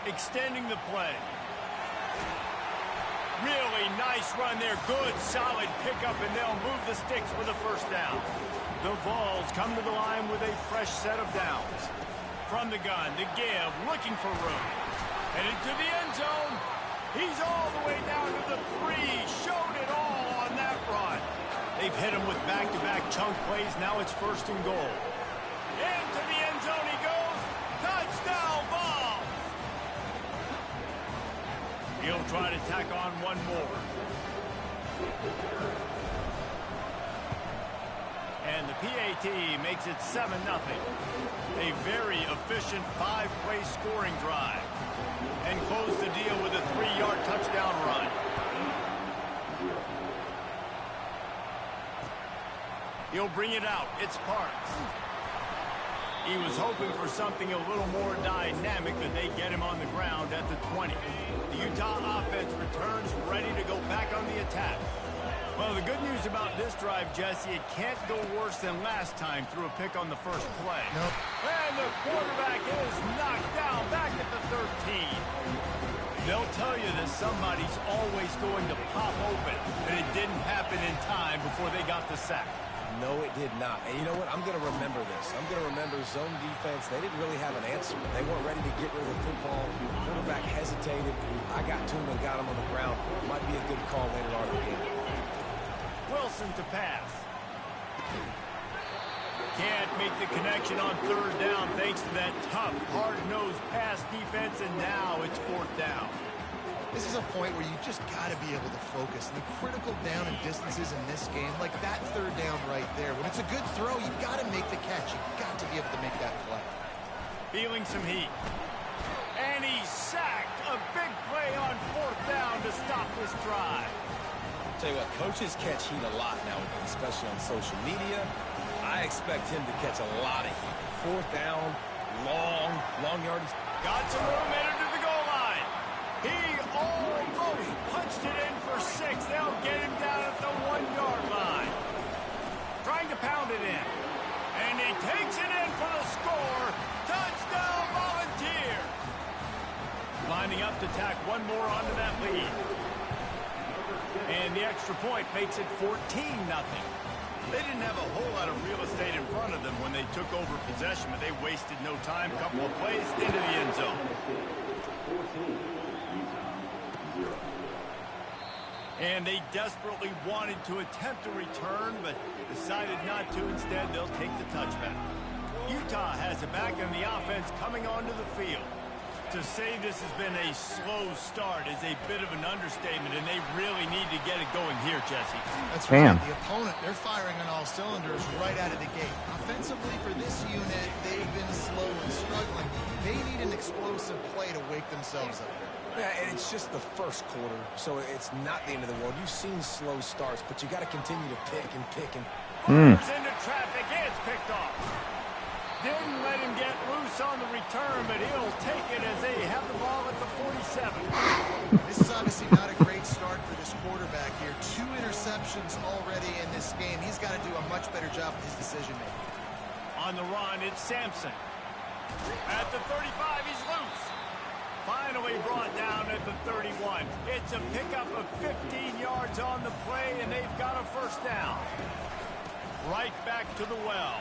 Speaker 2: Extending the play. Really nice run there. Good, solid pickup, and they'll move the sticks for the first down. The Vols come to the line with a fresh set of downs. From the gun, the give, looking for room. Headed to the end zone. He's all the way down to the 3. Showed it all on that run. They've hit him with back-to-back chunk plays. Now it's 1st and goal. Into the end zone he goes. Touchdown, Vols! He'll try to tack on one more. And the PAT makes it 7-0. A very efficient 5-play scoring drive. And close the deal with a 3-yard touchdown run. He'll bring it out. It's Parks. He was hoping for something a little more dynamic, but they get him on the ground at the 20. The Utah offense returns ready to go back on the attack. Well, the good news about this drive, Jesse, it can't go worse than last time through a pick on the first play.
Speaker 3: Nope.
Speaker 2: And the quarterback is knocked down back at the 13. They'll tell you that somebody's always going to pop open, and it didn't happen in time before they got the sack.
Speaker 4: No, it did not. And you know what? I'm going to remember this. I'm going to remember zone defense. They didn't really have an answer. They weren't ready to get rid of the football. Quarterback hesitated. I got to him and got him on the ground. Might be a good call later on in the game.
Speaker 2: Wilson to pass. Can't make the connection on 3rd down thanks to that tough, hard-nosed pass defense, and now it's 4th down.
Speaker 3: This is a point where you just got to be able to focus. The critical down and distances in this game, like that 3rd down right there. When it's a good throw, you've got to make the catch. You've got to be able to make that play.
Speaker 2: Feeling some heat. And he's sacked. A big play on 4th down to stop this drive.
Speaker 4: I'll tell you what, coaches catch heat a lot nowadays, especially on social media. I expect him to catch a lot of heat. 4th down, long yardage.
Speaker 2: Got some room, entered to the goal line. He it in for 6. They'll get him down at the 1-yard line. Trying to pound it in. And he takes it in for the score. Touchdown, Volunteer. Lining up to tack one more onto that lead. And the extra point makes it 14-0.
Speaker 6: They didn't have a whole lot of real estate in front of them when they took over possession, but they wasted no time. Couple of plays into the end zone.
Speaker 2: And they desperately wanted to attempt a return, but decided not to. Instead, they'll take the touchback. Utah has it back, and the offense coming onto the field. To say this has been a slow start is a bit of an understatement, and they really need to get it going here, Jesse.
Speaker 3: That's right. The opponent, they're firing on all cylinders right out of the gate. Offensively for this unit, they've been slow and struggling. They need an explosive play to wake themselves up.
Speaker 4: Yeah, and it's just the first quarter, so it's not the end of the world. You've seen slow starts, but you got to continue to pick and pick and...
Speaker 2: Into traffic, it's picked off. Didn't let him get loose on the return, but he'll take it as they have the ball at the 47.
Speaker 3: This is obviously not a great start for this quarterback here. 2 interceptions already in this game. He's got to do a much better job with his decision-making.
Speaker 2: On the run, it's Sampson. At the 35, he's loose. Finally brought down at the 31. It's a pickup of 15 yards on the play, and they've got a first down. Right back to the well.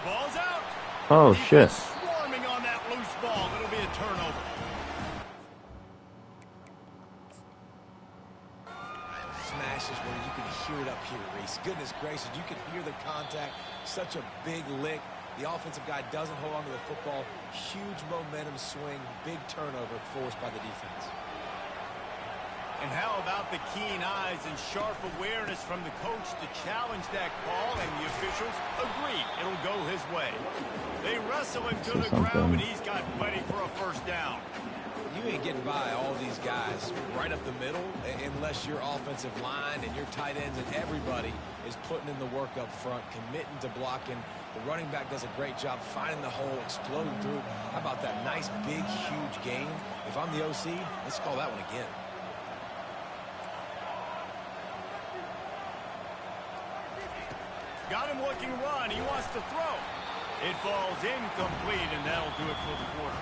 Speaker 2: Ball's out.
Speaker 1: Oh, shit.
Speaker 2: Swarming on that loose ball. It'll be a turnover.
Speaker 4: Smashes where you can hear it up here, Reese. Goodness gracious, you can hear the contact. Such a big lick. The offensive guy doesn't hold on to the football. Huge momentum swing. Big turnover forced by the defense.
Speaker 2: And how about the keen eyes and sharp awareness from the coach to challenge that call, and the officials agree it'll go his way. They wrestle him to the ground, but he's got plenty for a first down.
Speaker 4: You ain't getting by all these guys right up the middle unless your offensive line and your tight ends and everybody is putting in the work up front, committing to blocking. The running back does a great job finding the hole, exploding through. How about that nice, big, huge gain? If I'm the OC, let's call that one again.
Speaker 2: Got him looking run. He wants to throw. It falls incomplete, and that'll do it for the quarter.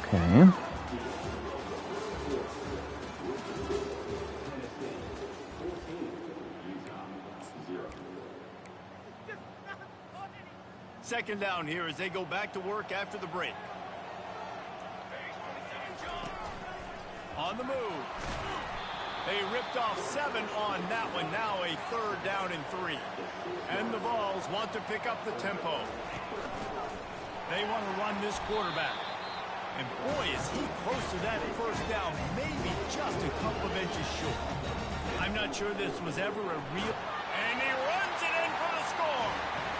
Speaker 1: Okay.
Speaker 2: Second down here as they go back to work after the break. On the move. They ripped off 7 on that one. Now a 3rd down and 3. And the Vols want to pick up the tempo. They want to run this quarterback. And boy, is he close to that first down. Maybe just a couple of inches short. I'm not sure this was ever a real... And he runs it in for the score.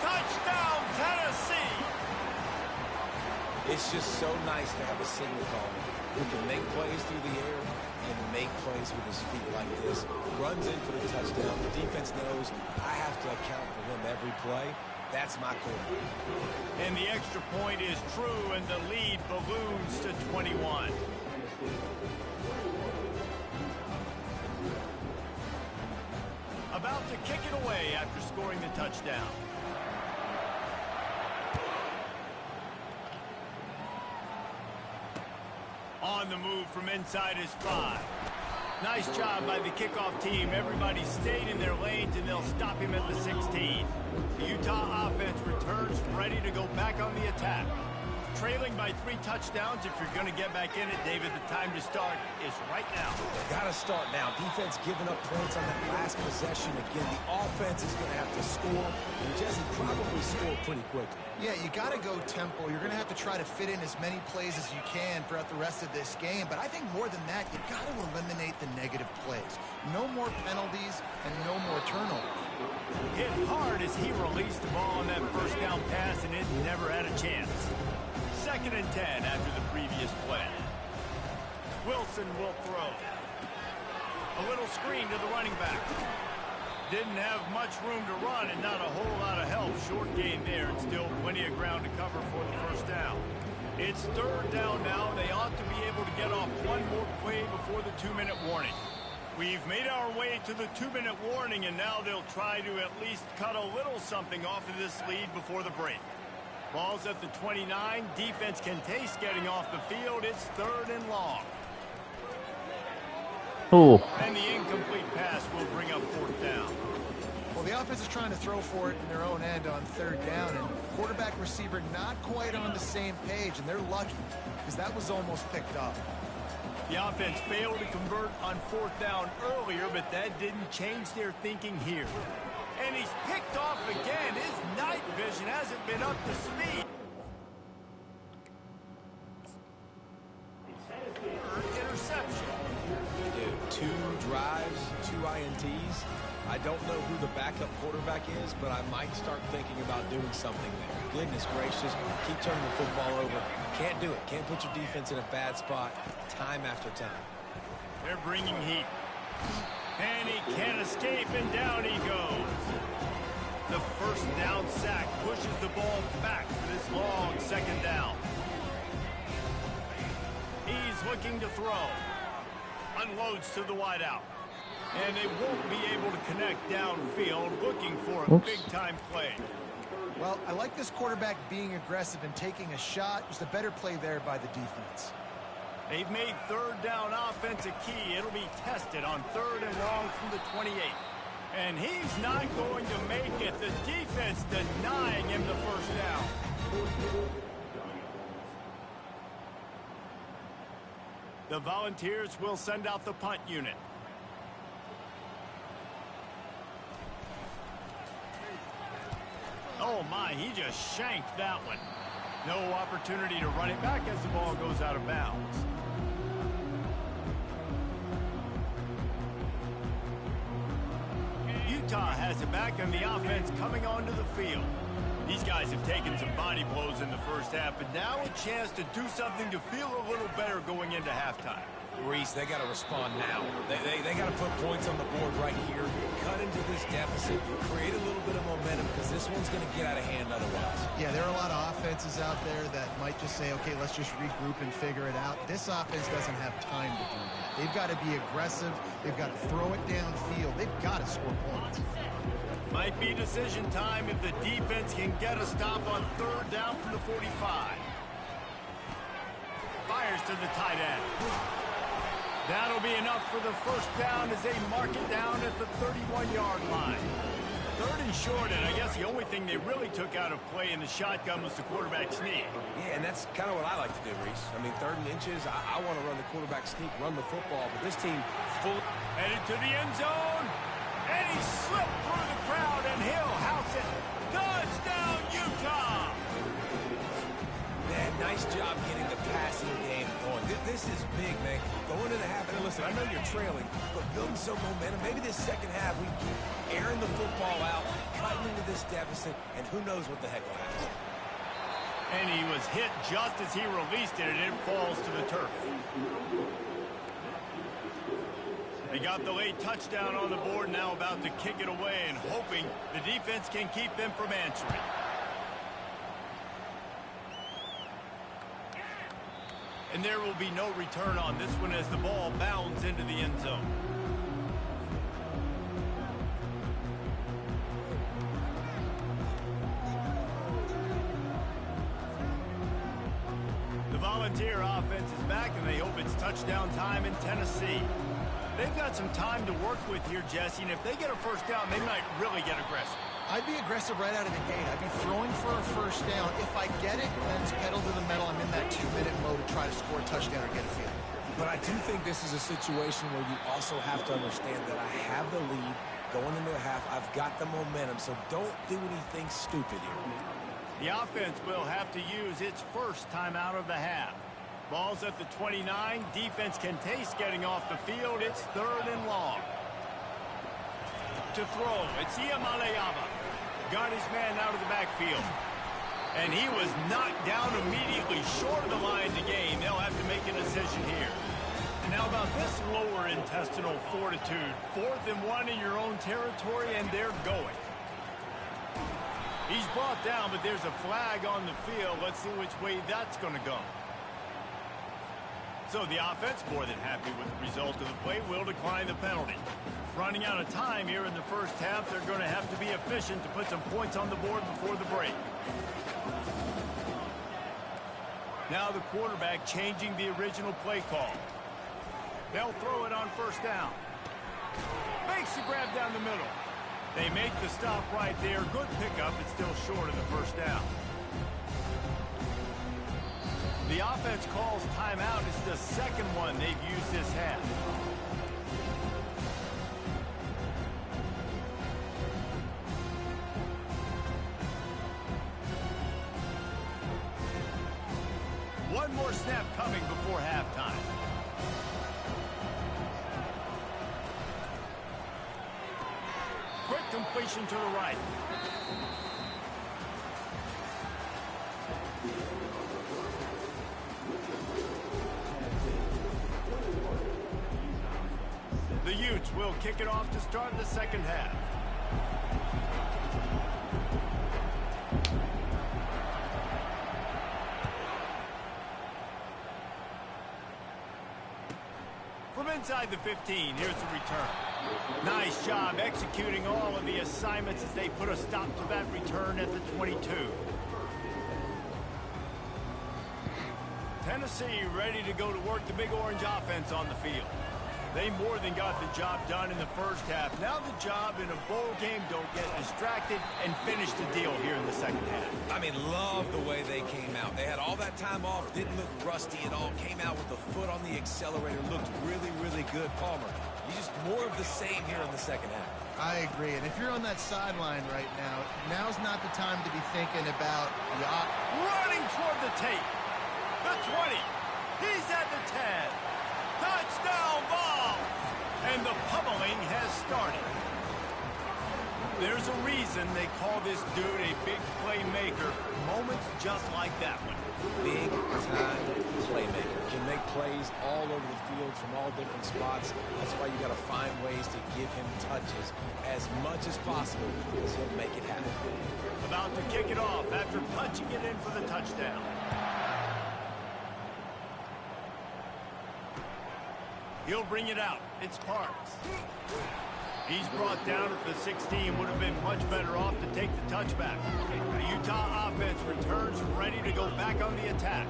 Speaker 2: Touchdown, Tennessee.
Speaker 4: It's just so nice to have a signal call who can make plays through the air and make plays with his feet like this. Runs in for the touchdown. The defense knows I have to account for him every play. That's my quarterback.
Speaker 2: And the extra point is true, and the lead balloons to 21. About to kick it away after scoring the touchdown. On the move from inside his 5. Nice job by the kickoff team. Everybody stayed in their lanes, and they'll stop him at the 16. The Utah offense returns ready to go back on the attack. Trailing by 3 touchdowns. If you're going to get back in it, David, the time to start is right now.
Speaker 4: Got to start now. Defense giving up points on that last possession. Again, the offense is going to have to score, and Jesse probably score pretty quickly.
Speaker 3: Yeah, you got to go tempo. You're going to have to try to fit in as many plays as you can throughout the rest of this game. But I think more than that, you got to eliminate the negative plays. No more penalties and no more turnovers.
Speaker 2: Hit hard as he released the ball on that first down pass, and it never had a chance. 2nd and 10 after the previous play. Wilson will throw. A little screen to the running back. Didn't have much room to run and not a whole lot of help. Short gain there, and still plenty of ground to cover for the first down. It's third down now. They ought to be able to get off one more play before the 2-minute warning. We've made our way to the 2-minute warning, and now they'll try to at least cut a little something off of this lead before the break. Ball's at the 29. Defense can taste getting off the field. It's third and long.
Speaker 1: Oh.
Speaker 2: And the incomplete pass will bring up fourth down.
Speaker 3: Well, the offense is trying to throw for it in their own end on third down, and quarterback receiver not quite on the same page, and they're lucky because that was almost picked up.
Speaker 2: The offense failed to convert on fourth down earlier, but that didn't change their thinking here. And he's picked off again. His night vision hasn't been up to speed. Interception.
Speaker 4: Dude, 2 drives, 2 INTs. I don't know who the backup quarterback is, but I might start thinking about doing something there. Goodness gracious, keep turning the football over. Can't do it. Can't put your defense in a bad spot time after time.
Speaker 2: They're bringing heat. And he can't escape, and down he goes. The first down sack pushes the ball back for this long second down. He's looking to throw. Unloads to the wideout. And they won't be able to connect downfield, looking for a big-time play.
Speaker 3: Well, I like this quarterback being aggressive and taking a shot. Just a better play there by the defense.
Speaker 2: They've made third down offense a key. It'll be tested on third and long from the 28. And he's not going to make it. The defense denying him the first down. The Volunteers will send out the punt unit. Oh my, he just shanked that one. No opportunity to run it back as the ball goes out of bounds. Utah has it back, and the offense coming onto the field. These guys have taken some body blows in the first half, but now a chance to do something to feel a little better going into halftime.
Speaker 4: Reese, they got to respond now. They got to put points on the board right here, cut into this deficit, create a little bit of momentum, because this one's going to get out of hand otherwise.
Speaker 3: Yeah, there are a lot of offenses out there that might just say, okay, let's just regroup and figure it out. This offense doesn't have time to do that. They've got to be aggressive. They've got to throw it downfield. They've got to score points.
Speaker 2: Might be decision time if the defense can get a stop on third down from the 45. Fires to the tight end. That'll be enough for the first down as they mark it down at the 31-yard line. Third and short, and I guess the only thing they really took out of play in the shotgun was the quarterback sneak.
Speaker 4: Yeah, and that's kind of what I like to do, Reese. I mean, third and inches, I want to run the quarterback sneak, run the football, but this team full.
Speaker 2: Headed to the end zone, and he slipped through the crowd, and he'll house it. Touchdown, Utah!
Speaker 4: Man, nice job getting the passing game going. This is big, man. Going into the half, and listen, I know you're trailing, but building some momentum. Maybe this second half, we keep airing the football out, cutting into this deficit, and who knows what the heck will happen.
Speaker 2: And he was hit just as he released it, and it falls to the turf. They got the late touchdown on the board, now about to kick it away and hoping the defense can keep them from answering. And there will be no return on this one as the ball bounds into the end zone. The Volunteer offense is back, and they hope it's touchdown time in Tennessee. They've got some time to work with here, Jesse, and if they get a first down, they might really get aggressive.
Speaker 3: I'd be aggressive right out of the gate. I'd be throwing for a first down. If I get it, then it's pedal to the metal. I'm in that 2-minute mode to try to score a touchdown or get a field.
Speaker 4: But I do think this is a situation where you also have to understand that I have the lead going into the half. I've got the momentum, so don't do anything stupid here.
Speaker 2: The offense will have to use its first time out of the half. Ball's at the 29. Defense can taste getting off the field. It's third and long. To throw, it's Iamaleava. Got his man out of the backfield. And he was knocked down immediately short of the line to gain. They'll have to make a decision here. And now about this lower intestinal fortitude. 4th and 1 in your own territory, and they're going. He's brought down, but there's a flag on the field. Let's see which way that's going to go. So the offense, more than happy with the result of the play, will decline the penalty. Running out of time here in the first half, they're going to have to be efficient to put some points on the board before the break. Now the quarterback changing the original play call. They'll throw it on first down. Makes the grab down the middle. They make the stop right there. Good pickup. It's still short of the first down. The offense calls timeout. It's the second one they've used this half. One more snap coming before halftime. Quick completion to the right. The Utes will kick it off to start the second half. From inside the 15, here's the return. Nice job executing all of the assignments as they put a stop to that return at the 22. Tennessee ready to go to work the Big Orange offense on the field. They more than got the job done in the first half. Now the job in a bowl game, don't get distracted and finish the deal here in the second half.
Speaker 4: I mean, love the way they came out. They had all that time off, didn't look rusty at all, came out with the foot on the accelerator, looked really, really good. Palmer, you just more of the same here in the second half.
Speaker 3: I agree, and if you're on that sideline right now, now's not the time to be thinking about
Speaker 2: running toward the tape. The 20. He's at the 10. Touchdown ball! And the pummeling has started. There's a reason they call this dude a big playmaker. Moments just like that one.
Speaker 4: Big time playmaker. Can make plays all over the field from all different spots. That's why you got to find ways to give him touches as much as possible because he'll make it happen.
Speaker 2: About to kick it off after punching it in for the touchdown. He'll bring it out. It's Parks. He's brought down at the 16. Would have been much better off to take the touchback. The Utah offense returns ready to go back on the attack.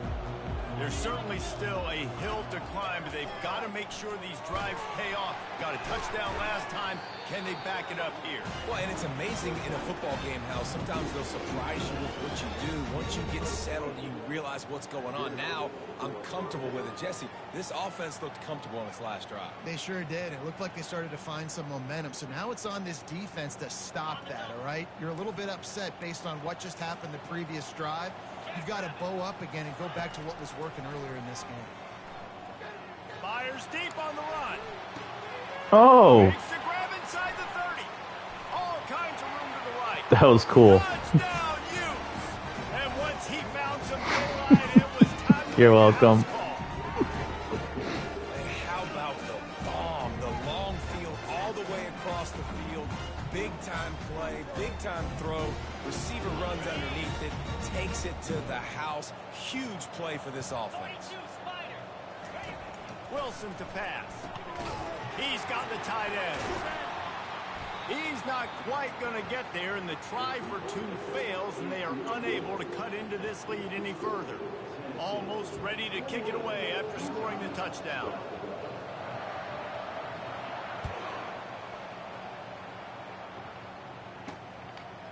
Speaker 2: There's certainly still a hill to climb, but they've got to make sure these drives pay off. Got a touchdown last time. Can they back it up here?
Speaker 4: Well, and it's amazing in a football game how sometimes they'll surprise you with what you do. Once you get settled, you realize what's going on. Now, I'm comfortable with it. Jesse, this offense looked comfortable on its last drive.
Speaker 3: They sure did. It looked like they started to find some momentum. So now it's on this defense to stop that, all right? You're a little bit upset based on what just happened the previous drive. You've got to bow up again and go back to what was working earlier in this game.
Speaker 2: Myers deep on the run.
Speaker 1: Oh,
Speaker 2: Makes the grab inside the 30. All kinds of room to the right.
Speaker 1: that was cool.
Speaker 2: Touchdown, Utes. And once he found some daylight, it was time to
Speaker 1: You're welcome.
Speaker 4: And how about the bomb, the long field all the way across the field. Big time play, big time throw. Receiver runs underneath it, takes it to the house. Huge play for this offense.
Speaker 2: Wilson to pass. He's got the tight end. He's not quite going to get there, and the try for two fails, and they are unable to cut into this lead any further. Almost ready to kick it away after scoring the touchdown.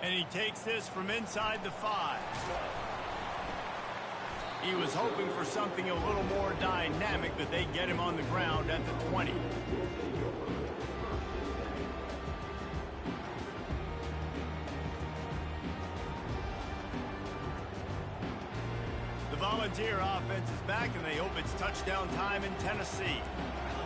Speaker 2: And he takes this from inside the 5. He was hoping for something a little more dynamic, but they get him on the ground at the 20. The Volunteer offense is back, and they hope it's touchdown time in Tennessee.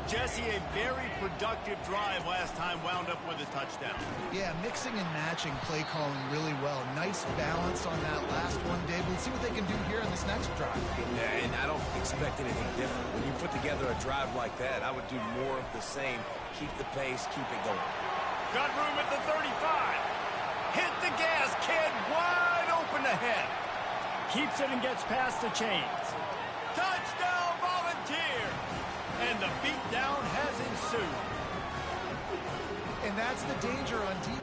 Speaker 2: Jesse, a very productive drive last time, wound up with a touchdown.
Speaker 3: Yeah, mixing and matching play calling really well. Nice balance on that last one, Dave. Let's see what they can do here in this next drive.
Speaker 4: Yeah, and I don't expect anything different. When you put together a drive like that, I would do more of the same. Keep the pace, keep it going.
Speaker 2: Got room at the 35. Hit the gas, kid. Wide open ahead. Keeps it and gets past the chains. Touchdown, Volunteer. And the beatdown has ensued.
Speaker 3: And that's the danger on defense.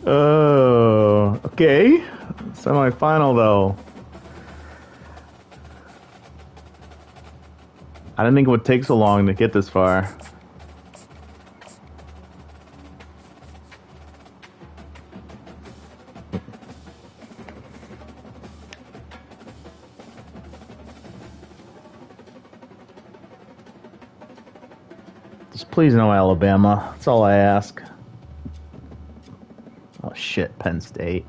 Speaker 1: Oh, okay. Semi-final though. I didn't think it would take so long to get this far. Just please no Alabama. That's all I ask. Oh shit, Penn State.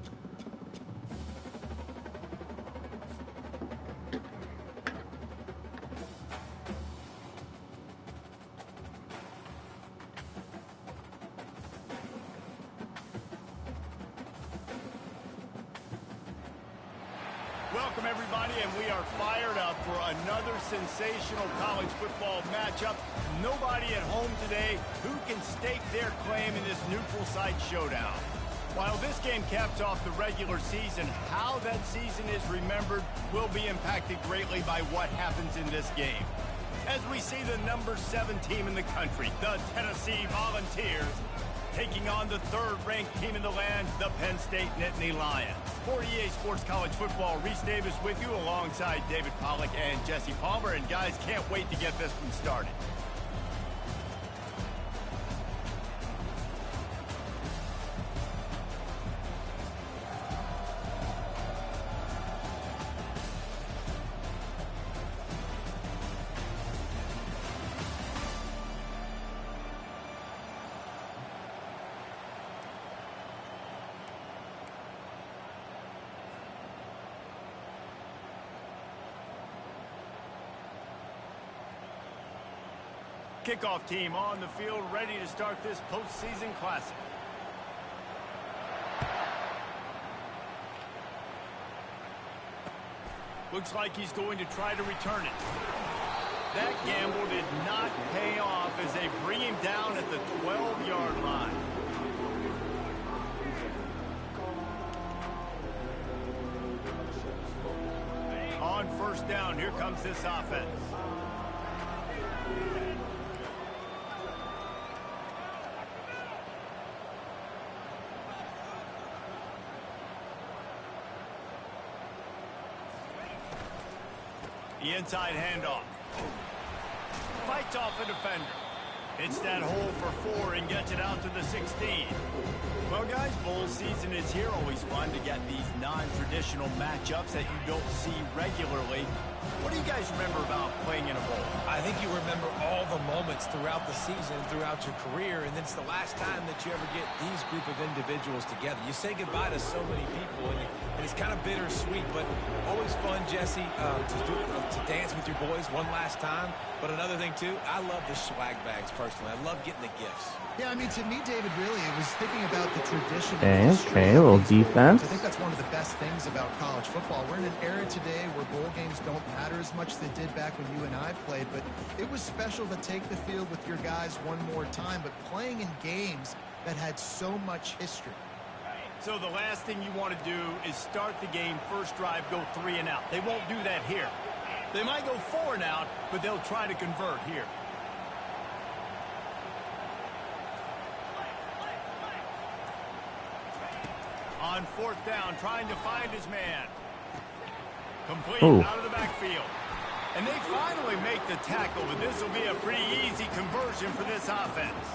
Speaker 2: Welcome, everybody, and we are fired up for another sensational college football matchup. Nobody at home today who can stake their claim in this neutral site showdown. While this game caps off the regular season, how that season is remembered will be impacted greatly by what happens in this game. As we see the number 7 team in the country, the Tennessee Volunteers, taking on the 3rd-ranked team in the land, the Penn State Nittany Lions. For EA Sports College Football, Reese Davis with you alongside David Pollack and Jesse Palmer. And guys, can't wait to get this one started. Kickoff team on the field, ready to start this postseason classic. Looks like he's going to try to return it. That gamble did not pay off as they bring him down at the 12-yard line. On first down, here comes this offense. The inside handoff. Fights off a defender. Hits that hole for 4 and gets it out to the 16. Well, guys, bowl season is here. Always fun to get these non-traditional matchups that you don't see regularly. What do you guys remember about playing in a bowl?
Speaker 4: I think you remember all the moments throughout the season, throughout your career, and then it's the last time that you ever get these group of individuals together. You say goodbye to so many people, and it's kind of bittersweet, but always fun, Jesse, to dance with your boys one last time. But another thing, too, I love the swag bags, personally. I love getting the gifts.
Speaker 3: Yeah, I mean, to me, David, really, it was thinking about the tradition.
Speaker 1: Okay, a little defense.
Speaker 3: I think that's one of the best things about college football. We're in an era today where bowl games don't matter as much as they did back when you and I played, but it was special to take the field with your guys one more time, but playing in games that had so much history.
Speaker 2: So the last thing you want to do is start the game, first drive, go 3 and out. They won't do that here. They might go 4 and out, but they'll try to convert here. On fourth down, trying to find his man. Complete out of the backfield. And they finally make the tackle, but this will be a pretty easy conversion for this offense.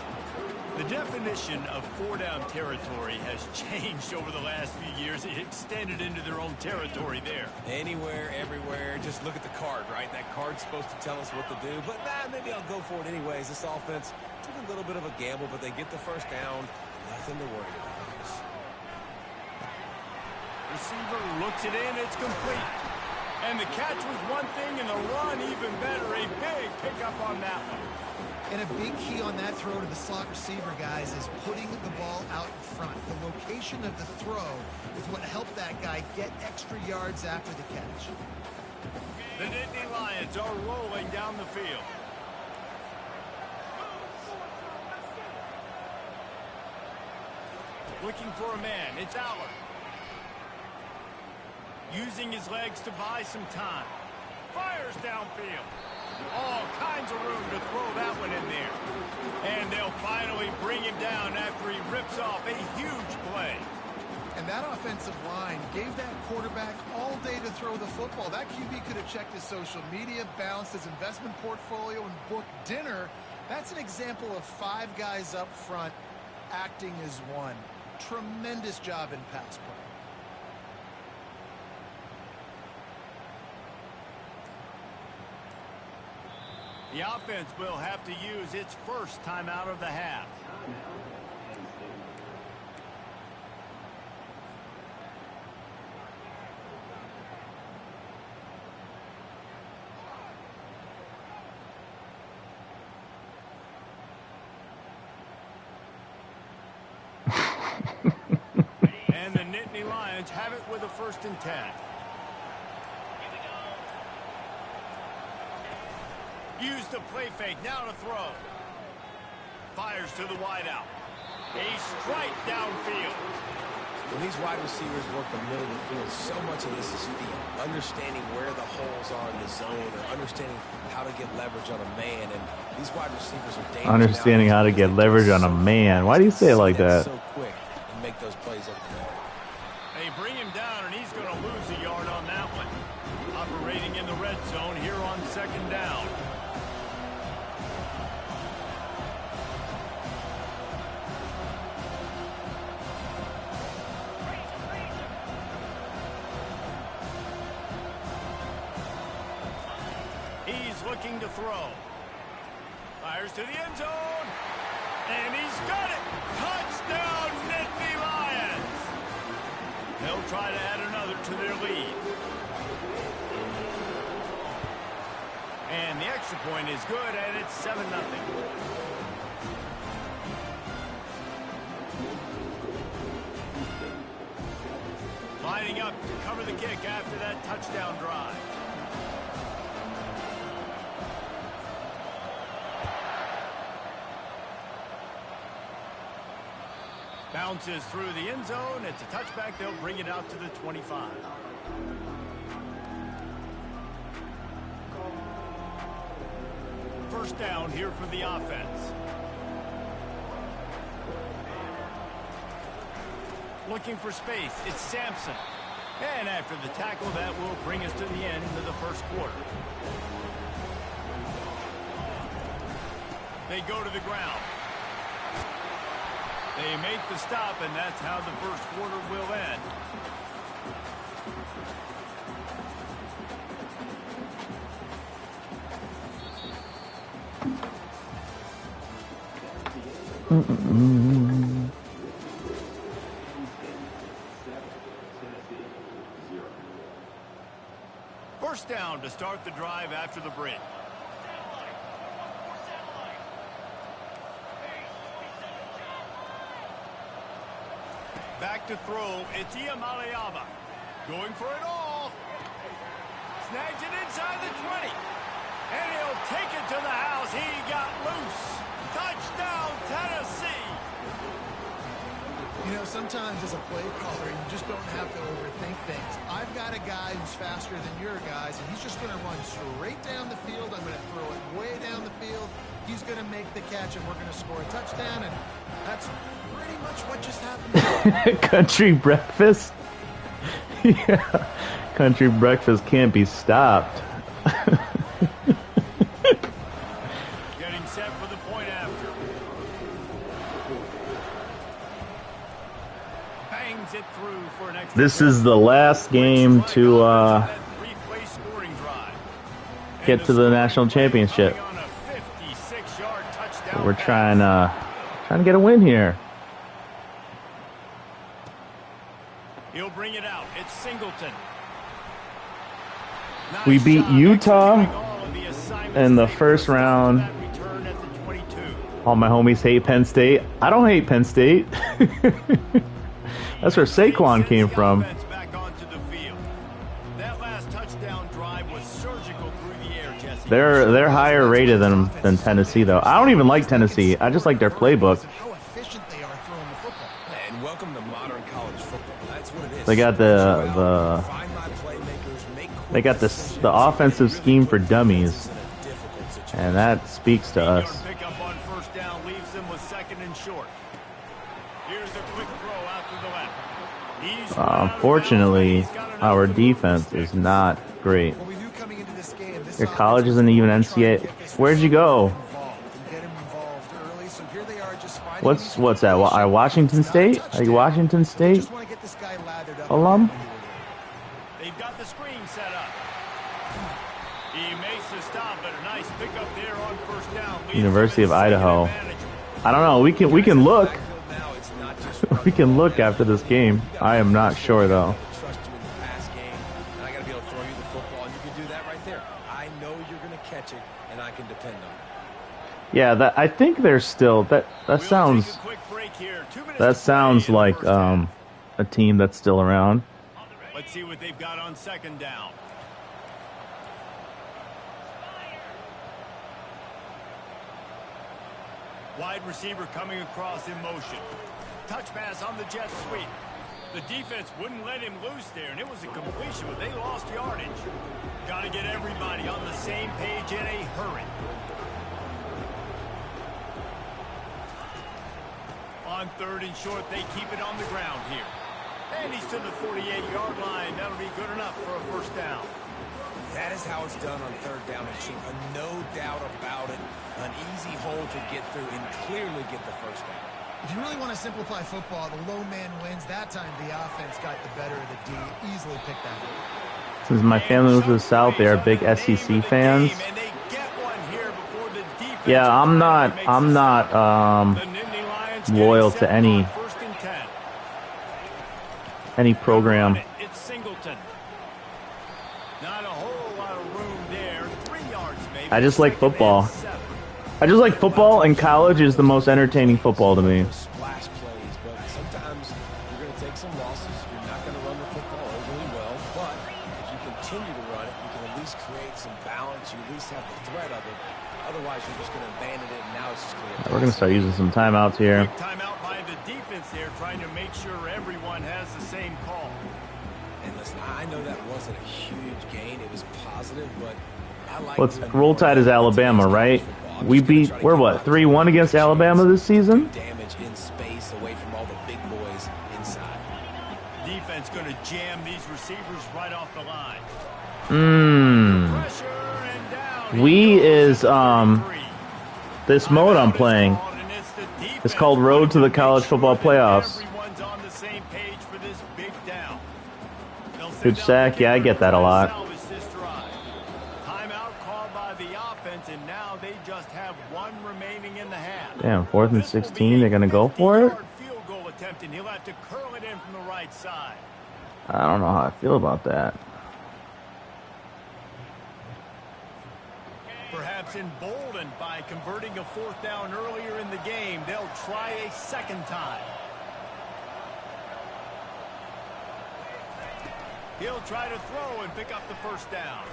Speaker 2: The definition of 4-down territory has changed over the last few years. It extended into their own territory there.
Speaker 4: Anywhere, everywhere, just look at the card, right? That card's supposed to tell us what to do, but maybe I'll go for it anyways. This offense took a little bit of a gamble, but they get the first down. Nothing to worry about.
Speaker 2: Receiver looks it in, it's complete. And the catch was one thing, and the run even better. A big pickup on that one.
Speaker 3: And a big key on that throw to the slot receiver, guys, is putting the ball out in front. The location of the throw is what helped that guy get extra yards after the catch.
Speaker 2: The Nittany Lions are rolling down the field. Looking for a man. It's Aller. Using his legs to buy some time. Fires downfield. All kinds of room to throw that one in there. And they'll finally bring him down after he rips off a huge play.
Speaker 3: And that offensive line gave that quarterback all day to throw the football. That QB could have checked his social media, balanced his investment portfolio, and booked dinner. That's an example of 5 guys up front acting as one. Tremendous job in pass play.
Speaker 2: The offense will have to use its first timeout of the half. And the Nittany Lions have it with a 1st and 10. Use the play fake, now to throw. Fires to the wideout. A strike downfield.
Speaker 4: When these wide receivers work the middle of the field, so much of this is feel. Understanding where the holes are in the zone, or understanding how to get leverage on a man. And these wide receivers are dangerous.
Speaker 1: Understanding how to get leverage on a man. Why do you say it like that?
Speaker 4: So quick and make those plays up there.
Speaker 2: They bring him down, and he's going to lose a yard on that one. Operating in the red zone here on 2nd down. Looking to throw. Fires to the end zone. And he's got it. Touchdown, Nittany Lions. They'll try to add another to their lead. And the extra point is good, and it's 7-0. Lining up to cover the kick after that touchdown drive. Bounces through the end zone. It's a touchback. They'll bring it out to the 25. First down here for the offense. Looking for space. It's Sampson. And after the tackle, that will bring us to the end of the 1st quarter. They go to the ground. They make the stop, and that's how the 1st quarter will end. First down to start the drive after the break. Back to throw, it's Iamaleava. Going for it all. Snags it inside the 20. And he'll take it to the house. He got loose. Touchdown, Tennessee.
Speaker 3: You know, sometimes as a play caller, you just don't have to overthink things. I've got a guy who's faster than your guys, and he's just going to run straight down the field. I'm going to throw it way down the field. He's going to make the catch, and we're going to score a touchdown, and that's pretty much what just happened.
Speaker 1: Country breakfast? Yeah. Country breakfast can't be stopped.
Speaker 2: Getting set for the point after. Bangs it through for an extra.
Speaker 1: This is the last game to get to the national championship. We're trying to get a win here.
Speaker 2: He'll bring it out. It's Singleton.
Speaker 1: We beat Utah in the first round. All my homies hate Penn State. I don't hate Penn State. That's where Saquon came from. They're higher rated than Tennessee though. I don't even like Tennessee. I just like their playbook.
Speaker 3: How efficient they are throwing the football.
Speaker 4: And welcome to modern college football. That's what it is.
Speaker 1: They got the offensive scheme for dummies, and that speaks to us. Unfortunately, our defense is not great. Your college isn't even NCAA. Where'd you go? What's that? Washington State? Are you Washington State alum?
Speaker 2: They've got the screen set up. He makes the stop, but a nice pickup there on first down.
Speaker 1: University of Idaho. I don't know. We can look. We can look after this game. I am not sure though.
Speaker 4: Trust you in the pass game, and I got to be able to throw you the football, and you can do that right there. I know you're going to catch it, and I can depend on it.
Speaker 1: Yeah, I think there's still that sounds like a team that's still around.
Speaker 2: Let's see what they've got on second down. Wide receiver coming across in motion. Touch pass on the jet sweep. The defense wouldn't let him loose there, and it was a completion, but they lost yardage. Got to get everybody on the same page in a hurry. On third and short, they keep it on the ground here. And he's to the 48-yard line. That'll be good enough for a first down.
Speaker 4: That is how it's done on third down and short. No doubt about it. An easy hole to get through and clearly get the first down.
Speaker 3: If you really want to simplify football, the low man wins. That time the offense got the better of the D. Easily picked that up.
Speaker 1: Since my family moves to the South, they are big SEC fans. Yeah, I'm not loyal to any program. I just like football. I just like football, and college is the most entertaining football to me.
Speaker 4: Splash plays, but sometimes you're going to take some losses. You're not going to run the football overly well, but if you continue to run it, you can at least create some balance. You at least have the threat of it. Otherwise, you're just going to abandon it, and now it's just going to.
Speaker 1: We're going to start using some timeouts here.
Speaker 2: Timeout by the defense there, trying to make sure everyone has the same call.
Speaker 4: And listen, I know that wasn't a huge gain. It was positive, but I like.
Speaker 1: Roll Tide is Alabama, right? We're what, 3-1 against Alabama this season?
Speaker 4: Damage in space away from all the big boys inside.
Speaker 2: Defense going to jam these receivers right off the line.
Speaker 1: This mode I'm playing. It's called Road to the College Football Playoffs. Good sack, yeah, I get that a lot. Damn, 4th and 16, they're going to go for it? I don't know how I feel about that.
Speaker 2: Perhaps emboldened by converting a 4th down earlier in the game, they'll try a second time. He'll try to throw and pick up the first down.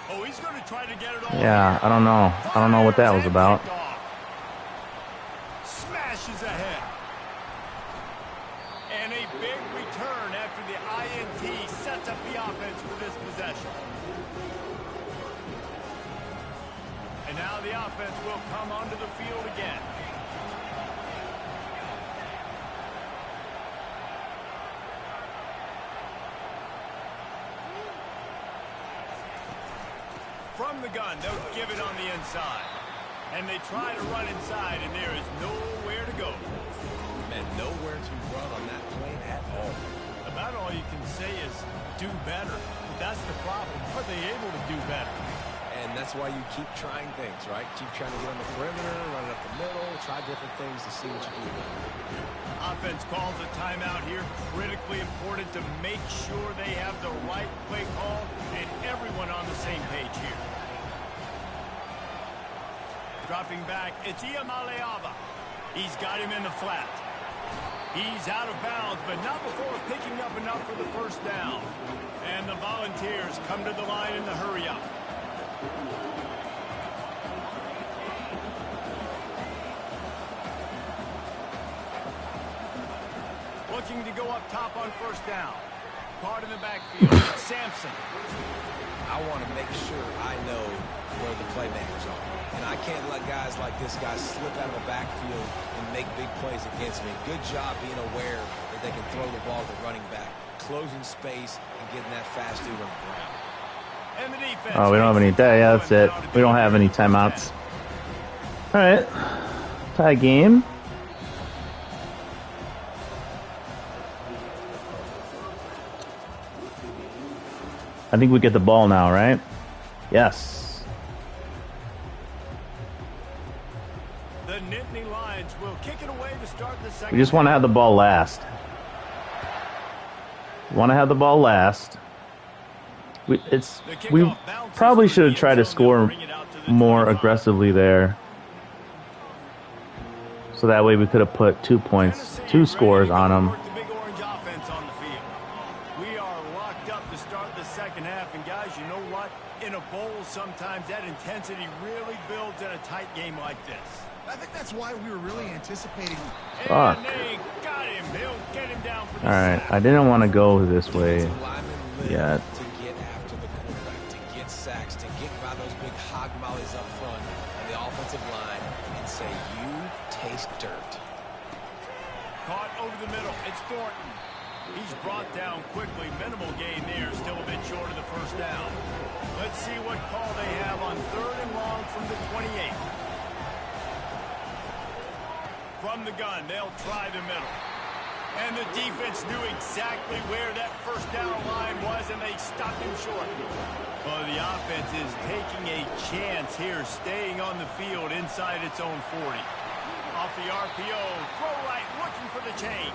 Speaker 2: Oh, he's going to try to get it all.
Speaker 1: Yeah, I don't know. I don't know what that was about.
Speaker 2: Smashes ahead. And a big return after the INT sets up the offense for this possession. And now the offense will come onto the field again. From the gun, they'll give it on the inside. And they try to run inside, and there is nowhere to go.
Speaker 4: And nowhere to run on that play at all.
Speaker 2: About all you can say is do better. But that's the problem. Are they able to do better?
Speaker 4: And that's why you keep trying things, right? Keep trying to get on the perimeter, run it up the middle, try different things to see what you do.
Speaker 2: Offense calls a timeout here. Critically important to make sure they have the right play call and everyone on the same page here. Dropping back, it's Iamaleava. He's got him in the flat. He's out of bounds, but not before picking up enough for the first down. And the Volunteers come to the line in the hurry-up. Looking to go up top on first down. Caught in the backfield. It's Sampson.
Speaker 4: I want to make sure I know where the playmakers are. And I can't let guys like this guy slip out of the backfield and make big plays against me. Good job being aware that they can throw the ball to the running back, closing space and getting that fast dude on the ground.
Speaker 2: And the defense.
Speaker 1: Oh, we don't have any. Yeah, that's it. We don't have any timeouts. All right. Tie game. I think we get the ball now, right? Yes.
Speaker 2: The Nittany Lions will kick it away to start the second.
Speaker 1: We just want to have the ball last. We want to have the ball last. We probably should have tried to score more aggressively there. So that way we could have put 2 points, 2 scores on them.
Speaker 2: Sometimes that intensity really builds in a tight game like this.
Speaker 3: I think that's why we were really anticipating.
Speaker 1: Fuck.
Speaker 2: And they got him. He'll get him down for the
Speaker 1: Alright,
Speaker 2: sack.
Speaker 1: I didn't want to go this way yet.
Speaker 4: To get after the quarterback, to get sacks, to get by those big hog mollies up front on the offensive line and say, you taste dirt.
Speaker 2: Caught over the middle. It's Thornton. He's brought down quickly. Minimal gain there. Still a bit short of the first down. Let's see what call they have on 3rd and long from the 28. From the gun, they'll try the middle. And the defense knew exactly where that first down line was, and they stopped him short. Well, the offense is taking a chance here, staying on the field inside its own 40. Off the RPO, throw right, looking for the chain.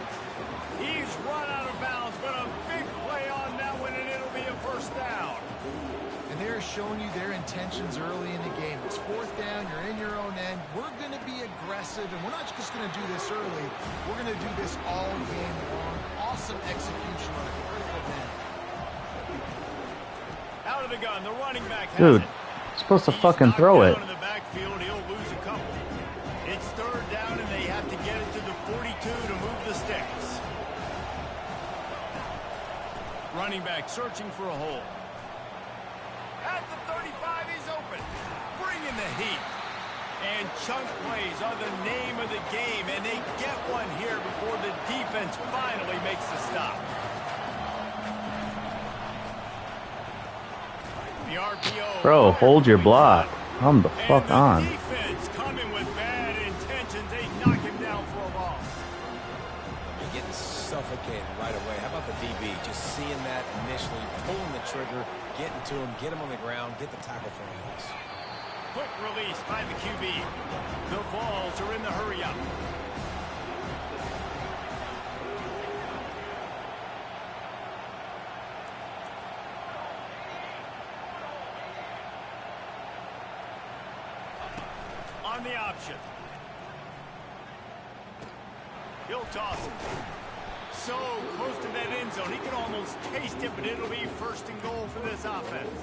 Speaker 2: He's run out of bounds, but a big play on that one, and it'll be a first down.
Speaker 3: And they're showing you their intentions early in the game. It's 4th down, you're in your own end. We're going to be aggressive, and we're not just going to do this early. We're going to do this all game long. Awesome execution on a critical man.
Speaker 2: Out of the gun, the running back has
Speaker 1: Dude,
Speaker 2: it.
Speaker 1: you're supposed to fucking throw it.
Speaker 2: In the backfield, he'll lose a couple. It's 3rd down, and they have to get it to the 42 to move the sticks. Running back searching for a hole. At the 35, he's open. Bringing the heat. And chunk plays are the name of the game, and they get one here before the defense finally makes the stop. The RPO.
Speaker 1: Bro, hold your block. Come the fuck on.
Speaker 2: And the defense coming with bad intentions. They knock him down for a loss.
Speaker 4: You're getting suffocated right away. How about the DB? Just seeing that initially, pulling the trigger, getting to him, get him on the ground, get the tackle for a loss.
Speaker 2: Quick release by the QB. The Vols are in the hurry-up. On the option. He'll toss it. So close to that end zone. He can almost taste it, but it'll be 1st and goal for this offense.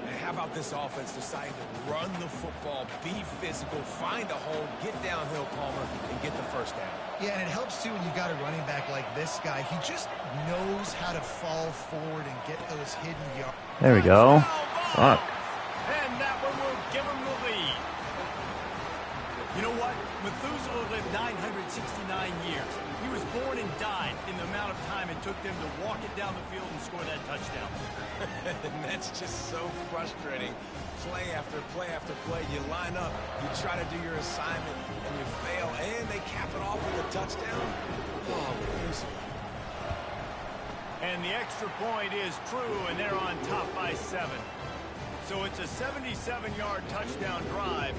Speaker 4: And how about this offense deciding to run the football, be physical, find a hole, get downhill, Palmer, and get the first down?
Speaker 3: Yeah, and it helps, too, when you've got a running back like this guy. He just knows how to fall forward and get those hidden yards.
Speaker 1: There we go. Fuck.
Speaker 2: And that one will give him the lead. You know what? Methuselah lived 969 years. He was born and died in the amount of time it took them to walk it down the field and score that touchdown.
Speaker 4: And that's just so frustrating. Play after play after play. You line up, you try to do your assignment, and you fail, and they cap it off with a touchdown. Oh, Methuselah.
Speaker 2: And the extra point is true, and they're on top by 7. So it's a 77-yard touchdown drive.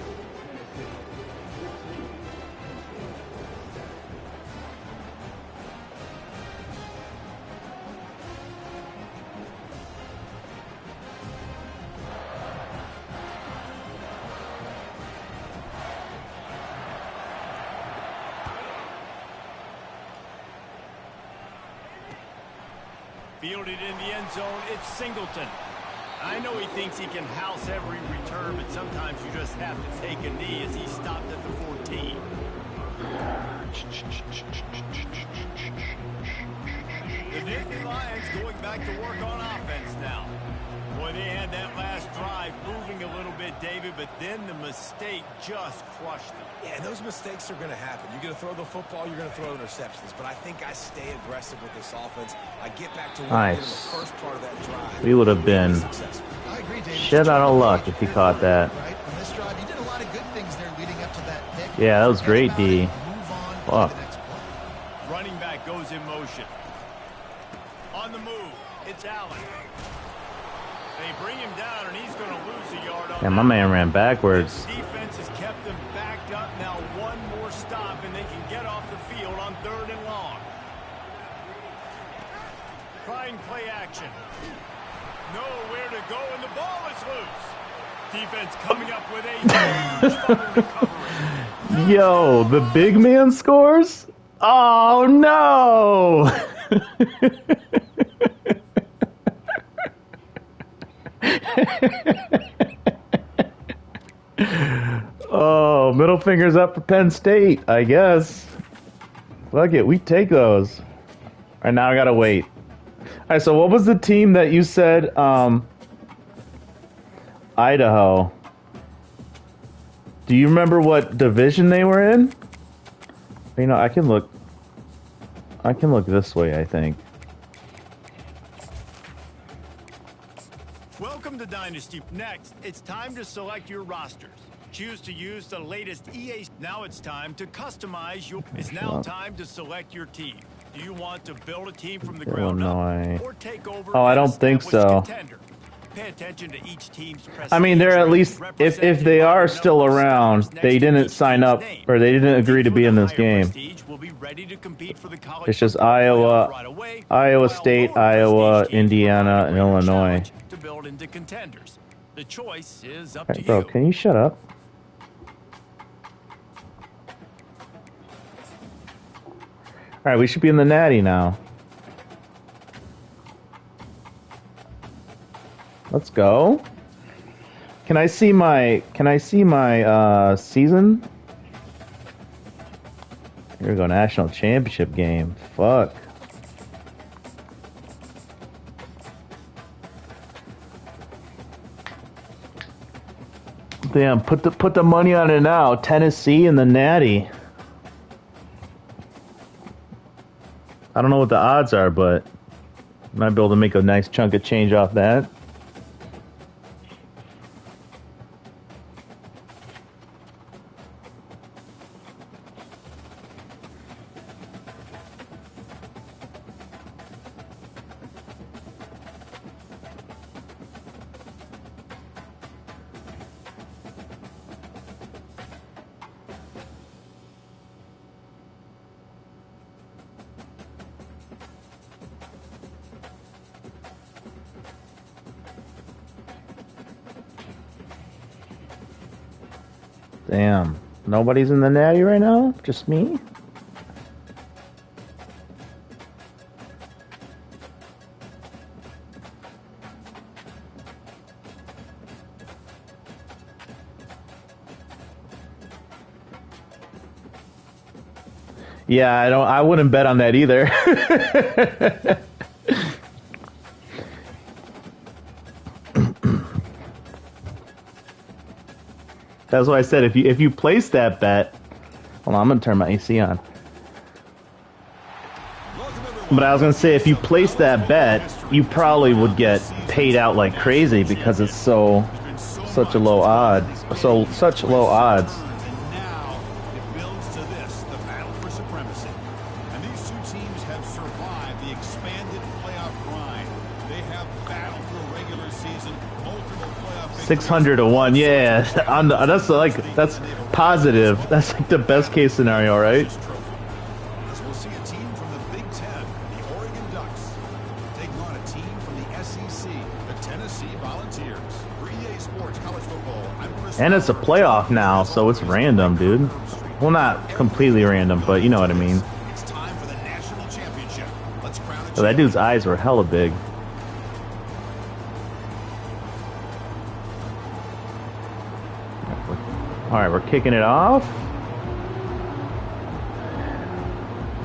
Speaker 2: Fielded in the end zone, it's Singleton. I know he thinks he can house every return, but sometimes you just have to take a knee as he stopped at the 14. The Nittany Lions going back to work on offense now. Boy, they had that last drive moving a little bit, David, but then the mistake just crushed them.
Speaker 4: Yeah, and those mistakes are going to happen. You're going to throw the football, you're going to throw interceptions. But I think I stay aggressive with this offense. I get back to what I did in the first part of that drive.
Speaker 1: We would have been
Speaker 3: I agree, David.
Speaker 1: shit out of luck if he caught that.
Speaker 3: Right? On this drive, you did a lot of good things there leading up to that pick.
Speaker 1: Yeah, that was great, D. Fuck.
Speaker 2: Running back goes in motion. On the move, it's Allen. They bring him down, and he's going to lose a yard on
Speaker 1: Yeah, my man ran backwards.
Speaker 2: This defense has kept them backed up. Now one more stop, and they can get off the field on 3rd and long. Trying play action. Nowhere to go, and the ball is loose. Defense coming up with a huge fumble recovery.
Speaker 1: Yo, the big man scores? Oh, no! Oh, middle fingers up for Penn State, I guess. Fuck it, we take those. Alright, now I gotta wait. Alright, so what was the team that you said, Idaho? Do you remember what division they were in? You know, I can look this way, I think.
Speaker 2: Welcome to Dynasty. Next, it's time to select your rosters. Choose to use the latest EA. Now it's time to customize your. It's now time to select your team. Do you want to build a team from the ground up or take over?
Speaker 1: Oh, I don't think so.
Speaker 2: Contender? Pay attention to each team's
Speaker 1: I mean, they're at least, if they are still around, they didn't sign up, or they didn't agree to be in this game. It's just Iowa, Iowa State, Iowa, Indiana, and Illinois.
Speaker 2: To build into contenders. The choice is up
Speaker 1: Right,
Speaker 2: to
Speaker 1: bro,
Speaker 2: you.
Speaker 1: can you shut up? Alright, we should be in the natty now. Let's go. Can I see my season? Here we go, national championship game. Fuck. Damn, put the money on it now. Tennessee and the natty. I don't know what the odds are, but might be able to make a nice chunk of change off that. Damn. Nobody's in the natty right now? Just me? Yeah, I wouldn't bet on that either. That's why I said if you place that bet, hold on, I'm gonna turn my AC on. But I was gonna say if you place that bet, you probably would get paid out like crazy because it's such low odds.
Speaker 6: Now it builds to this, the battle for supremacy. And these two teams have survived the expanded playoff grind. They have battled through a regular season, multiple playoff victories.
Speaker 1: 600 to 1, yeah. That's positive. That's like the best case scenario, right?
Speaker 6: As we'll see a team from the Big Ten, the Oregon Ducks, taking on a team from the SEC, the Tennessee Volunteers. For EA Sports College Football, I'm Chris.
Speaker 1: And it's a playoff now, so it's random, dude. Well, not completely random, but you know what I mean.
Speaker 6: It's time for the national championship. Let's crown it
Speaker 1: Oh, that dude's eyes were hella big. Alright, we're kicking it off.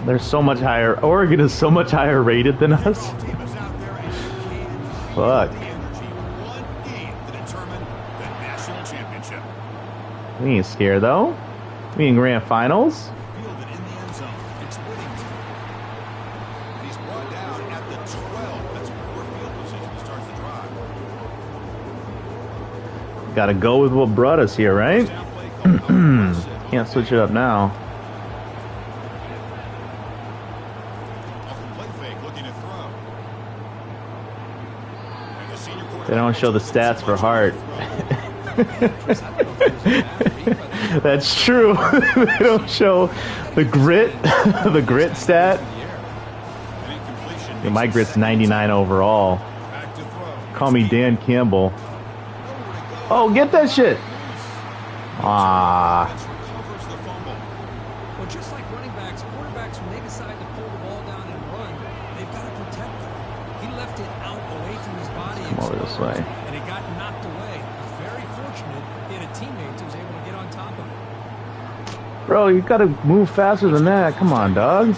Speaker 1: They're so much higher. Oregon is so much higher rated than us. Fuck. We ain't scared though. We in grand finals. Gotta go with what brought us here, right? Can't switch it up now. They don't show the stats for Hart. That's true. They don't show the grit, the grit stat. Yeah, my grit's 99 overall. Call me Dan Campbell. Oh, get that shit. Ah.
Speaker 7: Well, just like running backs, quarterbacks, when they decide to pull the ball down and run, they've got to protect them. He left it out away from his body.
Speaker 1: Come over this way.
Speaker 7: And it got knocked away. He's very fortunate he had a teammate who was able to get on top of him.
Speaker 1: Bro, you gotta move faster than that. Come on, dog.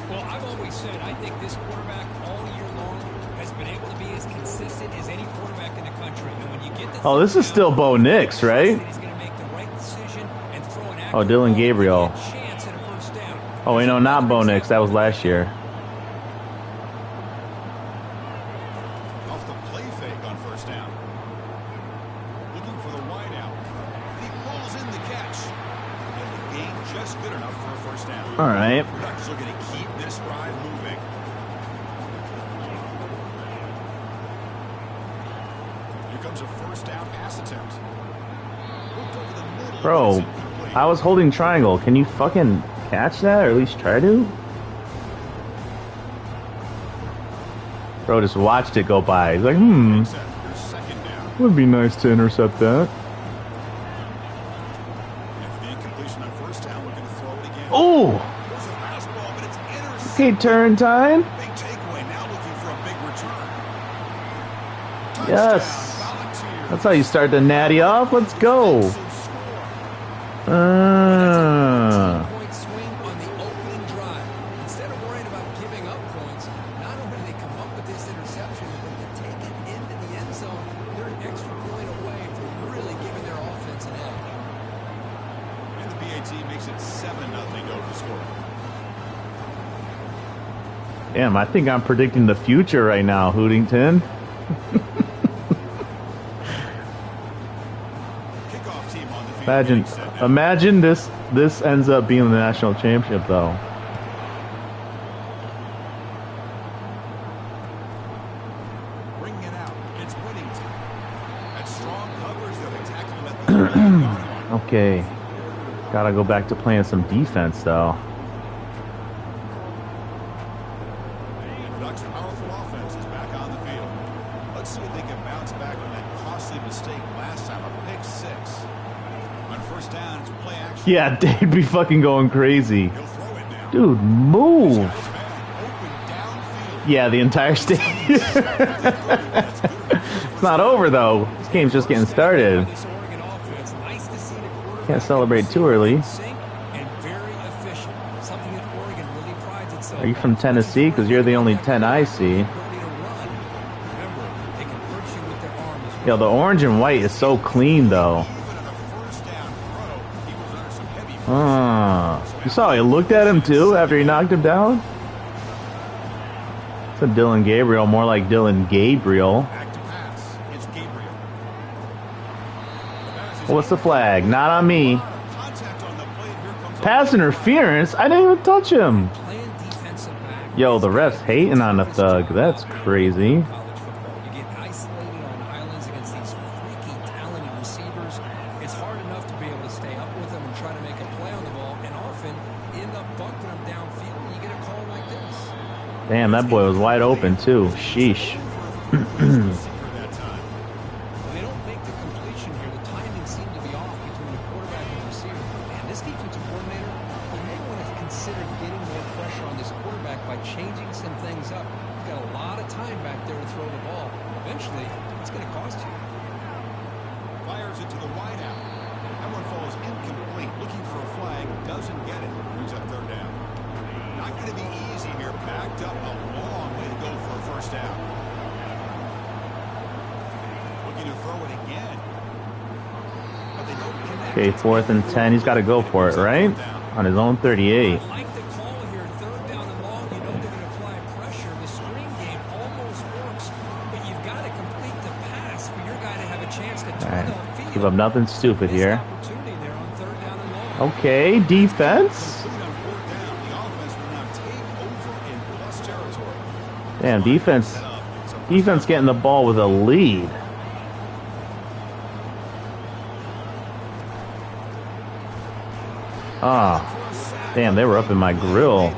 Speaker 7: Well, I've always said I think this quarterback all year long has been able to be as consistent as any quarterback in the country. And when you get the
Speaker 1: Oh, this is still Bo Nix, right? Oh, Dylan Gabriel. Oh, wait, no, not Bo Nix. That was last year.
Speaker 6: Off the play fake on first down. Looking for the wideout. He pulls in the catch. And the gain just good enough for a first down.
Speaker 1: All right.
Speaker 6: Ducks are going to keep this drive moving. Here comes a first down pass attempt. Looked over the middle.
Speaker 1: Bro, I was holding triangle. Can you fucking catch that, or at least try to? Bro just watched it go by. He's like, would be nice to intercept that. Oh! Okay, turn time.
Speaker 6: Big takeaway. Now looking for a big return.
Speaker 1: Yes. That's how you start the natty off. Let's go.
Speaker 7: Point swing on the opening drive. Instead of worrying about giving up points, not only do they come up with this interception, but to take it into the end zone, they're an extra point away from really giving their offense an edge.
Speaker 6: And the BAT makes it 7-0 over score.
Speaker 1: Damn, I think I'm predicting the future right now, Hootington. Imagine this ends up being the national championship, though.
Speaker 6: Bring it out. It's Whittington. At strong covers, they'll attack him at the
Speaker 1: Okay. Gotta go back to playing some defense, though.
Speaker 6: Ducks' powerful offense is back on the field. Let's see if they can bounce back from that costly mistake last time, a pick six. On first down, it's play action.
Speaker 1: Yeah, they'd be fucking going crazy.
Speaker 6: He'll throw it now.
Speaker 1: Dude, move.
Speaker 6: Open downfield.
Speaker 1: Yeah, the entire stadium. It's not over, though. This game's just getting started.
Speaker 7: This Oregon offense, nice to see the quarterback
Speaker 1: Can't celebrate too early.
Speaker 7: sync and very efficient. Something that Oregon really prides itself
Speaker 1: Are you from Tennessee? Because you're the only 10 I see.
Speaker 7: ability to run. Remember, they can hurt you with their arms.
Speaker 1: Yo, the orange and white is so clean, though.
Speaker 6: Even on a first down throw, he was under some heavy
Speaker 1: You saw he looked at him, too, after he knocked him down? It's a Dylan Gabriel, more like Dylan Gabriel.
Speaker 6: back to pass. It's Gabriel.
Speaker 1: What's the flag? Not on me.
Speaker 6: Contact on the plate. Here comes
Speaker 1: Pass interference? I didn't even touch him.
Speaker 7: Playing defensive back.
Speaker 1: Yo, the ref's hating on the thug. That's crazy.
Speaker 7: College football. You get isolated on islands against these freaky talented receivers. It's hard enough to be able to stay up with them and try to make a play on the ball, and often you end up bunking them downfield and you get a call like this.
Speaker 1: Damn, that boy was wide open, too. Sheesh.
Speaker 6: that time.
Speaker 7: When they don't make the completion here, the timing seemed to be off between the quarterback and the receiver. And this defensive coordinator, he may want to consider getting more pressure on this quarterback by changing some things up. He's got a lot of time back there to throw the ball. Eventually, it's going to cost you.
Speaker 6: Fires it to the wideout. That one falls incomplete. Looking for a flag. Doesn't get it. Brings up third down. Not going to be easy here. Backed up a long way to go for a first down. Looking to throw it again. But they don't connect.
Speaker 1: Okay, 4th and 10. He's got to go for it, right? On his own 38.
Speaker 7: I like the call here. Third down and long. You know they're going to apply pressure. The screen game almost works, but you've got to complete the pass for your guy to have a chance to turn the field.
Speaker 1: Give up nothing stupid here.
Speaker 7: Opportunity there on third down and long.
Speaker 1: Okay, defense. Damn, defense getting the ball with a lead. Ah, damn, they were up in my grill.
Speaker 7: A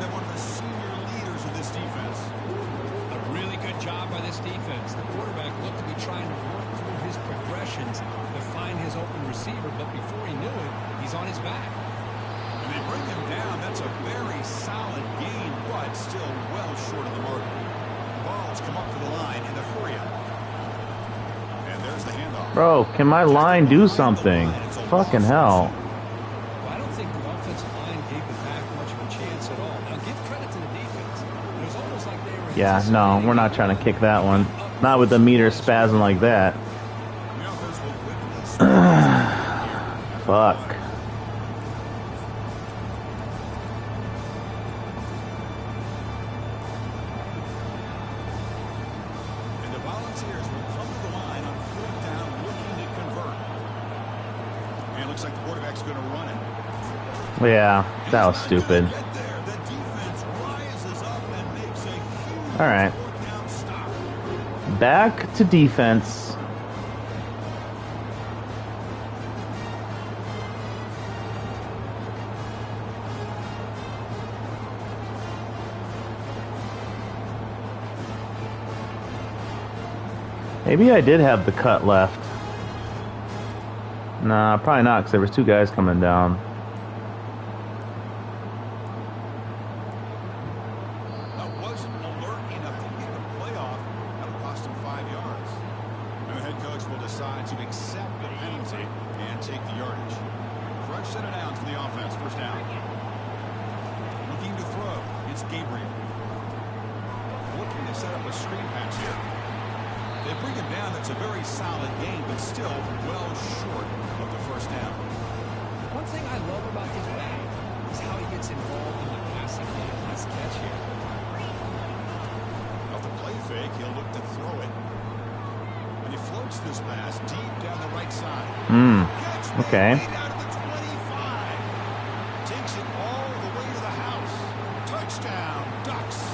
Speaker 7: really good job by this defense. The quarterback looked to be trying to work through his progressions to find his open receiver, but before he knew it, he's on his back.
Speaker 6: And they bring him down. That's a very solid gain, but still well short of the mark. Balls come up to the line in the hurry up. And there's the handoff.
Speaker 1: Bro, can my line do something? Fucking hell.
Speaker 7: Well, I don't think the offensive line gave the back much of a chance at all. Now, give credit to the defense. It was almost like they were...
Speaker 1: Yeah, no, we're not trying to kick that one. Not with the meter spazzing like that. Fuck.
Speaker 6: And the Volunteers will come to the line on 4th down, looking to convert. And it looks like the quarterback's going to run it.
Speaker 1: Yeah, that was stupid.
Speaker 6: Get there. The defense rises up and makes a huge
Speaker 1: All right.
Speaker 6: 4th down stop.
Speaker 1: Back to defense. Maybe I did have the cut left. Nah, probably not, because there was 2 guys coming down.
Speaker 6: That wasn't alert enough to get the playoff. That would cost him 5 yards. And the head coach will decide to accept the penalty and take the yardage. Fresh set of downs for the offense. First down. Looking to throw. It's Gabriel. Looking to set up a screen pass here. They bring him down. That's a very solid game, but still well short of the first down.
Speaker 7: One thing I love about this guy is how he gets involved in the passing game. Nice catch here.
Speaker 6: Off the play fake, he'll look to throw it. And he floats this pass deep down the right side.
Speaker 1: Okay.
Speaker 6: Down to the 25. Takes it all the way to the house. Touchdown, Ducks.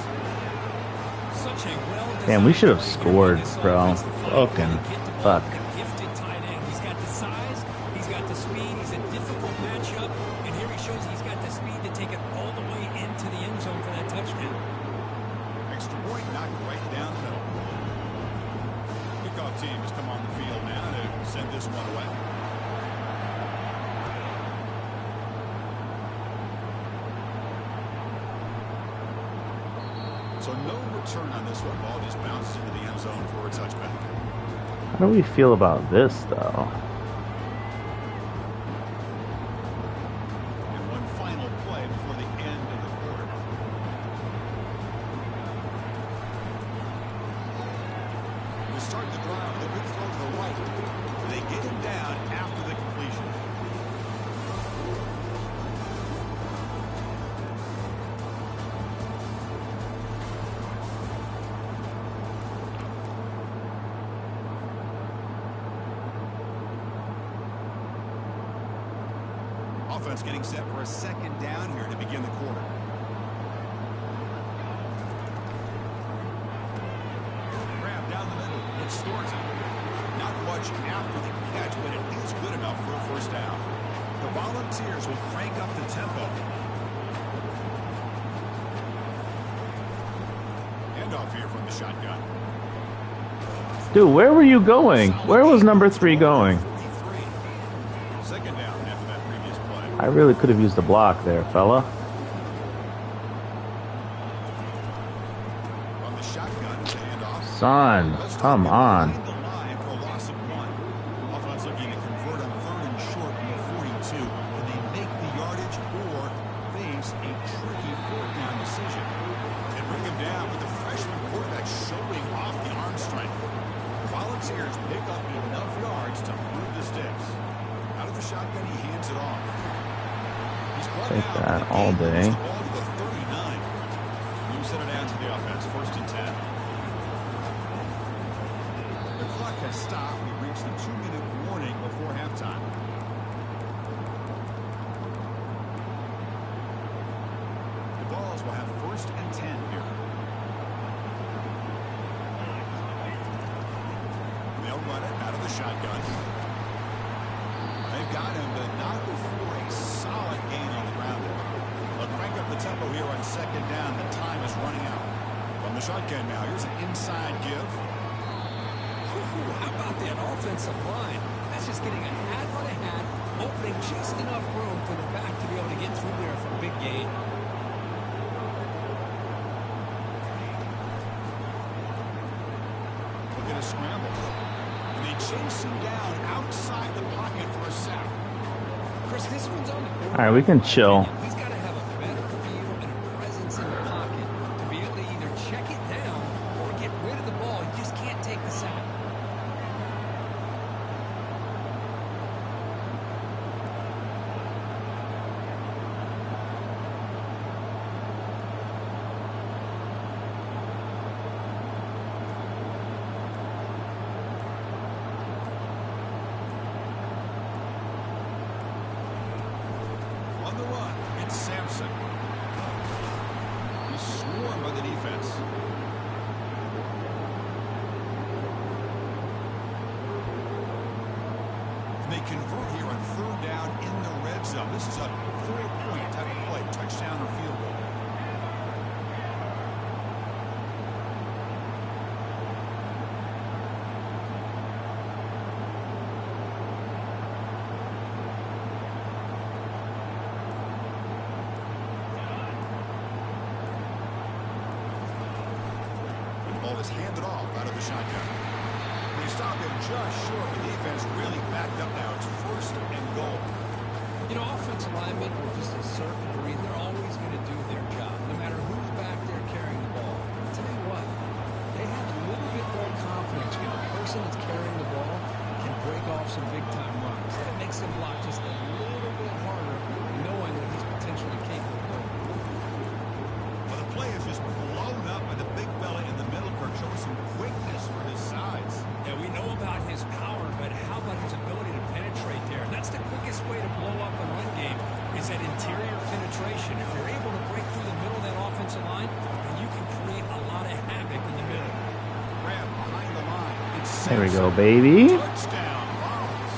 Speaker 7: Such a
Speaker 1: Damn, we should have scored, bro. Fucking fuck.
Speaker 7: Gifted tight end. He's got the size, he's got the speed, he's a difficult matchup, and here he shows he's got the speed to take it all the way into the end zone for that touchdown.
Speaker 6: Extra point knocked right down the middle. Kickoff team has come on the field now to send this one away. So no return on this one. Ball just bounced into the end zone for a touchback.
Speaker 1: How do we feel about this, though?
Speaker 6: And one final play before the end of the quarter. We start the drive with a good throw to the right. They get him down after the completion. Offense getting set for a second down here to begin the quarter. Grab down the middle. It stores it. Not much after the catch, but it is good enough for a first down. The Volunteers will crank up the tempo. Handoff here from the shotgun.
Speaker 1: Dude, where were you going? Where was number 3 going?
Speaker 6: Second down. I
Speaker 1: really could have used the block there, fella. son. Come on.
Speaker 6: Behind the line for a loss of 1. Offense looking to convert on 3rd and short from the 42. Can they make the yardage or face a tricky 4th down decision? And bring him down with the freshman quarterback showing off the arm strength. Volunteers pick up enough yards to move the sticks. Out of the shotgun, he hands it off. He's brought
Speaker 1: Take
Speaker 6: down
Speaker 1: that
Speaker 6: with the
Speaker 1: all
Speaker 6: eight,
Speaker 1: day.
Speaker 6: moves the ball to the 39. Move center down to the offense. 1st and 10. The clock has stopped. We've reached the 2-minute warning before halftime. The Vols will have 1st and 10 here. They'll run it out of the shotgun. They've got him, but not before a solid gain on the ground. They'll crank up the tempo here on 2nd down. The time is running out. From the shotgun now, here's an inside give.
Speaker 7: How about that offensive line? That's just getting a hat on a hat, opening just enough room for the back to be able to get through there for a big gain.
Speaker 6: Looking to scramble. And they chase him down outside the pocket for a sack.
Speaker 7: Chris, this one's on the board.
Speaker 1: All right, we can chill.
Speaker 7: He's got to have a better feel and a presence in the pocket to be able to either check it down or get rid of the ball. You just can't take the sack.
Speaker 6: On the run, it's Sampson. He's swarmed by the defense. And they convert here on 3rd down in the red zone. This is a 4-point type of play, touchdown or field goal. Ball is handed off out of the shotgun. They stop him just short. The defense really backed up now. It's 1st and goal.
Speaker 7: You know, offensive linemen with just a certain breed, they're always going to do their job, no matter who's back there carrying the ball. I'll tell you what, they have a little bit more confidence when the person that's carrying the ball can break off some big-time runs. That makes them block just a little bit harder, knowing that he's potentially capable of it.
Speaker 6: Well, the play is just blown up by the big fella in the middle, Kirk, showing some quickness for his size.
Speaker 7: Yeah, we know about his power, but how about his ability to penetrate there? And that's the quickest way to blow up the run game is that interior penetration. If you're able to break through the middle of that offensive line, then you can create a lot of havoc in the middle.
Speaker 6: Grab behind the line. It's
Speaker 1: There we go,
Speaker 6: Sampson.
Speaker 1: baby.
Speaker 6: Touchdown, Vols.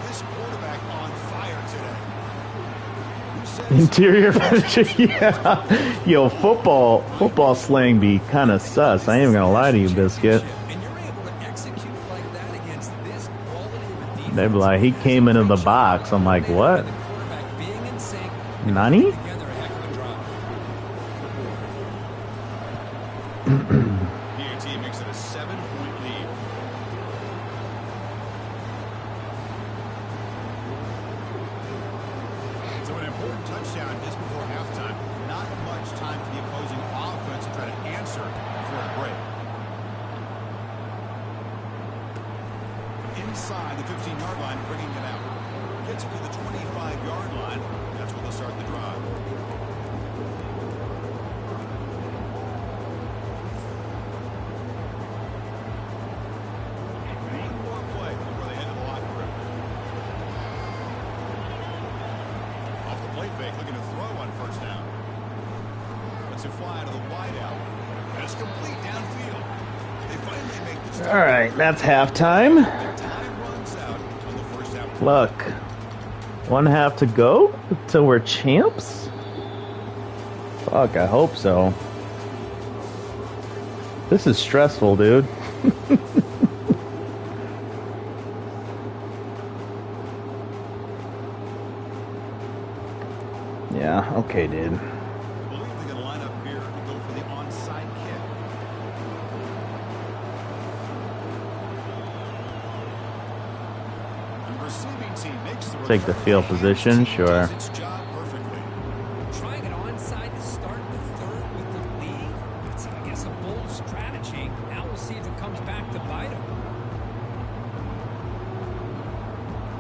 Speaker 6: This quarterback on fire today. Who says
Speaker 1: Interior penetration. Yeah. Yo, football slang be kind of sus. I ain't even gonna lie to you, Biscuit.
Speaker 7: And you're able to execute like that against this quality of a defense.
Speaker 1: They'd be like, he came into the box. I'm like, what?
Speaker 7: The quarterback being in sync,
Speaker 1: Nani?
Speaker 7: together a heck of a drive.
Speaker 6: PAT makes it a 7-point lead. So an important touchdown just before halftime. Not much time for the opposing offense to try to answer for a break. Inside the 15-yard line, bringing it out. Gets it to the 25-yard line. That's where they'll start the drive. One more play before they head to the locker room. Off the play fake, looking to throw on 1st down. Let's it fly to the wideout. And it's complete downfield. They finally make the stop.
Speaker 1: All right, that's halftime.
Speaker 6: Their time runs out on the 1st half.
Speaker 1: Look, 1 half to go till we're champs? Fuck, I hope so. This is stressful, dude. Yeah, okay, dude.
Speaker 6: I believe they're going to line up here to go for the onside kick. receiving team makes the
Speaker 1: Take the field position, sure.
Speaker 6: does its job perfectly.
Speaker 7: Trying an onside to start the third with the lead. It's, I guess, a bold strategy. Now we'll see if it comes back to bite him.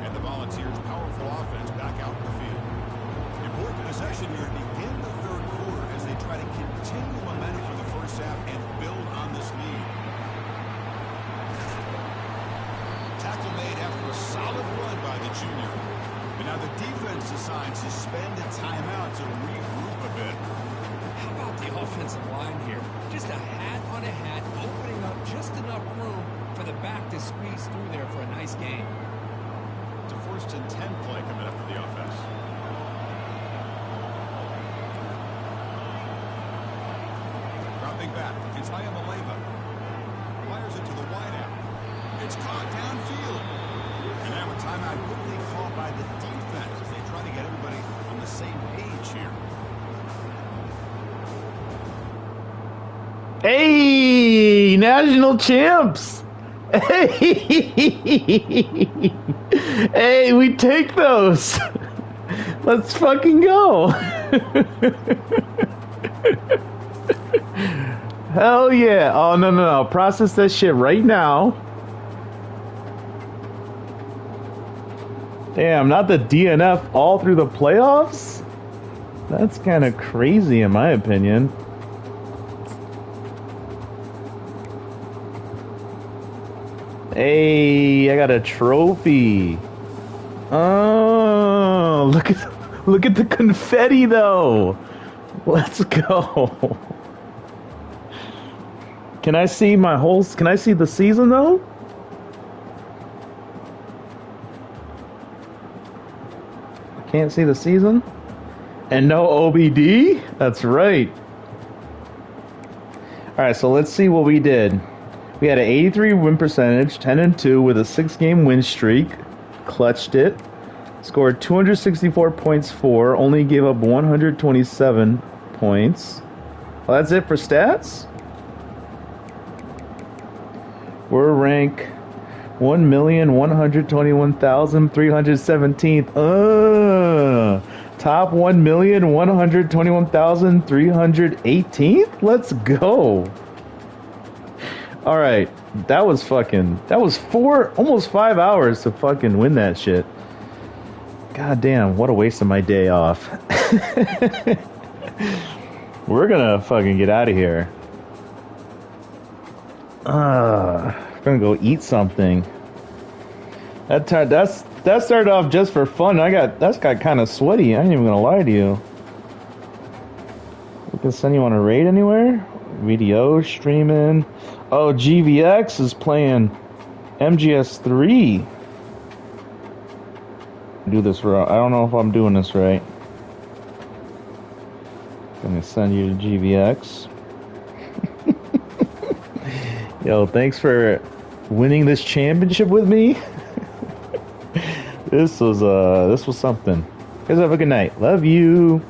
Speaker 6: And the Volunteers' powerful offense back out in the field. Important possession here to begin the third quarter as they try to continue momentum for the first half and build on this lead. Tackle made after a solid run by the junior. And now the defense decides to spend a timeout to regroup a bit.
Speaker 7: How about the offensive line here? Just a hat on a hat, opening up just enough room for the back to squeeze through there for a nice gain.
Speaker 6: It's a 1st and 10 play coming up for the offense. Dropping back, it's Ayamaleva. Fires it to the wideout. It's caught downfield. And now a timeout quickly called by the defense as they try to get everybody on the same page here.
Speaker 1: Hey, national champs! Hey, hey, we take those. Let's fucking go. Hell yeah. Oh, no. Process that shit right now. Damn, not the DNF all through the playoffs? That's kind of crazy in my opinion. Hey, I got a trophy. Oh, look at the confetti though. Let's go. Can I see can I see the season though? I can't see the season. And no OBD? That's right. Alright, so let's see what we did. We had an 83 win percentage, 10-2 with a 6-game win streak. Clutched it. Scored 264 points for, only gave up 127 points. Well, that's it for stats? We're ranked 1,121,317th. Top 1,121,318th? Let's go. Alright, that was almost 5 hours to fucking win that shit. God damn, what a waste of my day off. We're gonna fucking get out of here. We're gonna go eat something. That started off just for fun. That's got kind of sweaty. I ain't even gonna lie to you. We can send you on a raid anywhere. Video streaming. Oh, GVX is playing MGS3. Do this right. I don't know if I'm doing this right. Gonna send you to GVX. Yo, thanks for winning this championship with me. This was something. You guys have a good night. Love you.